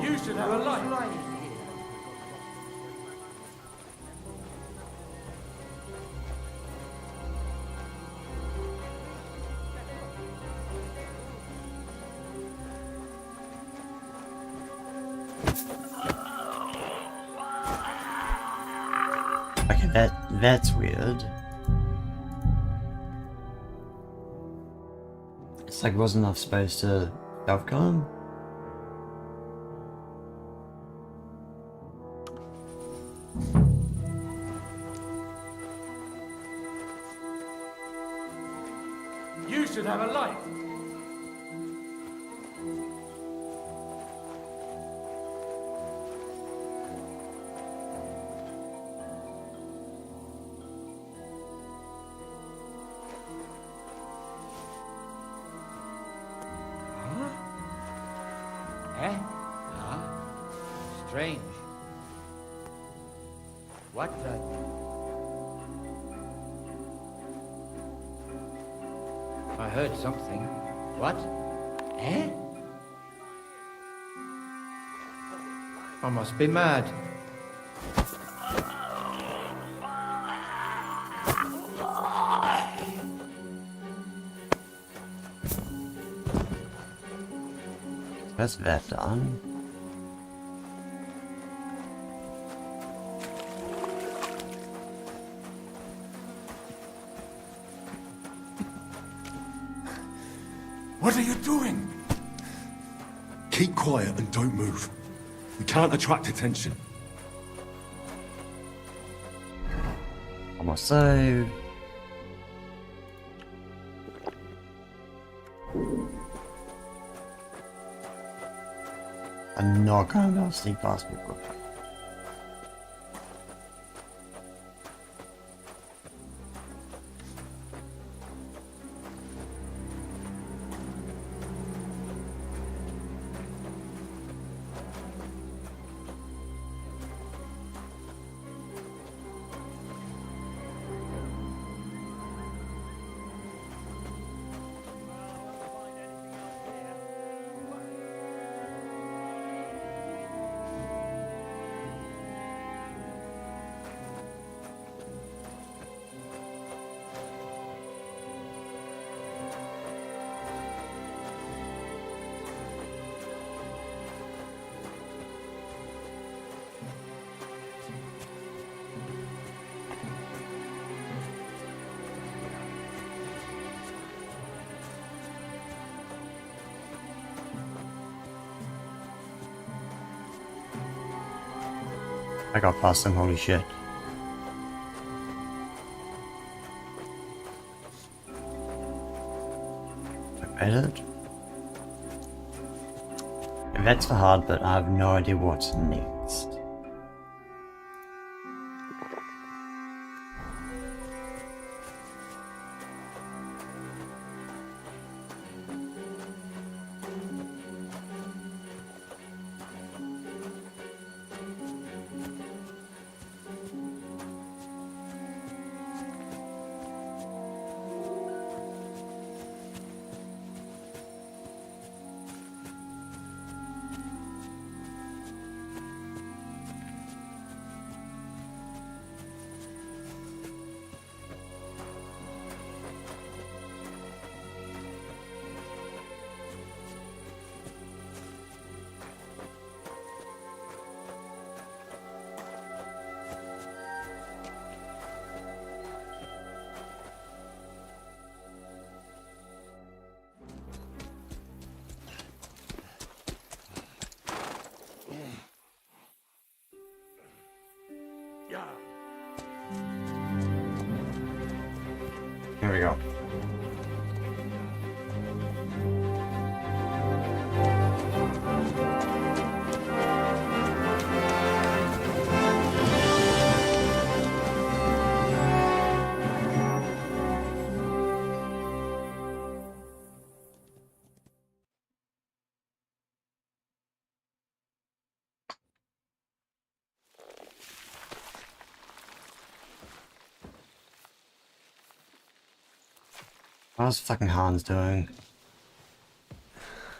You should have a light. Okay, that's weird. It's like wasn't enough space to self-con. You should have a light. Eh? Huh? Strange. What the... I heard something. What? Eh? I must be mad. That's that done. What are you doing? Keep quiet and don't move. We can't attract attention. Almost saved. I'm not gonna sneak past people. I got past them, holy shit. I made it. That's the hard bit, I have no idea what's next. Here we go. How's fucking Hans doing?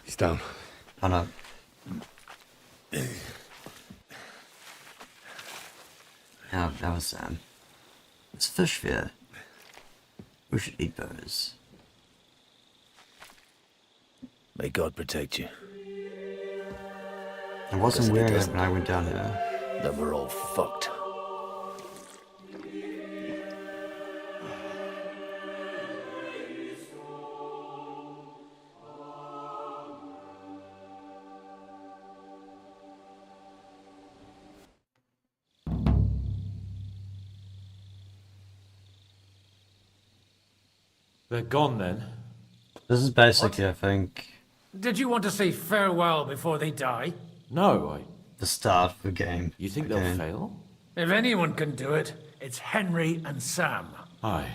He's down. Oh no. Yeah, that was it's fish fear. We should eat those. May God protect you. It wasn't weird when I went down here. Then we're all fucked. They're gone then? This is basically, I think, Did you want to say farewell before they die? No, the start of the game. You think again. they'll fail? If anyone can do it, it's Henry and Sam. Aye.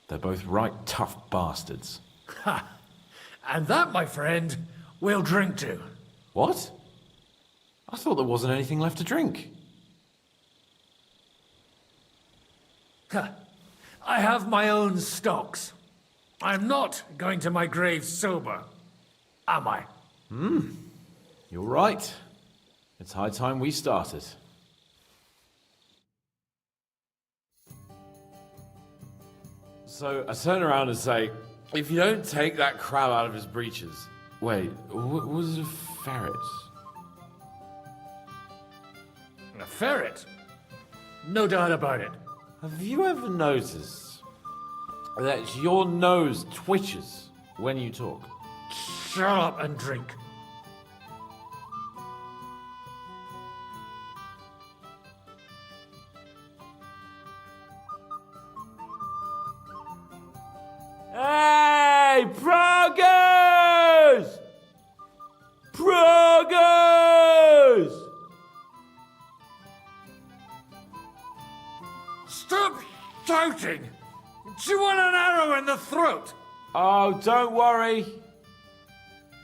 They're both right tough bastards. Ha! And that, my friend, we'll drink to. What? I thought there wasn't anything left to drink. Ha! I have my own stocks. I'm not going to my grave sober, am I? You're right. It's high time we started. So I turn around and say, if you don't take that crab out of his breeches... Wait, was it a ferret? A ferret? No doubt about it. Have you ever noticed that your nose twitches when you talk? Shut up and drink. Hey, progress! Progress! Stop shouting! Do you want an arrow in the throat? Oh, don't worry.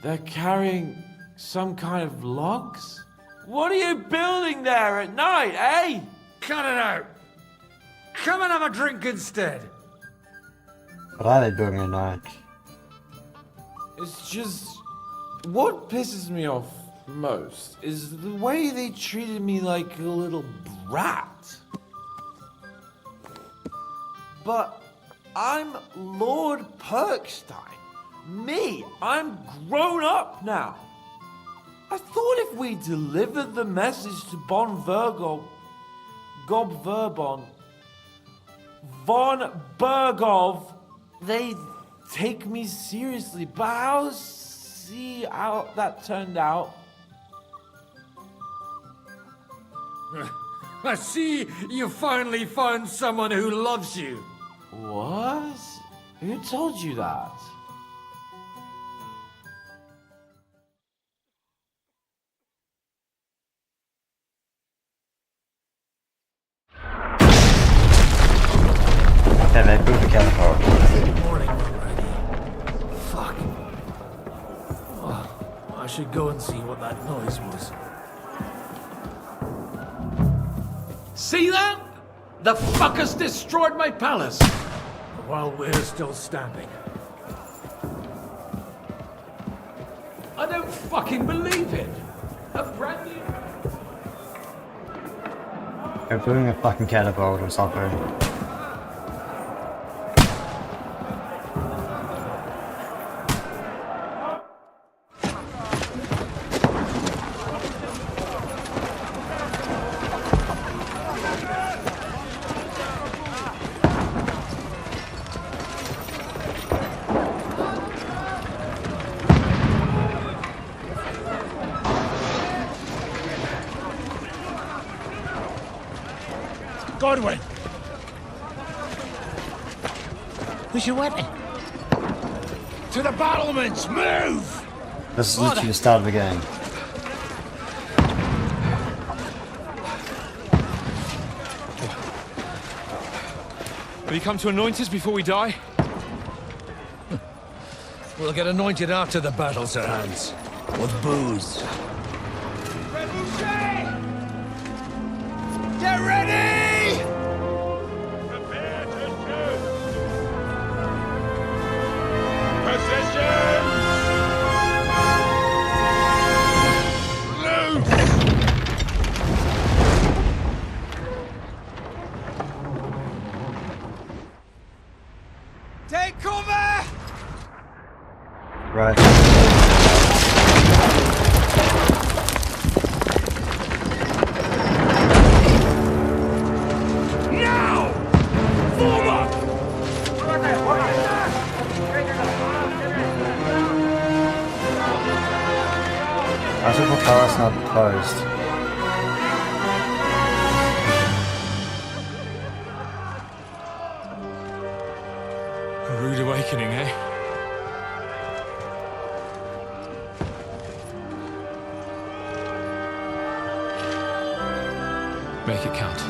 They're carrying some kind of logs? What are you building there at night, eh? Cut it out. Come and have a drink instead. What are they doing at night? It's just... What pisses me off most is the way they treated me like a little brat. But I'm Lord Perkstein. Me, I'm grown up now. I thought if we delivered the message to Von Bergov, they'd take me seriously. But I'll see how that turned out. I see you finally found someone who loves you. What? Who told you that? Okay, mate, move the catapult. Morning already. Fuck. Oh, I should go and see what that noise was. See that? The fuckers destroyed my palace. While we're still standing. I don't fucking believe it. A brand new... They're doing a fucking catapult or something. Godwin! Where's your weapon? To the battlements! Move! This is literally the start of the game. Have you come to anoint us before we die? We'll get anointed after the battle's at hand. With booze. Get ready! Take cover! Right. Now! Form up! I should put palace not closed. A rude awakening, eh? Make it count.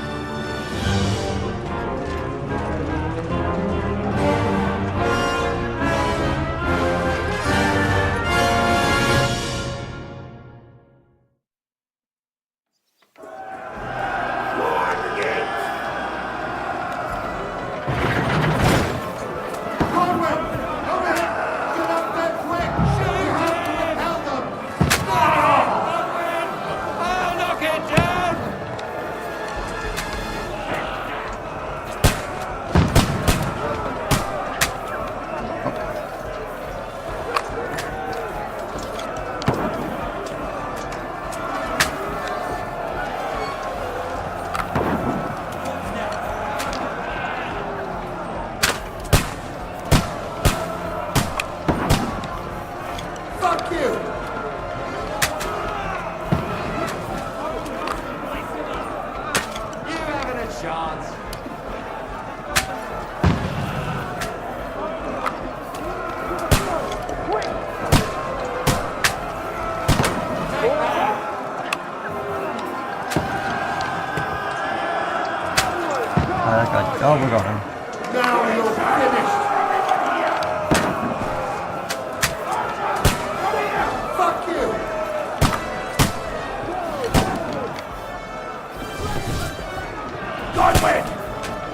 Fuck you! You haven't a chance. Okay. Oh, we got him. Now you're finished! Fuck you! Godwin!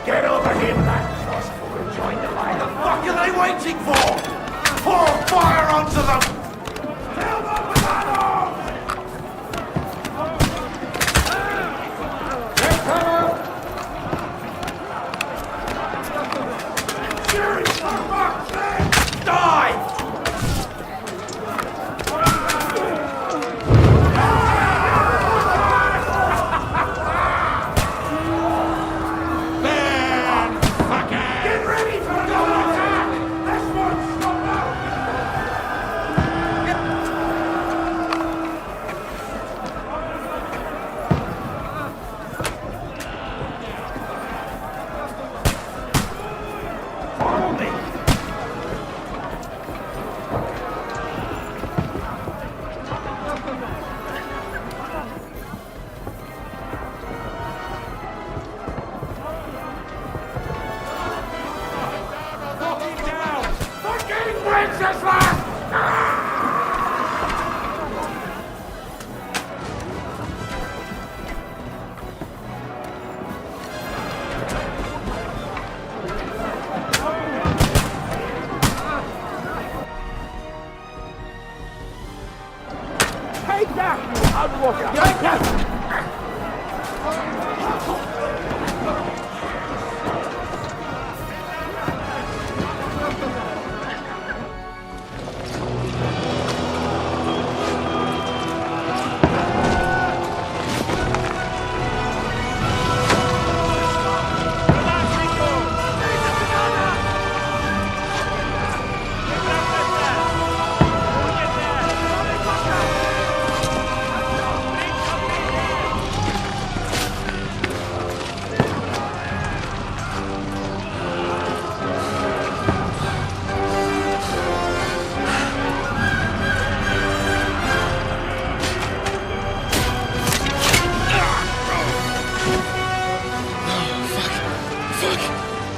Get over here with that crossbow and join the line. What the fuck are they waiting for? Pour fire onto them! Kill them with that arm! Take cover!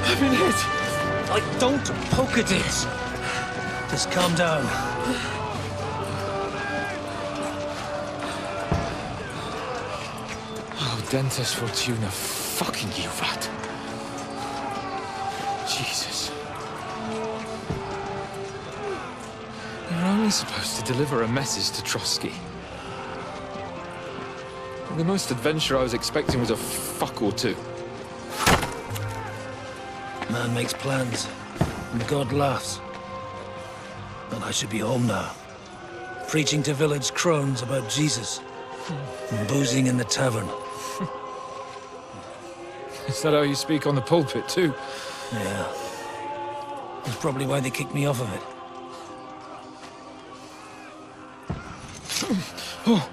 I've been hit. Don't poke at it. Just calm down. Oh, Dentes Fortuna, fucking you, Vat. Jesus. You're only supposed to deliver a message to Trotsky. The most adventure I was expecting was a fuck or two. Man makes plans, and God laughs. But I should be home now. Preaching to village crones about Jesus. And boozing in the tavern. Is that how you speak on the pulpit, too? Yeah. That's probably why they kicked me off of it. Oh.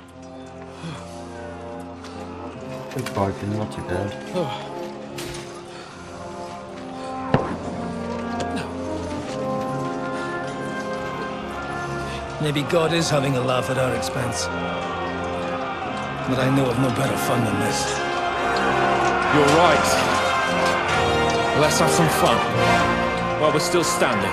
Good bargain, not too bad. Oh. Maybe God is having a laugh at our expense. But I know of no better fun than this. You're right. Let's have some fun. While we're still standing.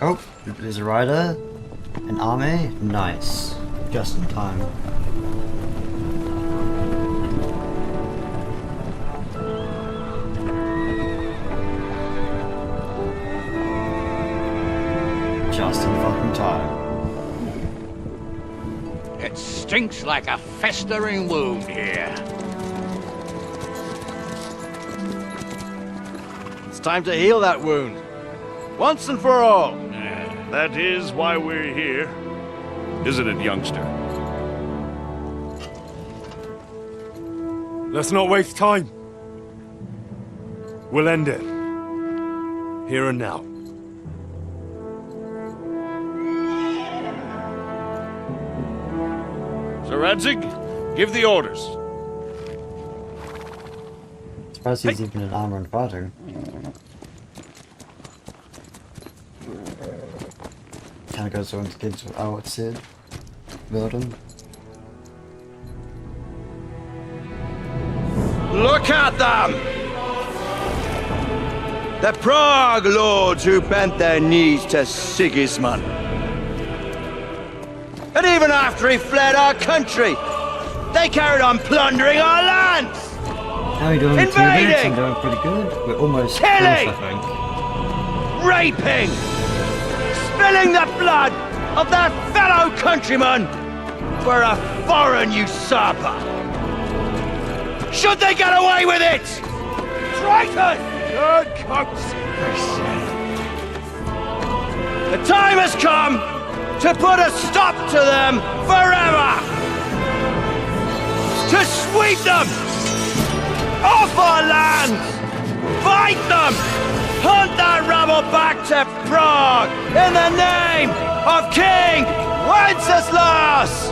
Oh, there's a rider. An army? Nice. Just in time. Just in fucking time. It stinks like a festering wound here. It's time to heal that wound. Once and for all. That is why we're here. Isn't it, youngster? Let's not waste time. We'll end it. Here and now. Sir Radzig, give the orders. Surprised he's even in armor and fighting. Kinda goes on to get into what Owlet said about him. Look at them! The Prague lords who bent their knees to Sigismund. And even after he fled our country, they carried on plundering our lands! How are you doing? Invading! I'm doing pretty good. We're almost Killing! close, I think. Raping! Spilling the blood of their fellow countrymen for a foreign usurper! Should they get away with it? Traitors! Good coats! The time has come to put a stop to them forever! To sweep them off our lands! Fight them! Hunt that rabble back to Prague in the name of King Wenceslas!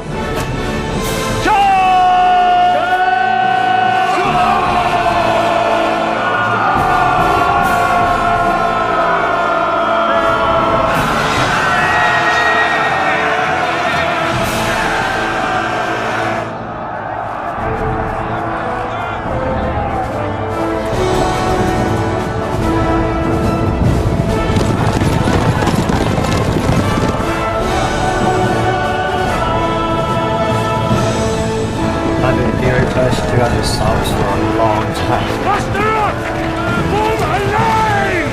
I've been very close to other subs for a long time. Muster up! Form a line!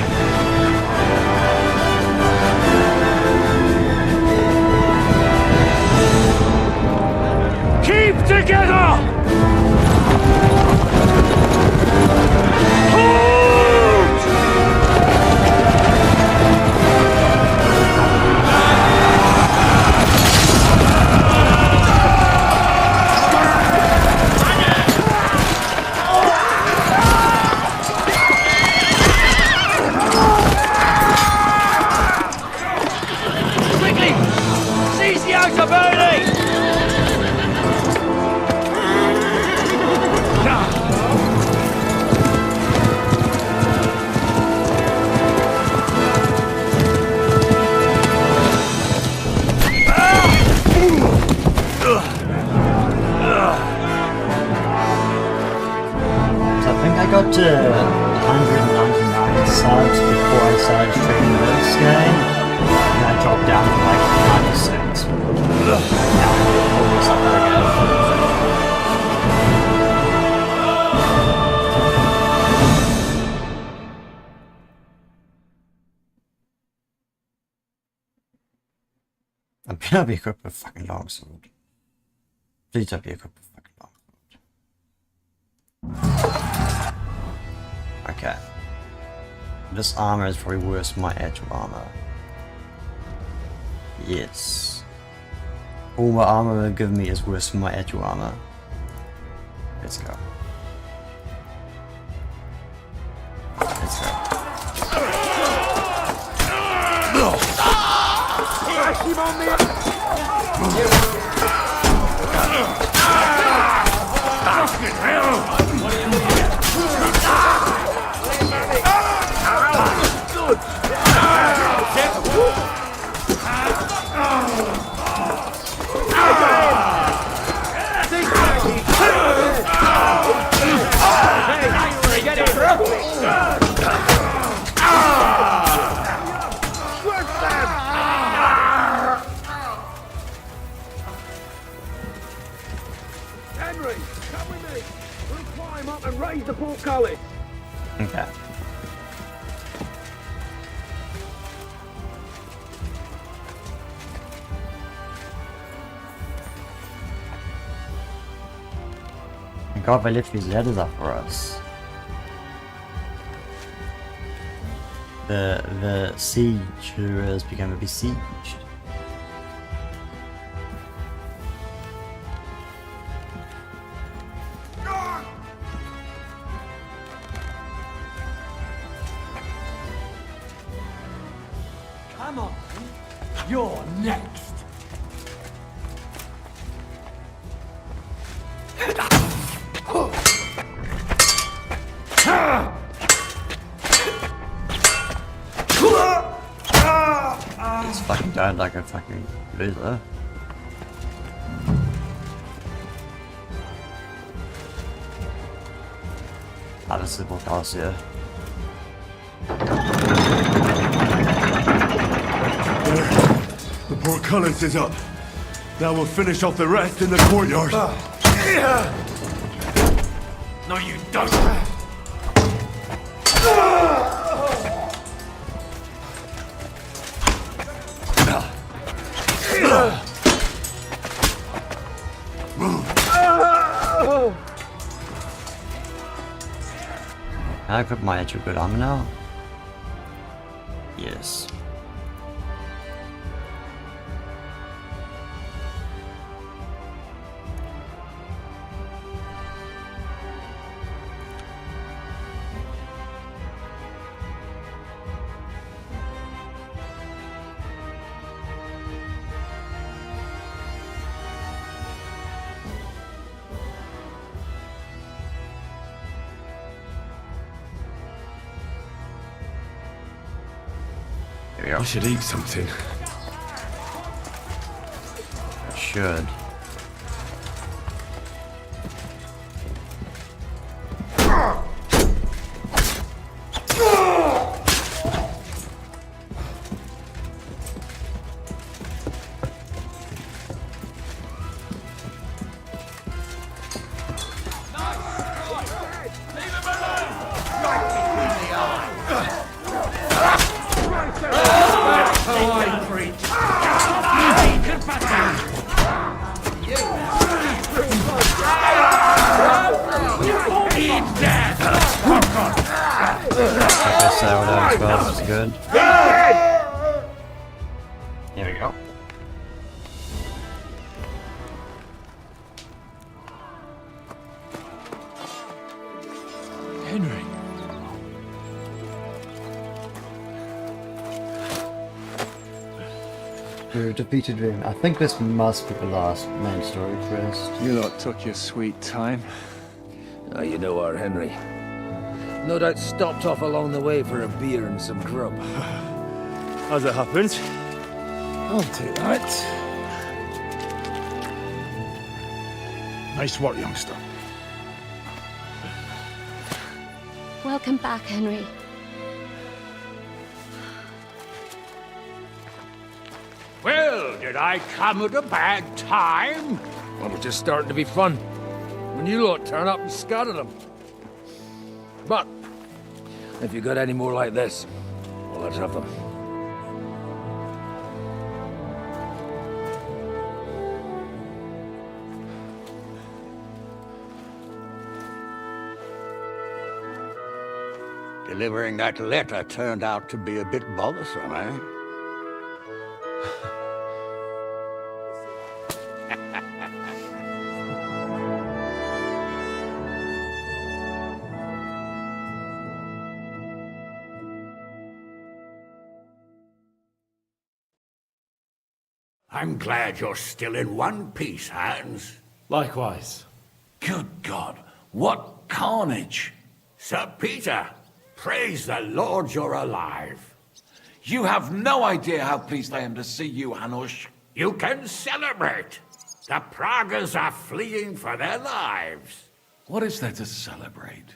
Keep together! Quickly! Seize the outer building! So I think I got to 199 subs before I started streaming this game. And I dropped down to like 96. Now I'm almost up there again. I'm gonna be equipped with a fucking longsword. Please don't be equipped with a fucking longsword. Okay. This armor is probably worse than my actual armor. Yes. All my armor they've given me is worse than my actual armor. Let's go. Let's go. Henry, come with me. We'll climb up and raise the portcullis. Okay. god, they left these ladders up for us. The siege who has become besieged. Come on, you're next. It's fucking died like a fucking loser. Out of simple cars here. The portcullis is up. Now we'll finish off the rest in the courtyard. No, you don't. Can I equip my actual good armor now? Yes. I should eat something. I should. This is good. Here we go. Henry. We're defeated Rim. I think this must be the last main story quest. You lot took your sweet time. Oh, you know our Henry. No doubt stopped off along the way for a beer and some grub. As it happens. I'll take that. Nice work, youngster. Welcome back, Henry. Well, did I come at a bad time? Well, we're just starting to be fun. When you lot turn up, you scatter them. But if you got any more like this, well, let's have them. Delivering that letter turned out to be a bit bothersome, eh? I'm glad you're still in one piece, Hans. Likewise. Good God, what carnage! Sir Peter, praise the Lord you're alive. You have no idea how pleased I am to see you, Hanush. You can celebrate. The Pragas are fleeing for their lives. What is there to celebrate?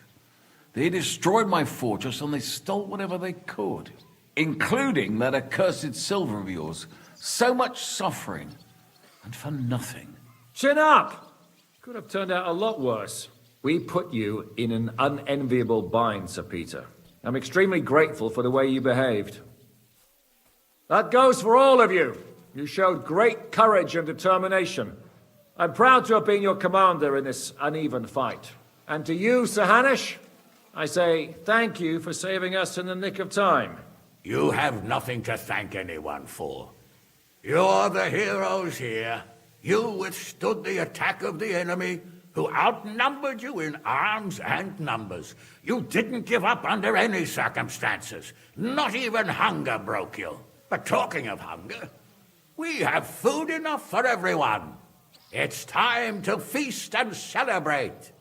They destroyed my fortress and they stole whatever they could, including that accursed silver of yours. So much suffering, and for nothing. Chin up! Could have turned out a lot worse. We put you in an unenviable bind, Sir Peter. I'm extremely grateful for the way you behaved. That goes for all of you. You showed great courage and determination. I'm proud to have been your commander in this uneven fight. And to you, Sir Hanush, I say thank you for saving us in the nick of time. You have nothing to thank anyone for. You're the heroes here. You withstood the attack of the enemy, who outnumbered you in arms and numbers. You didn't give up under any circumstances. Not even hunger broke you. But talking of hunger, we have food enough for everyone. It's time to feast and celebrate.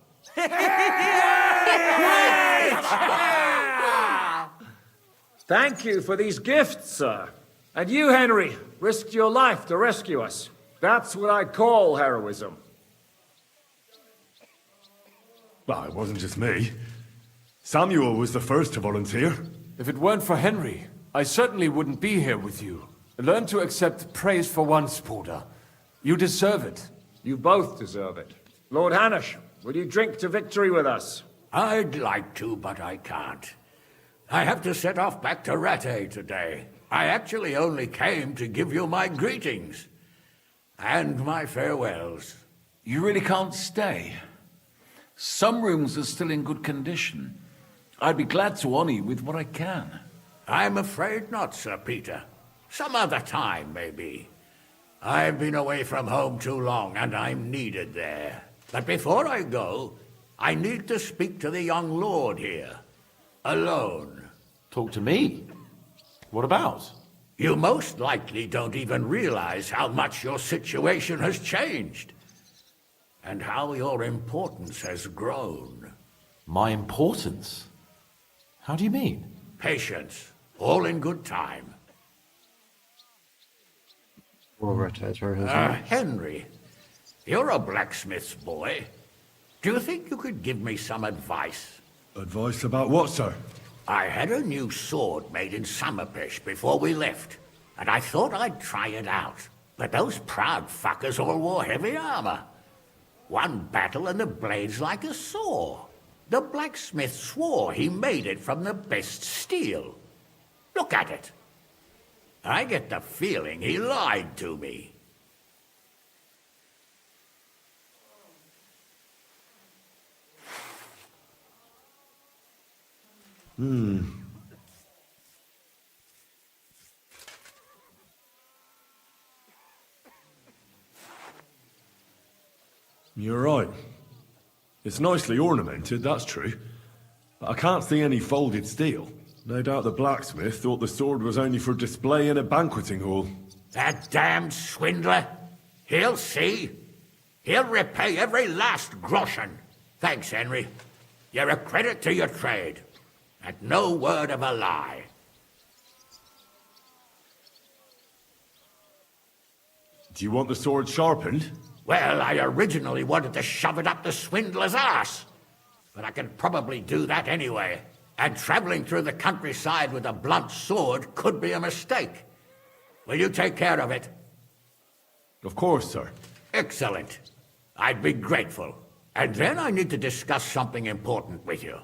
Thank you for these gifts, sir. And you, Henry, risked your life to rescue us. That's what I call heroism. Well, it wasn't just me. Samuel was the first to volunteer. If it weren't for Henry, I certainly wouldn't be here with you. Learn to accept praise for once, Porter. You deserve it. You both deserve it. Lord Hanush, will you drink to victory with us? I'd like to, but I can't. I have to set off back to Rattay today. I actually only came to give you my greetings. And my farewells. You really can't stay? Some rooms are still in good condition. I'd be glad to honor you with what I can. I'm afraid not, Sir Peter. Some other time, maybe. I've been away from home too long, and I'm needed there. But before I go, I need to speak to the young lord here. Alone. Talk to me? What about? You most likely don't even realize how much your situation has changed. And how your importance has grown. My importance? How do you mean? Patience. All in good time. Henry, you're a blacksmith's boy. Do you think you could give me some advice? Advice about what, sir? I had a new sword made in Summerpish before we left, and I thought I'd try it out. But those proud fuckers all wore heavy armor. One battle and the blade's like a saw. The blacksmith swore he made it from the best steel. Look at it. I get the feeling he lied to me. You're right. It's nicely ornamented, that's true. But I can't see any folded steel. No doubt the blacksmith thought the sword was only for display in a banqueting hall. That damned swindler. He'll see. He'll repay every last groschen. Thanks, Henry. You're a credit to your trade. And no word of a lie. Do you want the sword sharpened? Well, I originally wanted to shove it up the swindler's ass. But I can probably do that anyway. And traveling through the countryside with a blunt sword could be a mistake. Will you take care of it? Of course, sir. Excellent. I'd be grateful. And then I need to discuss something important with you.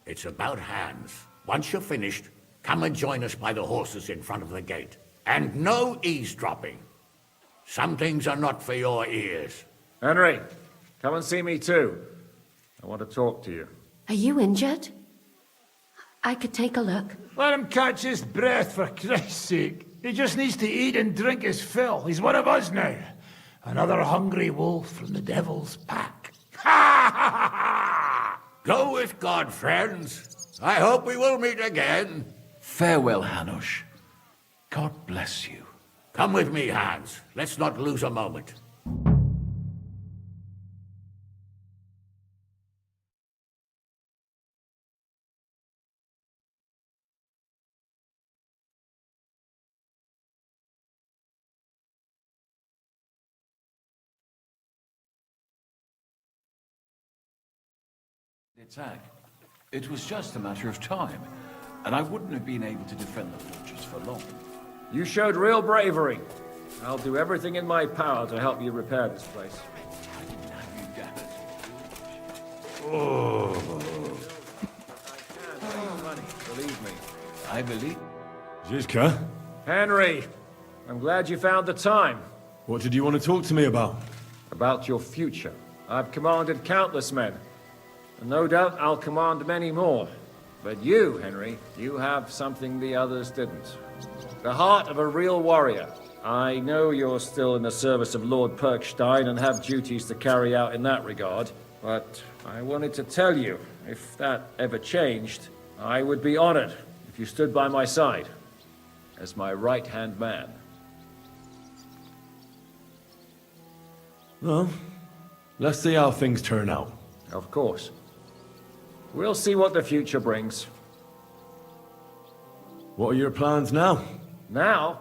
It's about Hans. Once you're finished, come and join us by the horses in front of the gate. And no eavesdropping. Some things are not for your ears. Henry, come and see me too. I want to talk to you. Are you injured? I could take a look. Let him catch his breath, for Christ's sake. He just needs to eat and drink his fill. He's one of us now. Another hungry wolf from the devil's pack. Go with God, friends. I hope we will meet again. Farewell, Hanush. God bless you. Come with me, Hans. Let's not lose a moment. Attack. It was just a matter of time, and I wouldn't have been able to defend the fortress for long. You showed real bravery. I'll do everything in my power to help you repair this place. I didn't have you damaged. Oh. I can't make money, believe me. I believe. Zizka? Henry, I'm glad you found the time. What did you want to talk to me about? About your future. I've commanded countless men. And no doubt I'll command many more. But you, Henry, you have something the others didn't. The heart of a real warrior. I know you're still in the service of Lord Perkstein and have duties to carry out in that regard, but I wanted to tell you, if that ever changed, I would be honored if you stood by my side as my right-hand man. Well, let's see how things turn out. Of course. We'll see what the future brings. What are your plans now? Now,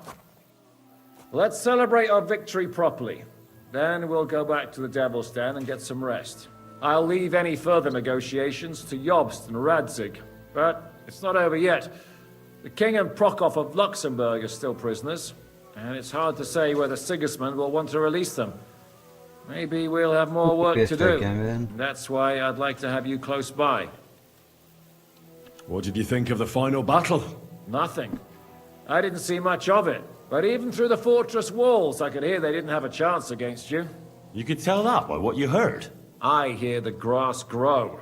let's celebrate our victory properly. Then we'll go back to the Devil's Den and get some rest. I'll leave any further negotiations to Jobst and Radzig. But it's not over yet. The King and Prokop of Luxembourg are still prisoners, and it's hard to say whether Sigismund will want to release them. Maybe we'll have more work to do. That's why I'd like to have you close by. What did you think of the final battle? Nothing. I didn't see much of it. But even through the fortress walls, I could hear they didn't have a chance against you. You could tell that by what you heard. I hear the grass grow.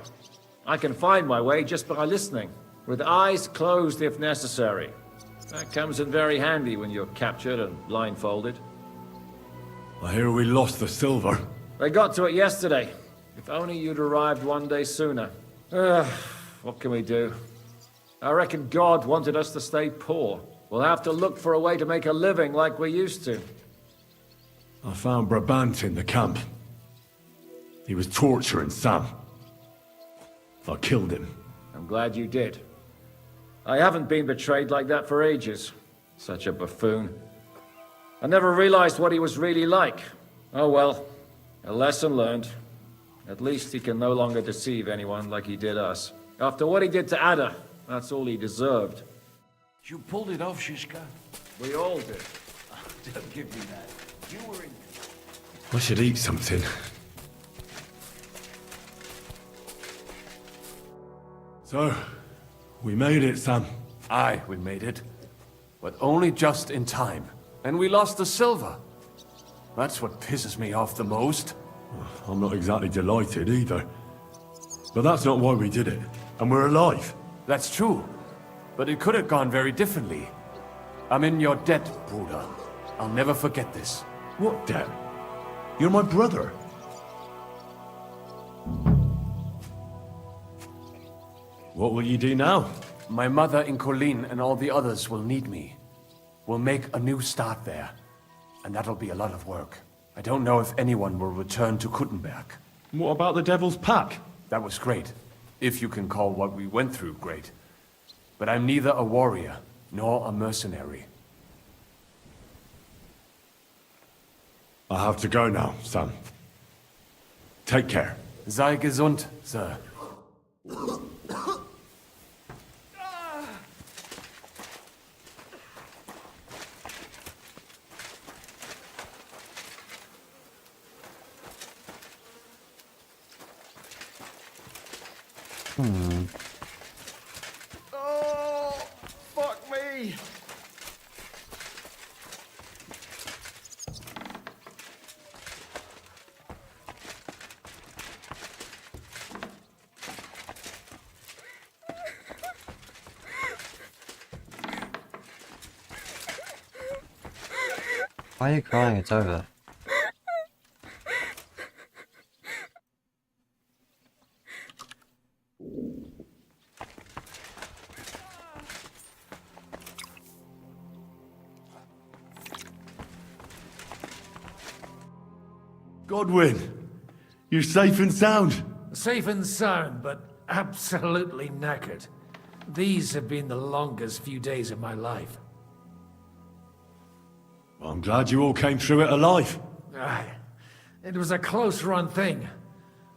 I can find my way just by listening, with eyes closed if necessary. That comes in very handy when you're captured and blindfolded. I hear we lost the silver. They got to it yesterday. If only you'd arrived one day sooner. What can we do? I reckon God wanted us to stay poor. We'll have to look for a way to make a living like we used to. I found Brabant in the camp. He was torturing Sam. I killed him. I'm glad you did. I haven't been betrayed like that for ages. Such a buffoon. I never realized what he was really like. Oh well, a lesson learned. At least he can no longer deceive anyone like he did us. After what he did to Ada, that's all he deserved. You pulled it off, Shishka. We all did. Don't give me that. You were in... I should eat something. So, we made it, Sam. Aye, we made it. But only just in time. And we lost the silver. That's what pisses me off the most. I'm not exactly delighted either. But that's not why we did it. And we're alive. That's true. But it could have gone very differently. I'm in your debt, Bruder. I'll never forget this. What debt? You're my brother. What will you do now? My mother in Colleen and all the others will need me. We'll make a new start there. And that'll be a lot of work. I don't know if anyone will return to Kuttenberg. What about the Devil's Pack? That was great. If you can call what we went through great. But I'm neither a warrior, nor a mercenary. I have to go now, Sam. Take care. Sei gesund, sir. Oh, fuck me! Why are you crying? It's over. Godwin, you're safe and sound. Safe and sound, but absolutely knackered. These have been the longest few days of my life. I'm glad you all came through it alive. Aye. It was a close-run thing.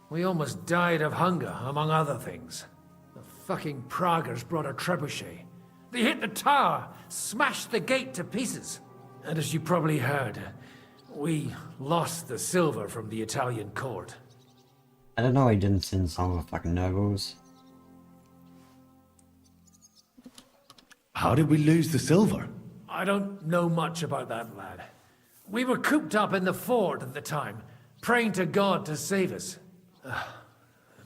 We almost died of hunger, among other things. The fucking Praguers brought a trebuchet. They hit the tower, smashed the gate to pieces. And as you probably heard, we lost the silver from the Italian court. I don't know why he didn't send some of the fucking nobles. How did we lose the silver? I don't know much about that, lad. We were cooped up in the fort at the time, praying to God to save us.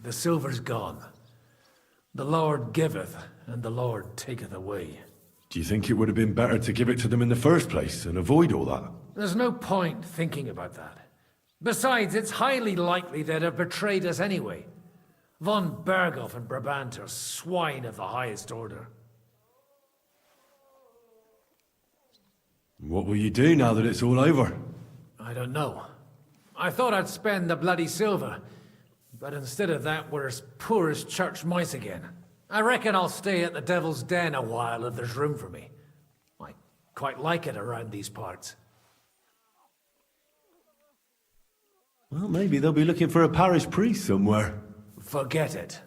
The silver's gone. The Lord giveth, and the Lord taketh away. Do you think it would have been better to give it to them in the first place and avoid all that? There's no point thinking about that. Besides, it's highly likely they'd have betrayed us anyway. Von Berghoff and Brabant are swine of the highest order. What will you do now that it's all over? I don't know. I thought I'd spend the bloody silver, but instead of that, we're as poor as church mice again. I reckon I'll stay at the Devil's Den a while if there's room for me. I quite like it around these parts. Well, maybe they'll be looking for a parish priest somewhere. Forget it.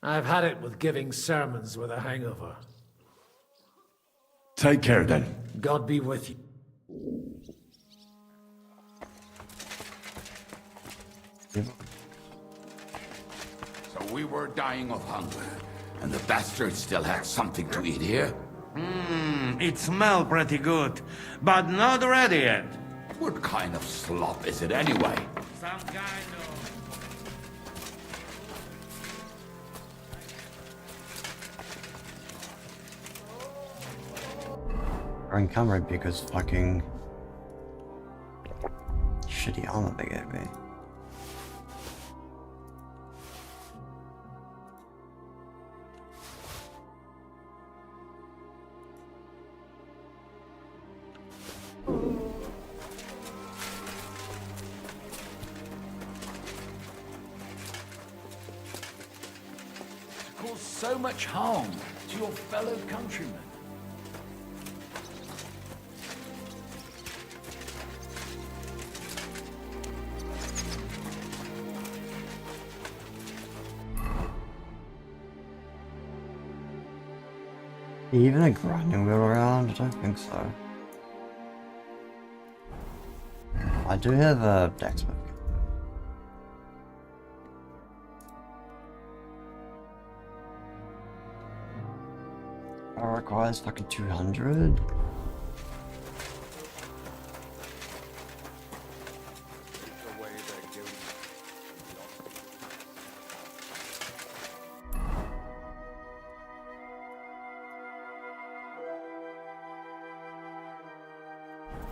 I've had it with giving sermons with a hangover. Take care then. God be with you. So we were dying of hunger, and the bastards still had something to eat here? It smells pretty good, but not ready yet. What kind of slop is it anyway? Some kind of... Or encumbered because fucking shitty armor they gave me. Cause so much harm to your fellow countrymen. Even a grinding wheel around? I don't think so. I do have a decksmith. That requires fucking 200?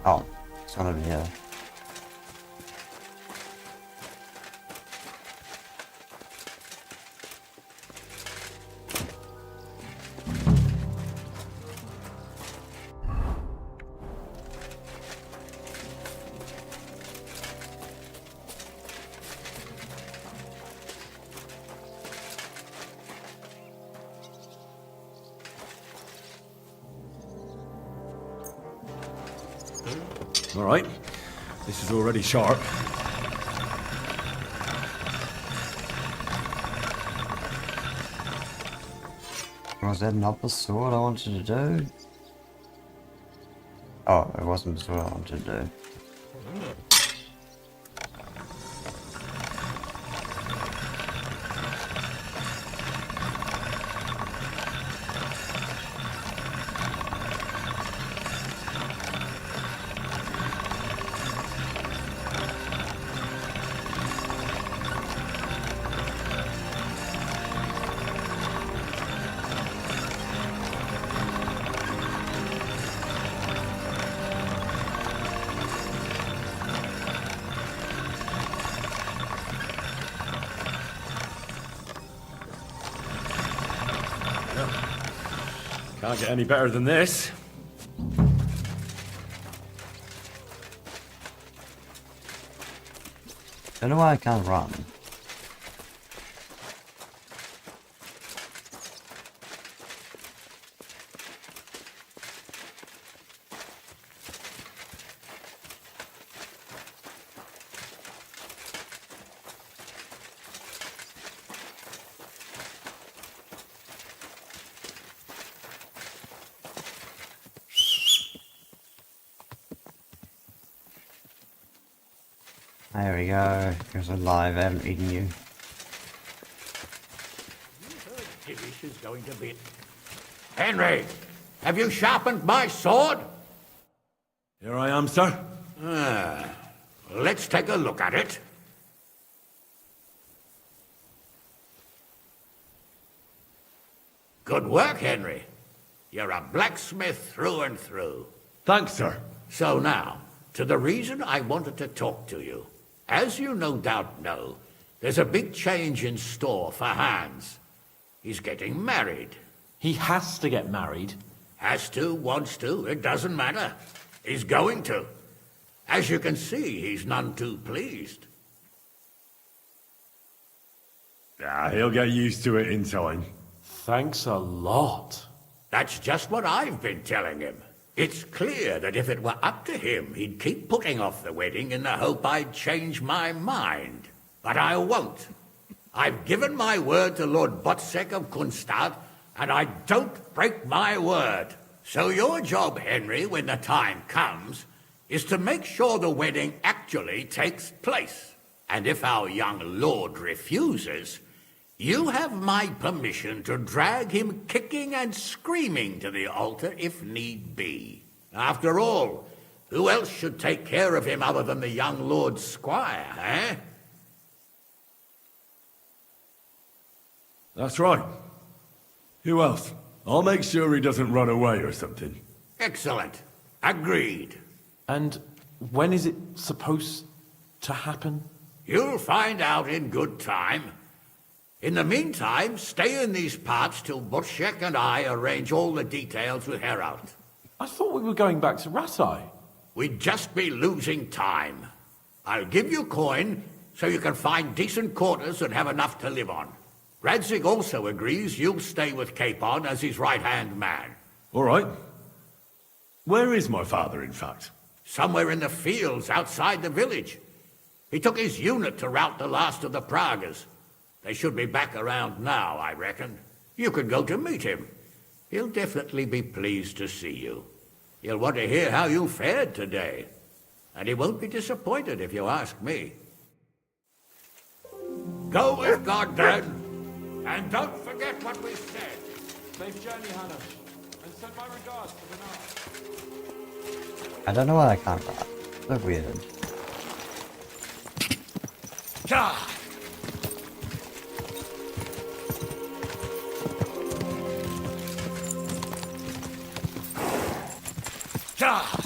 Oh, it's one over here. All right. This is already sharp. Was that not the sword I wanted to do? Oh, it wasn't the sword I wanted to do. Can't get any better than this. Don't know why I can't run. There we go. You're alive. I haven't eaten you. This is going to be... Henry, have you sharpened my sword? Here I am, sir. Let's take a look at it. Good work, Henry. You're a blacksmith through and through. Thanks, sir. So now, to the reason I wanted to talk to you. As you no doubt know, there's a big change in store for Hans. He's getting married. He has to get married. Has to, wants to, it doesn't matter. He's going to. As you can see, he's none too pleased. He'll get used to it in time. Thanks a lot. That's just what I've been telling him. It's clear that if it were up to him, he'd keep putting off the wedding in the hope I'd change my mind. But I won't. I've given my word to Lord Botsek of Kunstad, and I don't break my word. So your job, Henry, when the time comes, is to make sure the wedding actually takes place. And if our young lord refuses, you have my permission to drag him kicking and screaming to the altar if need be. After all, who else should take care of him other than the young lord's squire, eh? That's right. Who else? I'll make sure he doesn't run away or something. Excellent. Agreed. And when is it supposed to happen? You'll find out in good time. In the meantime, stay in these parts till Botsek and I arrange all the details with Herald. I thought we were going back to Ratai. We'd just be losing time. I'll give you coin so you can find decent quarters and have enough to live on. Radzig also agrees you'll stay with Capon as his right-hand man. All right. Where is my father, in fact? Somewhere in the fields outside the village. He took his unit to rout the last of the Pragas. They should be back around now, I reckon. You could go to meet him. He'll definitely be pleased to see you. He'll want to hear how you fared today. And he won't be disappointed if you ask me. Go with God, then. And don't forget what we said. Safe journey, Hannah. And send my regards to Bernard. I don't know why I can't rap. So weird. Ah! Ah!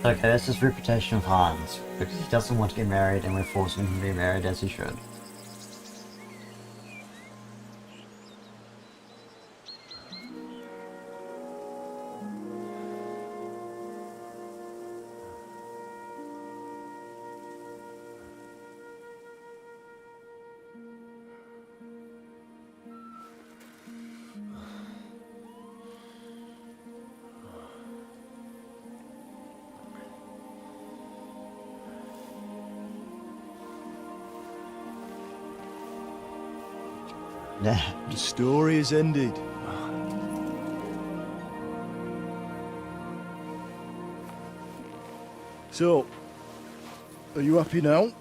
Okay, this is reputation of Hans, because he doesn't want to get married and we're forcing him to be married as he should. The story is ended. So, are you happy now?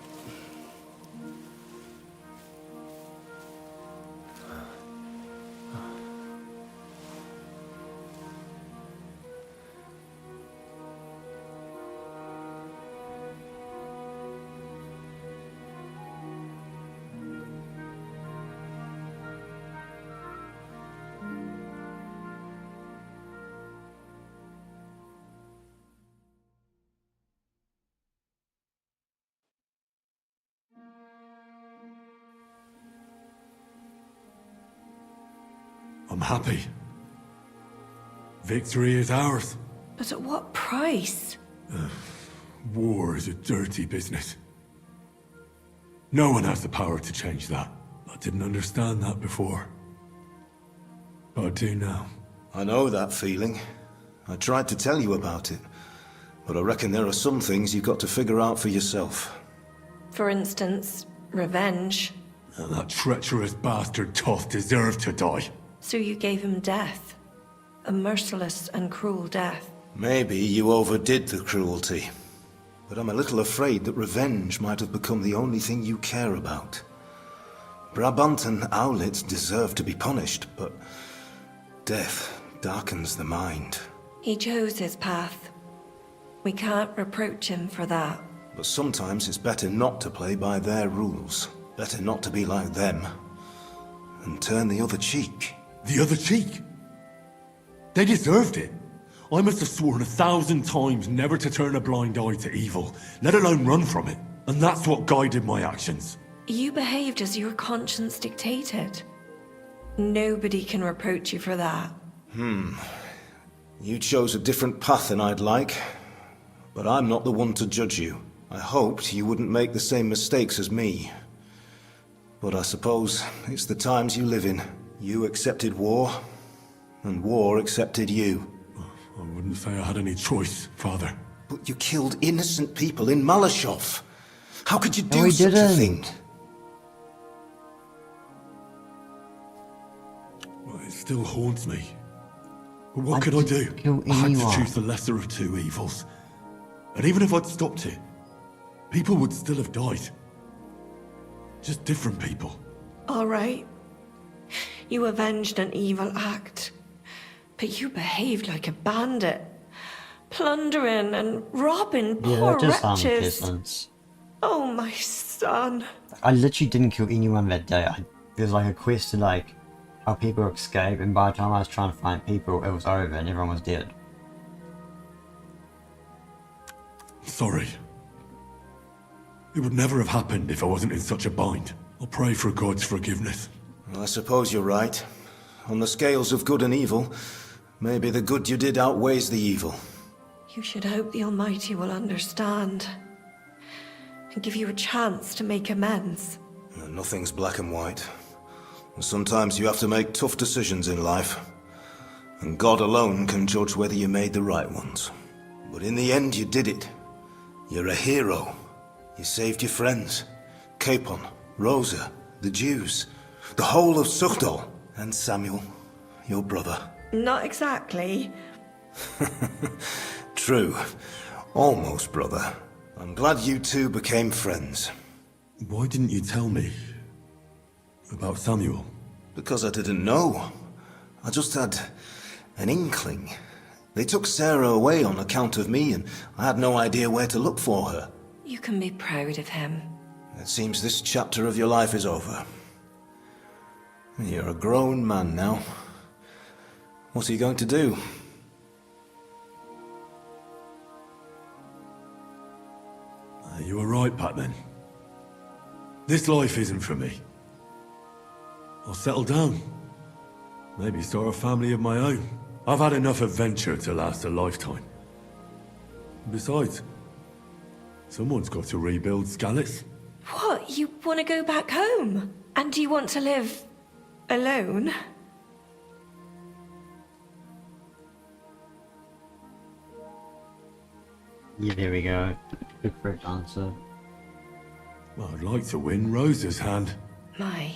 I'm happy. Victory is ours. But at what price? War is a dirty business. No one has the power to change that. I didn't understand that before. But I do now. I know that feeling. I tried to tell you about it. But I reckon there are some things you've got to figure out for yourself. For instance, revenge. And that treacherous bastard Toth deserved to die. So you gave him death. A merciless and cruel death. Maybe you overdid the cruelty. But I'm a little afraid that revenge might have become the only thing you care about. Brabant and Owlet deserve to be punished, but death darkens the mind. He chose his path. We can't reproach him for that. But sometimes it's better not to play by their rules. Better not to be like them. And turn the other cheek. The other cheek? They deserved it. I must have sworn 1,000 times never to turn a blind eye to evil, let alone run from it. And that's what guided my actions. You behaved as your conscience dictated. Nobody can reproach you for that. You chose a different path than I'd like. But I'm not the one to judge you. I hoped you wouldn't make the same mistakes as me. But I suppose it's the times you live in. You accepted war, and war accepted you. I wouldn't say I had any choice, Father. But you killed innocent people in Malashov. How could you do he such a didn't. thing? Well, it still haunts me. But what could I do? I had to choose the lesser of two evils. And even if I'd stopped it, people would still have died. Just different people. All right. You avenged an evil act. But you behaved like a bandit. Plundering and robbing poor wretches. Oh, my son. I literally didn't kill anyone that day. There was like a quest to like help people escape, and by the time I was trying to find people, it was over and everyone was dead. Sorry. It would never have happened if I wasn't in such a bind. I'll pray for God's forgiveness. Well, I suppose you're right. On the scales of good and evil, maybe the good you did outweighs the evil. You should hope the Almighty will understand. And give you a chance to make amends. Nothing's black and white. Sometimes you have to make tough decisions in life. And God alone can judge whether you made the right ones. But in the end, you did it. You're a hero. You saved your friends. Capon, Rosa, the Jews, the whole of Sugdol, and Samuel, your brother. Not exactly. True. Almost brother. I'm glad you two became friends. Why didn't you tell me about Samuel? Because I didn't know. I just had an inkling. They took Sarah away on account of me, and I had no idea where to look for her. You can be proud of him. It seems this chapter of your life is over. You're a grown man now. What are you going to do? You were right back then. This life isn't for me. I'll settle down. Maybe start a family of my own. I've had enough adventure to last a lifetime. Besides, someone's got to rebuild Skalitz. What? You want to go back home? And do you want to live alone? Yeah, there we go. Good correct answer. Well, I'd like to win Rosa's hand. My,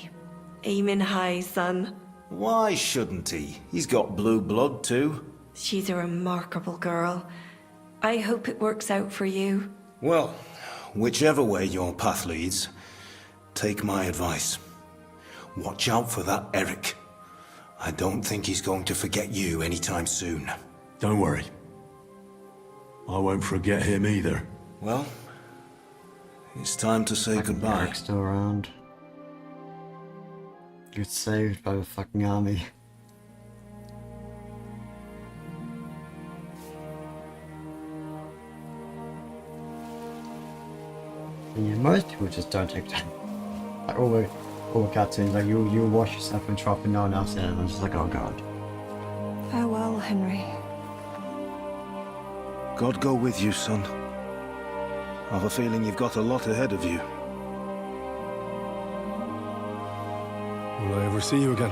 aiming high, son. Why shouldn't he? He's got blue blood too. She's a remarkable girl. I hope it works out for you. Well, whichever way your path leads, take my advice. Watch out for that Eric. I don't think he's going to forget you anytime soon. Don't worry. I won't forget him either. Well, it's time to say goodbye. Eric's still around. Gets saved by the fucking army. And yeah, most people just don't take time. Like all the all the cartoons, like you wash yourself and drop and no one else in, and I'm just like, oh god. Farewell, Henry. God go with you, son. I've a feeling you've got a lot ahead of you. Will I ever see you again?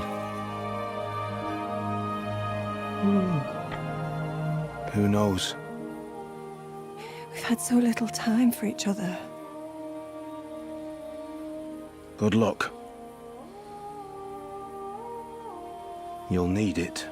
Who knows? We've had so little time for each other. Good luck. You'll need it.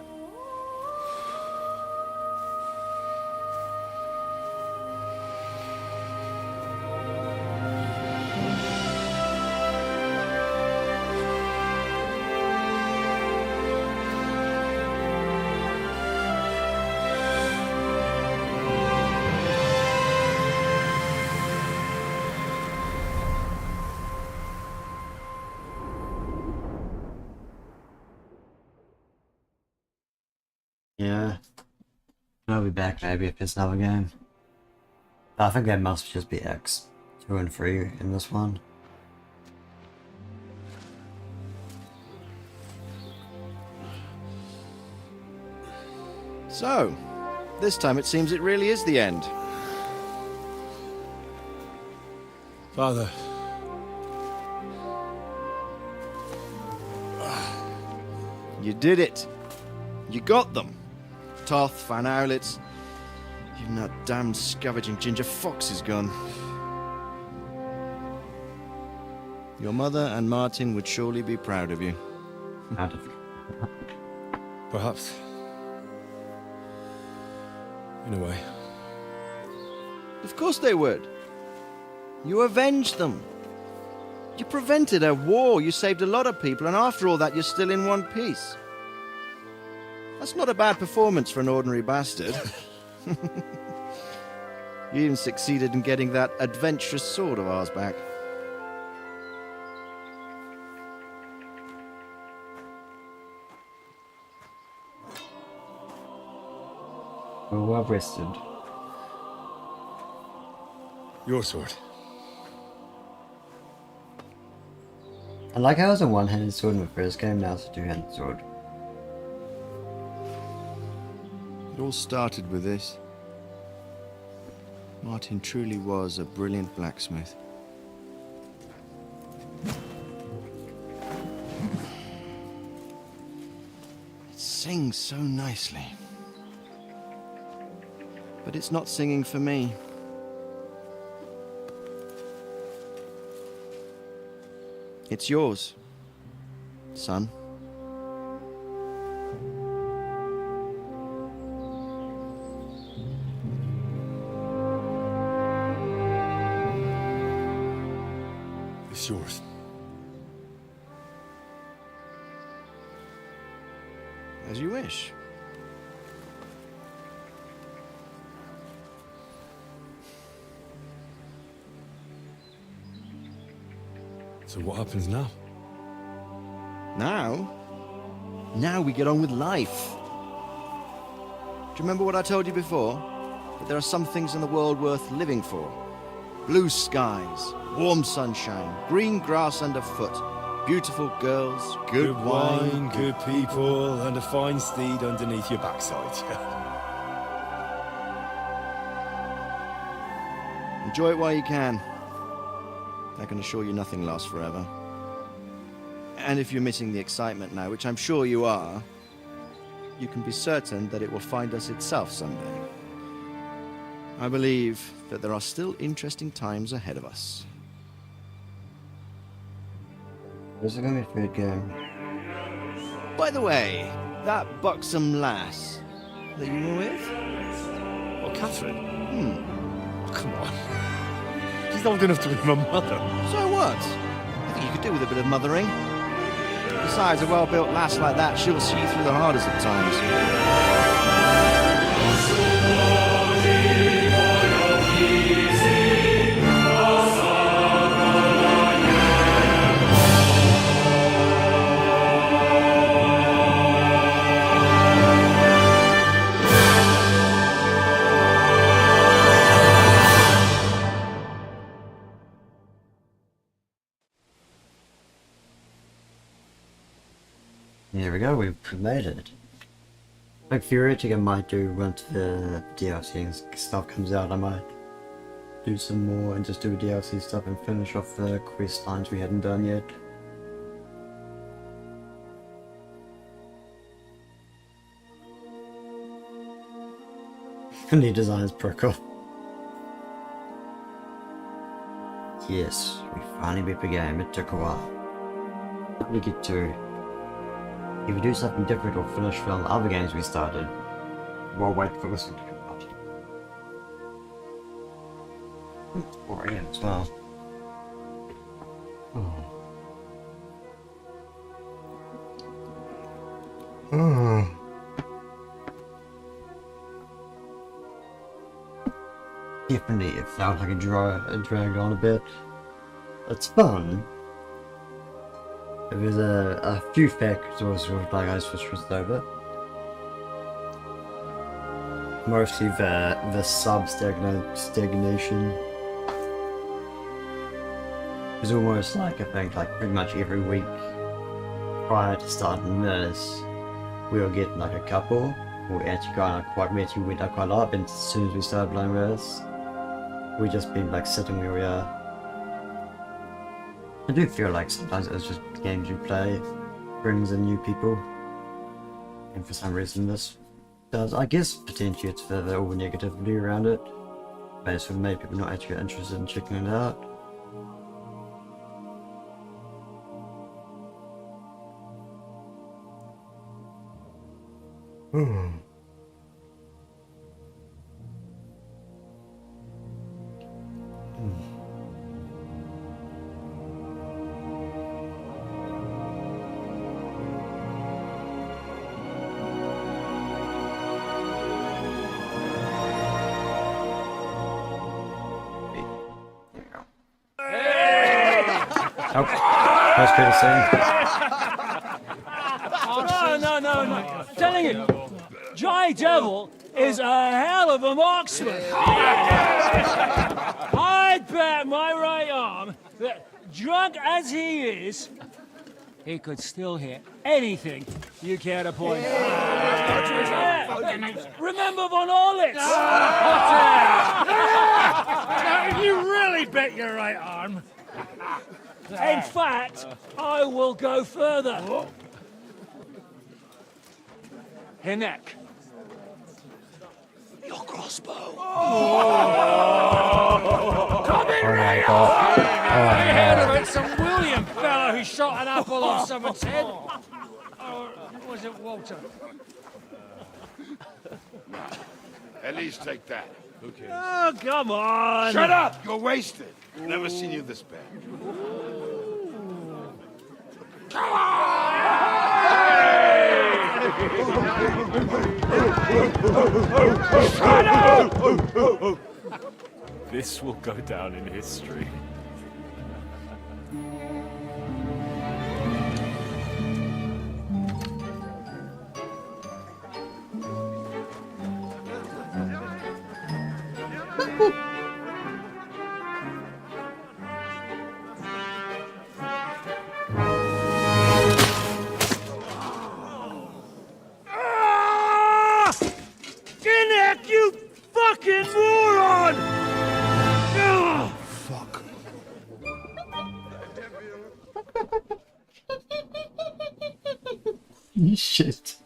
Yeah. I'll be back maybe if it's another game. I think there must just be X 2 and 3 in this one. So, this time it seems it really is the end. Father. You did it. You got them. Toth, Van Owlitz. Even that damned scavenging ginger fox is gone. Your mother and Martin would surely be proud of you. Perhaps. In a way. Of course they would. You avenged them. You prevented a war, you saved a lot of people, and after all that you're still in one piece. That's not a bad performance for an ordinary bastard. You even succeeded in getting that adventurous sword of ours back. Well rested. Your sword. I like how it was a one-handed sword in the first game, now it's a two-handed sword. It all started with this. Martin truly was a brilliant blacksmith. It sings so nicely. But it's not singing for me. It's yours, son. It's yours. As you wish. So what happens now? Now? Now we get on with life. Do you remember what I told you before? That there are some things in the world worth living for. Blue skies, warm sunshine, green grass underfoot, beautiful girls, good wine, good people, and a fine steed underneath your backside. Enjoy it while you can. I can assure you nothing lasts forever. And if you're missing the excitement now, which I'm sure you are, you can be certain that it will find us itself someday. I believe that there are still interesting times ahead of us. Where's it gonna be a third game? By the way, that buxom lass that you were with? Oh, Catherine? Oh, come on. She's old enough to be my mother. So what? I think you could do with a bit of mothering. Besides, a well-built lass like that, she'll see you through the hardest of times. we go, we've made it. Like, theoretically, I might do once the DLC and stuff comes out, I might do some more and just do DLC stuff and finish off the quest lines we hadn't done yet. New designs Prokop. Yes, we finally beat the game. It took a while. We get to either do something different or finish from the other games we started. We'll wait for this one to come out. It's 4 AM as well. Definitely it felt like it dragged on a bit. It's fun. There's a few factors with like I switched over. Mostly the stagnation. It was almost like I think like pretty much every week prior to starting this, we were getting like a couple. We actually went up quite a lot, and as soon as we started playing this, we just been like sitting where we are. I do feel like sometimes it's just games you play brings in new people, and for some reason this does. I guess potentially it's for all the negativity around it, but it's for many people not actually interested in checking it out. Oh, that's pretty No. I'm telling you, Jai Devil is a hell of a marksman. I'd bet my right arm that, drunk as he is, he could still hit anything you care to point out. Remember Von Orlitz? You really bet your right arm. In fact, I will go further. Hinek. Your crossbow. Come in, Ray! I heard of it, some William fellow who shot an apple off someone's head. Or was it Walter? At least take that. Who cares? Oh, come on! Shut up! You're wasted. Never seen you this bad. Come on! This will go down in history. Hinek, you fucking moron! Fuck. Shit.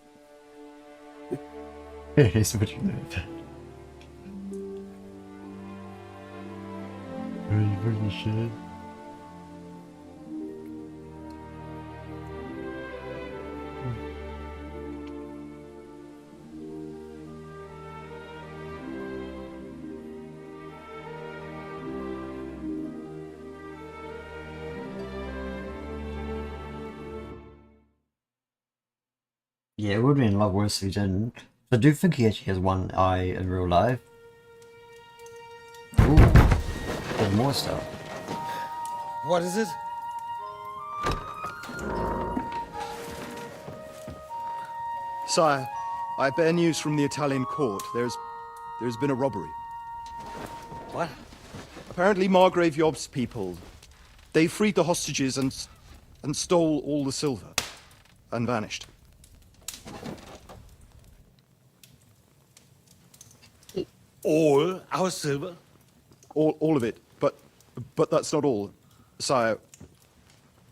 Here's what you know. Holy shit. Yeah, it would have been a lot worse if he didn't. I do think he actually has one eye in real life. Ooh, there's more stuff. What is it? Sire, I bear news from the Italian court. There's been a robbery. What? Apparently Margrave Yob's people, they freed the hostages and stole all the silver and vanished. All our silver? All of it. But that's not all, sire.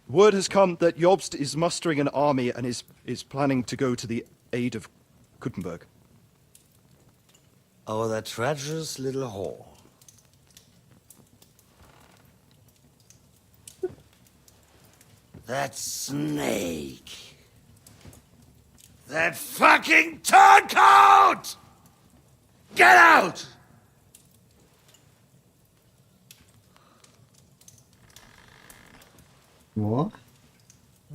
Word has come that Jobst is mustering an army and is planning to go to the aid of Kuttenberg. Oh, that treacherous little whore. That snake. That fucking turncoat! Get out! What?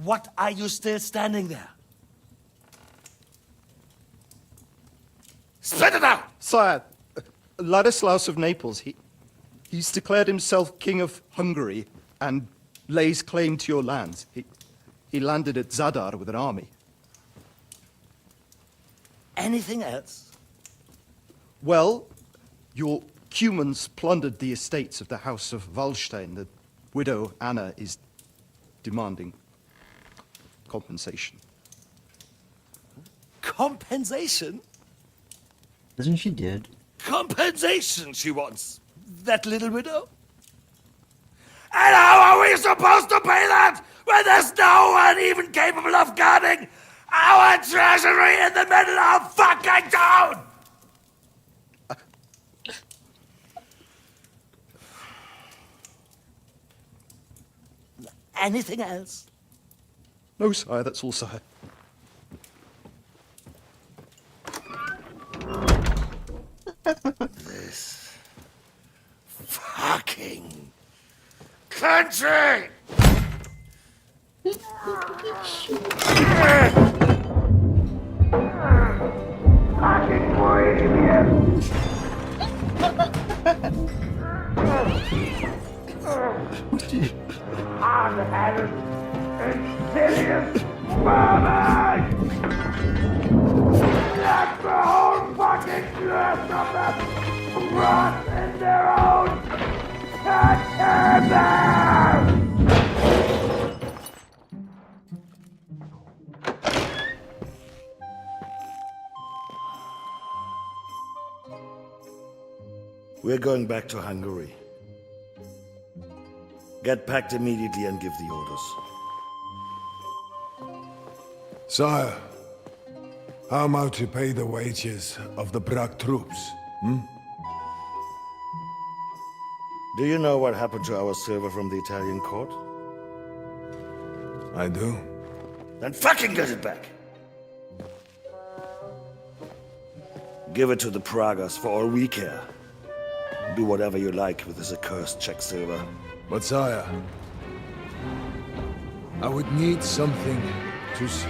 What are you still standing there? Spit it out! Sire, Ladislaus of Naples, he's declared himself king of Hungary and lays claim to your lands. He landed at Zadar with an army. Anything else? Well, your Cumans plundered the estates of the House of Wallstein. The widow Anna is demanding compensation. Compensation? Isn't she dead? Compensation she wants. That little widow? And how are we supposed to pay that when there's no one even capable of guarding our treasury in the middle of fucking town? Anything else? No, sire, that's all, sire. This fucking country! Fucking Bohemian! Hard-headed, insidious vermin! Let the whole fucking rest of them rot in their own containers! We're going back to Hungary. Get packed immediately and give the orders. Sire, how am I to pay the wages of the Prague troops? Do you know what happened to our silver from the Italian court? I do. Then fucking get it back! Give it to the Pragas for all we care. Do whatever you like with this accursed Czech silver. But sire, I would need something to see.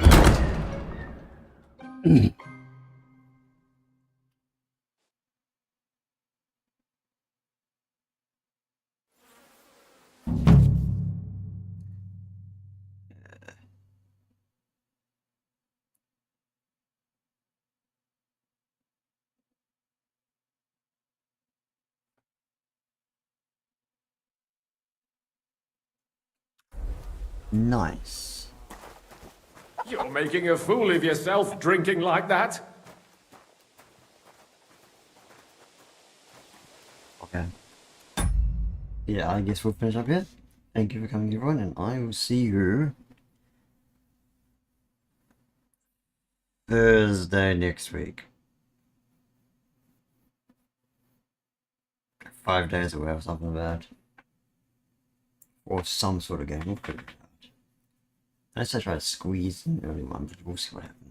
Nice. You're making a fool of yourself drinking like that. Okay. Yeah, I guess we'll finish up here. Thank you for coming, everyone, and I will see you Thursday next week. 5 days away or something like that. Or some sort of game. We'll figure it out. Unless I try to squeeze an early one, but we'll see what happens.